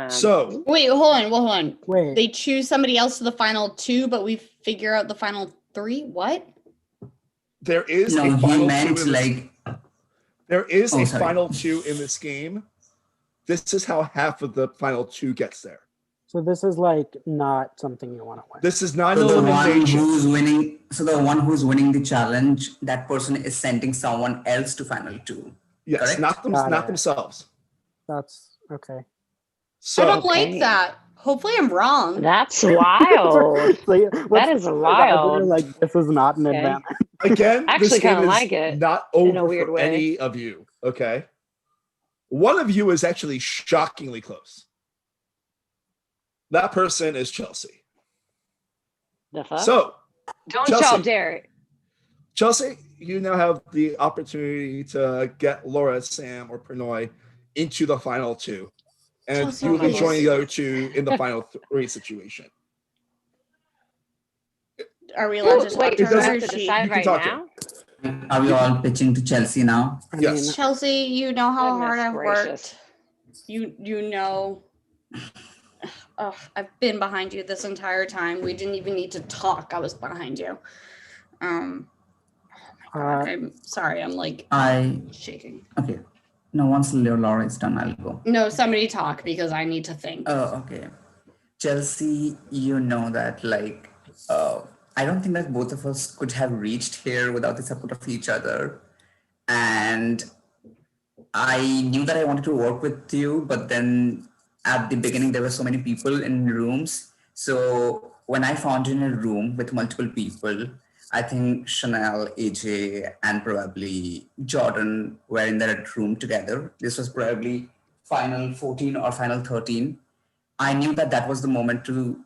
So Wait, hold on. Wait. They choose somebody else to the final two, but we figure out the final three. What? there is No, a he final meant two in this, like. there is Oh, a sorry. final two in this game. This is how half of the final two gets there. So this is like not something you want to win. This is not So an the one elimination. who's winning, so the one who's winning the challenge, that person is sending someone else to final two. Yes, correct? not themselves. That's okay. So I don't like that. Hopefully, I'm wrong. That's wild. That is wild. Like this is not an advantage. Again, I this actually game kinda is like it not in a over weird for way. any of you. Okay, one of you is actually shockingly close. That person is Chelsea. The fuck? So, Don't Chelsea. y'all dare. Chelsea, you now have the opportunity to get Laura, Sam, or Pernod into the final two. And Chelsea, you will be please. joining the other two in the final three situation. Are we allowed to talk Wait, to it her? doesn't- Or is you she? can right talk to now? her. Are we all pitching to Chelsea now? Yes. Chelsea, you know how hard Goodness I've gracious. worked. You know. Oh, I've been behind you this entire time. We didn't even need to talk. I was behind you. Oh my God, I'm sorry. I'm like shaking. Okay. No, once Laura is done, I'll go. No, somebody talk because I need to think. Oh, okay. Chelsea, you know that I don't think that both of us could have reached here without the support of each other. And I knew that I wanted to work with you, but then at the beginning, there were so many people in rooms. So when I found you in a room with multiple people, I think Chanel, AJ, and probably Jordan were in that room together. This was probably final 14 or final 13. I knew that that was the moment to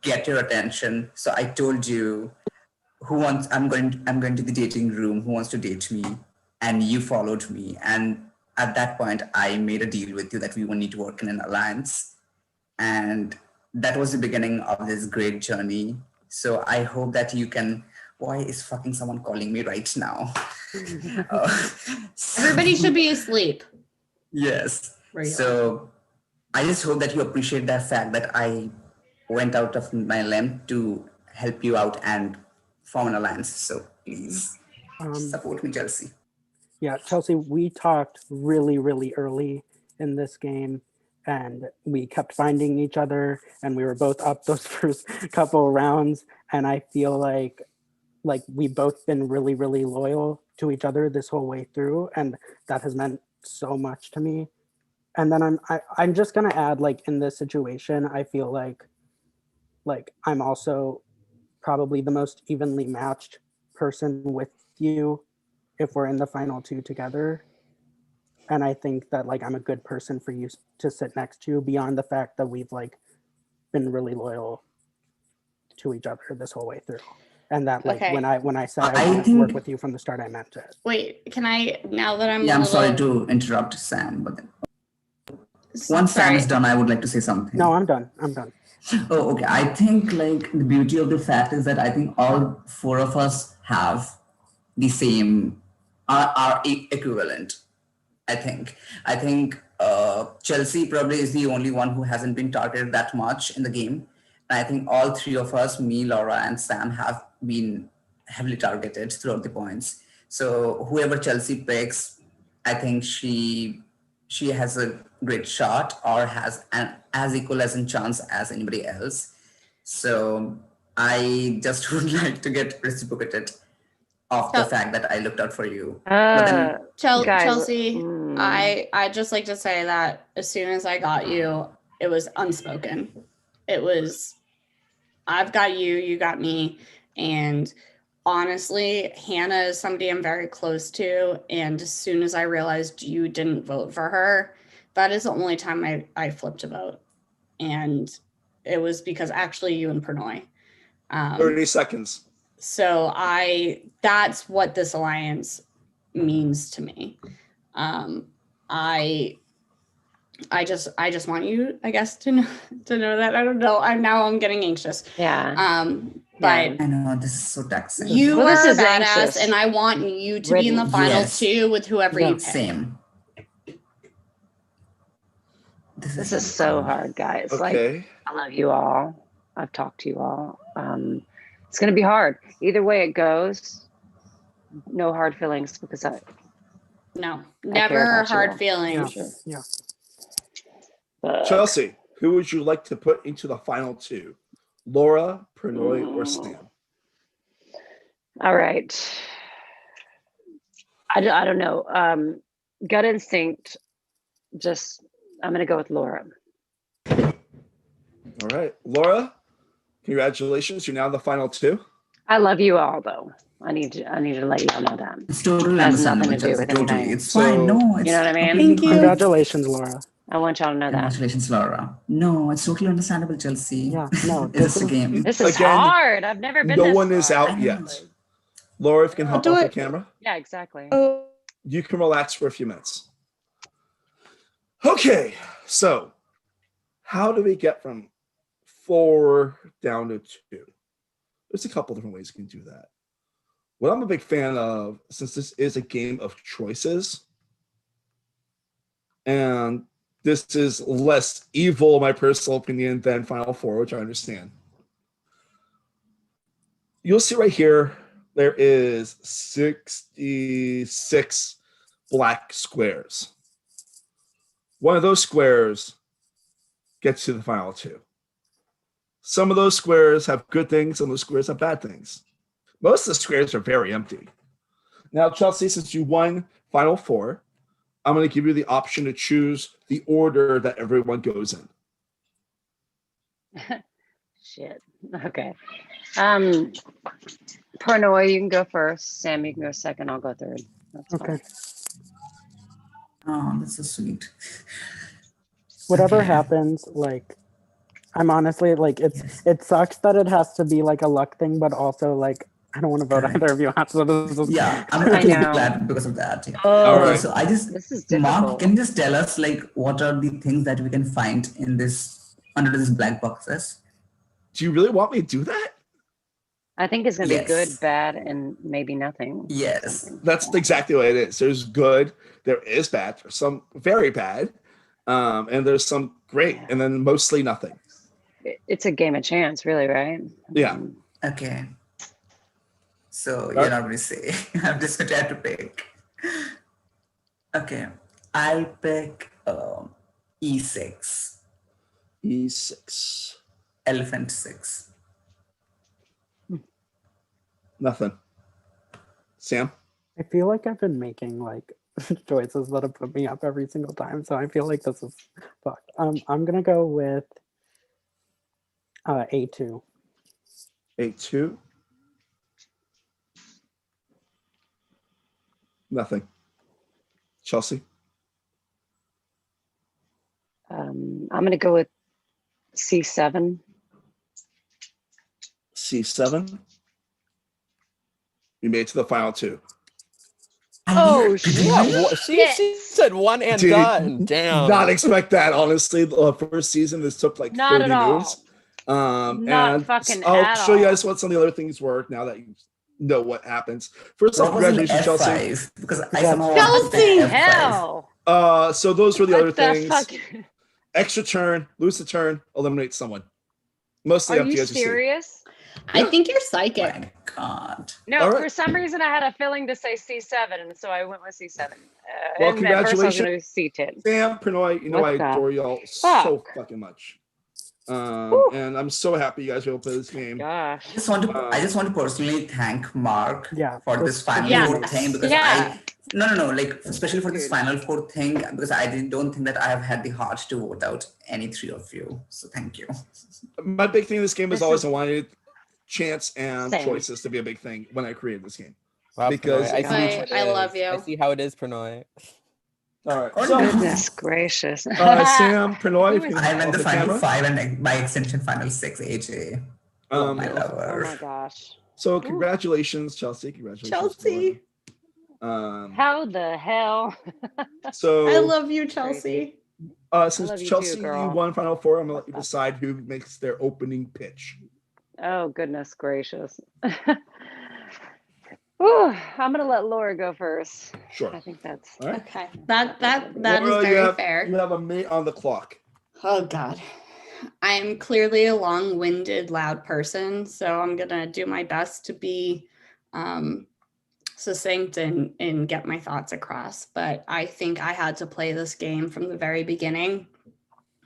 get your attention. So I told you, I'm going to the dating room. Who wants to date me? And you followed me. And at that point, I made a deal with you that we would need to work in an alliance. And that was the beginning of this great journey. So I hope that you can. Why is fucking someone calling me right now? Everybody should be asleep. Yes. Where you So I just hope that you appreciate that fact that I went out of my limb to help you out and form an alliance. So please support me, Chelsea. Yeah, Chelsea, we talked really, really early in this game, and we kept finding each other, and we were both up those first couple of rounds. And I feel like we've both been really, really loyal to each other this whole way through, and that has meant so much to me. And then I'm just gonna add, like, in this situation, I feel like I'm also probably the most evenly matched person with you if we're in the final two together. And I think that, like, I'm a good person for you to sit next to, beyond the fact that we've, like, been really loyal to each other this whole way through. And that, like, Okay. when I said I I wanted to think- work with you from the start, I meant it. Wait, can I, now that I'm Yeah, a I'm little... sorry to interrupt, Sam, but then once Sam Sorry. is done, I would like to say something. No, I'm done. Oh, okay. I think like the beauty of the fact is that I think all four of us have the same, are equivalent. I think Chelsea probably is the only one who hasn't been targeted that much in the game. And I think all three of us, me, Laura, and Sam, have been heavily targeted throughout the points. So whoever Chelsea picks, I think she has a great shot or has an as equal as in chance as anybody else. So I just would like to get reciprocated of the fact that I looked out for you. But then, Chelsea, I just like to say that as soon as I got you, it was unspoken. It was I've got you, you got me. And honestly, Hannah is somebody I'm very close to. And as soon as I realized you didn't vote for her, that is the only time I flipped a vote. And it was because actually you and Prannoy. 30 seconds. So that's what this alliance means to me. I just want you, I guess, to know that. I don't know. I'm getting anxious. Yeah. But I know this is so taxing. you are a badass, and I want you to be in the final two with whoever you pick. Same. This is so hard, guys. Okay. Like, I love you all. I've talked to you all. It's going to be hard. Either way it goes, no hard feelings because never hard feelings. Yeah. Chelsea, who would you like to put into the final two? Laura, Prannoy, or Sam? All right. I don't know. Gut instinct, I'm going to go with Laura. All right. Laura, congratulations. You're now in the final two. I love you all, though. I need to let you all know that. It's totally It has nothing understandable. to do with Totally. anything. It's fine. No, it's You know what I mean? Thank you. Congratulations, Laura. I want y'all to know that. Congratulations, Laura. No, it's totally understandable, Chelsea. Yeah, no, It's just a game. This is Again, hard. I've never been No this one is far. out yet. Laura, if you can hop do off the it. camera, Yeah, exactly. you can relax for a few minutes. Okay, so how do we get from 4 down to 2? There's a couple different ways you can do that. What I'm a big fan of, since this is a game of choices, and this is less evil, in my personal opinion, than Final Four, which I understand. You'll see right here, there is 66 black squares. One of those squares gets to the final two. Some of those squares have good things, some of those squares have bad things. Most of the squares are very empty. Now, Chelsea, since you won Final Four, I'm going to give you the option to choose the order that everyone goes in. Shit. Okay. Prannoy, you can go first. Sam, you can go second. I'll go third. That's Okay. Oh, that's so sweet. Whatever happens, like, I'm honestly like, it sucks that it has to be like a luck thing, but also like, I don't want to vote either of you out. So this is I'm actually glad because of that. Yeah. Oh, Okay, so this is difficult. Mark, can you just tell us like what are the things that we can find in this under this black boxes? Do you really want me to do that? I think it's going to Yes. be good, bad, and maybe nothing. Yes. That's exactly what it is. There's good, there is bad, there's some very bad, and there's some great, and then mostly nothing. It's a game of chance, really, right? Yeah. Okay. So you're not going to say. I'm just going to have to pick. Okay. I'll pick E6. E6. Elephant 6. Nothing. Sam? I feel like I've been making like choices that have put me up every single time, so I feel like this is fucked. I'm gonna go with A2. A2. Nothing. Chelsea? I'm going to go with C7. C7. You made it to the final two. Oh shit! Yeah, she said one and Dude, done. Damn. Not expect that, honestly. The first season, this took like Not 30 at all. moves. Not And fucking I'll at show you all. guys what some of the other things were now that you know what happens. First off, What was an congratulations, Chelsea. F5? Because I somehow Chelsea, understand F5. hell. So those were the What other the things. fuck? Extra turn, lose the turn, eliminate someone. Mostly Are up to you you as you see. serious? I think you're psychic. God. No, All right. for some reason I had a feeling to say C7, and so I went with C7. Well, And at first I was congratulations. going to C10. Sam, Prannoy, you know What I the adore y'all so fuck? fucking much. And I'm so happy you guys were able to play this game. Gosh. I just want to personally thank Mark Yeah, for this final Yeah. four thing because Yeah. No. Like, especially for this Final Four thing, because don't think that I have had the heart to vote out any three of you. So thank you. My big thing in this game is always I wanted chance and Same. choices to be a big thing when I created this game. Wow, Because Pranoy, I love you. I see how it is, Pranoy. All right. Oh, goodness gracious. Sam, Pranoy, if you can I'm in off the final camera. 5 and by extension final 6, AJ. My lover. Oh my gosh. So congratulations, Chelsea. Congratulations. Chelsea. How the hell? So I love you, Chelsea. Since love you too, Chelsea, you girl. won Final Four, I'm gonna let you decide who makes their opening pitch. Oh, goodness gracious. Ooh, I'm gonna let Laura go first. Sure. I think that's all right. Okay. That is Laura, very fair. You have a minute on the clock. Oh God. I'm clearly a long-winded, loud person, so I'm gonna do my best to be succinct and get my thoughts across. But I think I had to play this game from the very beginning.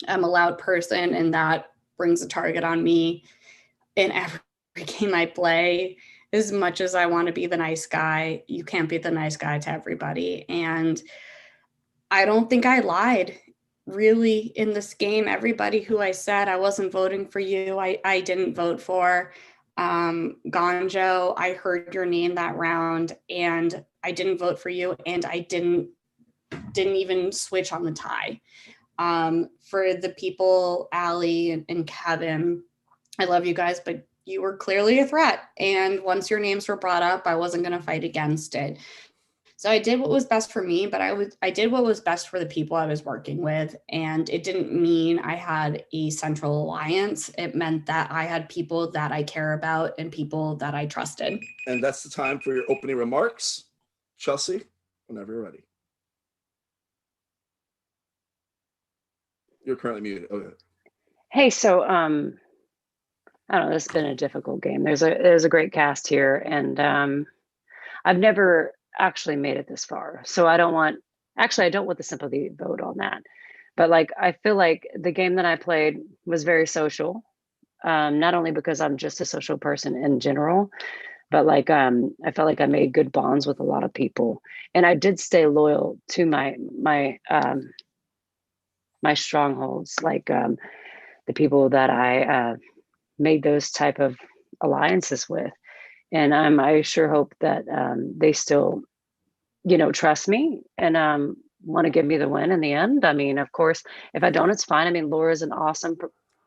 I'm a loud person, and that brings a target on me in every game I play. As much as I want to be the nice guy, you can't be the nice guy to everybody. And I don't think I lied really in this game. Everybody who I said I wasn't voting for you, I didn't vote for. Ganjo, I heard your name that round and I didn't vote for you, and I didn't even switch on the tie. For the people, Allie and Kevin, I love you guys, but you were clearly a threat. And once your names were brought up, I wasn't going to fight against it. So I did what was best for me, but I did what was best for the people I was working with. And it didn't mean I had a central alliance. It meant that I had people that I care about and people that I trusted. And that's the time for your opening remarks. Chelsea, whenever you're ready. You're currently muted. Okay. Hey, so I don't know, this has been a difficult game. There's a great cast here, and I've never actually made it this far. So I don't want the sympathy vote on that. But like, I feel like the game that I played was very social. Not only because I'm just a social person in general, but like I felt like I made good bonds with a lot of people. And I did stay loyal to my strongholds, like the people that I made those type of alliances with. And I sure hope that they still, trust me and want to give me the win in the end. I mean, of course, if I don't, it's fine. I mean, Laura's an awesome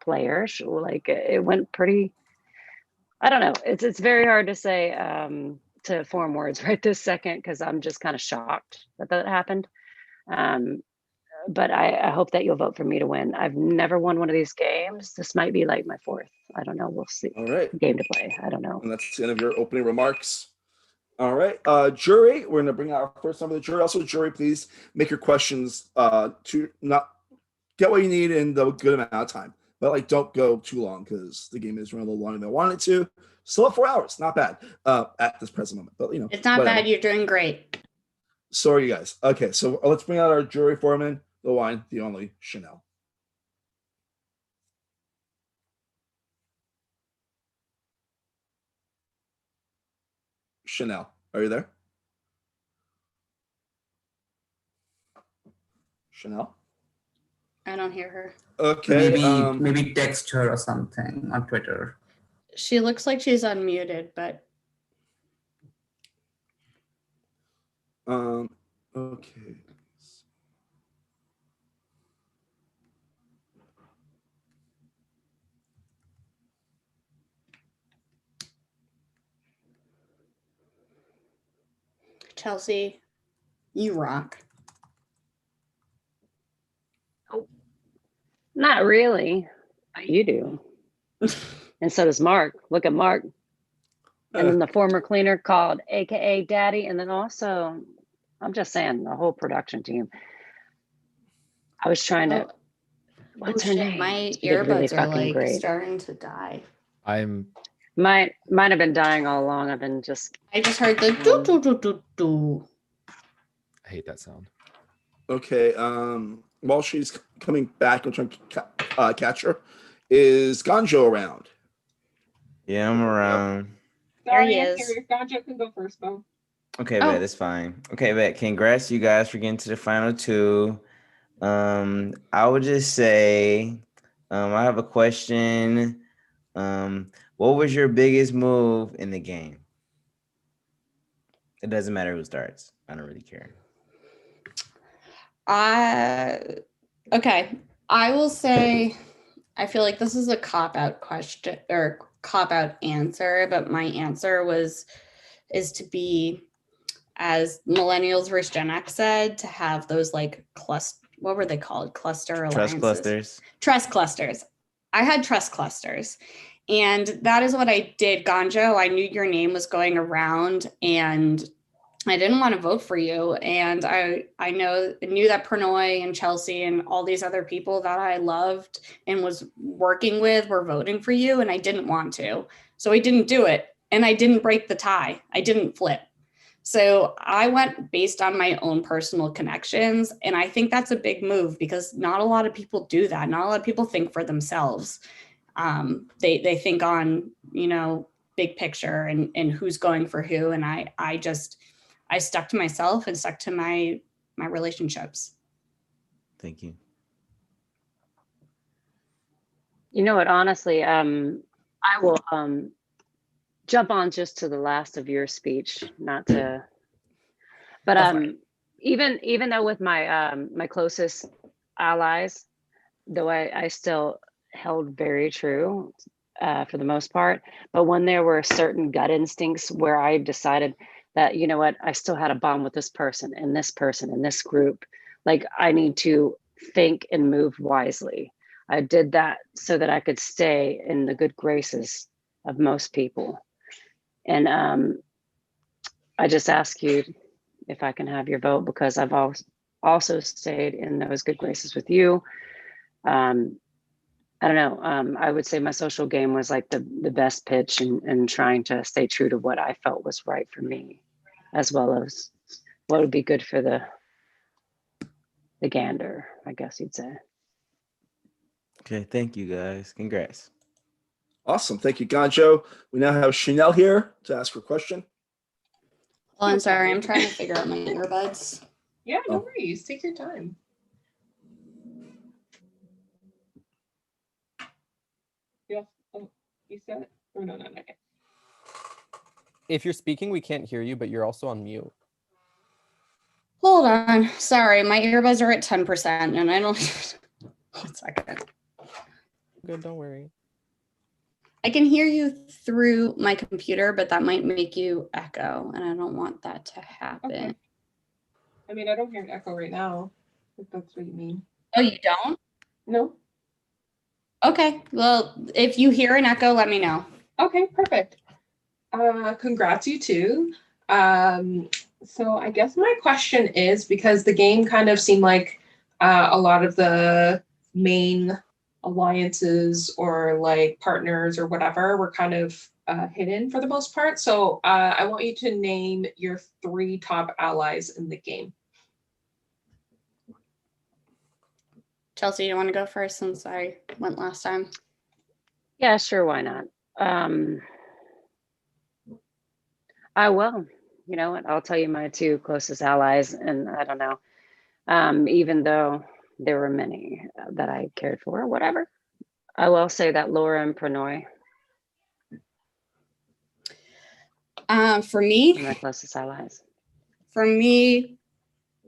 player. Like, it went pretty, I don't know. It's very hard to say, to form words right this second, because I'm just kind of shocked that happened. But I hope that you'll vote for me to win. I've never won one of these games. This might be like my fourth. I don't know. We'll see. All right. Game to play. I don't know. And that's the end of your opening remarks. All right. Jury, we're going to bring out our first member of the jury. Also, jury, please make your questions to not get what you need in the good amount of time. But like, don't go too long, because the game is running a little longer than I wanted it to. Still at 4 hours. Not bad at this present moment. But, it's not whatever. bad. You're doing great. So are you guys. Okay, so let's bring out our jury foreman, the one, the only, Chanel. Chanel, are you there? Chanel? I don't hear her. Okay. Maybe text her or something on Twitter. She looks like she's unmuted, but okay. Chelsea, you rock. Oh, not really. You do. And so does Mark. Look at Mark. And then the former cleaner called AKA Daddy. And then also, I'm just saying, the whole production team. I was trying to, what's her name? My She did earbuds really are fucking like great. starting to die. Mine have been dying all along. I've been just. I just heard the doo doo doo doo doo. I hate that sound. Okay. While she's coming back, I'm trying to catch her. Is Ganjo around? Yeah, I'm around. There he is. Ganjo can go first, though. Okay, Oh. bet that's fine. Okay, bet. Congrats, you guys, for getting to the final two. I would just say, I have a question. What was your biggest move in the game? It doesn't matter who starts. I don't really care. Okay. I will say, I feel like this is a cop-out question or cop-out answer, but my answer is to be, as millennials versus Gen X said, to have those like what were they called? Cluster alliances. Trust clusters. Trust clusters. I had trust clusters. And that is what I did. Ganjo, I knew your name was going around and I didn't want to vote for you. And I knew that Pranoy and Chelsea and all these other people that I loved and was working with were voting for you, and I didn't want to. So I didn't do it. And I didn't break the tie. I didn't flip. So I went based on my own personal connections. And I think that's a big move because not a lot of people do that. Not a lot of people think for themselves. They think on, big picture and who's going for who. And I stuck to myself and stuck to my relationships. Thank you. You know what, honestly, I will jump on just to the last of your speech, not to, but even though with my my closest allies, though I still held very true for the most part, but when there were certain gut instincts where I decided that, you know what, I still had a bond with this person and this group, like I need to think and move wisely. I did that so that I could stay in the good graces of most people. And I just ask you if I can have your vote because I've also stayed in those good graces with you. I don't know. I would say my social game was like the best pitch and trying to stay true to what I felt was right for me, as well as what would be good for the gander, I guess you'd say. Okay, thank you guys. Congrats. Awesome. Thank you, Ganjo. We now have Chanel here to ask her question. Oh, I'm sorry. I'm trying to figure out my earbuds. Yeah, no worries. Take your time. Yeah. Oh, you said it? Oh, no. Okay. If you're speaking, we can't hear you, but you're also on mute. Hold on. Sorry, my earbuds are at 10% and I don't. 1 second. Good, don't worry. I can hear you through my computer, but that might make you echo, and I don't want that to happen. Okay. I mean, I don't hear an echo right now, if that's what you mean. Oh, you don't? No. Okay. Well, if you hear an echo, let me know. Okay, perfect. Congrats, you two. So I guess my question is, because the game kind of seemed like a lot of the main alliances or like partners or whatever were kind of hidden for the most part. So I want you to name your 3 top allies in the game. Chelsea, you want to go first since I went last time? Yeah, sure. Why not? I will. You know what? I'll tell you my 2 closest allies, and I don't know. Even though there were many that I cared for, or whatever, I will say that Laura and Pranoy. For me, my closest allies. For me,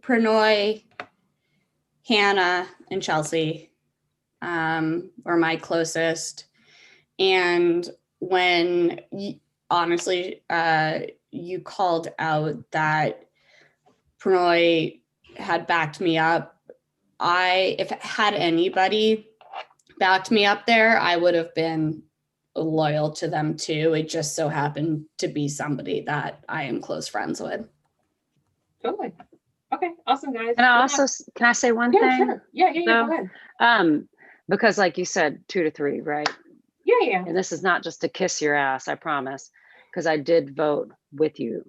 Pranoy, Hannah, and Chelsea were my closest. And when honestly, you called out that Pranoy had backed me up, if it had anybody backed me up there, I would have been loyal to them too. It just so happened to be somebody that I am close friends with. Totally. Okay, awesome, guys. Can I say one thing? Sure. Yeah, go ahead. Because like you said, 2 to 3, right? Yeah. And this is not just to kiss your ass, I promise, because I did vote with you,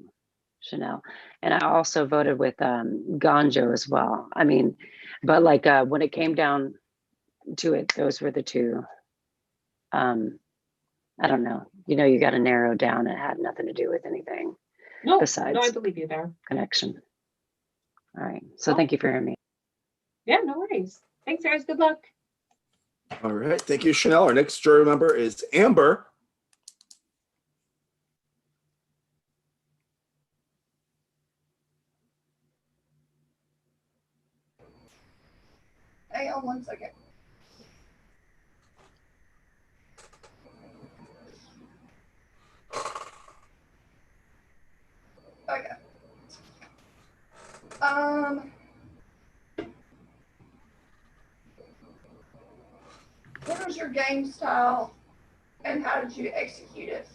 Chanel, and I also voted with Ganjo as well. I mean, but like when it came down to it, those were the 2. I don't know. You got to narrow down. It had nothing to do with anything. No, besides no, I believe you there. connection. All right. So thank you for hearing me. Yeah, no worries. Thanks, guys. Good luck. All right. Thank you, Chanel. Our next jury member is Amber. Hang on 1 second. Okay. What was your game style and how did you execute it?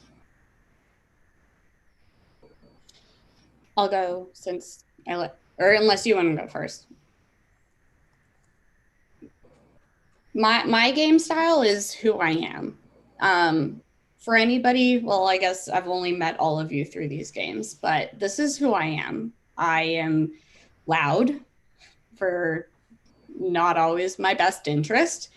I'll go since or unless you want to go first. My game style is who I am. For anybody, well, I guess I've only met all of you through these games, but this is who I am. I am loud for not always my best interest.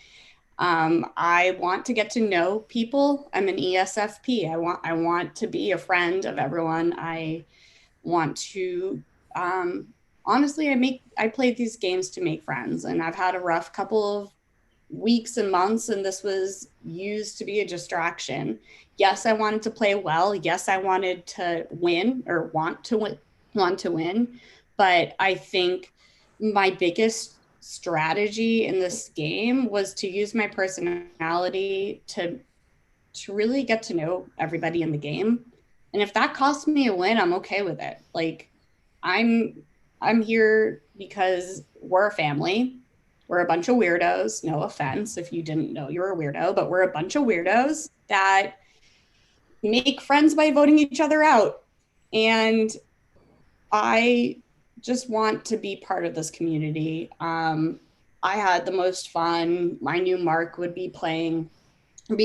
I want to get to know people. I'm an ESFP. I want to be a friend of everyone. I want to honestly I play these games to make friends, and I've had a rough couple of weeks and months, and this was used to be a distraction. Yes, I wanted to play well. Yes, I wanted to win or want to win, but I think my biggest strategy in this game was to use my personality to really get to know everybody in the game. And if that costs me a win, I'm okay with it. Like I'm here because we're a family. We're a bunch of weirdos. No offense if you didn't know you were a weirdo, but we're a bunch of weirdos that make friends by voting each other out. And I just want to be part of this community. I had the most fun. My new Mark would be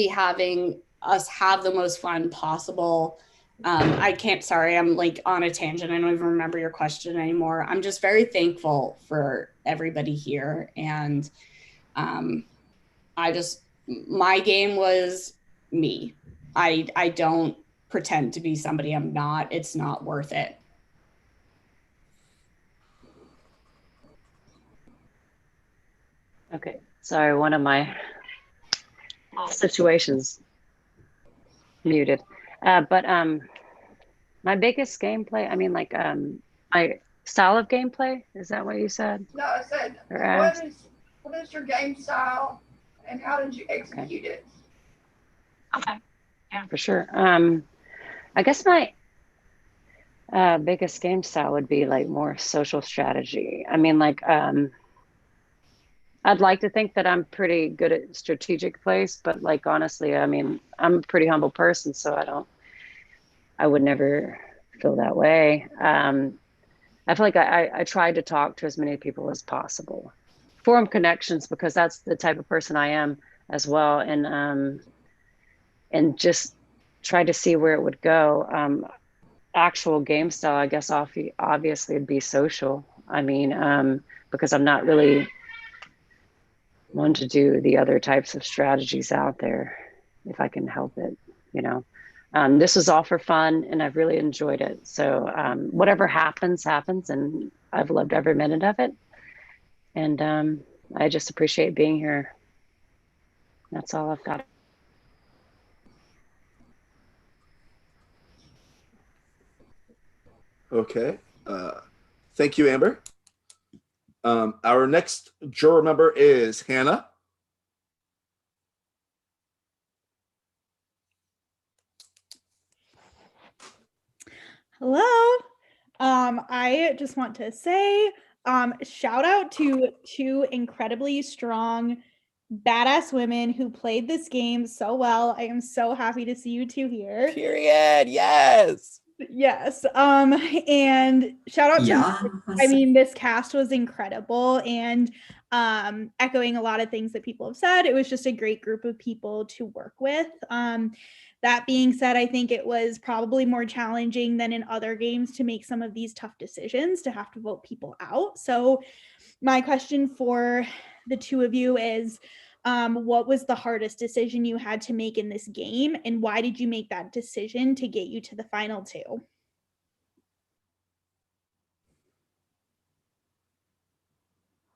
having us have the most fun possible. Sorry, I'm like on a tangent. I don't even remember your question anymore. I'm just very thankful for everybody here. And my game was me. I don't pretend to be somebody I'm not. It's not worth it. Okay. Sorry, one of my situations muted. But my biggest gameplay, I mean, like my style of gameplay, is that what you said? No, I said, what is your game style and how did you execute it? Okay. Yeah, for sure. I guess my biggest game style would be like more social strategy. I mean, like I'd like to think that I'm pretty good at strategic plays, but like honestly, I mean, I'm a pretty humble person, so I would never feel that way. I feel like I try to talk to as many people as possible, form connections, because that's the type of person I am as well, and just try to see where it would go. Actual game style, I guess, obviously would be social. I mean, because I'm not really one to do the other types of strategies out there if I can help it, you know. This was all for fun and I've really enjoyed it. So whatever happens, and I've loved every minute of it. And I just appreciate being here. That's all I've got. Okay. Thank you, Amber. Our next juror member is Hannah. Hello. I just want to say shout out to two incredibly strong, badass women who played this game so well. I am so happy to see you two here. Period. Yes. Yes. And shout out to Yeah. I mean, this cast was incredible, and echoing a lot of things that people have said, it was just a great group of people to work with. That being said, I think it was probably more challenging than in other games to make some of these tough decisions, to have to vote people out. So my question for the two of you is, what was the hardest decision you had to make in this game, and why did you make that decision to get you to the final two?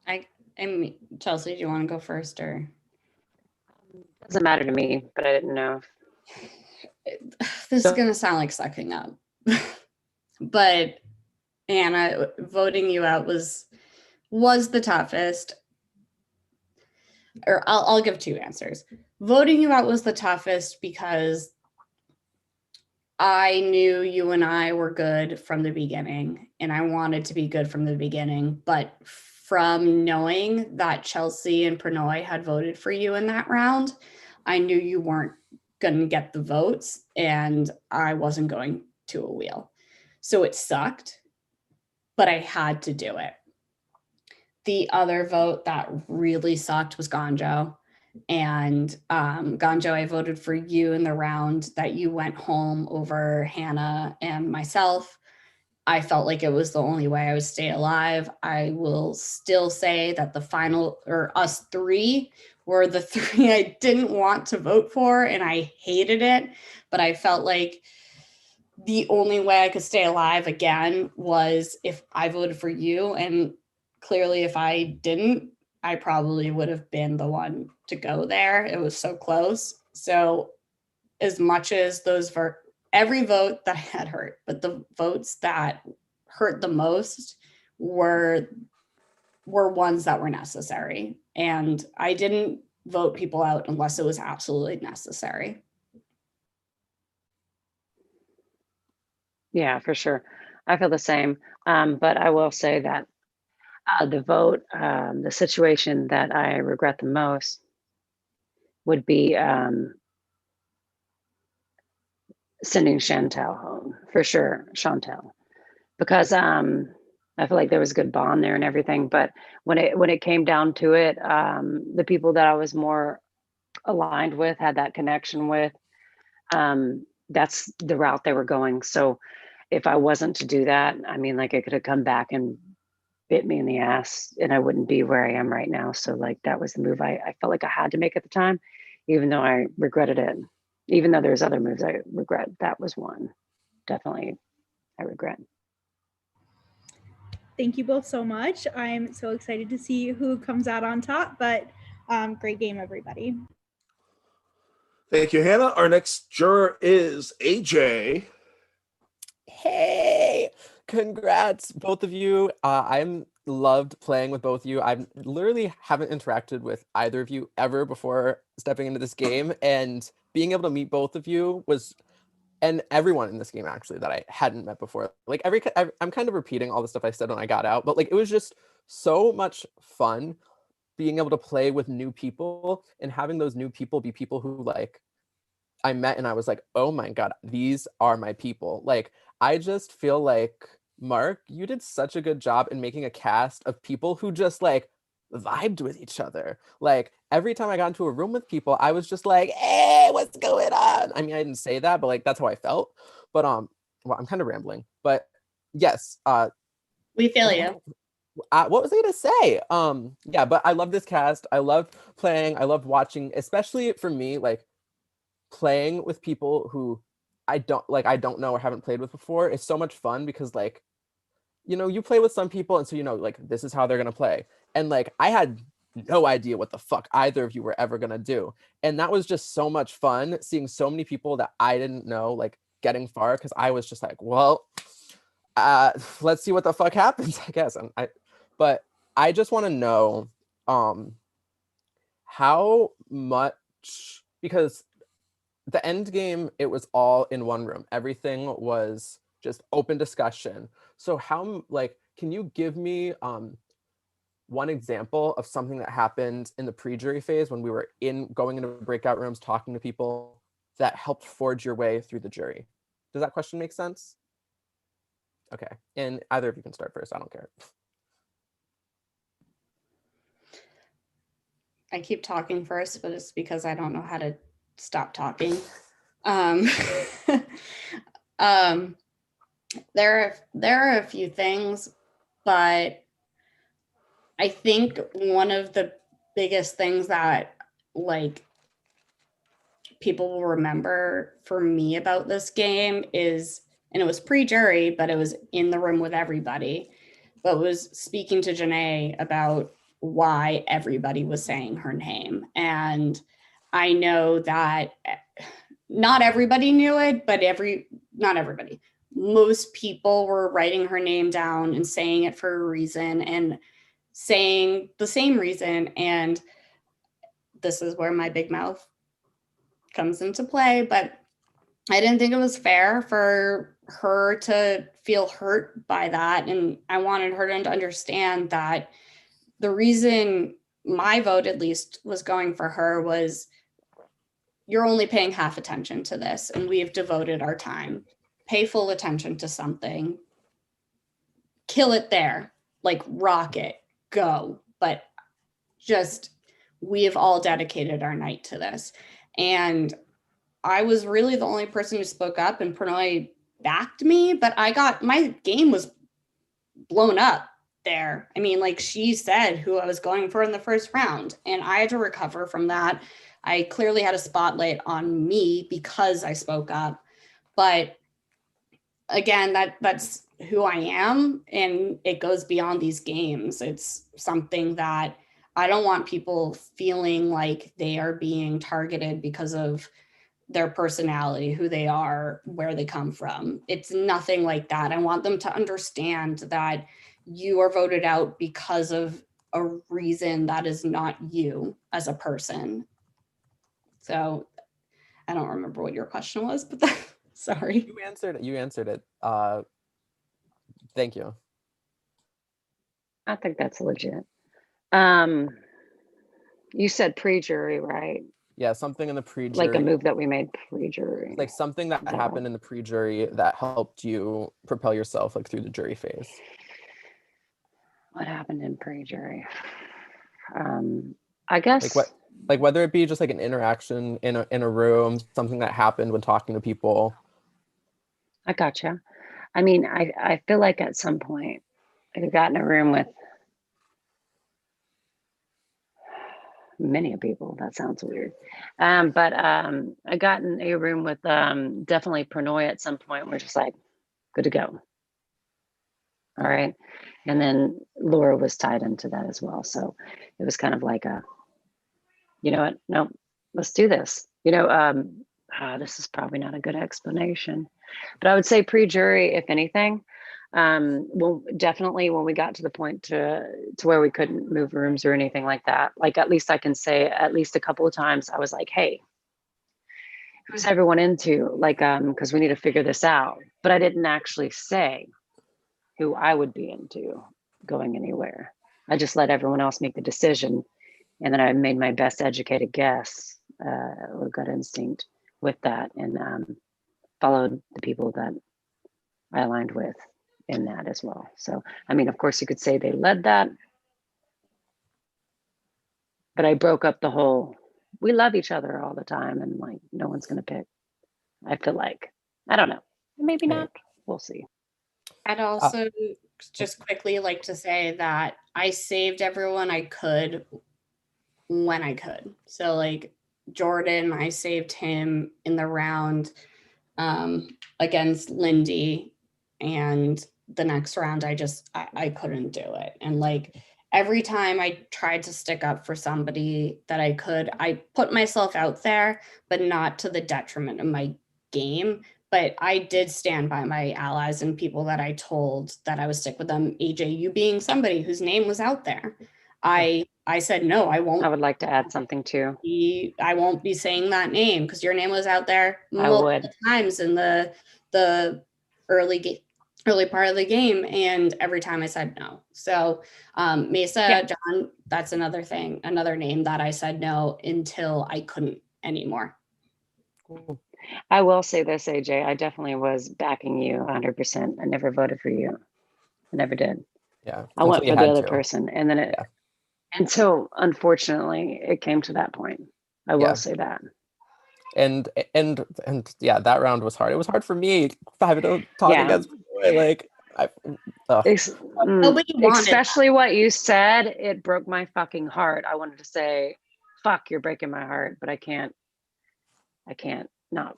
I mean, Chelsea, do you want to go first or? Doesn't matter to me, but I didn't know. This is gonna sound like sucking up, but Anna, voting you out was the toughest. Or I'll give two answers. Voting you out was the toughest because I knew you and I were good from the beginning, and I wanted to be good from the beginning. But from knowing that Chelsea and Pranoy had voted for you in that round, I knew you weren't going to get the votes, and I wasn't going to a wheel. So it sucked, but I had to do it. The other vote that really sucked was Ganjo. And Ganjo, I voted for you in the round that you went home over Hannah and myself. I felt like it was the only way I would stay alive. I will still say that the final, or us three, were the three I didn't want to vote for, and I hated it. But I felt like the only way I could stay alive again was if I voted for you. And clearly, if I didn't, I probably would have been the one to go there. It was so close. So as much as every vote that I had hurt, but the votes that hurt the most were ones that were necessary. And I didn't vote people out unless it was absolutely necessary. Yeah, for sure. I feel the same. But I will say that the vote, the situation that I regret the most would be sending Chantel home, for sure, Chantel, because I feel like there was a good bond there and everything. But when it came down to it, the people that I was more aligned with, had that connection with, that's the route they were going. So if I wasn't to do that, I mean, like, it could have come back and bit me in the ass and I wouldn't be where I am right now. So like, that was the move I felt like I had to make at the time, even though I regretted it. Even though there's other moves I regret, that was one definitely I regret. Thank you both so much. I'm so excited to see who comes out on top, but great game, everybody. Thank you, Hannah. Our next juror is AJ. Hey, congrats, both of you. I'm loved playing with both of you. I literally haven't interacted with either of you ever before stepping into this game, and being able to meet both of you and everyone in this game actually that I hadn't met before. Like I'm kind of repeating all the stuff I said when I got out, but like it was just so much fun being able to play with new people and having those new people be people who like I met and I was like, oh my God, these are my people. Like, I just feel like, Mark, you did such a good job in making a cast of people who just like vibed with each other. Like, every time I got into a room with people, I was just like, hey, what's going on? I mean, I didn't say that, but like, that's how I felt. But, well, I'm kind of rambling, but yes. We feel you. What was I gonna say? Yeah, but I love this cast. I love playing. I love watching, especially for me, like, playing with people who I don't know or haven't played with before is so much fun because like, you know, you play with some people and so you know like this is how they're gonna play. And like I had no idea what the fuck either of you were ever gonna do. And that was just so much fun seeing so many people that I didn't know like getting far because I was just like, well, let's see what the fuck happens, I guess. But I just want to know how much, because the end game, it was all in one room. Everything was just open discussion. So how, like, can you give me one example of something that happened in the pre-jury phase when we were going into breakout rooms, talking to people that helped forge your way through the jury? Does that question make sense? Okay, and either of you can start first, I don't care. I keep talking first, but it's because I don't know how to stop talking. There are a few things, but I think one of the biggest things that like people will remember for me about this game is, and it was pre-jury, but it was in the room with everybody, but was speaking to Janae about why everybody was saying her name. And I know that not everybody knew it, but not everybody. Most people were writing her name down and saying it for a reason and saying the same reason. And this is where my big mouth comes into play, but I didn't think it was fair for her to feel hurt by that. And I wanted her to understand that the reason my vote, at least, was going for her was, you're only paying half attention to this, and we have devoted our time. Pay full attention to something. Kill it there, like rocket, go. But just, we have all dedicated our night to this. And I was really the only person who spoke up, and Pranay backed me, but my game was blown up there. I mean, like she said who I was going for in the first round, and I had to recover from that. I clearly had a spotlight on me because I spoke up. But again, that's who I am, and it goes beyond these games. It's something that I don't want people feeling like they are being targeted because of their personality, who they are, where they come from. It's nothing like that. I want them to understand that you are voted out because of a reason that is not you as a person. So I don't remember what your question was, but sorry. You answered it. Thank you. I think that's legit. You said pre-jury, right? Yeah, something in the pre-jury. Like a move that we made pre-jury. Like something that happened in the pre-jury that helped you propel yourself like through the jury phase. What happened in pre-jury? I guess like whether it be just like an interaction in a room, something that happened when talking to people. I gotcha. I mean, I feel like at some point I got in a room with many people. That sounds weird. But I got in a room with definitely Pranay at some point. We're just like, good to go. All right. And then Laura was tied into that as well. So it was kind of like you know what? No, let's do this. This is probably not a good explanation, but I would say pre-jury, if anything. Well, definitely when we got to the point to where we couldn't move rooms or anything like that, like at least I can say at least a couple of times I was like, hey, who's everyone into? Like, because we need to figure this out. But I didn't actually say who I would be into going anywhere. I just let everyone else make the decision. And then I made my best educated guess or gut instinct with that, and followed the people that I aligned with in that as well. So, I mean, of course you could say they led that, but I broke up the whole, we love each other all the time and like, no one's going to pick. I feel like, I don't know, maybe not, we'll see. I'd also just quickly like to say that I saved everyone I could when I could. So like Jordan, I saved him in the round against Lindy, and the next round I couldn't do it. And like every time I tried to stick up for somebody that I could, I put myself out there, but not to the detriment of my game. But I did stand by my allies and people that I told that I would stick with them. AJ, you being somebody whose name was out there. I said, no, I won't. I would like to add something too. I won't be saying that name because your name was out there I would. times in the early part of the game, and every time I said no. So Mesa, John, that's another thing, another name that I said no until I couldn't anymore. Cool. I will say this, AJ, I definitely was backing you 100%. I never voted for you. I never did. Yeah. I went for the other person, and then until unfortunately it came to that point. I will say that. And yeah, that round was hard. It was hard for me having to talk against like especially what you said. It broke my fucking heart. I wanted to say, "Fuck, you're breaking my heart," but I can't not.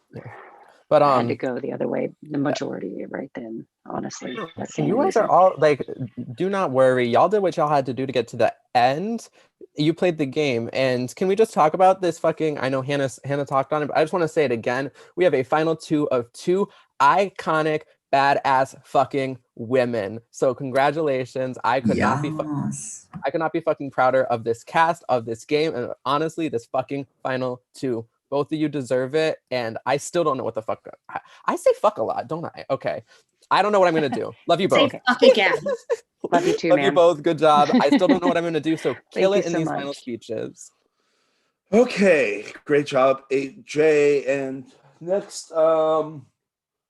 But I had to go the other way, the majority right then, honestly. That's the you only guys are reason. all like, do not worry. Y'all did what y'all had to do to get to the end. You played the game, and can we just talk about this fucking? I know Hannah talked on it, but I just want to say it again. We have a final 2 of 2 iconic badass fucking women. So congratulations. I could not be fucking prouder of this cast, of this game, and honestly, this fucking final 2. Both of you deserve it, and I still don't know what the fuck. I say fuck a lot, don't I? Okay. I don't know what I'm gonna do. Love you both. Say fuck again. Love you too, Love you man. both. Good job. I still don't know what I'm gonna do, so kill you it in so these much. final speeches. Okay, great job, AJ. And next,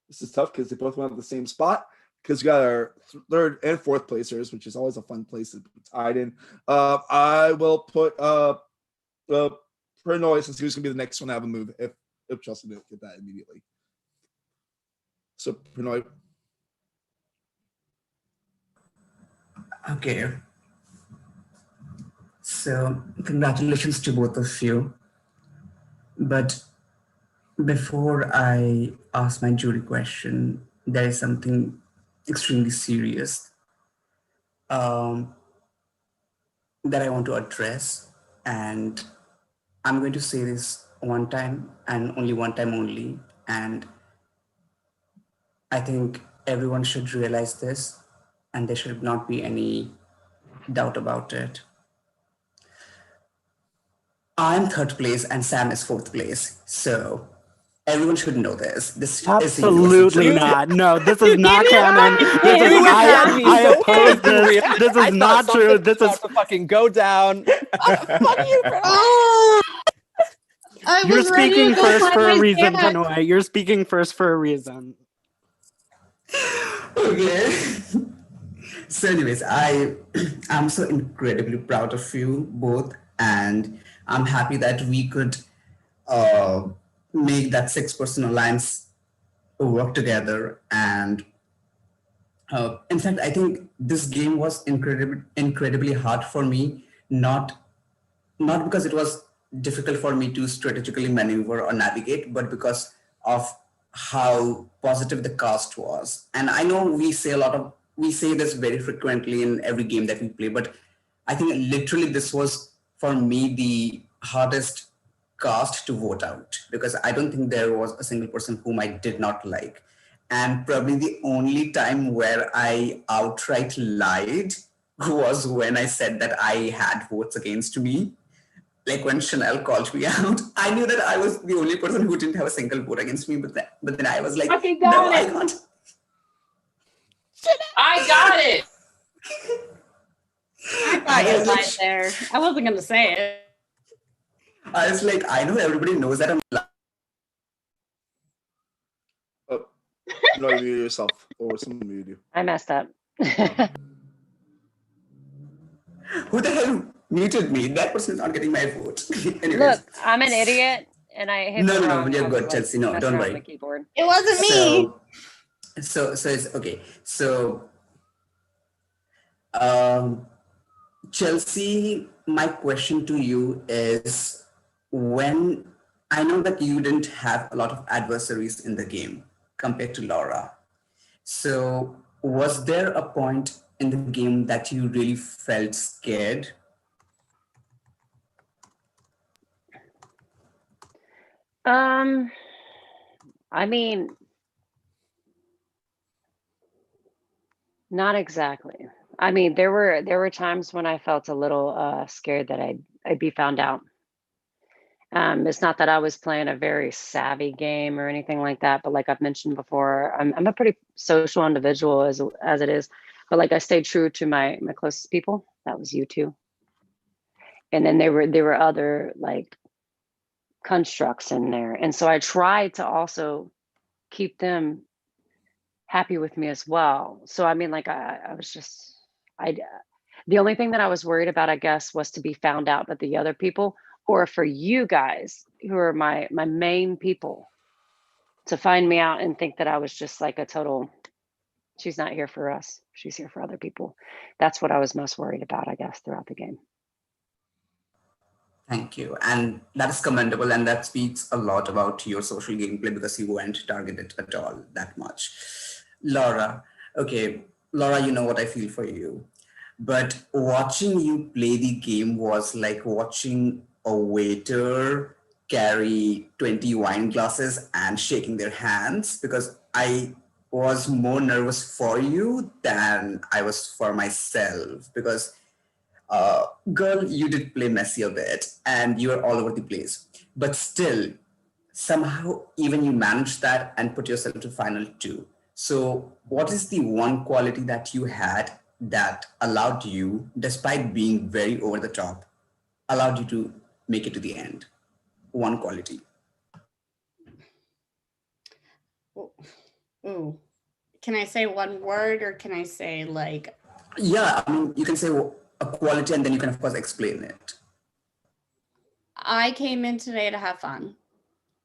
this is tough because they both went at the same spot. Because you got our third and fourth placers, which is always a fun place to be tied in. I will put Prinoy, since he was gonna be the next one to have a move if Chelsea didn't get that immediately. So Prinoy. Okay. So congratulations to both of you. But before I ask my jury question, there is something extremely serious that I want to address. And I'm going to say this one time and only one time only. And I think everyone should realize this, and there should not be any doubt about it. I'm third place and Sam is fourth place. So everyone should know this. This is a Absolutely universal truth. not. No, this is not canon. This is I oppose this. This is not true. This is to fucking go down. Oh, I You're was ready to speaking go first find for a my reason, dad. Panoy. You're speaking first for a reason. Okay. So anyways, I'm so incredibly proud of you both, and I'm happy that we could make that 6-person alliance work together. And in fact, I think this game was incredibly hard for me, not because it was difficult for me to strategically maneuver or navigate, but because of how positive the cast was. And I know we say this very frequently in every game that we play, but I think literally this was for me the hardest cast to vote out, because I don't think there was a single person whom I did not like. And probably the only time where I outright lied was when I said that I had votes against me. Like when Chanel called me out, I knew that I was the only person who didn't have a single vote against me. But then I was like, Fucking no, got I it. can't. I got it. I thought you lied there. I wasn't gonna say it. I was like, I know everybody knows that I'm lying. No, you mute yourself, or someone muted you. I messed up. Who the hell muted me? That person is not getting my vote. Anyways. Look, I'm an idiot, and I hit the No, wrong. you're I good, was, Chelsea. No, messing don't around worry. with the keyboard. It wasn't me. So it's okay. So Chelsea, my question to you is, when I know that you didn't have a lot of adversaries in the game compared to Laura. So was there a point in the game that you really felt scared? I mean, not exactly. I mean, there were times when I felt a little scared that I'd be found out. It's not that I was playing a very savvy game or anything like that, but like I've mentioned before, I'm a pretty social individual as it is. But like I stayed true to my closest people. That was you two. And then there were other like constructs in there. And so I tried to also keep them happy with me as well. So I mean, like I was just the only thing that I was worried about, I guess, was to be found out by the other people, or for you guys who are my main people to find me out and think that I was just like a total, she's not here for us, she's here for other people. That's what I was most worried about, I guess, throughout the game. Thank you. And that is commendable, and that speaks a lot about your social gameplay because you weren't targeted at all that much. Laura, okay, Laura, you know what I feel for you. But watching you play the game was like watching a waiter carry 20 wine glasses and shaking their hands, because I was more nervous for you than I was for myself, because girl, you did play messy a bit and you were all over the place. But still, somehow, even you managed that and put yourself to final two. So, what is the one quality that you had that allowed you, despite being very over the top, allowed you to make it to the end? One quality. Ooh. Can I say one word or can I say like? Yeah, I mean, you can say a quality and then you can, of course, explain it. I came in today to have fun.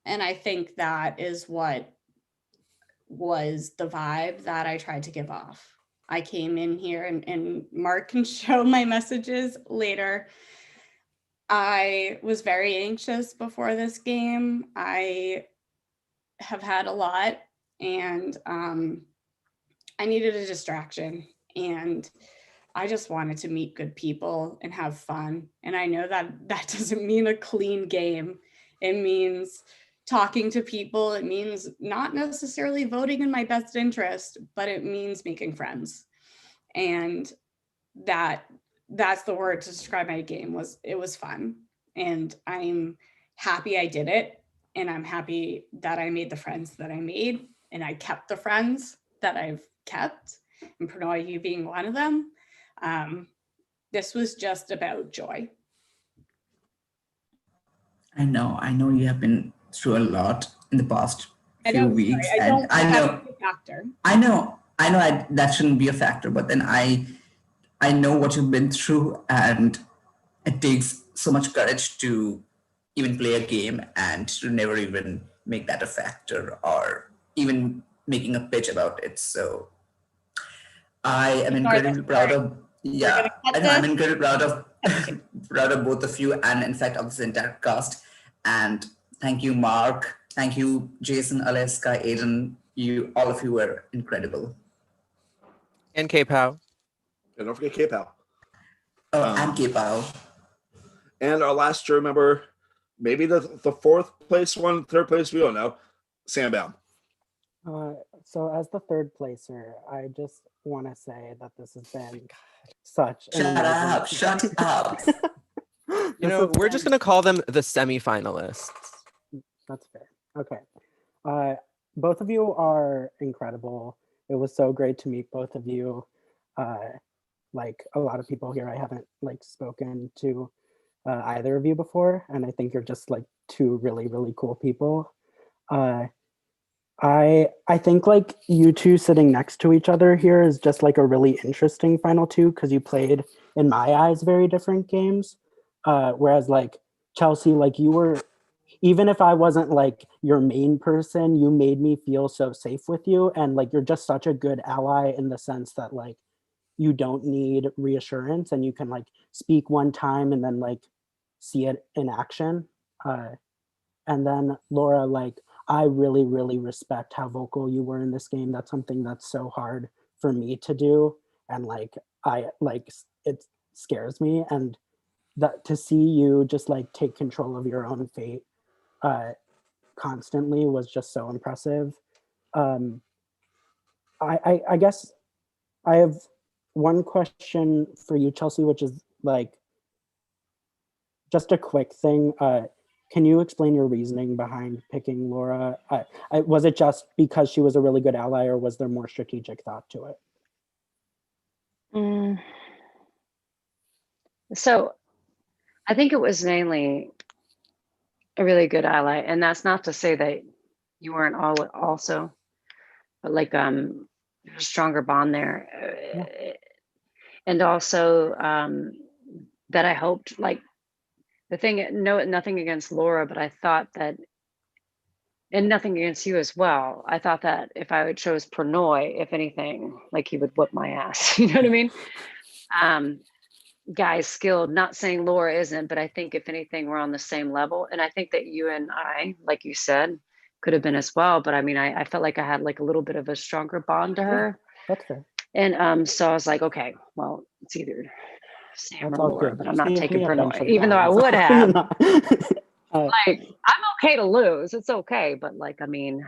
And I think that is what was the vibe that I tried to give off. I came in here and Mark can show my messages later. I was very anxious before this game. I have had a lot and I needed a distraction, and I just wanted to meet good people and have fun. And I know that that doesn't mean a clean game. It means talking to people. It means not necessarily voting in my best interest, but it means making friends. And that's the word to describe my game. It was fun. And I'm happy I did it. And I'm happy that I made the friends that I made, and I kept the friends that I've kept, and Pranoy, you being one of them. This was just about joy. I know you have been through a lot in the past few weeks. I And I know, factor. that shouldn't be a factor, but then I know what you've been through, and it takes so much courage to even play a game and to never even make that a factor or even making a pitch about it. So I am incredibly proud of, I'm incredibly proud of proud of both of you, and in fact of this entire cast. And thank you, Mark. Thank you, Jason, Alaska, Aiden. All of you were incredible. And K-Pow. And don't forget K-Pow. And K-Pow. And our last jury member, maybe the fourth place one, third place, we don't know, Sam Baum. So as the third placer, I just want to say that this has been such Shut up. You know, we're just going to call them the semifinalists. That's fair. Okay. Both of you are incredible. It was so great to meet both of you. Like a lot of people here, I haven't like spoken to either of you before, and I think you're just like two really, really cool people. I think like you two sitting next to each other here is just like a really interesting final two, because you played, in my eyes, very different games. Whereas like Chelsea, like you were, even if I wasn't like your main person, you made me feel so safe with you, and like you're just such a good ally in the sense that like you don't need reassurance and you can like speak one time and then like see it in action. And then Laura, like I really, really respect how vocal you were in this game. That's something that's so hard for me to do. And like, it scares me. And that to see you just like take control of your own fate constantly was just so impressive. I guess I have one question for you, Chelsea, which is like just a quick thing. Can you explain your reasoning behind picking Laura? Was it just because she was a really good ally, or was there more strategic thought to it? So I think it was mainly a really good ally, and that's not to say that you weren't all also, but like a stronger bond there. And also that I hoped, like the thing, nothing against Laura, but I thought that, and nothing against you as well, I thought that if I would chose Pranoy, if anything, like he would whip my ass. You know what I mean? guy's skilled. Not saying Laura isn't, but I think if anything, we're on the same level. And I think that you and I, like you said, could have been as well. But I mean, I felt like I had like a little bit of a stronger bond to her. That's fair. And so I was like, okay, well, it's either Sam That's or all Laura, good. but You I'm not saved taking me a bunch Pernod, of even though I time, would so have. Uh, Like, I'm okay to lose. It's okay. But like, I mean,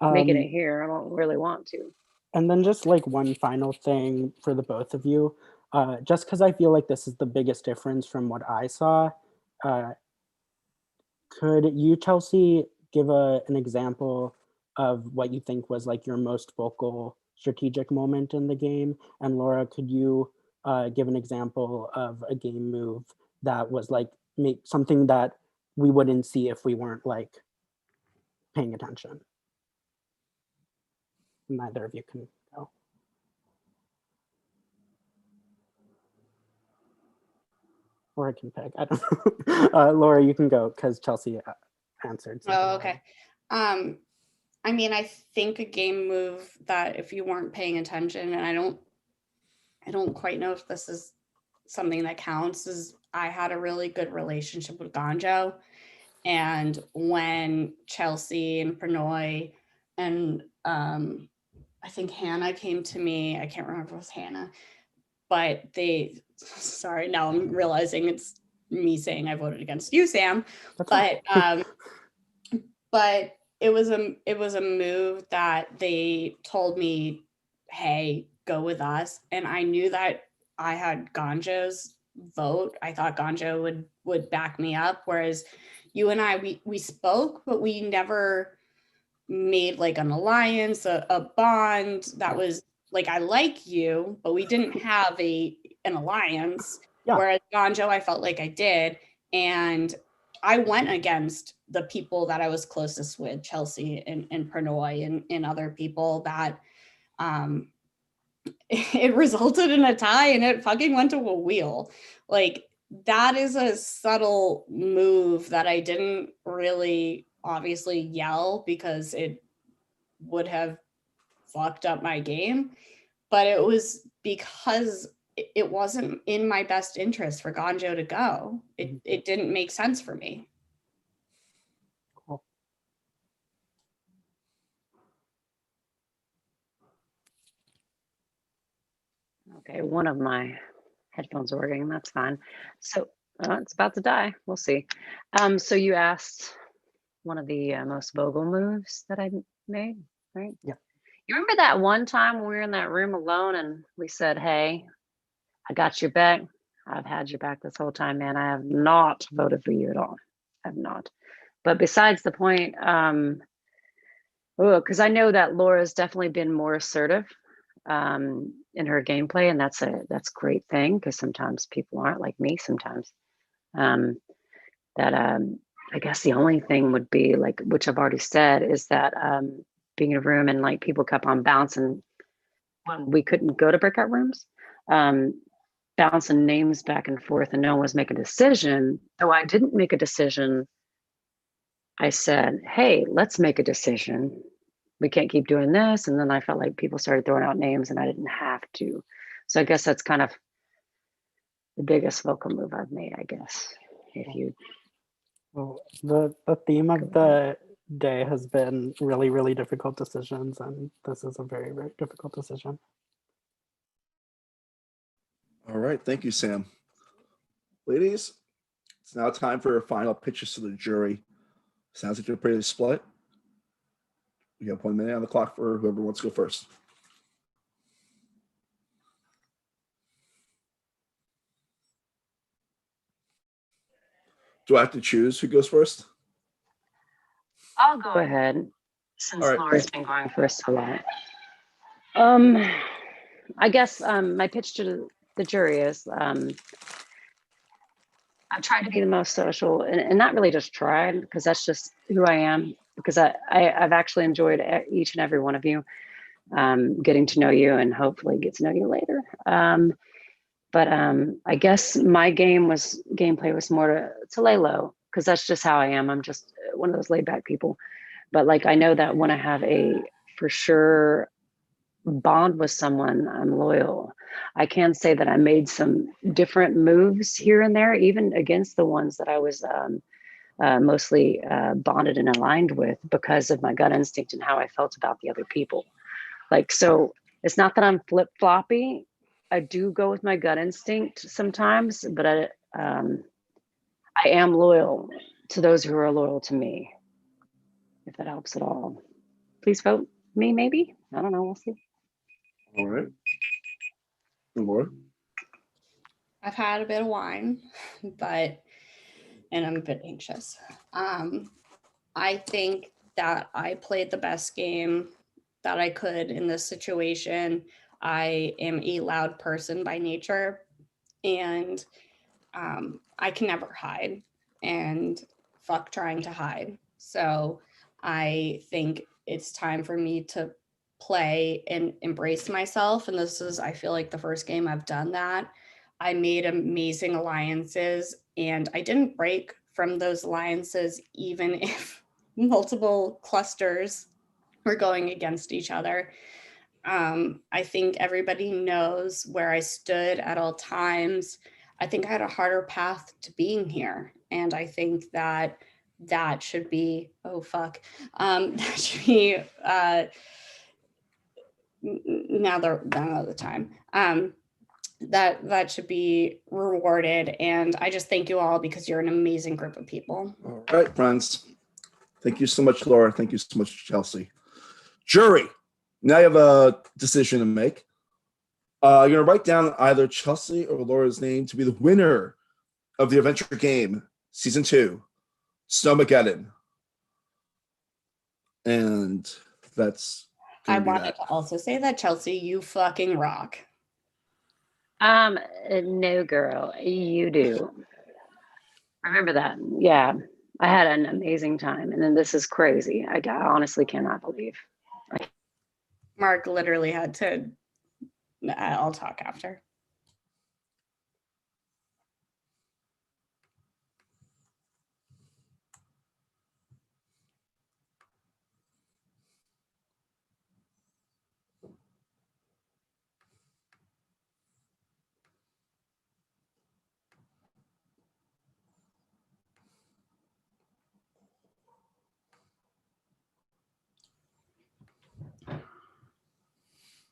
making it um, here, I don't really want to. and then just like one final thing for the both of you, just because I feel like this is the biggest difference from what I saw. Could you, Chelsea, give an example of what you think was like your most vocal strategic moment in the game? And Laura, could you give an example of a game move that was like something that we wouldn't see if we weren't like paying attention? Neither of you can go. Or I can pick. I don't know. Laura, you can go because Chelsea answered. Oh, okay. I mean, I think a game move that if you weren't paying attention, and I don't quite know if this is something that counts, is I had a really good relationship with Ganjo. And when Chelsea and Pranoy and I think Hannah came to me, I can't remember if it was Hannah, but sorry, now I'm realizing it's me saying I voted against you, Sam. But but it was a move that they told me, hey, go with us. And I knew that I had Ganjo's vote. I thought Ganjo would back me up. Whereas you and I, we spoke, but we never made like an alliance, a bond that was like, I like you, but we didn't have an alliance. Yeah. Whereas Ganjo, I felt like I did. And I went against the people that I was closest with, Chelsea and Pranoy and other people that it resulted in a tie and it fucking went to a wheel. Like, that is a subtle move that I didn't really obviously yell because it would have fucked up my game. But it was because it wasn't in my best interest for Ganjo to go. It didn't make sense for me. Cool. Okay, one of my headphones are working. That's fine. So it's about to die. We'll see. So you asked one of the most vocal moves that I made, right? Yeah. You remember that one time when we were in that room alone and we said, "Hey, I got your back. I've had your back this whole time, man. I have not voted for you at all. I have not." But besides the point, because I know that Laura's definitely been more assertive in her gameplay, and that's a great thing because sometimes people aren't like me. Sometimes I guess the only thing would be like, which I've already said, is that being in a room and like people kept on bouncing when we couldn't go to breakout rooms, bouncing names back and forth, and no one was making a decision. Though I didn't make a decision, I said, "Hey, let's make a decision. We can't keep doing this." And then I felt like people started throwing out names and I didn't have to. So I guess that's kind of the biggest vocal move I've made, I guess. If you Well, the theme of the day has been really, really difficult decisions, and this is a very, very difficult decision. All right, thank you, Sam. Ladies, it's now time for our final pitches to the jury. Sounds like you're pretty split. We have 1 minute on the clock for whoever wants to go first. Do I have to choose who goes first? I'll go ahead since All right. Laura's been going first a lot. I guess my pitch to the jury is I've tried to be the most social and not really just tried, because that's just who I am, because I've actually enjoyed each and every one of you, getting to know you and hopefully get to know you later. But I guess my gameplay was more to lay low, because that's just how I am. I'm just one of those laid back people. But like, I know that when I have a for sure bond with someone, I'm loyal. I can say that I made some different moves here and there, even against the ones that I was mostly bonded and aligned with because of my gut instinct and how I felt about the other people. Like, so it's not that I'm flip-floppy. I do go with my gut instinct sometimes, but I am loyal to those who are loyal to me, if that helps at all. Please vote me, maybe. I don't know. We'll see. All right. More. I've had a bit of wine, and I'm a bit anxious. I think that I played the best game that I could in this situation. I am a loud person by nature, and I can never hide, and fuck trying to hide. So I think it's time for me to play and embrace myself. And this is, I feel like, the first game I've done that. I made amazing alliances, and I didn't break from those alliances, even if multiple clusters were going against each other. I think everybody knows where I stood at all times. I think I had a harder path to being here. And I think that should be, oh, fuck. That should be now the time. That should be rewarded. And I just thank you all because you're an amazing group of people. All right, friends. Thank you so much, Laura. Thank you so much, Chelsea. Jury, now you have a decision to make. You're going to write down either Chelsea or Laura's name to be the winner of the adventure game, Season 2, Snowmageddon. And that's... I wanted to also say that, Chelsea, you fucking rock. No, girl, you do. Remember that. Yeah, I had an amazing time. And then this is crazy. I honestly cannot believe. Mark literally had to... I'll talk after.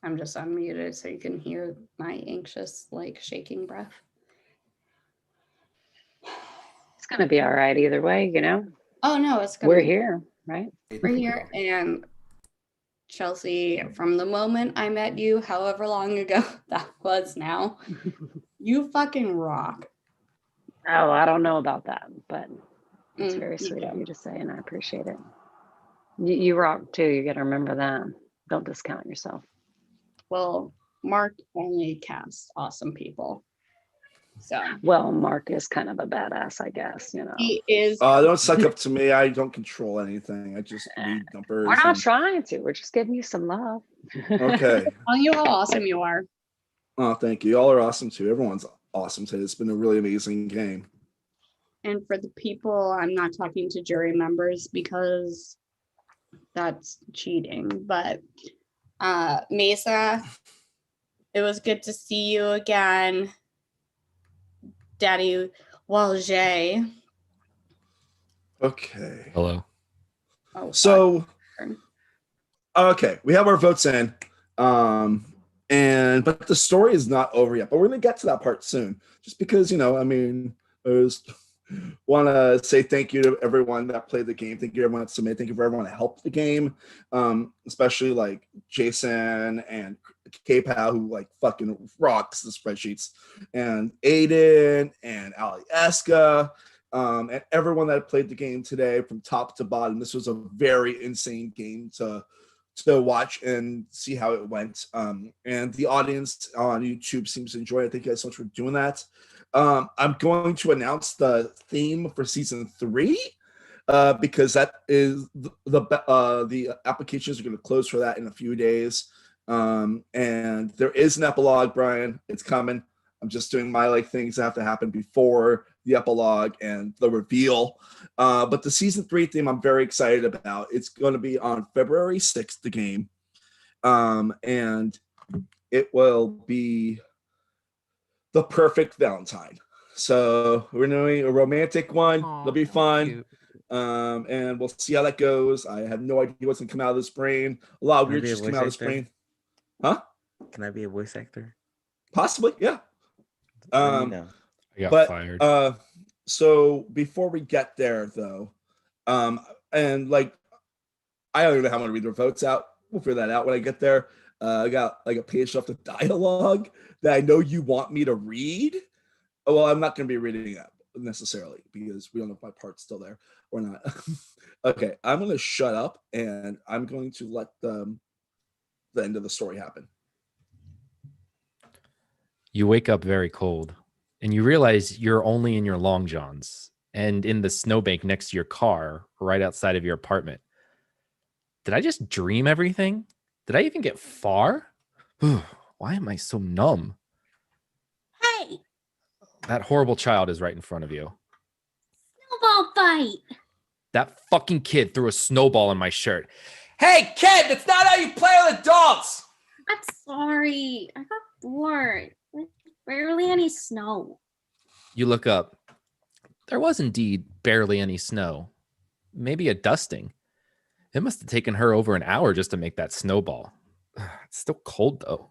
I'm just unmuted so you can hear my anxious, like, shaking breath. It's going to be all right either way, you know? Oh, no, it's going to We're be here, right? We're here. And Chelsea, from the moment I met you, however long ago that was now, you fucking rock. Oh, I don't know about that, but it's very you sweet of do. you to say, and I appreciate it. You rock too. You got to remember that. Don't discount yourself. Well, Mark only casts awesome people. So, well, Mark is kind of a badass, I guess, you know. He is. Don't suck up to me. I don't control anything. I just read numbers. We're not trying to. We're just giving you some love. Okay. Telling you how awesome you are. Oh, thank you. Y'all are awesome too. Everyone's awesome today. It's been a really amazing game. And for the people, I'm not talking to jury members because that's cheating. But Mesa, it was good to see you again. Daddy Walje. Okay. Hello. Oh, so, okay, we have our votes in. But the story is not over yet, but we're going to get to that part soon. Just because, you know, I mean, I just want to say thank you to everyone that played the game. Thank you to everyone that submitted. Thank you for everyone that helped the game, especially like Jason and K-Pow, who like fucking rocks the spreadsheets, and Aiden and Ali Eska, and everyone that played the game today from top to bottom. This was a very insane game to watch and see how it went. And the audience on YouTube seems to enjoy it. Thank you guys so much for doing that. I'm going to announce the theme for season 3 because that is the applications are going to close for that in a few days. And there is an epilogue, Brian. It's coming. I'm just doing my like things that have to happen before the epilogue and the reveal. But the season 3 theme I'm very excited about. It's going to be on February 6th, the game. And it will be the perfect Valentine. So we're doing a romantic one. It'll be fun. And we'll see how that goes. I have no idea what's gonna come out of this brain. A lot of Can I weird be a shit's come voice out of this actor? brain. Huh? Can I be a voice actor? Possibly, yeah. Let me know. I got But fired. so before we get there though, and like I don't even know how I'm gonna read the votes out. We'll figure that out when I get there. I got like a page left of dialogue that I know you want me to read. Oh, well, I'm not gonna be reading that necessarily because we don't know if my part's still there or not. Okay, I'm gonna shut up and I'm going to let the end of the story happen. You wake up very cold and you realize you're only in your long johns and in the snowbank next to your car right outside of your apartment. Did I just dream everything? Did I even get far? Why am I so numb? Hey, That horrible child is right in front of you. snowball fight. That fucking kid threw a snowball in my shirt. Hey, kid, that's not how you play with adults! I'm sorry. I got bored. There's barely any snow. You look up. There was indeed barely any snow. Maybe a dusting. It must have taken her over an hour just to make that snowball. It's still cold, though.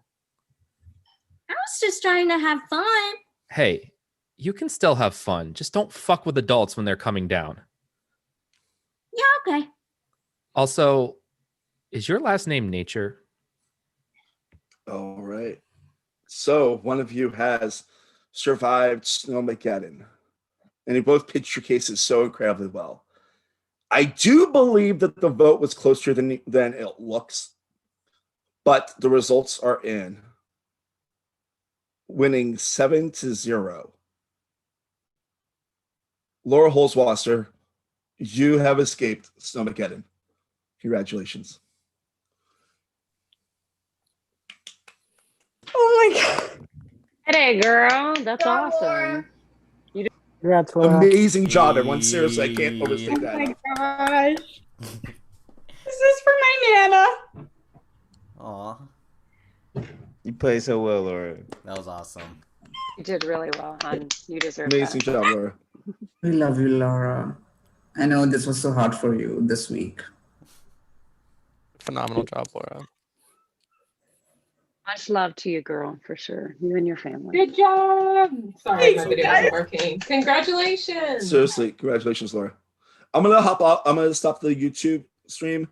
I was just trying to have fun. Hey, you can still have fun. Just don't fuck with adults when they're coming down. Yeah, okay. Also, is your last name Nature? All right. So one of you has survived Snowmageddon, and you both pitched your cases so incredibly well. I do believe that the vote was closer than it looks, but the results are in. Winning 7-0. Laura Holzwasser, you have escaped Snowmageddon. Congratulations. Oh my god. Hey, girl, that's awesome. Congrats, Laura. Amazing job, everyone. Seriously, I can't overstate that. Oh my gosh. This is for my Nana. Aw, You played so well, Laura. that was awesome. You did really well, hon. You deserve Amazing that. job, Laura. We love you, Laura. I know this was so hard for you this week. Phenomenal job, Laura. Much love to you, girl, for sure. You and your family. Good job. Sorry, my Thanks, video guys. isn't working. Congratulations. Seriously, congratulations, Laura. I'm gonna hop off. I'm gonna stop the YouTube stream.